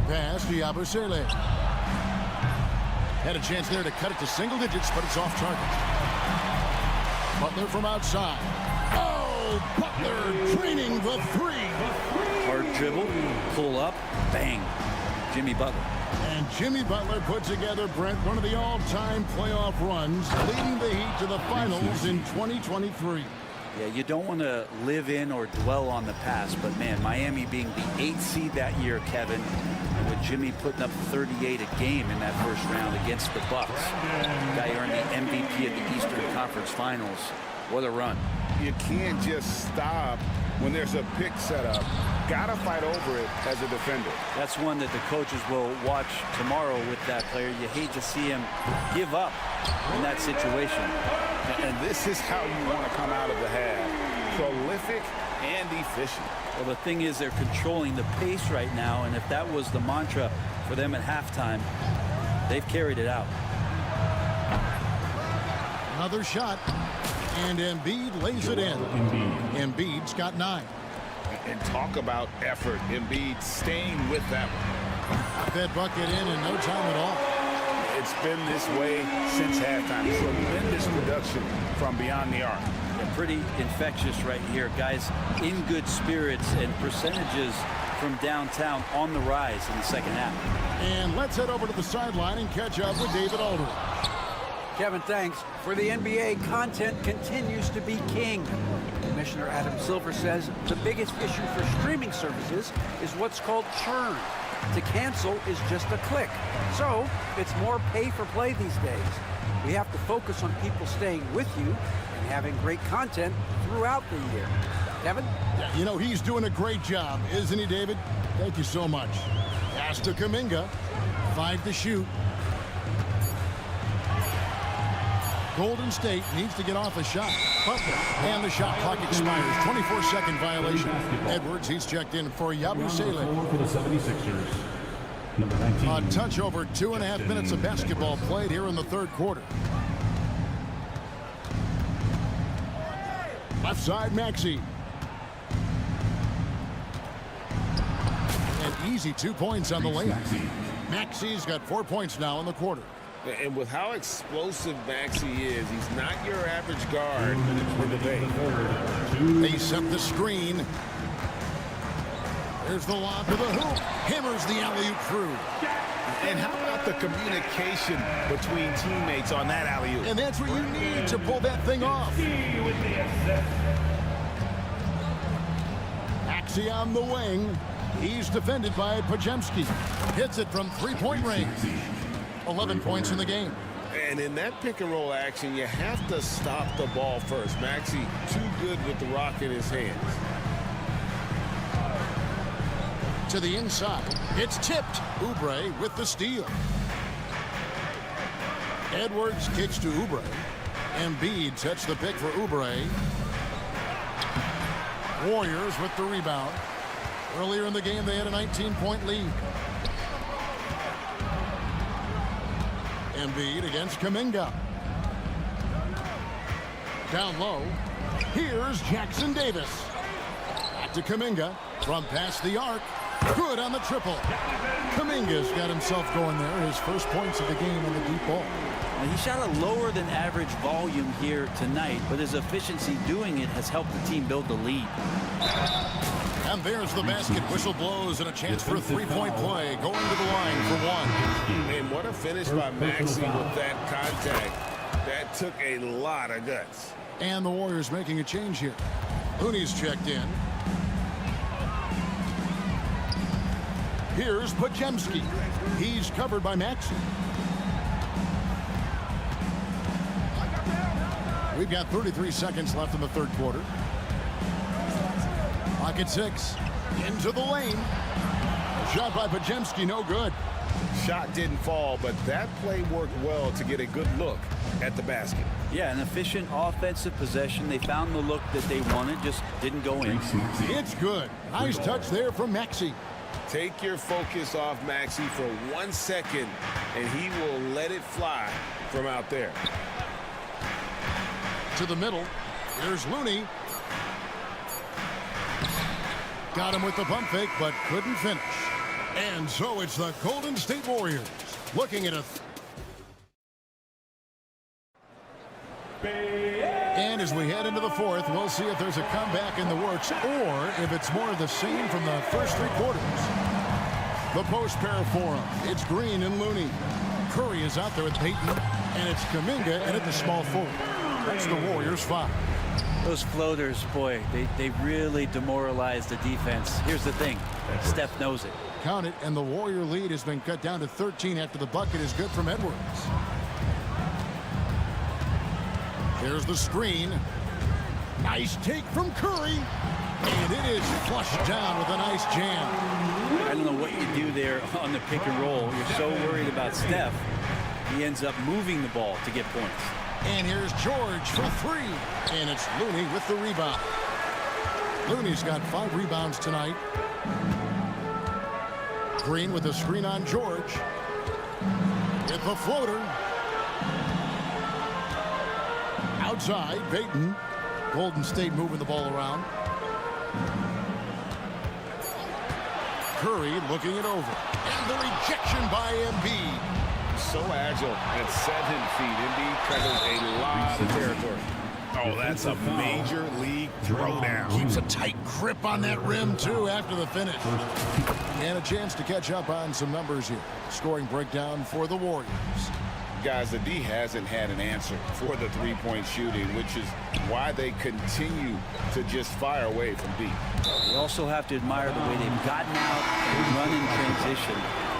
Pass to Yabusele. Had a chance there to cut it to single digits, but it's off target. Butler from outside. Oh, Butler draining the 3. Hard dribble, pull up, bang. Jimmy Butler. And Jimmy Butler put together, Brent, one of the all-time playoff runs, leading the Heat to the finals in 2023. Yeah, you don't want to live in or dwell on the past, but man, Miami being the 8th seed that year, Kevin, and with Jimmy putting up 38 a game in that first round against the Bucks. Guy earned the MVP of the Eastern Conference Finals. What a run. You can't just stop when there's a pick set up. Gotta fight over it as a defender. That's one that the coaches will watch tomorrow with that player. You hate to see him give up in that situation. And this is how you want to come out of the half. Prolific and efficient. Well, the thing is, they're controlling the pace right now, and if that was the mantra for them at halftime, they've carried it out. Another shot, and Embiid lays it in. Embiid's got 9. And talk about effort. Embiid staying with that one. Got that bucket in no time at all. It's been this way since halftime. Tremendous production from beyond the arc. Yeah, pretty infectious right here. Guys in good spirits, and percentages from downtown on the rise in the second half. And let's head over to the sideline and catch up with David Aldridge. Kevin, thanks. For the NBA, content continues to be king. Commissioner Adam Silver says the biggest issue for streaming services is what's called churn. To cancel is just a click. So it's more pay for play these days. We have to focus on people staying with you and having great content throughout the year. Kevin? Yeah, you know, he's doing a great job, isn't he, David? Thank you so much. Pass to Kuminga. 5 to shoot. Golden State needs to get off a shot. Butler, and the shot clock expires. 24-second violation. Edwards, he's checked in for Yabusele. For the 76ers. Number 19. A touch over 2.5 minutes of basketball played here in the third quarter. Left side, Maxey. An easy 2 points on the layup. Maxey's got 4 points now in the quarter. And with how explosive Maxey is, he's not your average guard in the paint. They set the screen. There's the lob to the hoop. Hammers the alley-oop through. And how about the communication between teammates on that alley-oop? And that's what you need to pull that thing off. Maxey on the wing. He's defended by Pajemski. Hits it from three-point range. 11 points in the game. And in that pick-and-roll action, you have to stop the ball first. Maxey too good with the rock in his hands. To the inside. It's tipped. Oubre with the steal. Edwards kicks to Oubre. Embiid sets the pick for Oubre. Warriors with the rebound. Earlier in the game, they had a 19-point lead. Embiid against Kuminga. Down low. Here's Jackson Davis. Back to Kuminga. From past the arc. Good on the triple. Kuminga's got himself going there. His first points of the game on the deep ball. Now, he shot a lower than average volume here tonight, but his efficiency doing it has helped the team build the lead. And there's the basket. Whistle blows and a chance for a three-point play. Going to the line for one. And what a finish by Maxey with that contact. That took a lot of guts. And the Warriors making a change here. Looney's checked in. Here's Pajemski. He's covered by Maxey. We've got 33 seconds left in the third quarter. Clock at 6. Into the lane. Shot by Pajemski, no good. Shot didn't fall, but that play worked well to get a good look at the basket. Yeah, an efficient offensive possession. They found the look that they wanted, just didn't go in. It's good. Nice touch there from Maxey. Take your focus off Maxey for 1 second, and he will let it fly from out there. To the middle. Here's Looney. Got him with the pump fake, but couldn't finish. And so it's the Golden State Warriors looking at a... And as we head into the fourth, we'll see if there's a comeback in the works or if it's more of the same from the first three quarters. The post pair for him. It's Green and Looney. Curry is out there with Payton, and it's Kuminga in at the small forward. That's the Warriors 5. Those floaters, boy, they really demoralize the defense. Here's the thing, Steph knows it. Count it, and the Warrior lead has been cut down to 13 after the bucket is good from Edwards. Here's the screen. Nice take from Curry. And it is flushed down with a nice jam. I don't know what you do there on the pick and roll. You're so worried about Steph. He ends up moving the ball to get points. And here's George for three. And it's Looney with the rebound. Looney's got 5 rebounds tonight. Green with the screen on George. With the floater. Outside, Payton. Golden State moving the ball around. Curry looking it over. And the rejection by Embiid. So agile at 7 feet. Embiid covers a lot of territory. Oh, that's a major league throwdown. Keeps a tight grip on that rim, too, after the finish. And a chance to catch up on some numbers here. Scoring breakdown for the Warriors. Guys, the D hasn't had an answer for the three-point shooting, which is why they continue to just fire away from deep. You also have to admire the way they've gotten out and run in transition.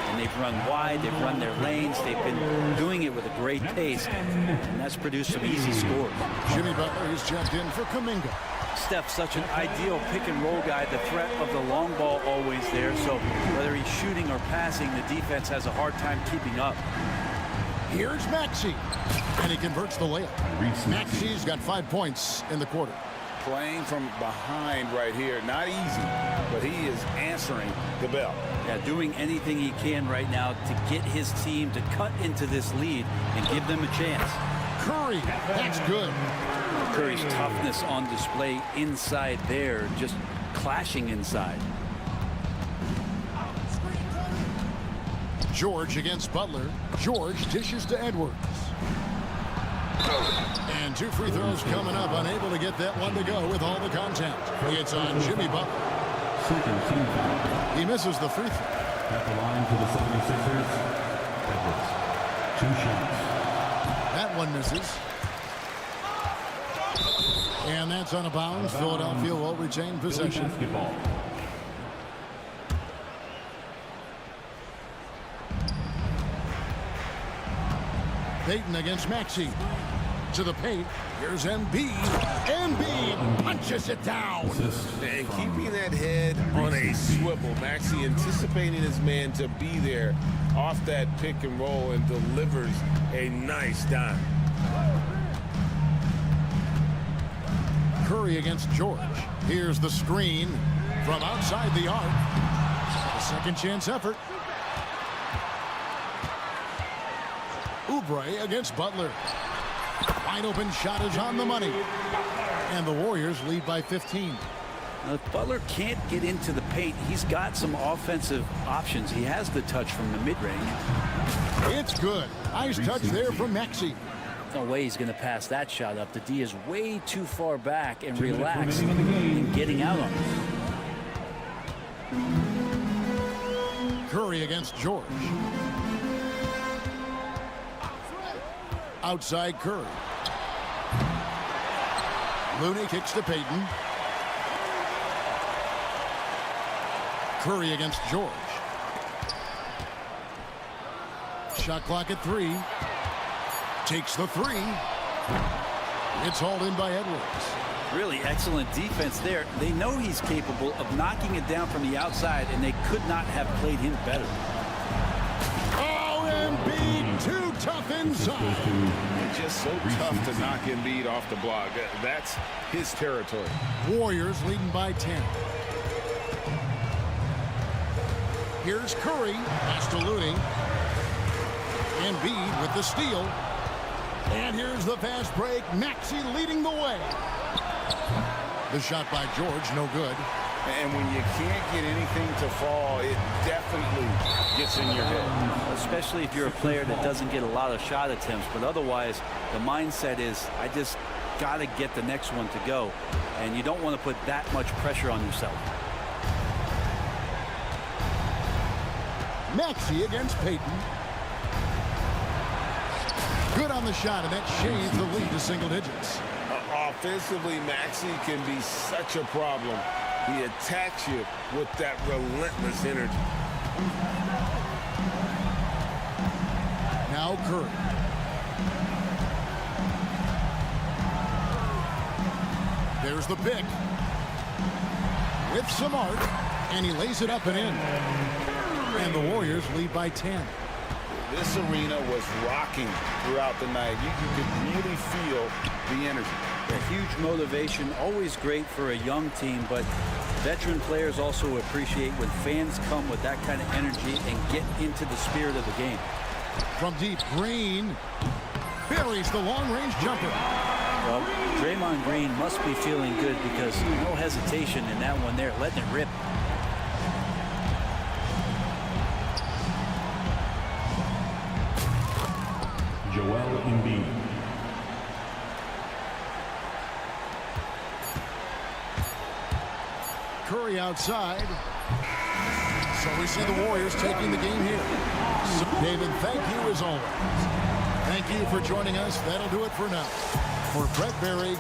And they've run wide, they've run their lanes, they've been doing it with a great pace, and that's produced some easy scores. Jimmy Butler is checked in for Kuminga. Steph's such an ideal pick-and-roll guy, the threat of the long ball always there, so whether he's shooting or passing, the defense has a hard time keeping up. Here's Maxey, and he converts the layup. Maxey's got 5 points in the quarter. Playing from behind right here, not easy, but he is answering the bell. Yeah, doing anything he can right now to get his team to cut into this lead and give them a chance. Curry, that's good. Curry's toughness on display inside there, just clashing inside. George against Butler. George dishes to Edwards. And 2 free throws coming up, unable to get that one to go with all the contact. It's on Jimmy Butler. He misses the free throw. At the line for the 76ers, Edwards. 2 shots. That one misses. And that's on a bounce. Philadelphia will retain possession. Payton against Maxey. To the paint. Here's Embiid. Embiid punches it down. And keeping that head on a swivel. Maxey anticipating his man to be there off that pick and roll and delivers a nice dime. Curry against George. Here's the screen from outside the arc. A second chance effort. Oubre against Butler. Wide open shot is on the money. And the Warriors lead by 15. Now, if Butler can't get into the paint, he's got some offensive options. He has the touch from the mid-range. It's good. Nice touch there from Maxey. No way he's going to pass that shot up. The D is way too far back and relaxed in getting out on it. Curry against George. Outside Curry. Looney kicks to Payton. Curry against George. Shot clock at 3. Takes the 3. It's hauled in by Edwards. Really excellent defense there. They know he's capable of knocking it down from the outside, and they could not have played him better. Oh, Embiid, too tough inside. It's just so tough to knock Embiid off the block. That's his territory. Warriors leading by 10. Here's Curry. Pass to Looney. Embiid with the steal. And here's the fast break. Maxey leading the way. The shot by George, no good. And when you can't get anything to fall, it definitely gets in your head. Especially if you're a player that doesn't get a lot of shot attempts. But otherwise, the mindset is, I just got to get the next one to go. And you don't want to put that much pressure on yourself. Maxey against Payton. Good on the shot, and that shaves the lead to single digits. Offensively, Maxey can be such a problem. He attacks you with that relentless energy. Now Curry. There's the pick. With some art, and he lays it up and in. And the Warriors lead by 10. This arena was rocking throughout the night. You could really feel the energy. A huge motivation, always great for a young team, but veteran players also appreciate when fans come with that kind of energy and get into the spirit of the game. From deep, Green buries the long-range jumper. Well, Draymond Green must be feeling good because no hesitation in that one there, letting it rip. Joel Embiid. Curry outside. So we see the Warriors taking the game here. So David, thank you as always. Thank you for joining us. That'll do it for now. For Brett Berry.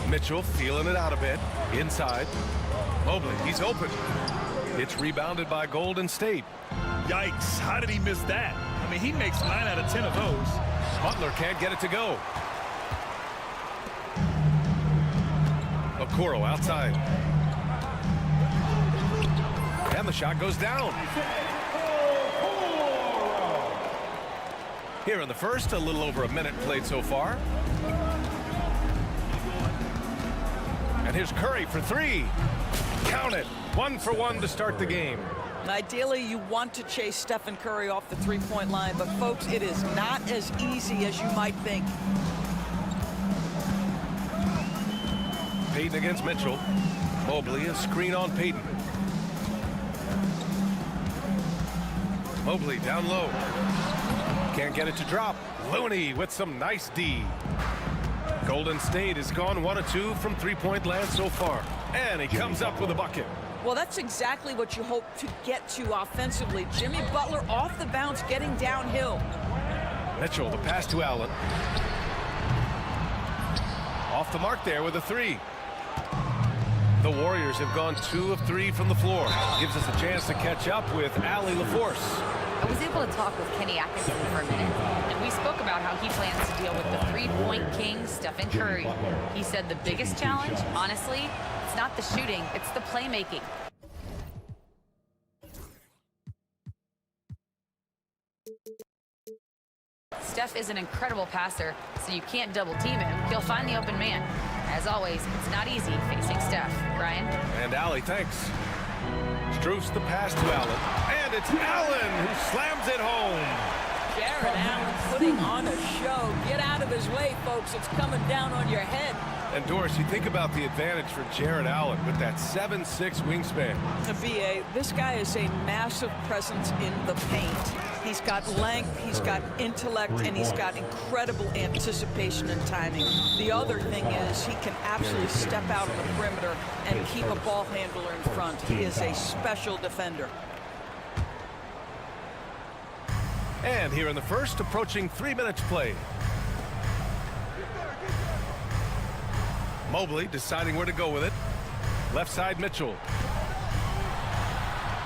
Mitchell feeling it out a bit. Inside. Mobley, he's open. It's rebounded by Golden State. Yikes, how did he miss that? I mean, he makes 9 out of 10 of those. Butler can't get it to go. Okoro outside. And the shot goes down. Here in the first, a little over a minute played so far. And here's Curry for three. Count it. 1 for 1 to start the game. Ideally, you want to chase Stephen Curry off the three-point line, but folks, it is not as easy as you might think. Payton against Mitchell. Mobley, a screen on Payton. Mobley down low. Can't get it to drop. Looney with some nice D. Golden State has gone 1 of 2 from three-point land so far. And he comes up with a bucket. Well, that's exactly what you hope to get to offensively. Jimmy Butler off the bounce, getting downhill. Mitchell, the pass to Allen. Off the mark there with a three. The Warriors have gone 2 of 3 from the floor. Gives us a chance to catch up with Allie LaForce. I was able to talk with Kenny Atkinson for a minute, and we spoke about how he plans to deal with the three-point king, Stephen Curry. He said the biggest challenge, honestly, it's not the shooting, it's the playmaking. Steph is an incredible passer, so you can't double team him. He'll find the open man. As always, it's not easy facing Steph. Ryan? And Allie, thanks. Strus the pass to Allen. And it's Allen who slams it home. Jared Allen putting on a show. Get out of his way, folks. It's coming down on your head. And Doris, you think about the advantage for Jared Allen with that 7'6" wingspan. BA, this guy is a massive presence in the paint. He's got length, he's got intellect, and he's got incredible anticipation and timing. The other thing is he can absolutely step out on the perimeter and keep a ball handler in front. He is a special defender. And here in the first, approaching 3 minutes played. Mobley deciding where to go with it. Left side, Mitchell.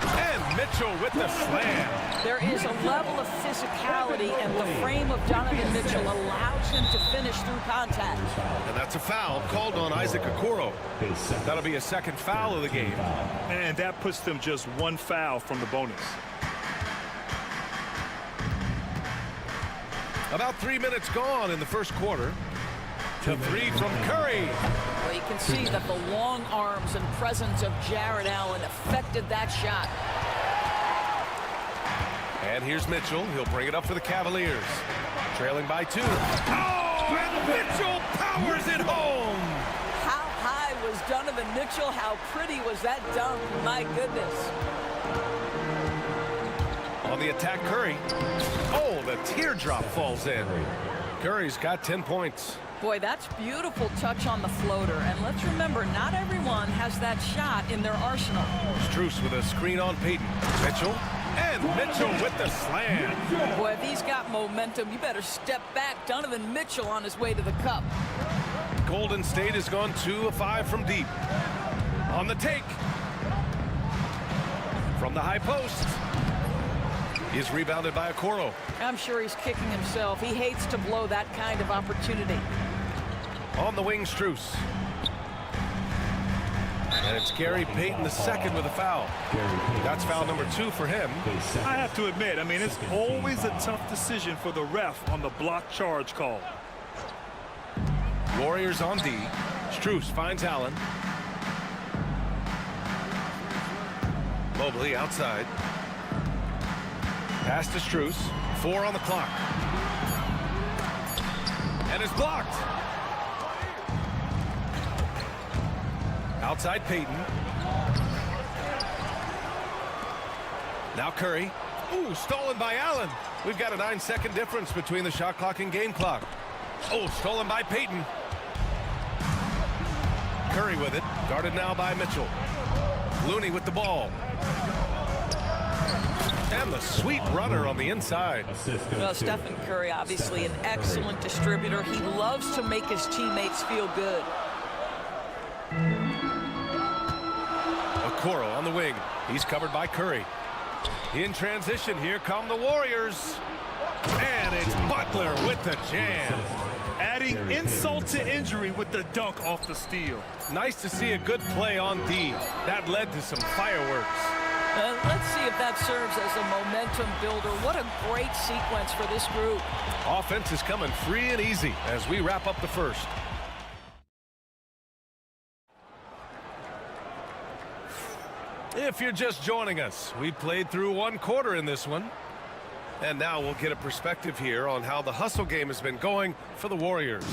And Mitchell with the slam. There is a level of physicality, and the frame of Donovan Mitchell allows him to finish through contact. And that's a foul called on Isaac Okoro. That'll be a second foul of the game. And that puts them just 1 foul from the bonus. About 3 minutes gone in the first quarter. The three from Curry. Well, you can see that the long arms and presence of Jared Allen affected that shot. And here's Mitchell. He'll bring it up for the Cavaliers. Trailing by 2. Oh, and Mitchell powers it home. How high was Donovan Mitchell? How pretty was that dunk? My goodness. On the attack, Curry. Oh, the teardrop falls in. Curry's got 10 points. Boy, that's beautiful touch on the floater. And let's remember, not everyone has that shot in their arsenal. Strus with a screen on Payton. Mitchell. And Mitchell with the slam. Boy, if he's got momentum, you better step back. Donovan Mitchell on his way to the cup. Golden State has gone 2 of 5 from deep. On the take. From the high post. He's rebounded by Okoro. I'm sure he's kicking himself. He hates to blow that kind of opportunity. On the wing, Strus. And it's Gary Payton II with a foul. That's foul number 2 for him. I have to admit, I mean, it's always a tough decision for the ref on the block charge call. Warriors on D. Strus finds Allen. Mobley outside. Pass to Strus. 4 on the clock. And it's blocked. Outside Payton. Now Curry. Ooh, stolen by Allen. We've got a 9-second difference between the shot clock and game clock. Oh, stolen by Payton. Curry with it. Guarded now by Mitchell. Looney with the ball. And the sweet runner on the inside. Well, Stephen Curry, obviously an excellent distributor. He loves to make his teammates feel good. Okoro on the wing. He's covered by Curry. In transition, here come the Warriors. And it's Butler with the jam. Adding insult to injury with the dunk off the steal. Nice to see a good play on D. That led to some fireworks. Let's see if that serves as a momentum builder. What a great sequence for this group. Offense is coming free and easy as we wrap up the first. If you're just joining us, we played through one quarter in this one. And now we'll get a perspective here on how the hustle game has been going for the Warriors.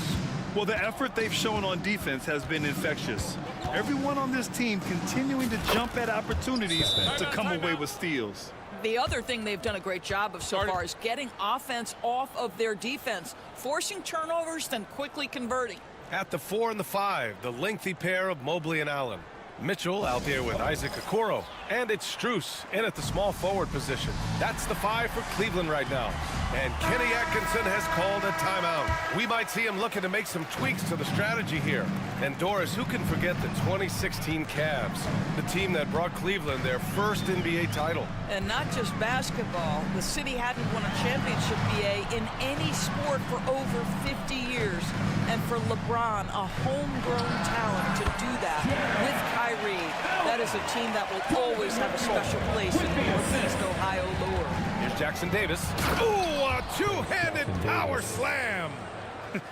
Well, the effort they've shown on defense has been infectious. Everyone on this team continuing to jump at opportunities to come away with steals. The other thing they've done a great job of so far is getting offense off of their defense, forcing turnovers, then quickly converting. At the 4 and the 5, the lengthy pair of Mobley and Allen. Mitchell out there with Isaac Okoro. And it's Strus in at the small forward position. That's the 5 for Cleveland right now. And Kenny Atkinson has called a timeout. We might see him looking to make some tweaks to the strategy here. And Doris, who can forget the 2016 Cavs, the team that brought Cleveland their first NBA title. And not just basketball. The city hadn't won a championship, BA, in any sport for over 50 years. And for LeBron, a homegrown talent to do that with Kyrie, that is a team that will always have a special place in the Northeast Ohio lore. Here's Jackson Davis. Ooh, a two-handed power slam.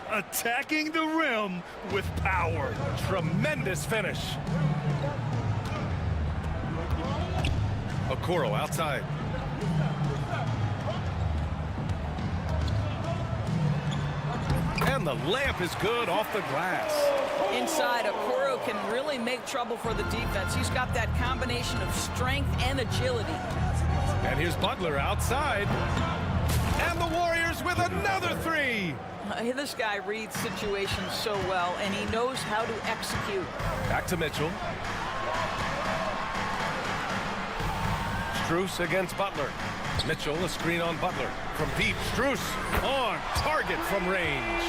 Attacking the rim with power. Tremendous finish. Okoro outside. And the layup is good off the glass. Inside, Okoro can really make trouble for the defense. He's got that combination of strength and agility. And here's Butler outside. And the Warriors with another 3. This guy reads situations so well, and he knows how to execute. Back to Mitchell. Strus against Butler. Mitchell, a screen on Butler. From deep, Strus on target from range.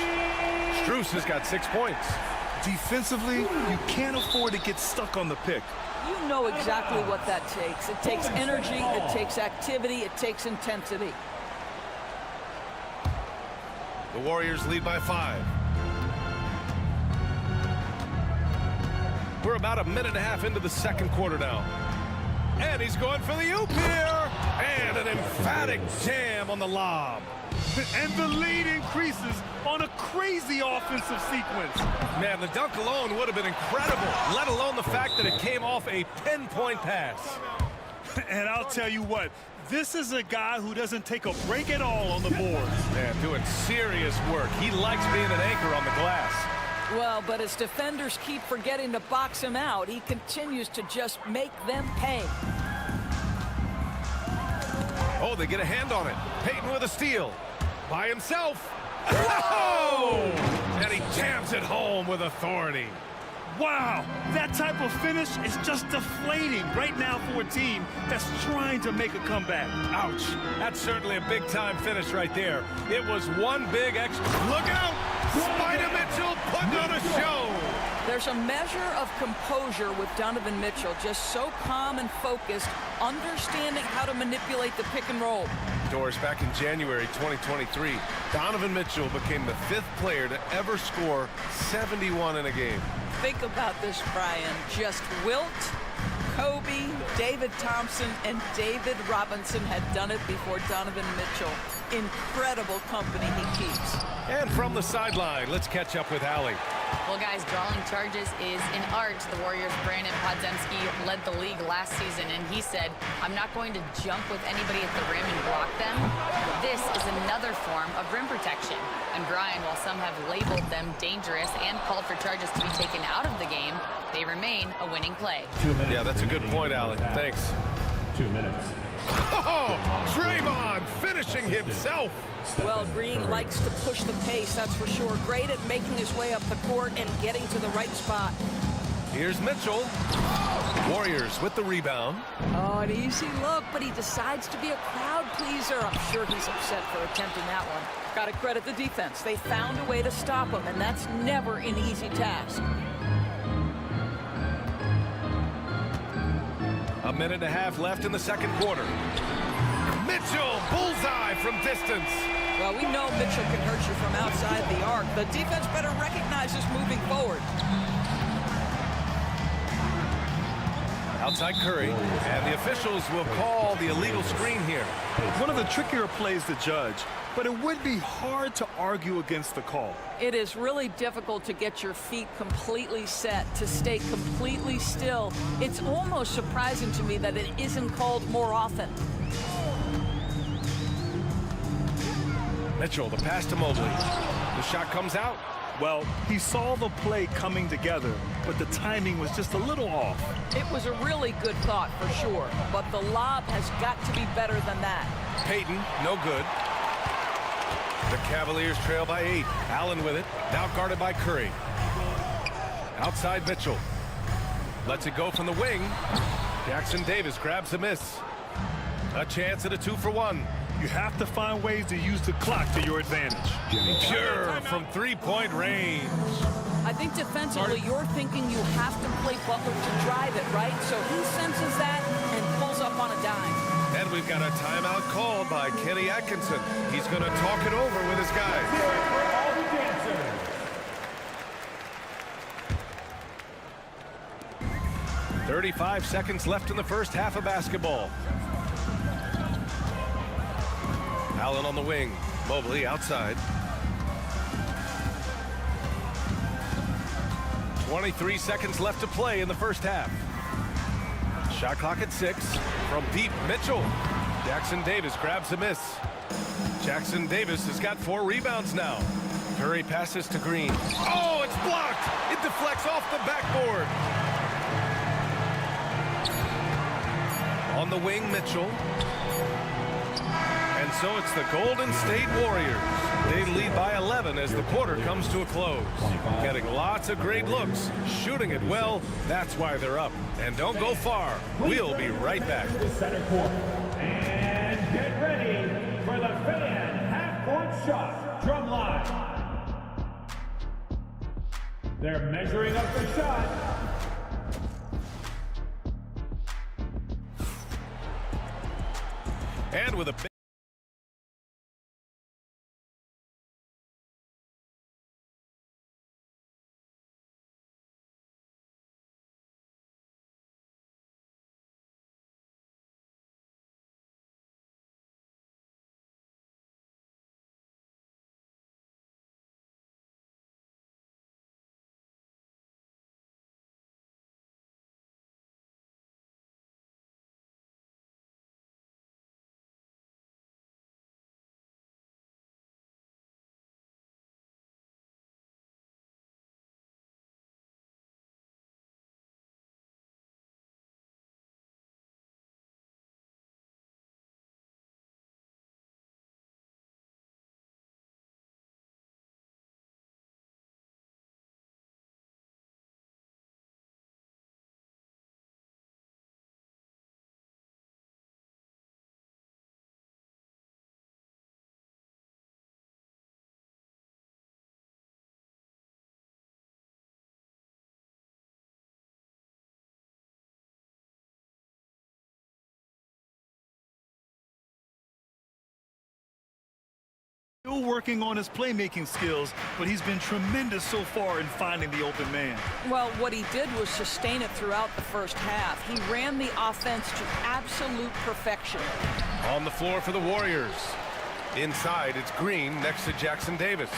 Strus has got 6 points. Defensively, you can't afford to get stuck on the pick. You know exactly what that takes. It takes energy, it takes activity, it takes intensity. The Warriors lead by 5. We're about a minute and a half into the second quarter now. And he's going for the oop here. And an emphatic jam on the lob. And the lead increases on a crazy offensive sequence. Man, the dunk alone would have been incredible, let alone the fact that it came off a pinpoint pass. And I'll tell you what, this is a guy who doesn't take a break at all on the board. Man, doing serious work. He likes being an anchor on the glass. Well, but as defenders keep forgetting to box him out, he continues to just make them pay. Oh, they get a hand on it. Payton with a steal. By himself. Oh! And he jams it home with authority. Wow, that type of finish is just deflating right now for a team that's trying to make a comeback. Ouch. That's certainly a big-time finish right there. It was one big extra. Look out! Spider Mitchell putting on a show. There's a measure of composure with Donovan Mitchell, just so calm and focused, understanding how to manipulate the pick and roll. Doris, back in January 2023, Donovan Mitchell became the 5th player to ever score 71 in a game. Think about this, Brian. Just Wilt, Kobe, David Thompson, and David Robinson had done it before Donovan Mitchell. Incredible company he keeps. And from the sideline, let's catch up with Allie. Well, guys, drawing charges is an art. The Warriors' Brandon Podziemski led the league last season, and he said, I'm not going to jump with anybody at the rim and block them. This is another form of rim protection. And Brian, while some have labeled them dangerous and called for charges to be taken out of the game, they remain a winning play. 2 minutes. Yeah, that's a good point, Allie. Thanks. 2 minutes. Oh, Draymond finishing himself. Well, Green likes to push the pace, that's for sure. Great at making his way up the court and getting to the right spot. Here's Mitchell. Warriors with the rebound. Oh, an easy look, but he decides to be a crowd pleaser. I'm sure he's upset for attempting that one. Got to credit the defense. They found a way to stop him, and that's never an easy task. A minute and a half left in the second quarter. Mitchell, bullseye from distance. Well, we know Mitchell can hurt you from outside the arc. The defense better recognize this moving forward. Outside Curry, and the officials will call the illegal screen here. One of the trickier plays to judge, but it would be hard to argue against the call. It is really difficult to get your feet completely set, to stay completely still. It's almost surprising to me that it isn't called more often. Mitchell, the pass to Mobley. The shot comes out. Well, he saw the play coming together, but the timing was just a little off. It was a really good thought for sure, but the lob has got to be better than that. Payton, no good. The Cavaliers trail by 8. Allen with it, now guarded by Curry. Outside Mitchell. Lets it go from the wing. Jackson Davis grabs the miss. A chance at a 2-for-1. You have to find ways to use the clock to your advantage. Pure from three-point range. I think defensively, you're thinking you have to play Butler to drive it, right? So he senses that and pulls up on a dime. And we've got a timeout called by Kenny Atkinson. He's going to talk it over with his guys. All the dancers. 35 seconds left in the first half of basketball. Allen on the wing. Mobley outside. 23 seconds left to play in the first half. Shot clock at 6. From deep, Mitchell. Jackson Davis grabs the miss. Jackson Davis has got 4 rebounds now. Curry passes to Green. Oh, it's blocked! It deflects off the backboard. On the wing, Mitchell. And so it's the Golden State Warriors. They lead by 11 as the quarter comes to a close. Getting lots of great looks, shooting it well. That's why they're up. And don't go far. We'll be right back. The center court. And get ready for the fan half-court shot drum line. They're measuring up the shot. And with a Still working on his playmaking skills, but he's been tremendous so far in finding the open man. Well, what he did was sustain it throughout the first half. He ran the offense to absolute perfection. on the floor for the Warriors. Inside, it's Green next to Jackson Davis.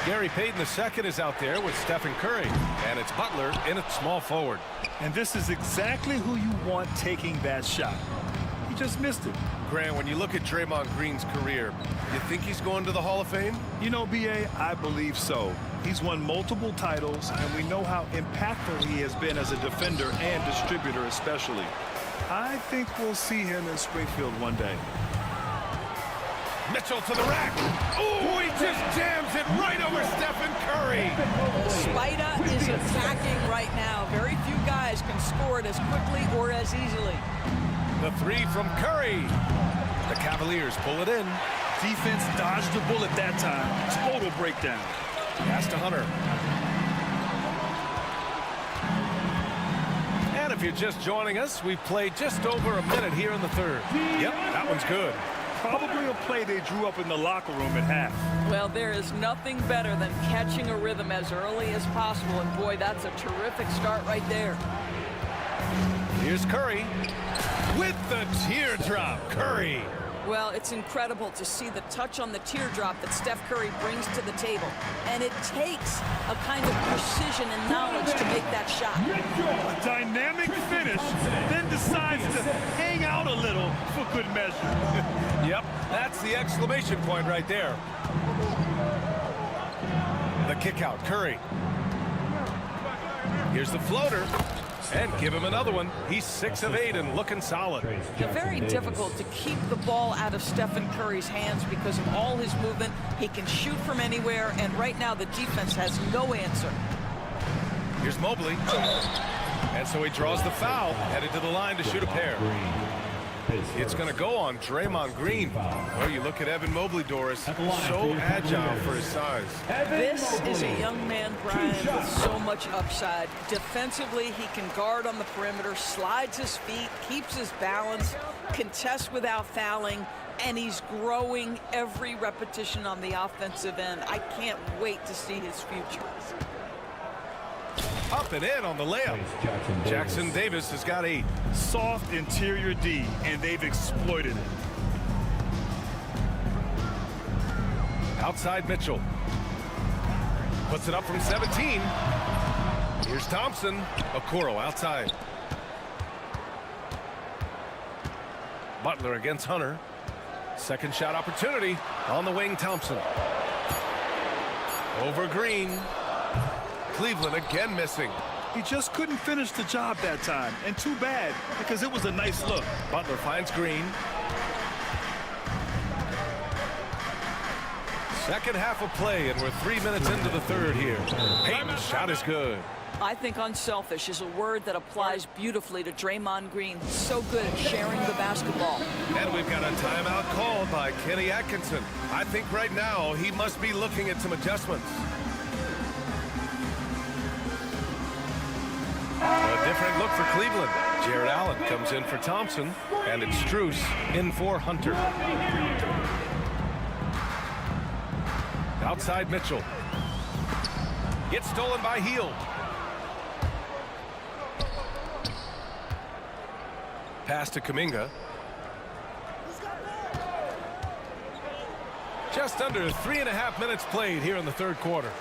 Gary Payton II is out there with Stephen Curry, and it's Butler in at small forward. And this is exactly who you want taking that shot. He just missed it. Grant, when you look at Draymond Green's career, you think he's going to the Hall of Fame? You know, B.A., I believe so. He's won multiple titles, and we know how impactful he has been as a defender and distributor especially. I think we'll see him in Springfield one day. Mitchell to the rack. Oh, he just jams it right over Stephen Curry. Spida is attacking right now. Very few guys can score it as quickly or as easily. The 3 from Curry. The Cavaliers pull it in. Defense dodged the bullet that time. Total breakdown. Pass to Hunter. And a If you're just joining us, we've played just over a minute here in the third. Yep, that one's good. Probably a play they drew up in the locker room at half. Well, there is nothing better than catching a rhythm as early as possible, and boy, that's a terrific start right there. Here's Curry with the teardrop. Curry. Well, it's incredible to see the touch on the teardrop that Steph Curry brings to the table. And it takes a kind of precision and knowledge to make that shot. A dynamic finish, then decides to hang out a little for good measure. Yep, that's the exclamation point right there. The kick out, Curry. Here's the floater. And give him another one. He's 6 of 8 and looking solid. Very difficult to keep the ball out of Stephen Curry's hands because of all his movement. He can shoot from anywhere, and right now the defense has no answer. Here's Mobley. And so he draws the foul, headed to the line to shoot a pair. It's going to go on Draymond Green. Oh, you look at Evan Mobley, Doris, so agile for his size. This is a young man, Brian, with so much upside. Defensively, he can guard on the perimeter, slides his feet, keeps his balance, contests without fouling, and he's growing every repetition on the offensive end. I can't wait to see his future. Up and in on the layup. Jackson Davis has got 8. Soft interior D, and they've exploited it. Outside Mitchell. Puts it up from 17. Here's Thompson. Okoro outside. Butler against Hunter. Second shot opportunity on the wing, Thompson. Over Green. Cleveland again missing. He just couldn't finish the job that time, and too bad, because it was a nice look. Butler finds Green. Second half of play, and we're 3 minutes into the third here. Payton's shot is good. I think unselfish is a word that applies beautifully to Draymond Green. So good at sharing the basketball. And we've got a timeout called by Kenny Atkinson. I think right now he must be looking at some adjustments. A different look for Cleveland. Jared Allen comes in for Thompson, and it's Strus in for Hunter. Outside Mitchell. It's stolen by Hield. Pass to Kuminga. Just under 3.5 minutes played here in the third quarter.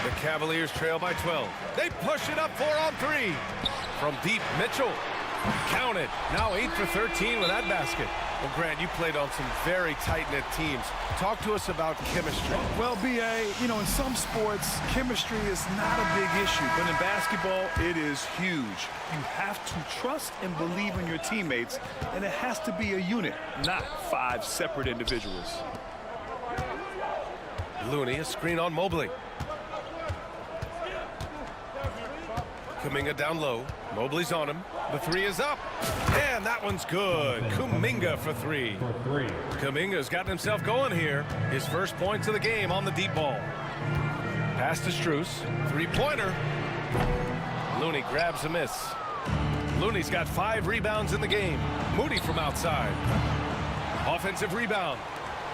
The Cavaliers trail by 12. They push it up 4 on 3. From deep, Mitchell. Count it. Now 8 for 13 with that basket. Well, Grant, you played on some very tight-knit teams. Talk to us about chemistry. Well, B.A., you know, in some sports, chemistry is not a big issue. But in basketball, it is huge. You have to trust and believe in your teammates, and it has to be a unit, not 5 separate individuals. Looney, a screen on Mobley. Kuminga down low. Mobley's on him. The 3 is up. And that one's good. Kuminga for 3. Kuminga's gotten himself going here. His first points of the game on the deep ball. Pass to Strus. 3-pointer. Looney grabs a miss. Looney's got 5 rebounds in the game. Moody from outside. Offensive rebound.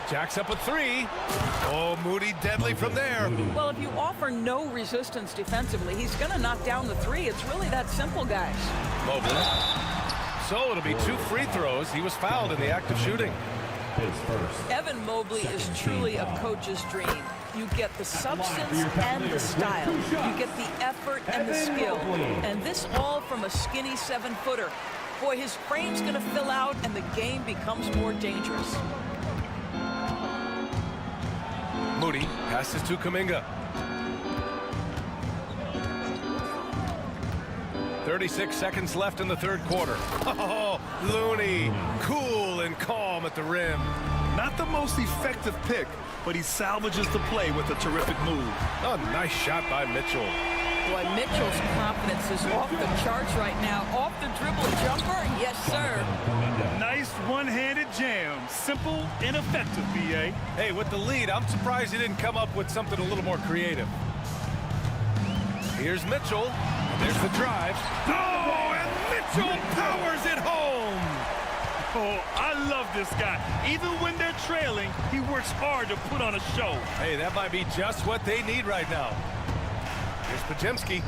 Jack's up a 3. Oh, Moody deadly from there. Well, if you offer no resistance defensively, he's going to knock down the 3. It's really that simple, guys. Mobley. So it'll be 2 free throws. He was fouled in the act of shooting. Evan Mobley is truly a coach's dream. You get the substance and the style. You get the effort and the skill. And this all from a skinny 7-footer. Boy, his frame's going to fill out and the game becomes more dangerous. Moody passes to Kuminga. 36 seconds left in the third quarter. Oh, Looney, cool and calm at the rim. Not the most effective pick, but he salvages the play with a terrific move. A nice shot by Mitchell. Boy, Mitchell's confidence is off the charts right now. Off the dribble jumper, yes, sir. Nice one-handed jam. Simple and effective, B.A. Hey, with the lead, I'm surprised he didn't come up with something a little more creative. Here's Mitchell. There's the drive. Oh, and Mitchell powers it home. Oh, I love this guy. Even when they're trailing, he works hard to put on a show. Hey, that might be just what they need right now. Here's Pajemski.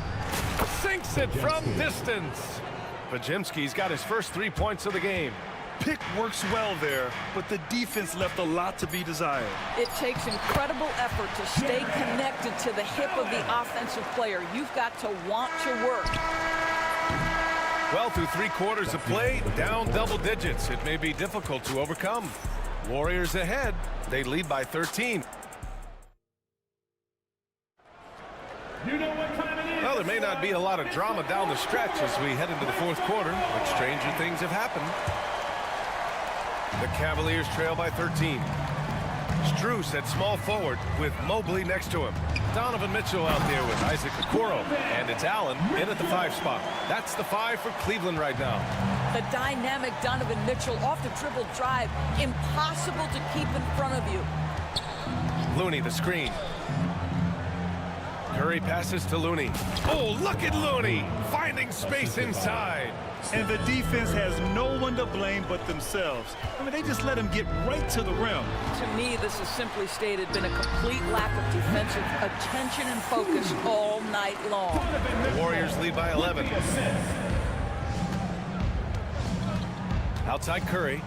Sinks it from distance. Pajemski's got his first 3 points of the game. Pick works well there, but the defense left a lot to be desired. It takes incredible effort to stay connected to the hip of the offensive player. You've got to want to work. Well, through 3 quarters of play, down double digits. It may be difficult to overcome. Warriors ahead. They lead by 13. You know what time it is? Well, there may not be a lot of drama down the stretch as we head into the 4th quarter, but stranger things have happened. The Cavaliers trail by 13. Strus at small forward with Mobley next to him. Donovan Mitchell out there with Isaac Okoro. And it's Allen in at the 5 spot. That's the 5 for Cleveland right now. The dynamic Donovan Mitchell off the dribble drive. Impossible to keep in front of you. Looney, the screen. Curry passes to Looney. Oh, look at Looney finding space inside. And the defense has no one to blame but themselves. I mean, they just let him get right to the rim. To me, this has simply stated been a complete lack of defensive attention and focus all night long. The Warriors lead by 11. Outside Curry.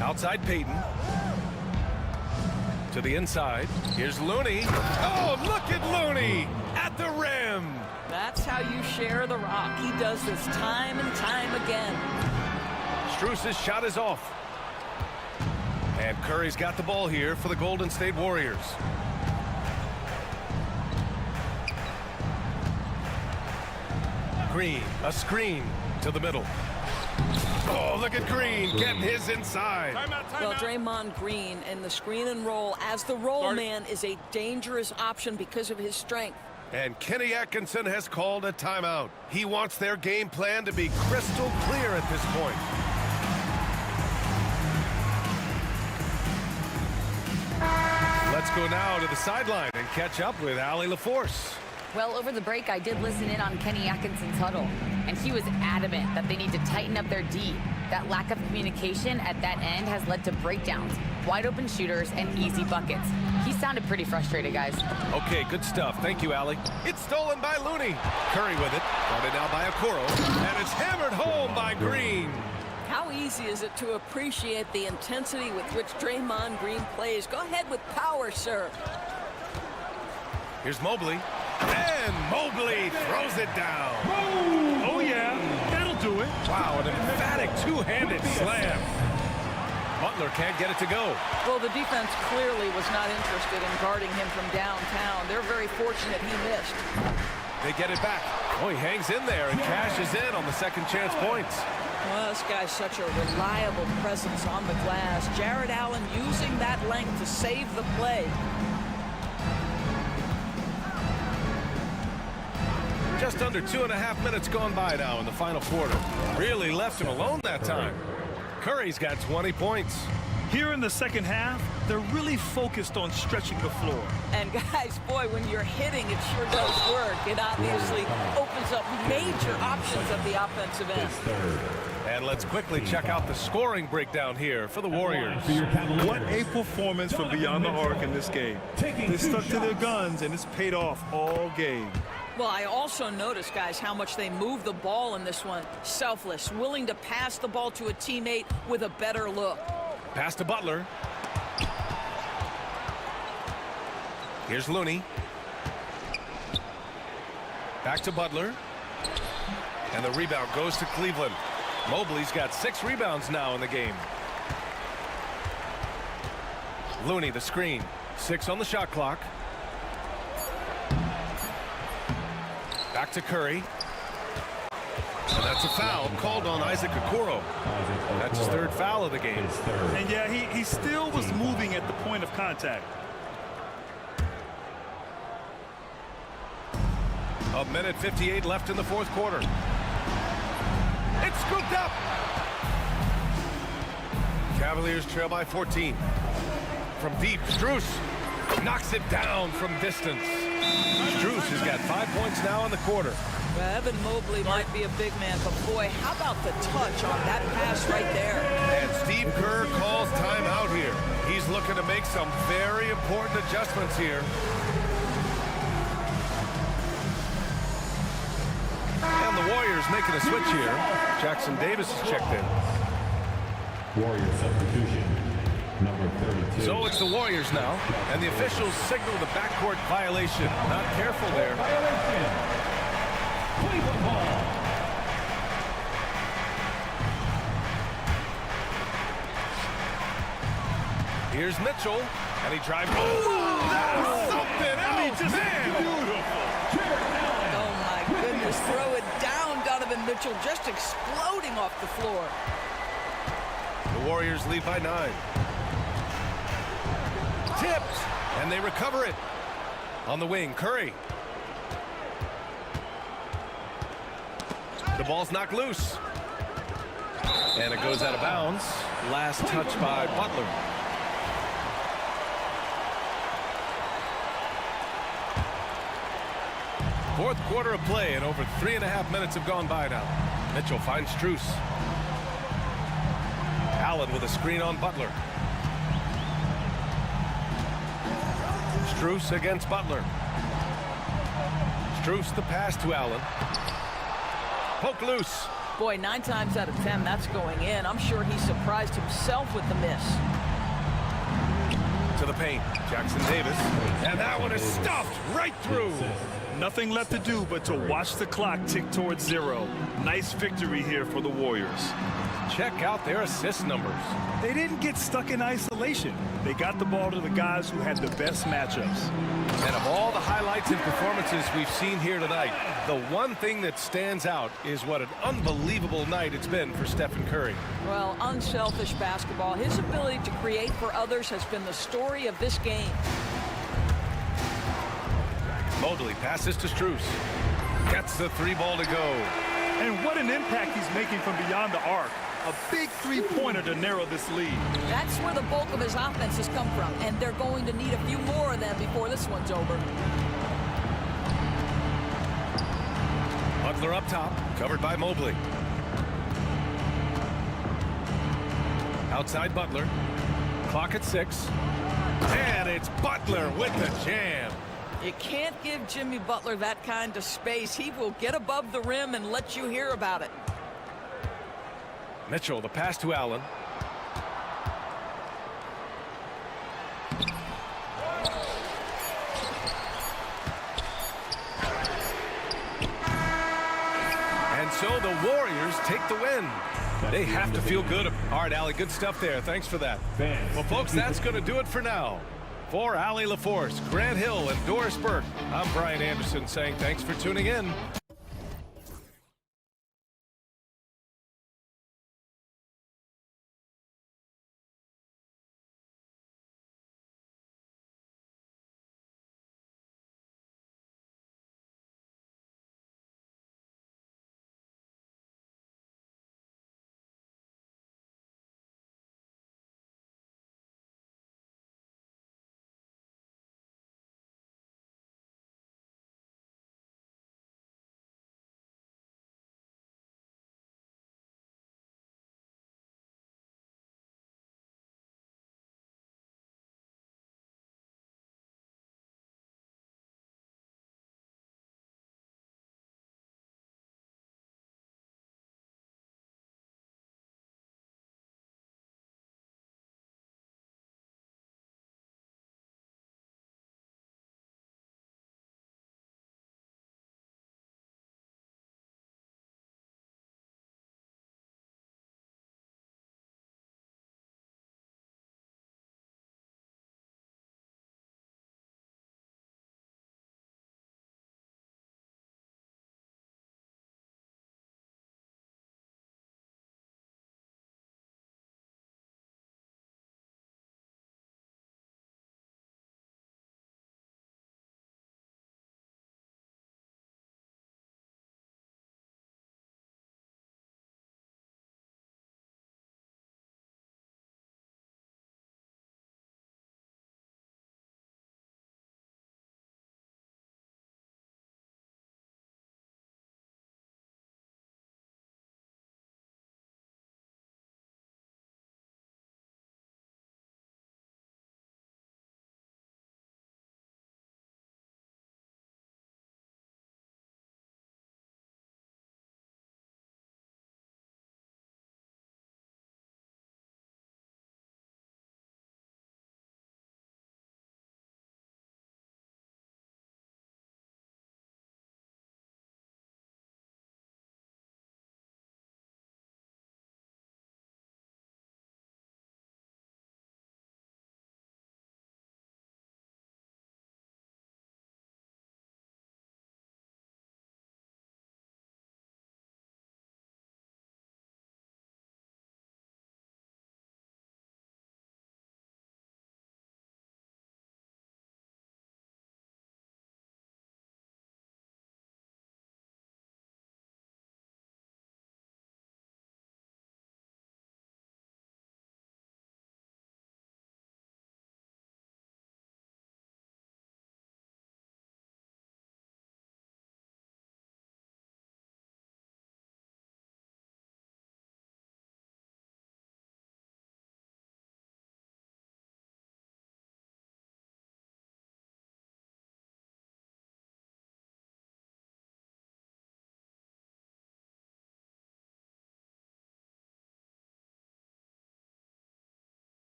Outside Payton. To the inside. Here's Looney. Oh, look at Looney at the rim. That's how you share the rock. He does this time and time again. Strus's shot is off. And Curry's got the ball here for the Golden State Warriors. Green, a screen to the middle. Oh, look at Green getting his inside. Well, Draymond Green in the screen and roll as the roll man is a dangerous option because of his strength. And Kenny Atkinson has called a timeout. He wants their game plan to be crystal clear at this point. Let's go now to the sideline and catch up with Allie LaForce. Well, over the break, I did listen in on Kenny Atkinson's huddle, and he was adamant that they need to tighten up their D. That lack of communication at that end has led to breakdowns, wide open shooters, and easy buckets. He sounded pretty frustrated, guys. Okay, good stuff. Thank you, Allie. It's stolen by Looney. Curry with it. Got it now by Okoro. And it's hammered home by Green. How easy is it to appreciate the intensity with which Draymond Green plays? Go ahead with power, sir. Here's Mobley. And Mobley throws it down. Oh, yeah. That'll do it. Wow, an emphatic two-handed slam. Butler can't get it to go. Well, the defense clearly was not interested in guarding him from downtown. They're very fortunate he missed. They get it back. Oh, he hangs in there and cashes in on the second chance points. Well, this guy's such a reliable presence on the glass. Jared Allen using that length to save the play. Just under 2.5 minutes gone by now in the final quarter. Really left him alone that time. Curry's got 20 points. Here in the second half, they're really focused on stretching the floor. And guys, boy, when you're hitting, it sure does work. It obviously opens up major options at the offensive end. And let's quickly check out the scoring breakdown here for the Warriors. What a performance from beyond the arc in this game. They stuck to their guns, and it's paid off all game. Well, I also noticed, guys, how much they move the ball in this one. Selfless, willing to pass the ball to a teammate with a better look. Pass to Butler. Here's Looney. Back to Butler. And the rebound goes to Cleveland. Mobley's got 6 rebounds now in the game. Looney, the screen. 6 on the shot clock. Back to Curry. And that's a foul called on Isaac Okoro. That's his 3rd foul of the game. And yeah, he still was moving at the point of contact. A minute 58 left in the 4th quarter. It's scooped up. Cavaliers trail by 14. From deep, Strus. Knocks it down from distance. Strus has got 5 points now in the quarter. Well, Evan Mobley might be a big man, but boy, how about the touch on that pass right there? And Steve Kerr calls timeout here. He's looking to make some very important adjustments here. And the Warriors making a switch here. Jackson Davis is checked in. Warrior substitution, number 32. So it's the Warriors now, and the officials signal the backcourt violation. Not careful there. Violation. Cleveland ball. Here's Mitchell, and he drives. Oh, that's something else, man! Oh, my goodness. Throw it down, Donovan Mitchell, just exploding off the floor. The Warriors lead by 9. Tipped, and they recover it. On the wing, Curry. The ball's knocked loose. And it goes out of bounds. Last touch by Butler. Fourth quarter of play, and over 3.5 minutes have gone by now. Mitchell finds Strus. Allen with a screen on Butler. Strus against Butler. Strus the pass to Allen. Poke loose. Boy, 9 times out of 10, that's going in. I'm sure he surprised himself with the miss. To the paint, Jackson Davis. And that one is stuffed right through. Nothing left to do but to watch the clock tick towards 0. Nice victory here for the Warriors. Check out their assist numbers. They didn't get stuck in isolation. They got the ball to the guys who had the best matchups. And of all the highlights and performances we've seen here tonight, the one thing that stands out is what an unbelievable night it's been for Stephen Curry. Well, unselfish basketball. His ability to create for others has been the story of this game. Mobley passes to Strus. Gets the 3 ball to go. And what an impact he's making from beyond the arc. A big three-pointer to narrow this lead. That's where the bulk of his offense has come from, and they're going to need a few more of them before this one's over. Butler up top, covered by Mobley. Outside Butler. Clock at 6. And it's Butler with the jam. You can't give Jimmy Butler that kind of space. He will get above the rim and let you hear about it. Mitchell, the pass to Allen. And so the Warriors take the win. They have to feel good. All right, Allie, good stuff there. Thanks for that. Well, folks, that's going to do it for now. For Allie LaForce, Grant Hill, and Doris Burke, I'm Brian Anderson saying thanks for tuning in.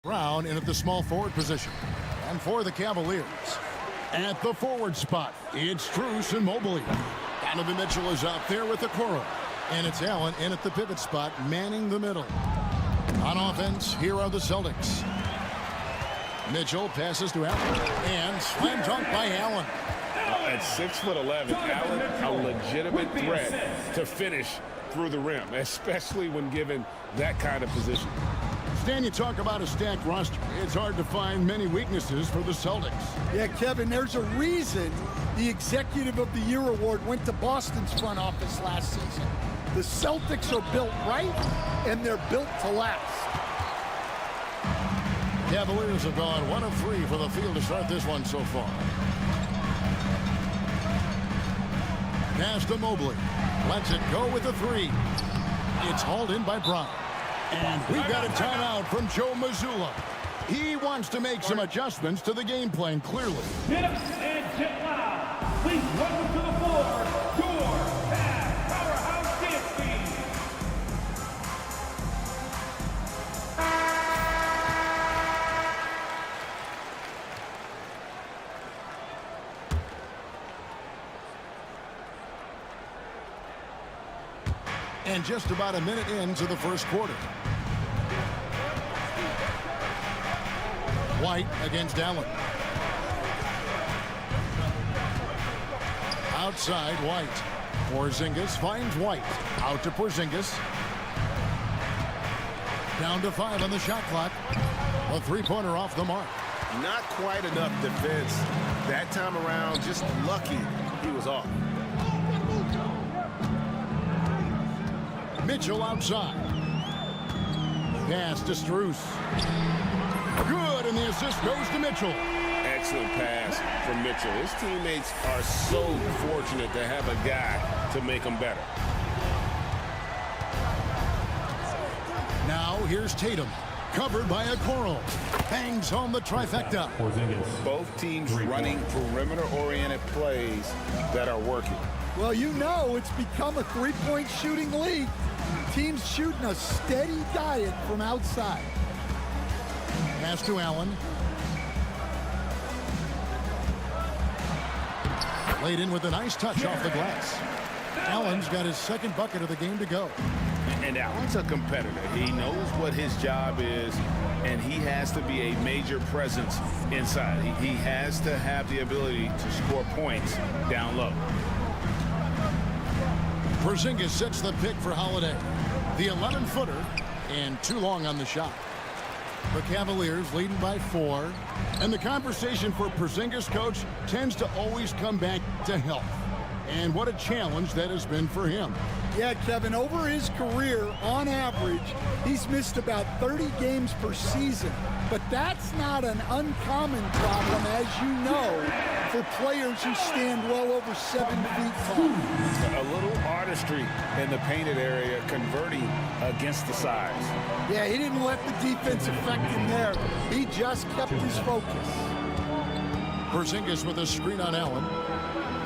Brown in at the small forward position. And for the Cavaliers, at the forward spot, it's Strus and Mobley. Donovan Mitchell is out there with the Coro. And it's Allen in at the pivot spot, manning the middle. On offense, here are the Celtics. Mitchell passes to Allen. And slam dunk by Allen. At 6'11", Allen, a legitimate threat to finish through the rim, especially when given that kind of position. Stan, you talk about a stacked roster. It's hard to find many weaknesses for the Celtics. Yeah, Kevin, there's a reason the Executive of the Year award went to Boston's front office last season. The Celtics are built right, and they're built to last. Cavaliers have gone 1 of 3 for the field to start this one so far. Pass to Mobley. Lets it go with the 3. It's hauled in by Brown. And we've got a timeout from Joe Mazzulla. He wants to make some adjustments to the game plan, clearly. Get up and get loud. Please welcome to the floor, your fast powerhouse dance team. And just about a minute into the first quarter. White against Allen. Outside, White. Porzingis finds White. Out to Porzingis. Down to 5 on the shot clock. A three-pointer off the mark. Not quite enough defense that time around. Just lucky he was off. Mitchell outside. Pass to Strus. Good, and the assist goes to Mitchell. Excellent pass from Mitchell. His teammates are so fortunate to have a guy to make them better. Now here's Tatum, covered by Okoro. Bangs home the trifecta. Both teams running perimeter-oriented plays that are working. Well, you know it's become a three-point shooting league. Teams shooting a steady diet from outside. Pass to Allen. Laid in with a nice touch off the glass. Allen's got his second bucket of the game to go. And Allen's a competitor. He knows what his job is, and he has to be a major presence inside. He has to have the ability to score points down low. Porzingis sets the pick for Holiday. The 11-footer, and too long on the shot. The Cavaliers leading by 4. And the conversation for Porzingis, coach, tends to always come back to health. And what a challenge that has been for him. Yeah, Kevin, over his career, on average, he's missed about 30 games per season. But that's not an uncommon problem, as you know, for players who stand well over 7 feet tall. A little artistry in the painted area, converting against the size. Yeah, he didn't let the defense affect him there. He just kept his focus. Porzingis with a screen on Allen.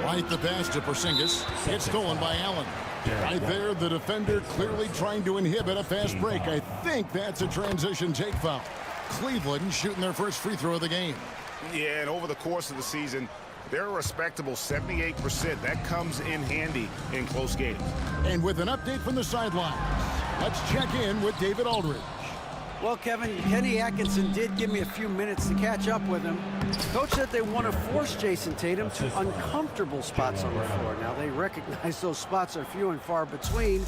Right the pass to Porzingis. It's stolen by Allen. Right there, the defender clearly trying to inhibit a fast break. I think that's a transition take foul. Cleveland shooting their first free throw of the game. Yeah, and over the course of the season, they're a respectable 78%. That comes in handy in close games. And with an update from the sidelines, let's check in with David Aldridge. Well, Kevin, Kenny Atkinson did give me a few minutes to catch up with him. Coach said they want to force Jason Tatum to uncomfortable spots on the floor. Now, they recognize those spots are few and far between,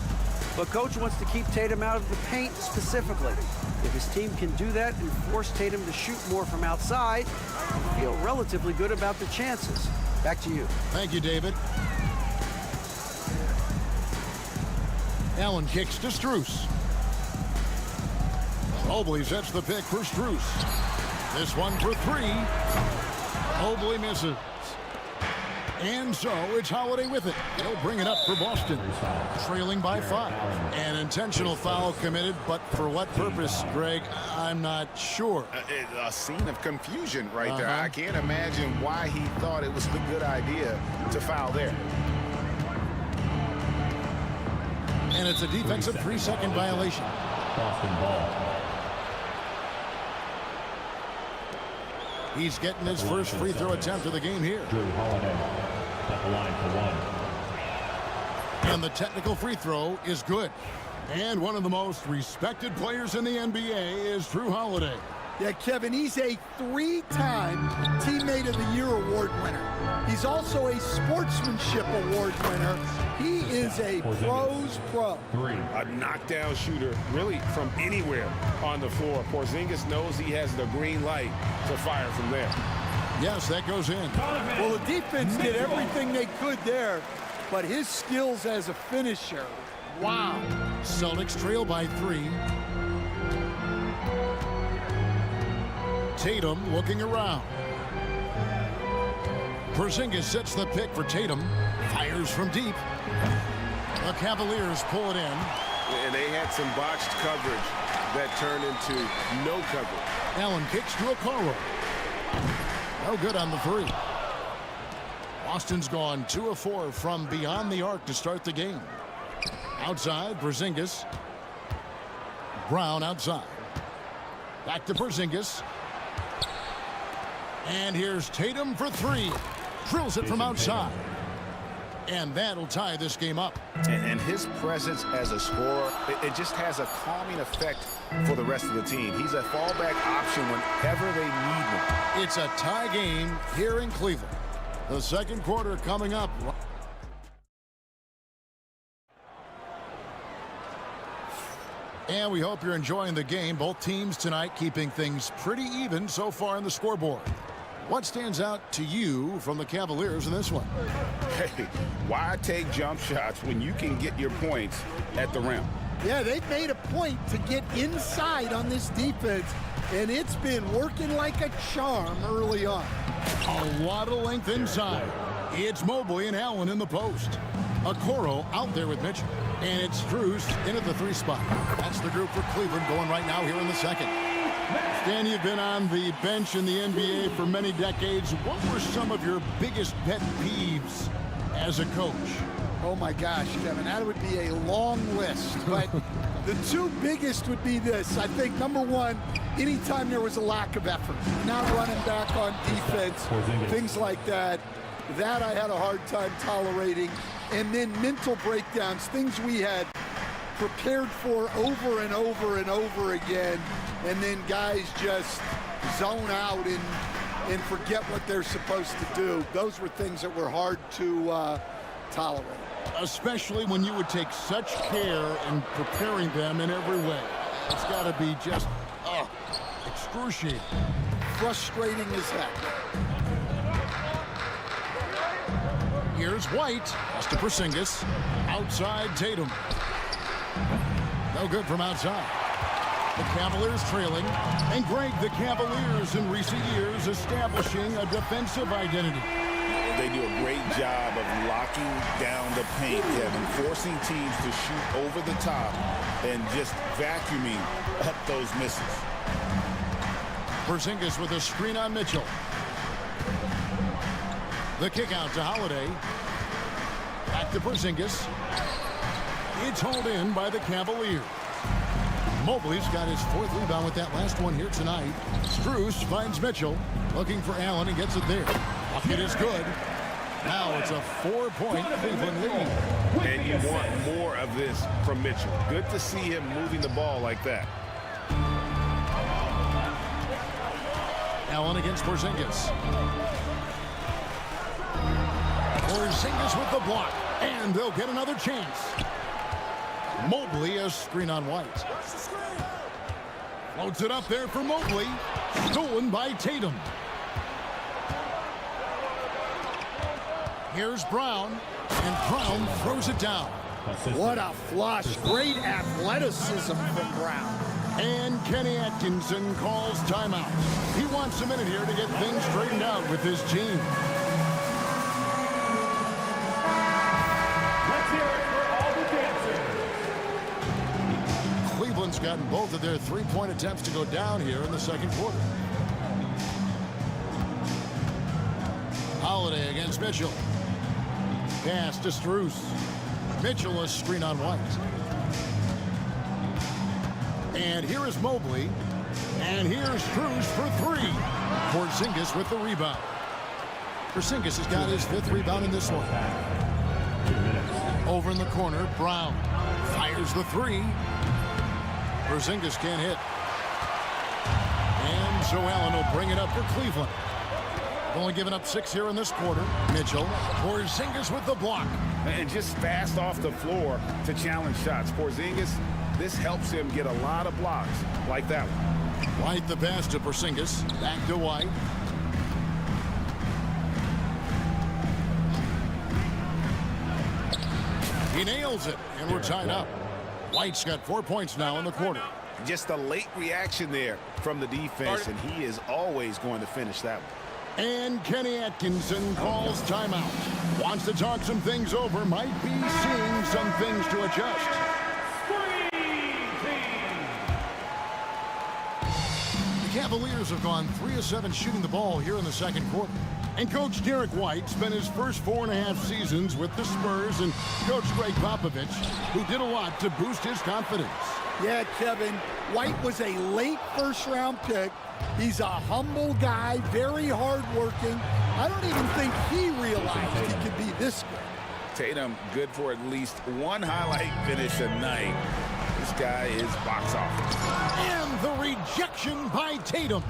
but Coach wants to keep Tatum out of the paint specifically. If his team can do that and force Tatum to shoot more from outside, I feel relatively good about the chances. Back to you. Thank you, David. Allen kicks to Strus. Mobley sets the pick for Strus. This one for 3. Mobley misses. And so it's Holiday with it. He'll bring it up for Boston. Trailing by 5. An intentional foul committed, but for what purpose, Greg, I'm not sure. A scene of confusion right there. I can't imagine why he thought it was a good idea to foul there. And it's a defensive 3-second violation. Boston ball. He's getting his first free throw attempt of the game here. Drew Holiday at the line for one. And the technical free throw is good. And one of the most respected players in the NBA is Drew Holiday. Yeah, Kevin, he's a 3-time Teammate of the Year award winner. He's also a Sportsmanship Award winner. He is a pro's pro. A knockdown shooter, really from anywhere on the floor. Porzingis knows he has the green light to fire from there. Yes, that goes in. Well, the defense did everything they could there, but his skills as a finisher, wow. Celtics trail by 3. Tatum looking around. Porzingis sets the pick for Tatum. Fires from deep. The Cavaliers pull it in. And they had some botched coverage that turned into no coverage. Allen kicks to Okoro. No good on the 3. Boston's gone 2 of 4 from beyond the arc to start the game. Outside, Porzingis. Brown outside. Back to Porzingis. And here's Tatum for 3. Drills it from outside. And that'll tie this game up. And his presence as a scorer, it just has a calming effect for the rest of the team. He's a fallback option whenever they need him. It's a tie game here in Cleveland. The second quarter coming up. And we hope you're enjoying the game. Both teams tonight keeping things pretty even so far on the scoreboard. What stands out to you from the Cavaliers in this one? Hey, why take jump shots when you can get your points at the rim? Yeah, they've made a point to get inside on this defense, and it's been working like a charm early on. A lot of length inside. It's Mobley and Allen in the post. Okoro out there with Mitchell. And it's Strus in at the 3 spot. That's the group for Cleveland going right now here in the second. Stan, you've been on the bench in the NBA for many decades. What were some of your biggest pet peeves as a coach? Oh my gosh, Kevin, that would be a long list. But the 2 biggest would be this. I think number 1, anytime there was a lack of effort, not running back on defense, things like that. That I had a hard time tolerating. And then mental breakdowns, things we had prepared for over and over and over again. And then guys just zone out and forget what they're supposed to do. Those were things that were hard to tolerate. Especially when you would take such care in preparing them in every way. It's got to be just excruciating. Frustrating as heck. Here's White. Pass to Porzingis. Outside Tatum. No good from outside. The Cavaliers trailing. And Greg, the Cavaliers in recent years establishing a defensive identity. They do a great job of locking down the paint, Kevin, forcing teams to shoot over the top and just vacuuming up those misses. Porzingis with a screen on Mitchell. The kick out to Holiday. Back to Porzingis. It's hauled in by the Cavaliers. Mobley's got his 4th rebound with that last one here tonight. Strus finds Mitchell. Looking for Allen and gets it there. Bucket is good. Now it's a 4-point Cleveland lead. And you want more of this from Mitchell. Good to see him moving the ball like that. Allen against Porzingis. Porzingis with the block. And they'll get another chance. Mobley, a screen on White. Floats it up there for Mobley. Stolen by Tatum. Here's Brown. And Brown throws it down. What a flush. Great athleticism from Brown. And Kenny Atkinson calls timeout. He wants a minute here to get things straightened out with his team. Let's hear it for all the dancers. Cleveland's gotten both of their 3-point attempts to go down here in the second quarter. Holiday against Mitchell. Pass to Strus. Mitchell a screen on White. And here is Mobley. And here's Strus for three. Porzingis with the rebound. Porzingis has got his 5th rebound in this one. Over in the corner, Brown fires the three. Porzingis can't hit. And Joe Allen will bring it up for Cleveland. Only giving up 6 here in this quarter. Mitchell, Porzingis with the block. And just fast off the floor to challenge shots. Porzingis, this helps him get a lot of blocks like that one. White the pass to Porzingis. Back to White. He nails it, and we're tied up. White's got 4 points now in the quarter. Just a late reaction there from the defense, and he is always going to finish that one. And Kenny Atkinson calls timeout. Wants to talk some things over. Might be seeing some things to adjust. The Cavaliers have gone 3 of 7 shooting the ball here in the second quarter. And Coach Derek White spent his first 4.5 seasons with the Spurs and Coach Greg Popovich, who did a lot to boost his confidence. Yeah, Kevin, White was a late first-round pick. He's a humble guy, very hardworking. I don't even think he realized he could be this good. Tatum, good for at least one highlight finish a night. This guy is box office. And the rejection by Tatum.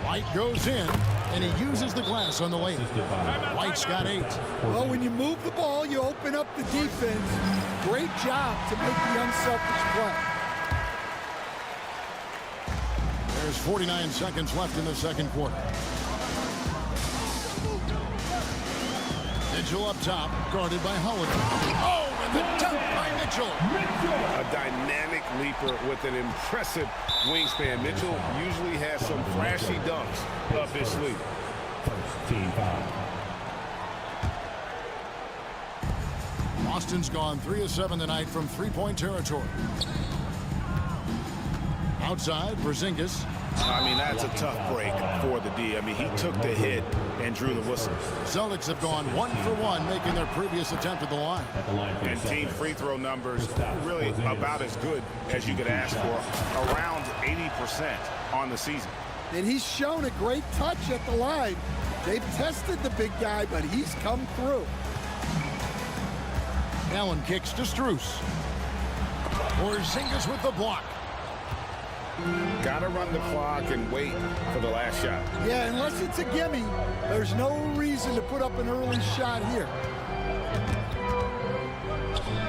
White goes in, and he uses the glass on the layup. White's got 8. Well, when you move the ball, you open up the defense. Great job to make the unselfish play. There's 49 seconds left in the second quarter. Mitchell up top, guarded by Holiday. Oh, and the dunk by Mitchell. A dynamic leaper with an impressive wingspan. Mitchell usually has some flashy dunks up his sleeve. First team foul. Boston's gone 3 of 7 tonight from 3-point territory. Outside, Porzingis. I mean, that's a tough break for the D. I mean, he took the hit and drew the whistle. Celtics have gone 1 for 1, making their previous attempt at the line. And team free throw numbers really about as good as you could ask for, around 80% on the season. And he's shown a great touch at the line. They've tested the big guy, but he's come through. Allen kicks to Strus. Porzingis with the block. Got to run the clock and wait for the last shot. Yeah, unless it's a gimme, there's no reason to put up an early shot here.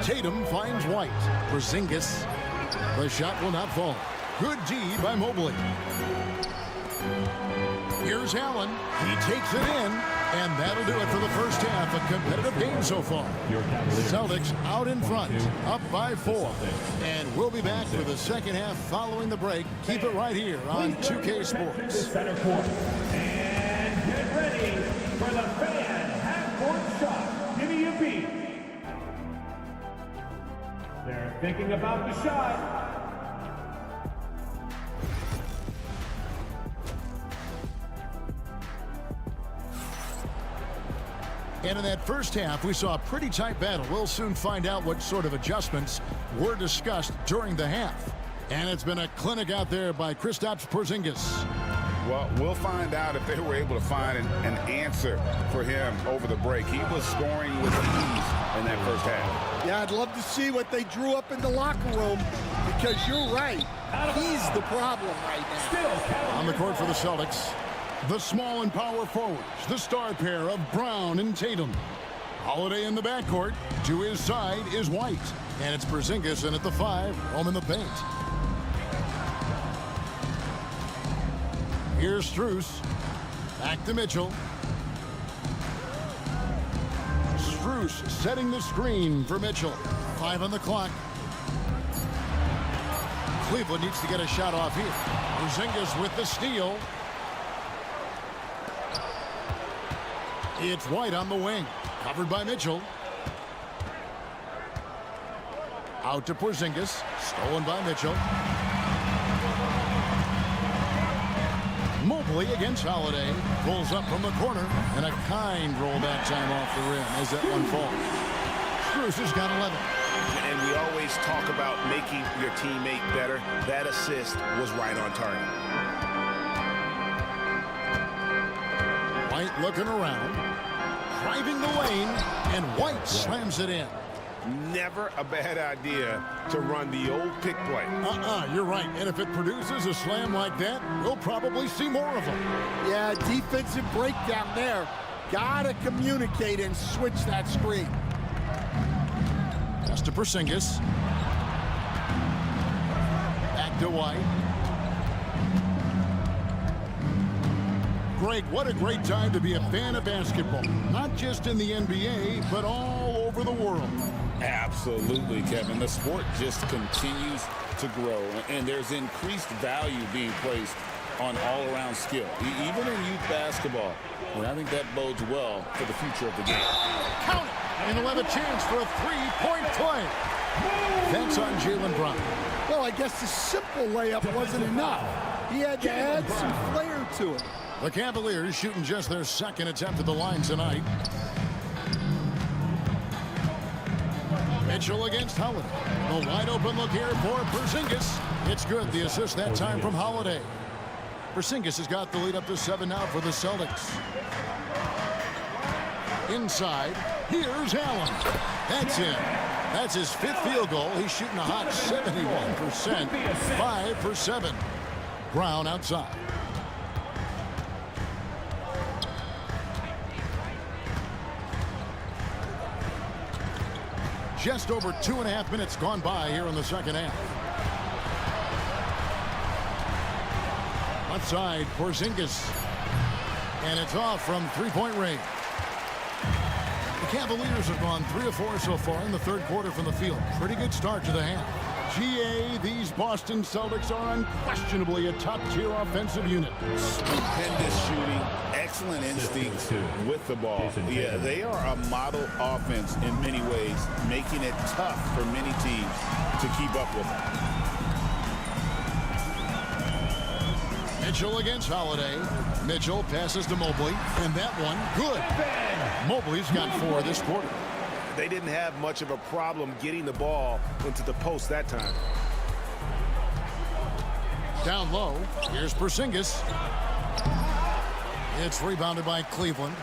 Tatum finds White. Porzingis. The shot will not fall. Good D by Mobley. Here's Allen. He takes it in, and that'll do it for the first half. A competitive game so far. Celtics out in front, up by 4. And we'll be back for the second half following the break. Keep it right here on 2K Sports. Center court. And get ready for the fan half-court shot. Give me a beat. They're thinking about the shot. And in that first half, we saw a pretty tight battle. We'll soon find out what sort of adjustments were discussed during the half. And it's been a clinic out there by Kristaps Porzingis. Well, we'll find out if they were able to find an answer for him over the break. He was scoring with ease in that first half. Yeah, I'd love to see what they drew up in the locker room, because you're right. He's the problem right now. On the court for the Celtics, the small and power forwards, the star pair of Brown and Tatum. Holiday in the backcourt. To his side is White. And it's Porzingis in at the 5, home in the paint. Here's Strus. Back to Mitchell. Strus setting the screen for Mitchell. 5 on the clock. Cleveland needs to get a shot off here. Porzingis with the steal. It's White on the wing. Covered by Mitchell. Out to Porzingis. Stolen by Mitchell. Mobley against Holiday. Pulls up from the corner. And a kind roll that time off the rim as that one falls. Strus has got 11. And we always talk about making your teammate better. That assist was right on target. White looking around, driving the lane, and White slams it in. Never a bad idea to run the old pick play. You're right. And if it produces a slam like that, we'll probably see more of them. Yeah, defensive breakdown there. Gotta communicate and switch that screen. Pass to Porzingis. Back to White. Greg, what a great time to be a fan of basketball. Not just in the NBA, but all over the world. Absolutely, Kevin. The sport just continues to grow, and there's increased value being placed on all-around skill, even in youth basketball. And I think that bodes well for the future of the game. Count it! And he'll have a chance for a three-point play. That's on Jaylen Brown. Well, I guess the simple layup wasn't enough. He had to add some flair to it. The Cavaliers shooting just their second attempt at the line tonight. Mitchell against Holiday. A wide open look here for Porzingis. It's good. The assist that time from Holiday. Porzingis has got the lead up to 7 now for the Celtics. Inside, here's Allen. That's in. That's his 5th field goal. He's shooting a hot 71%. 5 for 7. Brown outside. Just over 2.5 minutes gone by here in the second half. Left side, Porzingis. And it's off from three-point range. The Cavaliers have gone 3 of 4 so far in the third quarter from the field. Pretty good start to the half. GA, these Boston Celtics are unquestionably a top-tier offensive unit. Stupendous shooting, excellent instincts with the ball. Yeah, they are a model offense in many ways, making it tough for many teams to keep up with them. Mitchell against Holiday. Mitchell passes to Mobley, and that one, good. Mobley's got 4 this quarter. They didn't have much of a problem getting the ball into the post that time. Down low, here's Porzingis. It's rebounded by Cleveland.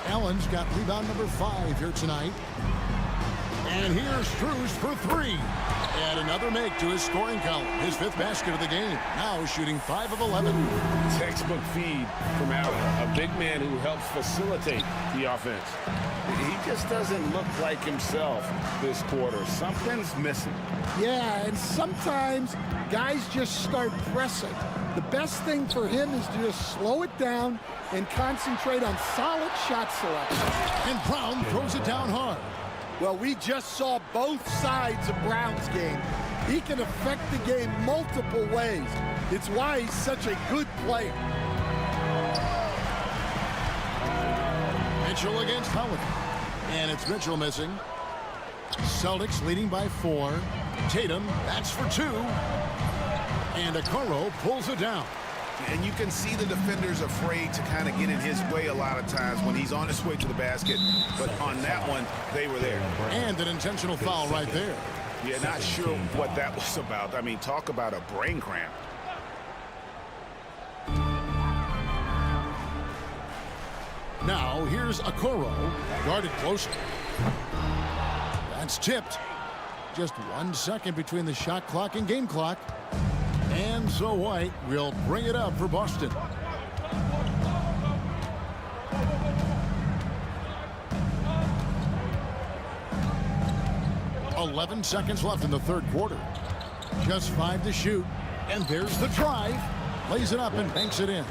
Allen's got rebound number 5 here tonight. And here's Strus for 3. And another make to his scoring column. His 5th basket of the game. Now shooting 5 of 11. Textbook feed from Allen, a big man who helps facilitate the offense. He just doesn't look like himself this quarter. Something's missing. Yeah, and sometimes guys just start pressing. The best thing for him is to just slow it down and concentrate on solid shot selection. And Brown throws it down hard. Well, we just saw both sides of Brown's game. He can affect the game multiple ways. It's why he's such a good player. Mitchell against Holiday. And it's Mitchell missing. Celtics leading by 4. Tatum, that's for 2. And Okoro pulls it down. And you can see the defenders afraid to kind of get in his way a lot of times when he's on his way to the basket. But on that one, they were there. And an intentional foul right there. Yeah, not sure what that was about. I mean, talk about a brain cramp. Now, here's Okoro, guarded closely. That's tipped. Just 1 second between the shot clock and game clock. And so White will bring it up for Boston. "11 seconds left in the third quarter. Just 5 to shoot. And there's the drive. Lays it up and banks it in.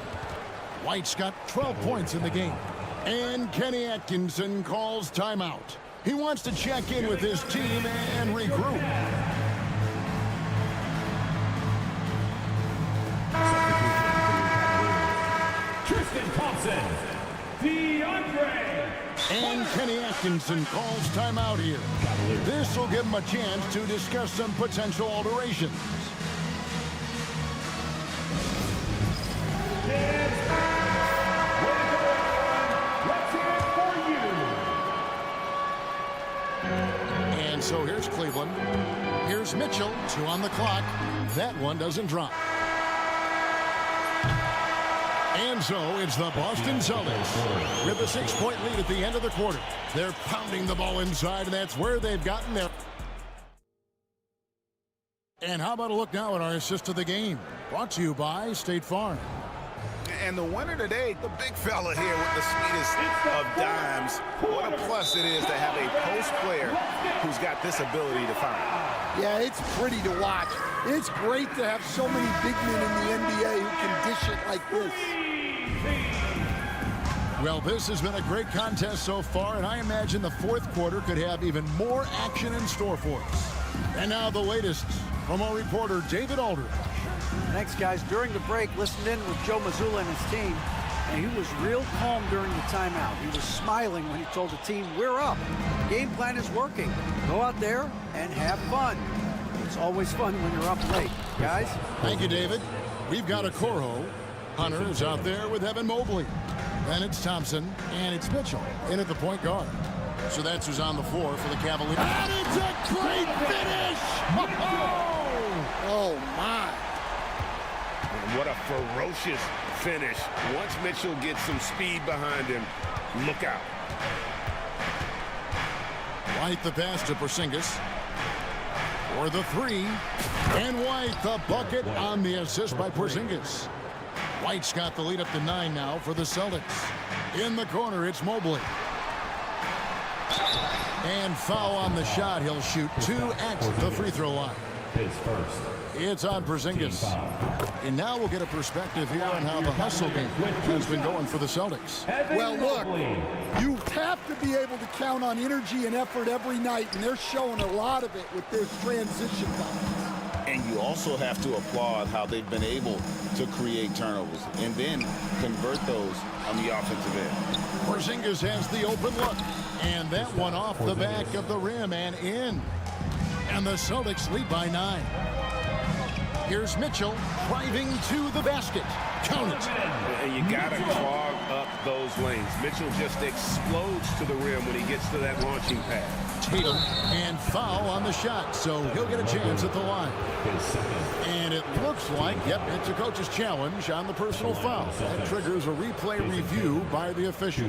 White's got 12 points in the game. And Kenny Atkinson calls timeout. He wants to check in with his team and regroup. Thompson, DeAndre. And Kenny Atkinson calls timeout here. This will give him a chance to discuss some potential alterations. So here's Cleveland. Here's Mitchell. 2 on the clock. That one doesn't drop. And so it's the Boston Celtics with a 6-point lead at the end of the quarter. They're pounding the ball inside, and that's where they've gotten there. And how about a look now at our assist of the game? Brought to you by State Farm. And the winner today, the big fella here with the sweetest of dimes. What a plus it is to have a post player who's got this ability to find. Yeah, it's pretty to watch. It's great to have so many big men in the NBA who can dish it like this. Well, this has been a great contest so far, and I imagine the fourth quarter could have even more action in store for us. And now the latest from our reporter, David Aldridge. Thanks, guys. During the break, listened in with Joe Mazzulla and his team, and he was real calm during the timeout. He was smiling when he told the team, we're up. Game plan is working. Go out there and have fun. It's always fun when you're up late. Guys? Thank you, David. We've got a Coro. Hunter is out there with Evan Mobley. Then it's Thompson, and it's Mitchell in at the point guard. So that's who's on the floor for the Cavaliers. And it's a great finish! Oh, my. And what a ferocious finish. Once Mitchell gets some speed behind him, look out. White the pass to Porzingis. For the 3. And White the bucket on the assist by Porzingis. White's got the lead up to 9 now for the Celtics. In the corner, it's Mobley. And foul on the shot. He'll shoot 2 at the free throw line. His first. It's on Porzingis. And now we'll get a perspective here on how the hustle game has been going for the Celtics. Well, look, you have to be able to count on energy and effort every night, and they're showing a lot of it with their transition time. And you also have to applaud how they've been able to create turnovers and then convert those on the offensive end. Porzingis has the open look, and that one off the back of the rim and in. And the Celtics lead by 9. Here's Mitchell driving to the basket. Count it. And you got to clog up those lanes. Mitchell just explodes to the rim when he gets to that launching pad. Tatum, and foul on the shot, so he'll get a chance at the line. And it looks like, yep, it's a coach's challenge on the personal foul. That triggers a replay review by the official.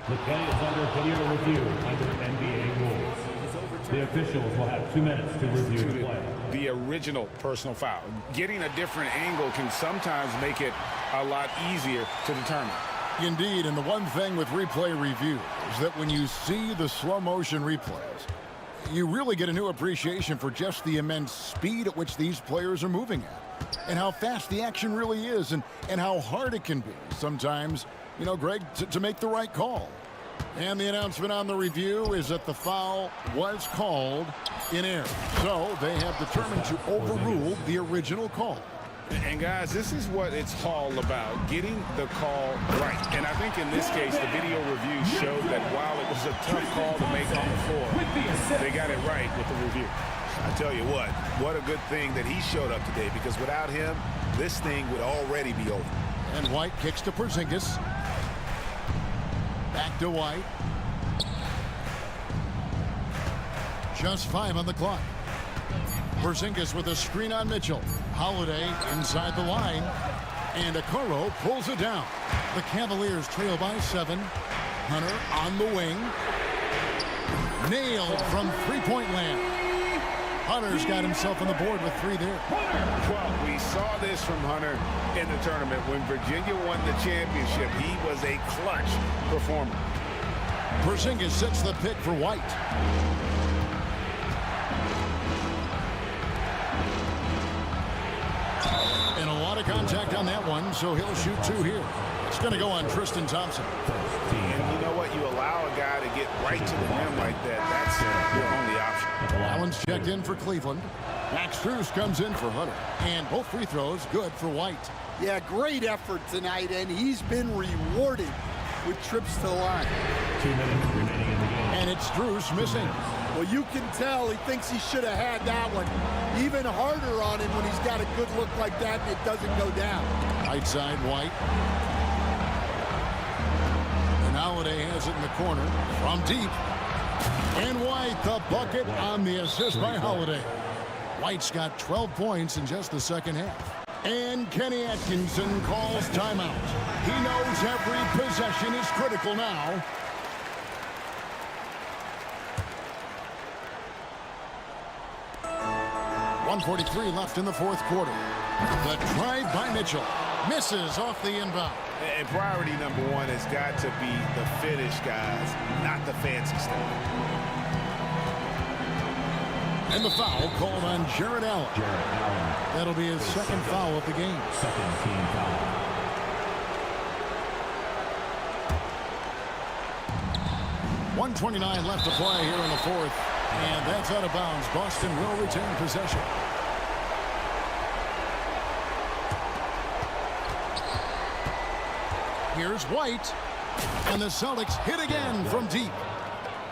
The play is under video review under NBA rules. The officials will have 2 minutes to review the play. The original personal foul. Getting a different angle can sometimes make it a lot easier to determine. Indeed, and the one thing with replay review is that when you see the slow motion replays, you really get a new appreciation for just the immense speed at which these players are moving at, and how fast the action really is, and how hard it can be sometimes, you know, Greg, to make the right call. And the announcement on the review is that the foul was called in error. So they have determined to overrule the original call. And guys, this is what it's all about, getting the call right. And I think in this case, the video review showed that while it was a tough call to make on the floor, they got it right with the review. I tell you what a good thing that he showed up today, because without him, this thing would already be over. And White kicks to Porzingis. Back to White. Just 5 on the clock. Porzingis with a screen on Mitchell. Holiday inside the line. And Okoro pulls it down. The Cavaliers trail by 7. Hunter on the wing. Nailed from three-point land. Hunter's got himself on the board with 3 there. Well, we saw this from Hunter in the tournament. When Virginia won the championship, he was a clutch performer. Porzingis sets the pick for White. And a lot of contact on that one, so he'll shoot 2 here. It's going to go on Tristan Thompson. And you know what? You allow a guy to get right to the rim like that. That's your only option. Allen's checked in for Cleveland. Max Strus comes in for Hunter. And both free throws good for White. Yeah, great effort tonight, and he's been rewarded with trips to the line. 2 minutes remaining in the game. And it's Strus missing. Well, you can tell he thinks he should have had that one. Even harder on him when he's got a good look like that and it doesn't go down. Right side, White. has it in the corner from deep. And White, the bucket on the assist by Holiday. White's got 12 points in just the second half. And Kenny Atkinson calls timeout. He knows every possession is critical now. .143 left in the fourth quarter. The drive by Mitchell. Misses off the inbound. And priority number one has got to be the finish, guys, not the fancy stuff. And the foul called on Jared Allen. That'll be his second foul of the game. Second team foul. .129 left to play here in the fourth. And that's out of bounds. Boston will retain possession. Here's White. And the Celtics hit again from deep.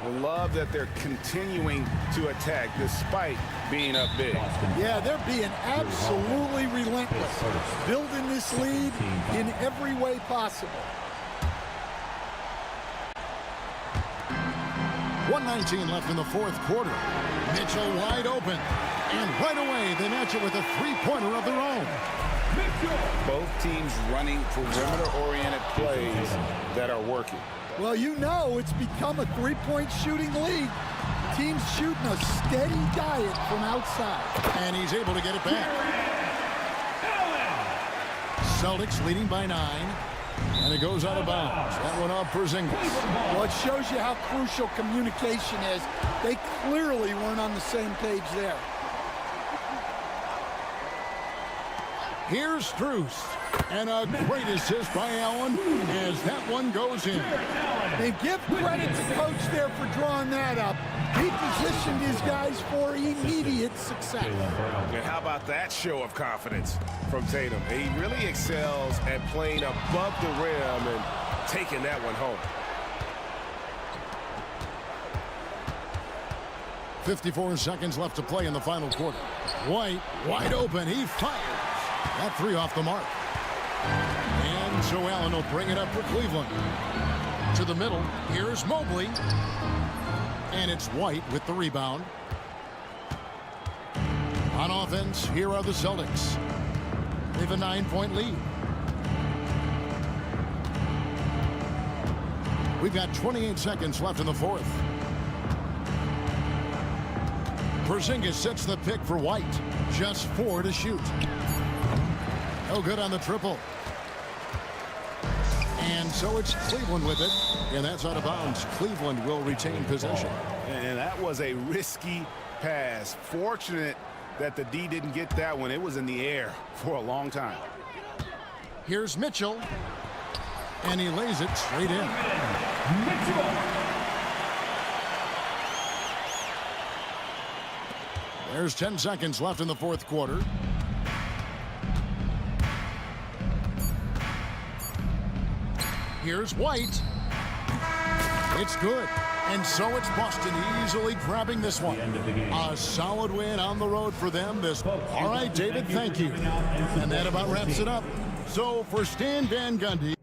I love that they're continuing to attack despite being up big. Yeah, they're being absolutely relentless. Building this lead in every way possible. 1:19 left in the fourth quarter. Mitchell wide open. And right away, they match it with a three-pointer of their own. Both teams running perimeter-oriented plays that are working. Well, you know it's become a three-point shooting league. Teams shooting a steady diet from outside. And he's able to get it back. Celtics leading by 9. And it goes out of bounds. That one off Porzingis. Well, it shows you how crucial communication is. They clearly weren't on the same page there. Here's Strus. And a great assist by Allen as that one goes in. And give credit to Coach there for drawing that up. He positioned his guys for immediate success. And how about that show of confidence from Tatum? He really excels at playing above the rim and taking that one home. 54 seconds left to play in the final quarter. White wide open. He fires. That three off the mark. And so Allen will bring it up for Cleveland. To the middle. Here's Mobley. And it's White with the rebound. On offense, here are the Celtics. They have a 9-point lead. We've got 28 seconds left in the fourth. Porzingis sets the pick for White. Just 4 to shoot. No good on the triple. And so it's Cleveland with it. And that's out of bounds. Cleveland will retain possession. And that was a risky pass. Fortunate that the D didn't get that one. It was in the air for a long time. Here's Mitchell. And he lays it straight in. There's 10 seconds left in the fourth quarter. Here's White. It's good. And so it's Boston easily grabbing this one. A solid win on the road for them. All right, David, thank you. And that about wraps it up. So for Stan Van Gundy.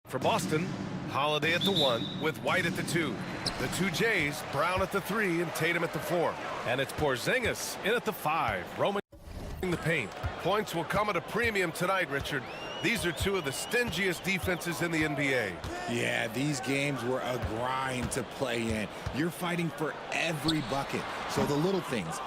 For Boston, Holiday at the 1 with White at the 2. The two Jays, Brown at the 3 and Tatum at the 4. And it's Porzingis in at the 5. Roman in the paint. Points will come at a premium tonight, Richard. These are two of the stingiest defenses in the NBA. Yeah, these games were a grind to play in. You're fighting for every bucket. So the little things.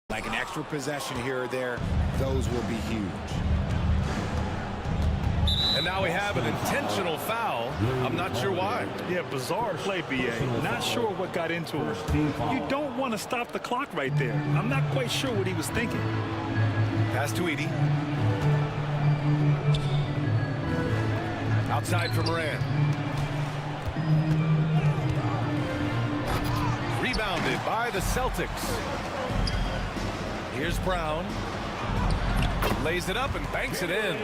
Like an extra possession here or there, those will be huge. And now we have an intentional foul. I'm not sure why. Yeah, bizarre play, BA. Not sure what got into it. You don't want to stop the clock right there. I'm not quite sure what he was thinking. Pass to Edie. Outside for Moran. Rebounded by the Celtics. Here's Brown. Lays it up and banks it in.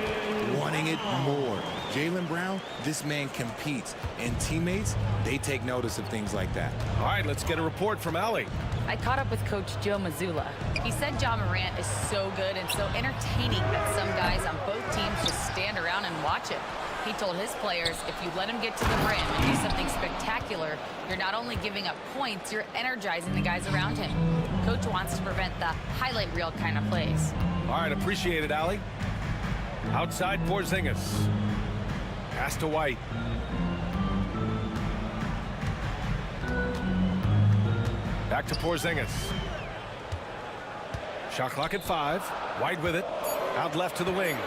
Wanting it more. Jaylen Brown, this man competes. And teammates, they take notice of things like that. All right, let's get a report from Allie. I caught up with Coach Joe Mazzulla. He said John Morant is so good and so entertaining that some guys on both teams just stand around and watch him. He told his players, if you let him get to the rim and do something spectacular, you're not only giving up points, you're energizing the guys around him. Coach wants to prevent the highlight reel kind of plays. All right, appreciate it, Allie. Outside Porzingis. Pass to White. Back to Porzingis. Shot clock at 5. White with it. Out left to the wing.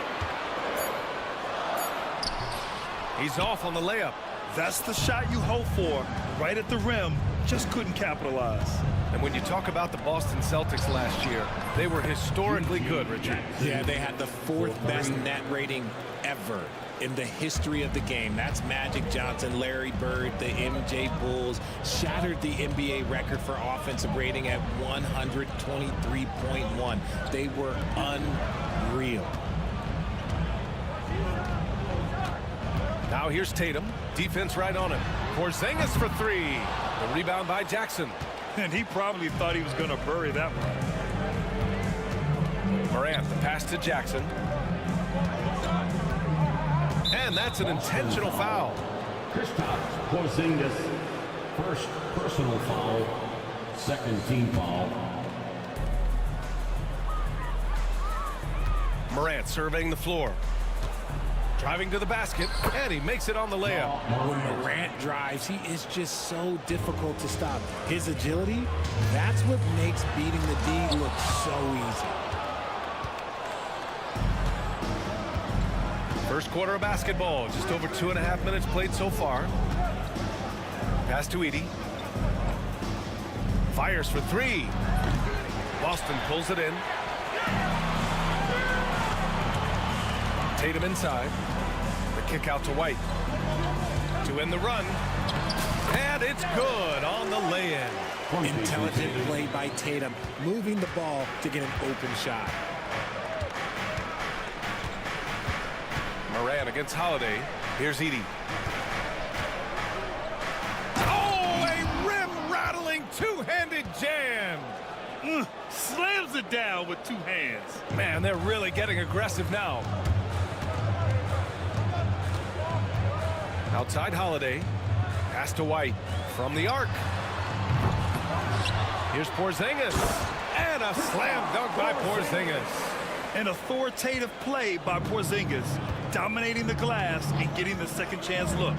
He's off on the layup. That's the shot you hope for. Right at the rim. Just couldn't capitalize. And when you talk about the Boston Celtics last year, they were historically good, Richard. Yeah, they had the 4th best net rating ever in the history of the game. That's Magic Johnson, Larry Bird, the MJ Bulls. Shattered the NBA record for offensive rating at 123.1. They were unreal. Now here's Tatum. Defense right on him. Porzingis for 3. The rebound by Jackson. And he probably thought he was going to bury that one. Morant, the pass to Jackson. And that's an intentional foul. Kristaps Porzingis, first personal foul, second team foul. Morant surveying the floor. Driving to the basket, and he makes it on the layup. When Morant drives, he is just so difficult to stop. His agility, that's what makes beating the D look so easy. First quarter of basketball, just over 2.5 minutes played so far. Pass to Edie. Fires for 3. Boston pulls it in. Tatum inside. The kick out to White. To end the run. And it's good on the lay-in. Intelligent play by Tatum, moving the ball to get an open shot. Moran against Holiday. Here's Edie. Oh, a rim-rattling two-handed jam. Slams it down with 2 hands. Man, they're really getting aggressive now. Outside Holiday. Pass to White from the arc. Here's Porzingis. And a slam dunk by Porzingis. An authoritative play by Porzingis, dominating the glass and getting the second chance look.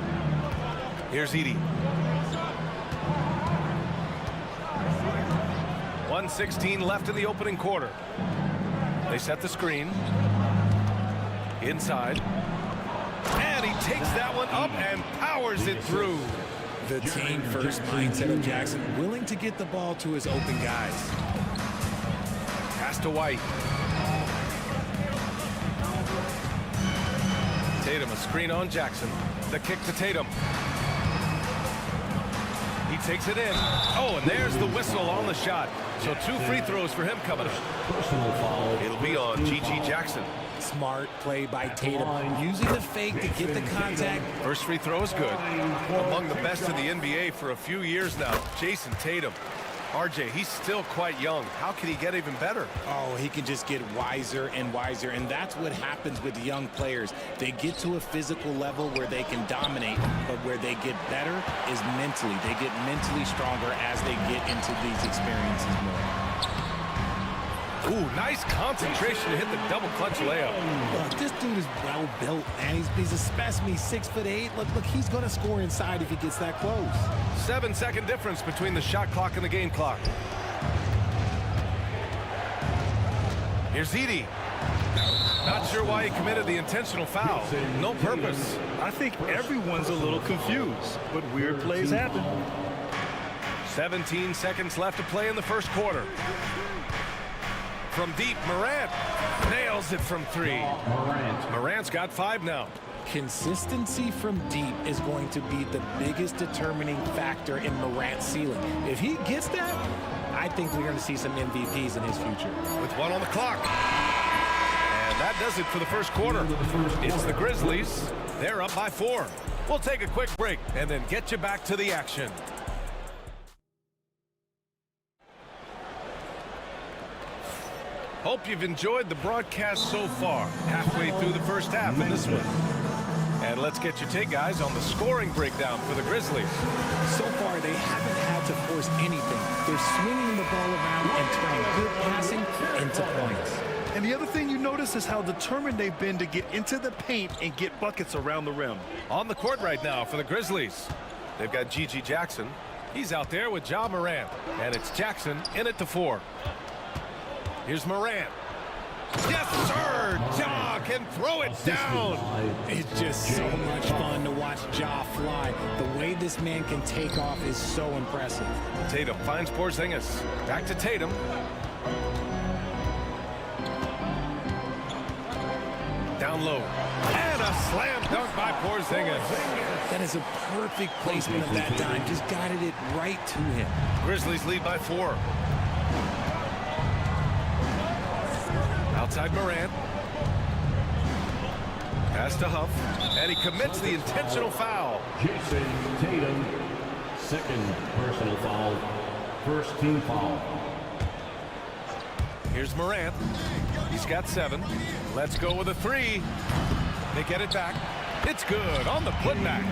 Here's Edie. 1:16 left in the opening quarter. They set the screen. Inside. And he takes that one up and powers it through. The team-first mindset of Jackson, willing to get the ball to his open guys. Pass to White. Tatum, a screen on Jackson. The kick to Tatum. He takes it in. Oh, and there's the whistle on the shot. So 2 free throws for him coming up. Personal foul. It'll be on G.G. Jackson. Smart play by Tatum, using the fake to get the contact. First free throw is good. Among the best in the NBA for a few years now, Jason Tatum. RJ, he's still quite young. How can he get even better? Oh, he can just get wiser and wiser, and that's what happens with young players. They get to a physical level where they can dominate, but where they get better is mentally. They get mentally stronger as they get into these experiences more. Ooh, nice concentration to hit the double clutch layup. Look, this dude is well built, man. He's a specimen. He's 6'8". Look, he's going to score inside if he gets that close. 7-second difference between the shot clock and the game clock. Here's Edey. Not sure why he committed the intentional foul. No purpose. I think everyone's a little confused, but weird plays happen. 17 seconds left to play in the first quarter. From deep, Morant nails it from 3. Morant's got 5 now. Consistency from deep is going to be the biggest determining factor in Morant's ceiling. If he gets that, I think we're going to see some MVPs in his future. With 1 on the clock. And that does it for the first quarter. It's the Grizzlies. They're up by 4. We'll take a quick break and then get you back to the action. Hope you've enjoyed the broadcast so far. Halfway through the first half in this one. And let's get your take, guys, on the scoring breakdown for the Grizzlies. So far, they haven't had to force anything. They're swinging the ball around and turning good passing into points. And the other thing you notice is how determined they've been to get into the paint and get buckets around the rim. On the court right now for the Grizzlies, they've got G.G. Jackson. He's out there with Ja Morant. And it's Jackson in at the 4. Here's Morant. Yes, sir! Ja can throw it down. It's just so much fun to watch Ja fly. The way this man can take off is so impressive. Tatum finds Porzingis. Back to Tatum. Down low. And a slam dunk by Porzingis. That is a perfect placement of that dime. Just guided it right to him. Grizzlies lead by 4. Outside Morant. Pass to Huff. And he commits the intentional foul. Jason Tatum, second personal foul. First team foul. Here's Morant. He's got 7. Let's go with a 3. They get it back. It's good on the putback.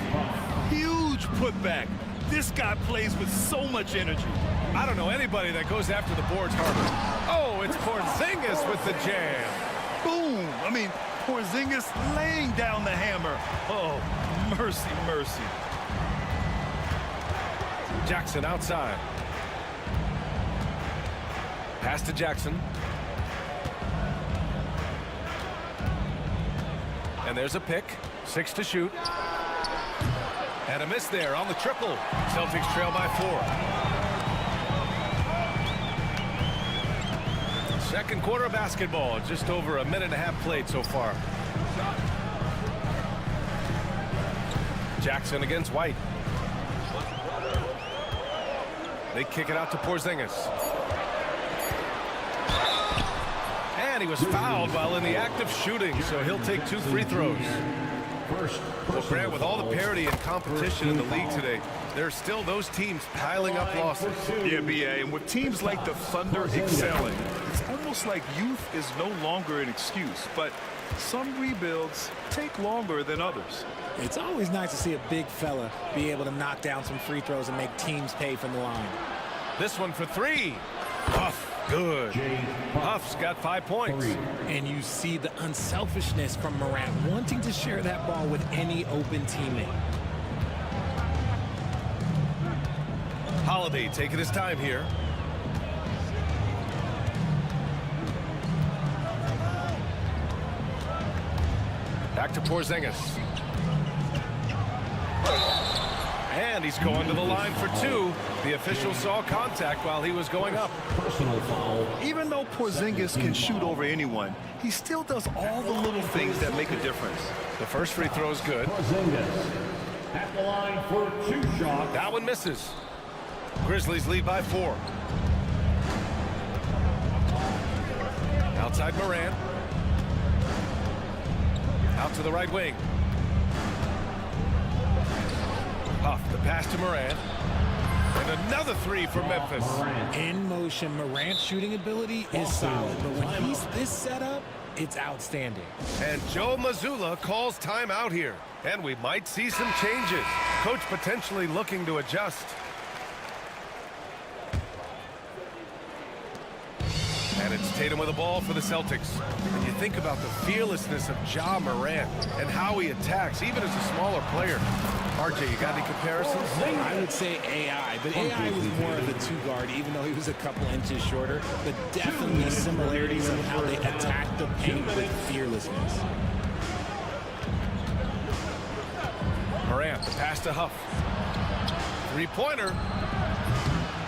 Huge putback. This guy plays with so much energy. I don't know anybody that goes after the boards harder. Oh, it's Porzingis with the jam. Boom. I mean, Porzingis laying down the hammer. Oh, mercy, mercy. Jackson outside. Pass to Jackson. And there's a pick. 6 to shoot. And a miss there on the triple. Celtics trail by 4. Second quarter of basketball. Just over a minute and a half played so far. Jackson against White. They kick it out to Porzingis. And he was fouled while in the act of shooting, so he'll take 2 free throws. Well, Grant, with all the parity and competition in the league today, there are still those teams piling up losses. Yeah, BA, and with teams like the Thunder excelling, it's almost like youth is no longer an excuse, but some rebuilds take longer than others. It's always nice to see a big fella be able to knock down some free throws and make teams pay from the line. This one for 3. Huff, good. Huff's got 5 points. And you see the unselfishness from Morant, wanting to share that ball with any open teammate. Holiday taking his time here. Back to Porzingis. And he's going to the line for two. The official saw contact while he was going up. Personal foul. Even though Porzingis can shoot over anyone, he still does all the little things that make a difference. The first free throw is good. Porzingis at the line for 2 shots. That one misses. Grizzlies lead by 4. Outside Morant. Out to the right wing. Huff, the pass to Morant. And another three for Memphis. In motion, Morant's shooting ability is solid, but when he's this setup, it's outstanding. And Joe Mazzulla calls timeout here. And we might see some changes. Coach potentially looking to adjust. And it's Tatum with the ball for the Celtics. When you think about the fearlessness of Ja Morant and how he attacks, even as a smaller player. RJ, you got any comparisons? I would say AI, but AI was more of a 2-guard, even though he was a couple inches shorter, but definitely similarities of how they attack the paint with fearlessness. Morant, the pass to Huff. Three-pointer.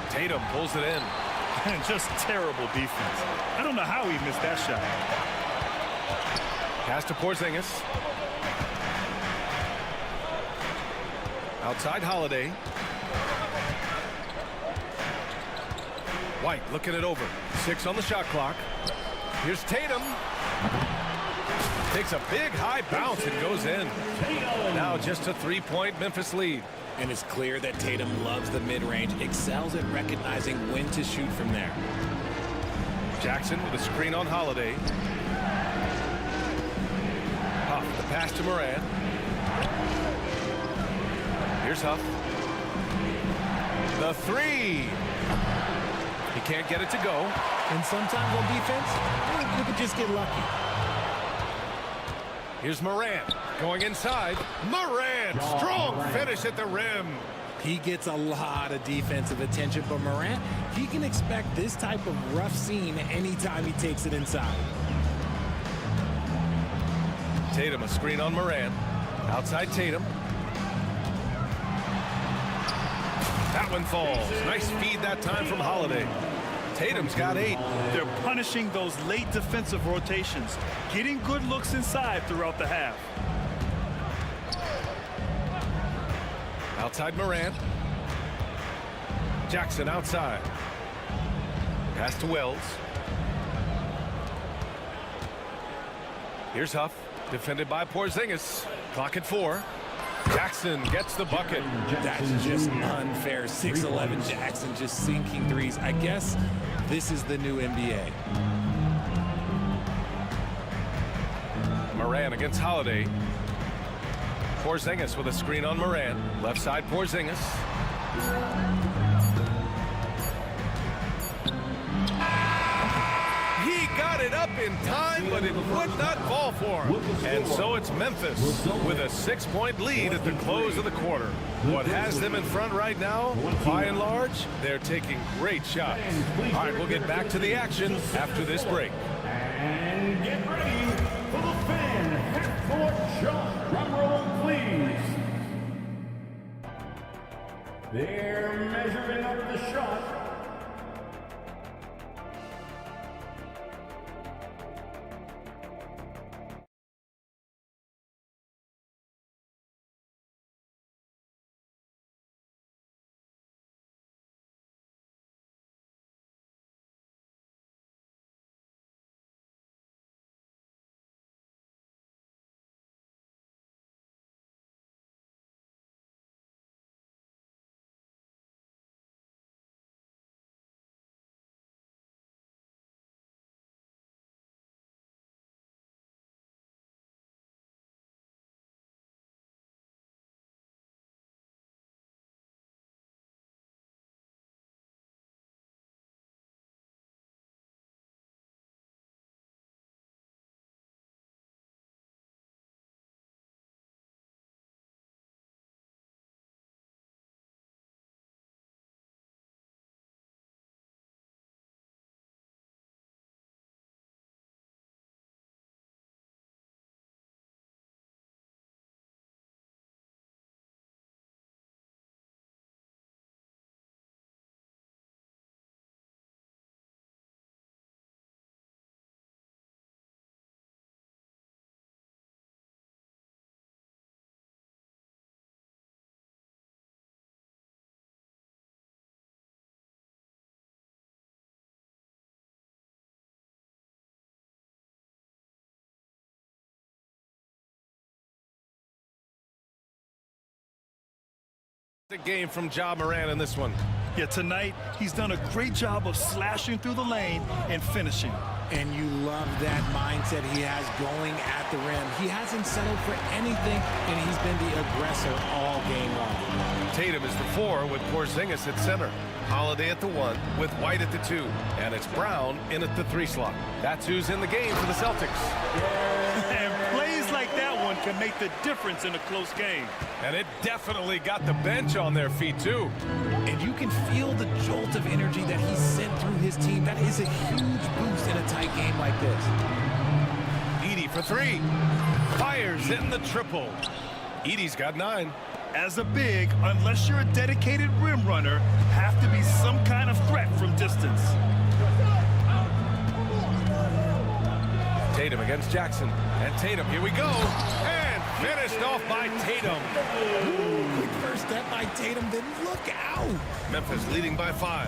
Tatum pulls it in. And just terrible defense. I don't know how he missed that shot. Pass to Porzingis. Outside Holiday. White looking it over. 6 on the shot clock. Here's Tatum. Takes a big high bounce and goes in. Now just a 3-point Memphis lead. And it's clear that Tatum loves the mid-range, excels at recognizing when to shoot from there. Jackson with a screen on Holiday. Huff, the pass to Morant. Here's Huff. The three. He can't get it to go. And sometimes on defense, you could just get lucky. Here's Morant going inside. Morant, strong finish at the rim. He gets a lot of defensive attention, but Morant, he can expect this type of rough scene anytime he takes it inside. Tatum, a screen on Morant. Outside Tatum. That one falls. Nice feed that time from Holiday. Tatum's got 8. They're punishing those late defensive rotations, getting good looks inside throughout the half. Outside Morant. Jackson outside. Pass to Wells. Here's Huff. Defended by Porzingis. Clock at 4. Jackson gets the bucket. That's just unfair. 6'11" Jackson just sinking threes. I guess this is the new NBA. Morant against Holiday. Porzingis with a screen on Morant. Left side Porzingis. He got it up in time, but it would not fall for him. And so it's Memphis with a 6-point lead at the close of the quarter. What has them in front right now, by and large, they're taking great shots. All right, we'll get back to the action after this break. And get ready for the fan half-court shot. Drum roll, please. They're measuring up the shot. The game from Ja Morant in this one. Yeah, tonight he's done a great job of slashing through the lane and finishing. And you love that mindset he has going at the rim. He hasn't settled for anything, and he's been the aggressor all game long. Tatum is the 4 with Porzingis at center. Holiday at the 1 with White at the 2. And it's Brown in at the 3 slot. That's who's in the game for the Celtics. And plays like that one can make the difference in a close game. And it definitely got the bench on their feet, too. And you can feel the jolt of energy that he sent through his team. That is a huge boost in a tight game like this. Edey for 3. Fires in the triple. Edey's got 9. As a big, unless you're a dedicated rim runner, have to be some kind of threat from distance. Tatum against Jackson. And Tatum, here we go. And finished off by Tatum. Ooh, quick first step by Tatum, then look out. Memphis leading by 5.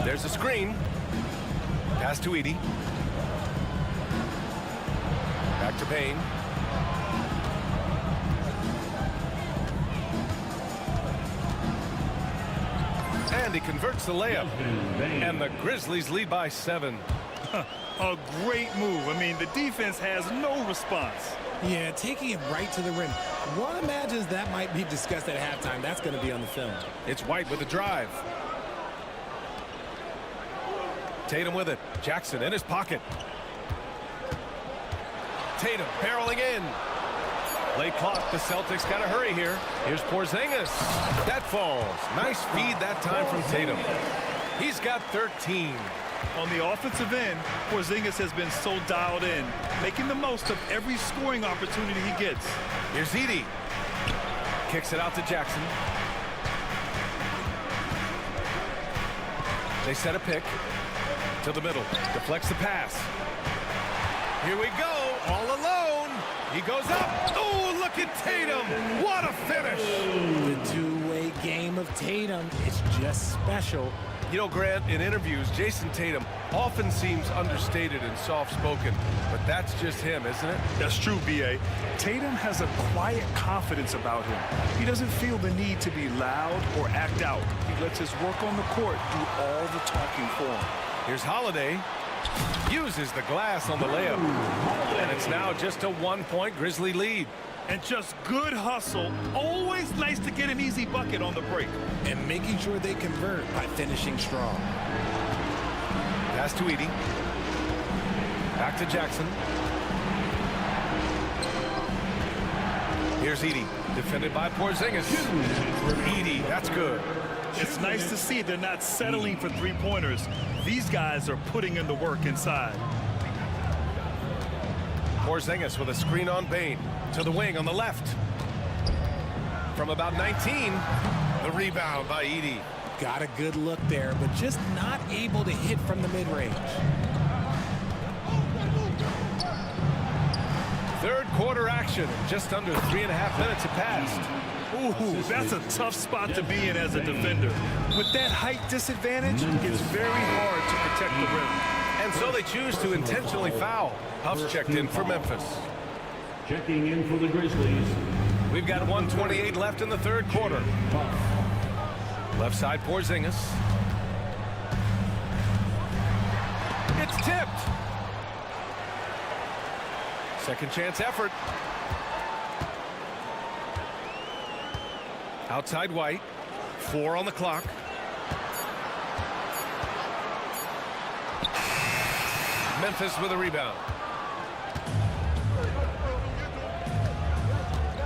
There's a screen. Pass to Edey. Back to Payne. And he converts the layup. And the Grizzlies lead by 7. A great move. I mean, the defense has no response. Yeah, taking it right to the rim. One imagines that might be discussed at halftime. That's going to be on the film. It's White with the drive. Tatum with it. Jackson in his pocket. Tatum barreling in. Late clock. The Celtics got to hurry here. Here's Porzingis. That falls. Nice feed that time from Tatum. He's got 13. On the offensive end, Porzingis has been so dialed in, making the most of every scoring opportunity he gets. Here's Edey. Kicks it out to Jackson. They set a pick to the middle. Deflects the pass. Here we go. All alone. He goes up. Oh, look at Tatum. What a finish. The two-way game of Tatum. It's just special. You know, Grant, in interviews, Jason Tatum often seems understated and soft-spoken, but that's just him, isn't it? That's true, B.A. Tatum has a quiet confidence about him. He doesn't feel the need to be loud or act out. He lets his work on the court do all the talking for him. Here's Holiday. Uses the glass on the layup. And it's now just a 1-point Grizzly lead. And just good hustle. Always nice to get an easy bucket on the break. And making sure they convert by finishing strong. Pass to Edey. Back to Jackson. Here's Edey. Defended by Porzingis. Edey, that's good. It's nice to see they're not settling for three-pointers. These guys are putting in the work inside. Porzingis with a screen on Bane. To the wing on the left. From about 19, the rebound by Edey. Got a good look there, but just not able to hit from the mid-range. Third quarter action. Just under 3.5 minutes have passed. Ooh, that's a tough spot to be in as a defender. With that height disadvantage, it's very hard to protect the rim. And so they choose to intentionally foul. Huff's checked in for Memphis. Checking in for the Grizzlies. We've got 1:28 left in the third quarter. Left side Porzingis. It's tipped. Second chance effort. Outside White. 4 on the clock. Memphis with a rebound.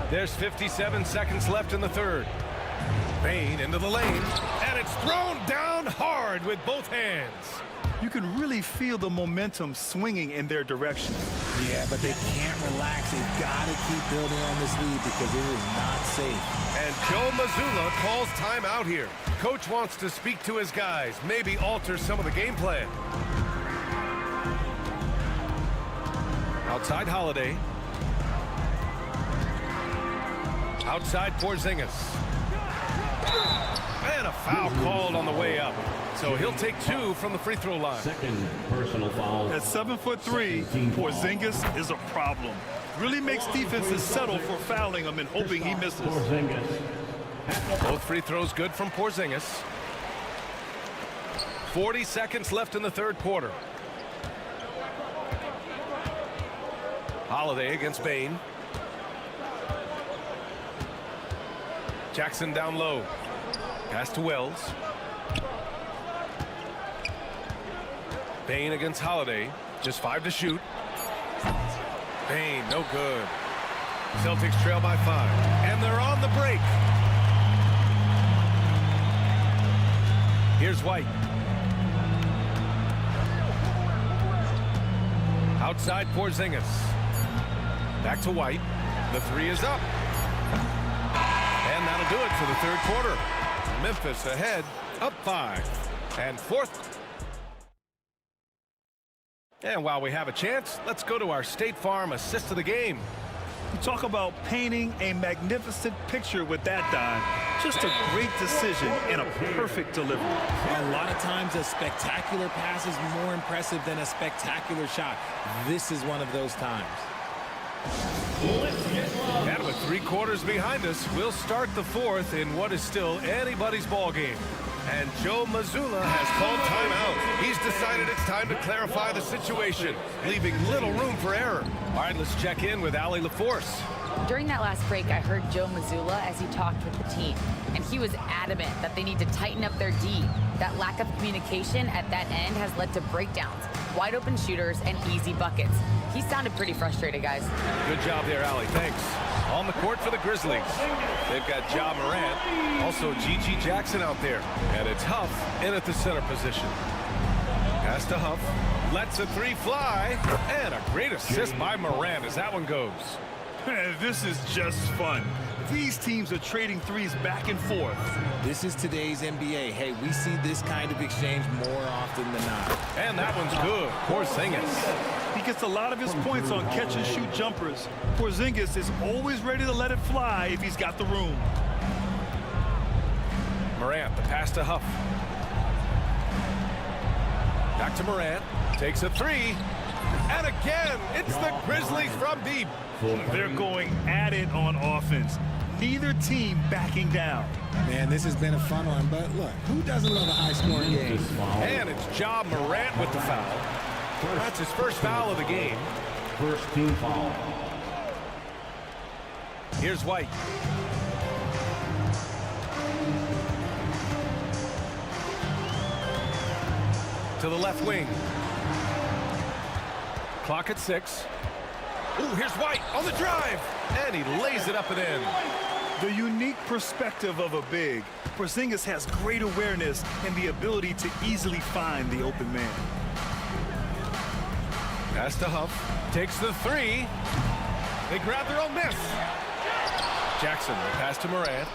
There's 57 seconds left in the third. Bane into the lane, and it's thrown down hard with both hands. You can really feel the momentum swinging in their direction. Yeah, but they can't relax. They've got to keep building on this lead because it is not safe. And Joe Mazzulla calls timeout here. Coach wants to speak to his guys, maybe alter some of the game plan. Outside Holiday. Outside Porzingis. And a foul called on the way up. So he'll take 2 from the free throw line. Second personal foul. At 7'3", Porzingis is a problem. Really makes defenses settle for fouling him and hoping he misses. Both free throws good from Porzingis. 40 seconds left in the third quarter. Holiday against Bain. Jackson down low. Pass to Wells. Bain against Holiday. Just 5 to shoot. Bain, no good. Celtics trail by 5. And they're on the break. Here's White. Outside Porzingis. Back to White. The 3 is up. And that'll do it for the third quarter. Memphis ahead, up 5. And fourth. And while we have a chance, let's go to our State Farm assist of the game. You talk about painting a magnificent picture with that dime. Just a great decision and a perfect delivery. A lot of times a spectacular pass is more impressive than a spectacular shot. This is one of those times. And with 3 quarters behind us, we'll start the fourth in what is still anybody's ball game. And Joe Mazzulla has called timeout. He's decided it's time to clarify the situation, leaving little room for error. All right, let's check in with Allie LaForce. During that last break, I heard Joe Mazzulla as he talked with the team, and he was adamant that they need to tighten up their D. That lack of communication at that end has led to breakdowns, wide open shooters, and easy buckets. He sounded pretty frustrated, guys. Good job there, Allie. Thanks. On the court for the Grizzlies. They've got Ja Morant, also G.G. Jackson out there. And it's Huff in at the center position. Pass to Huff. Lets a 3 fly. And a great assist by Morant as that one goes. This is just fun. These teams are trading threes back and forth. This is today's NBA. Hey, we see this kind of exchange more often than not. And that one's good. Porzingis. He gets a lot of his points on catch-and-shoot jumpers. Porzingis is always ready to let it fly if he's got the room. Morant, the pass to Huff. Back to Morant. Takes a 3. And again, it's the Grizzlies from deep. They're going at it on offense. Neither team backing down. Man, this has been a fun one, but look, who doesn't love a high-scoring game? And it's Ja Morant with the foul. That's his first foul of the game. First team foul. Here's White. To the left wing. Clock at 6. Ooh, here's White on the drive. And he lays it up and in. The unique perspective of a big. Porzingis has great awareness and the ability to easily find the open man. Pass to Huff. Takes the 3. They grab their own miss. Jackson, pass to Morant.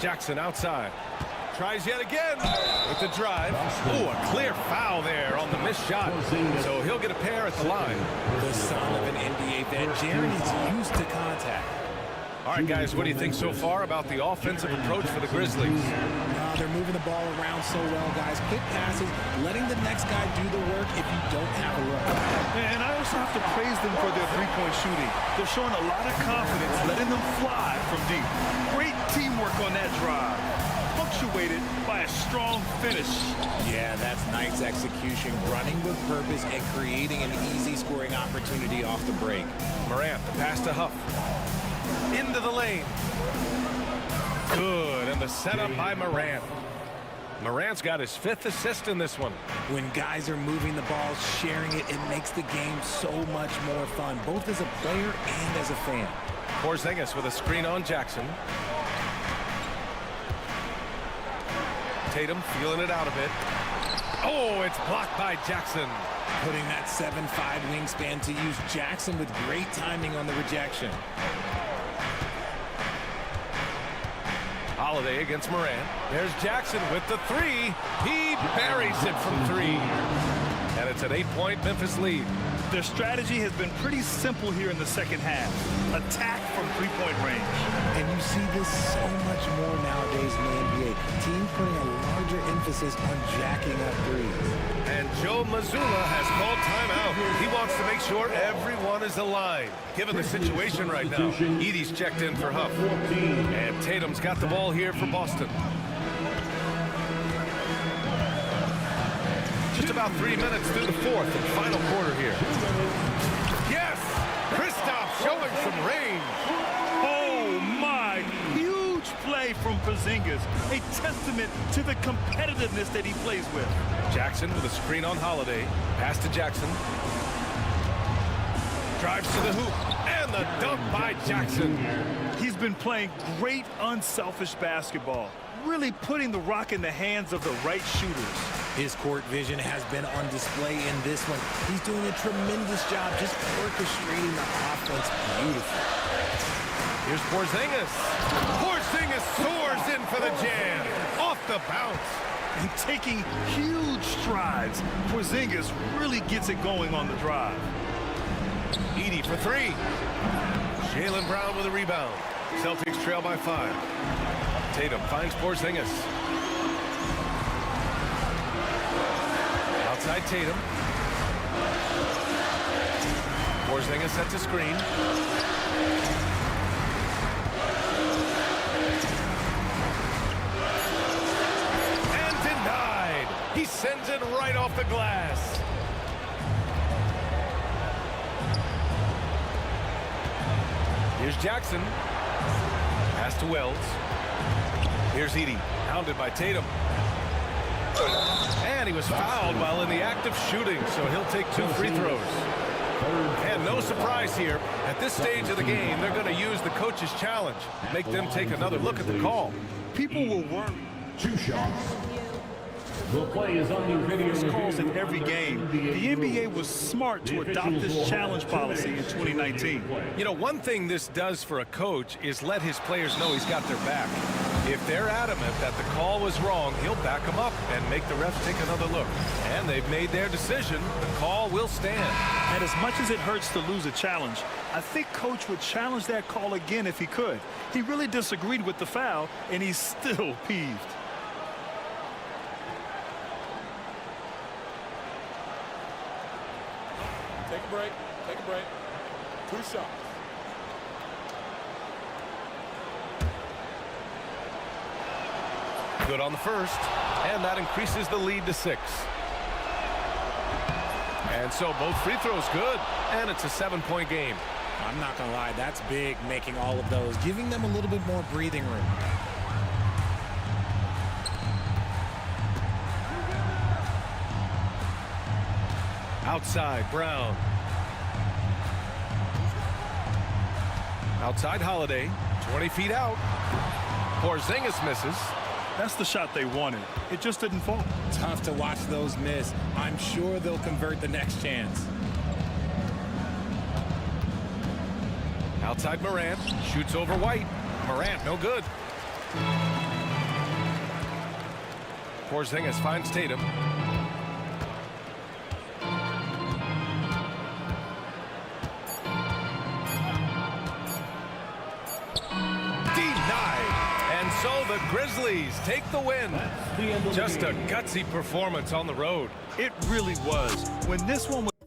Jackson outside. Tries yet again with the drive. Ooh, a clear foul there on the missed shot. So he'll get a pair at the line. The son of an NBA vet, Jaren is used to contact. All right, guys, what do you think so far about the offensive approach for the Grizzlies? They're moving the ball around so well, guys. Quick passes, letting the next guy do the work if you don't have a look. And I also have to praise them for their three-point shooting. They're showing a lot of confidence, letting them fly from deep. Great teamwork on that drive, punctuated by a strong finish. Yeah, that's nice execution, running with purpose and creating an easy scoring opportunity off the break. Morant, the pass to Huff. Into the lane. Good, and the setup by Morant. Morant's got his 5th assist in this one. When guys are moving the ball, sharing it, it makes the game so much more fun, both as a player and as a fan. Porzingis with a screen on Jackson. Tatum feeling it out a bit. Oh, it's blocked by Jackson. Putting that 7'5" wingspan to use. Jackson with great timing on the rejection. Holiday against Morant. There's Jackson with the 3. He buries it from 3. And it's an 8-point Memphis lead. Their strategy has been pretty simple here in the second half. Attack from three-point range. And you see this so much more nowadays in the NBA. Teams putting a larger emphasis on jacking up threes. And Joe Mazzulla has called timeout. He wants to make sure everyone is aligned. Given the situation right now, Edey's checked in for Huff. And Tatum's got the ball here for Boston. Just about 3 minutes through the fourth and final quarter here. Yes! Kristaps showing some range. Oh, my. Huge play from Porzingis. A testament to the competitiveness that he plays with. Jackson with a screen on Holiday. Pass to Jackson. Drives to the hoop. And the dunk by Jackson. He's been playing great, unselfish basketball. Really putting the rock in the hands of the right shooters. His court vision has been on display in this one. He's doing a tremendous job just orchestrating the offense beautifully. Here's Porzingis. Porzingis soars in for the jam. Off the bounce. And taking huge strides. Porzingis really gets it going on the drive. Edey for three. Jaylen Brown with a rebound. Celtics trail by 5. Tatum finds Porzingis. Outside Tatum. Porzingis sets a screen. And denied. He sends it right off the glass. Here's Jackson. Pass to Wells. Here's Edey, hounded by Tatum. And he was fouled while in the act of shooting, so he'll take 2 free throws. And no surprise here. At this stage of the game, they're going to use the coach's challenge. Make them take another look at the call. People will worry. 2 shots. The play is on your video First calls in every game. The NBA was smart to adopt this challenge policy in 2019. You know, one thing this does for a coach is let his players know he's got their back. If they're adamant that the call was wrong, he'll back them up and make the refs take another look. And they've made their decision. The call will stand. And as much as it hurts to lose a challenge, I think Coach would challenge that call again if he could. He really disagreed with the foul, and he's still peeved. Take a break. Take a break. 2 shots. Good on the first, and that increases the lead to 6. And so both free throws good, and it's a 7-point game. I'm not going to lie, that's big, making all of those, giving them a little bit more breathing room. Outside, Brown. Outside, Holiday. 20 feet out. Porzingis misses. That's the shot they wanted. It just didn't fall. Tough to watch those miss. I'm sure they'll convert the next chance. Outside Morant. Shoots over White. Morant, no good. Porzingis finds Tatum. So the Grizzlies take the win. Just a gutsy performance on the road. It really was. When this one was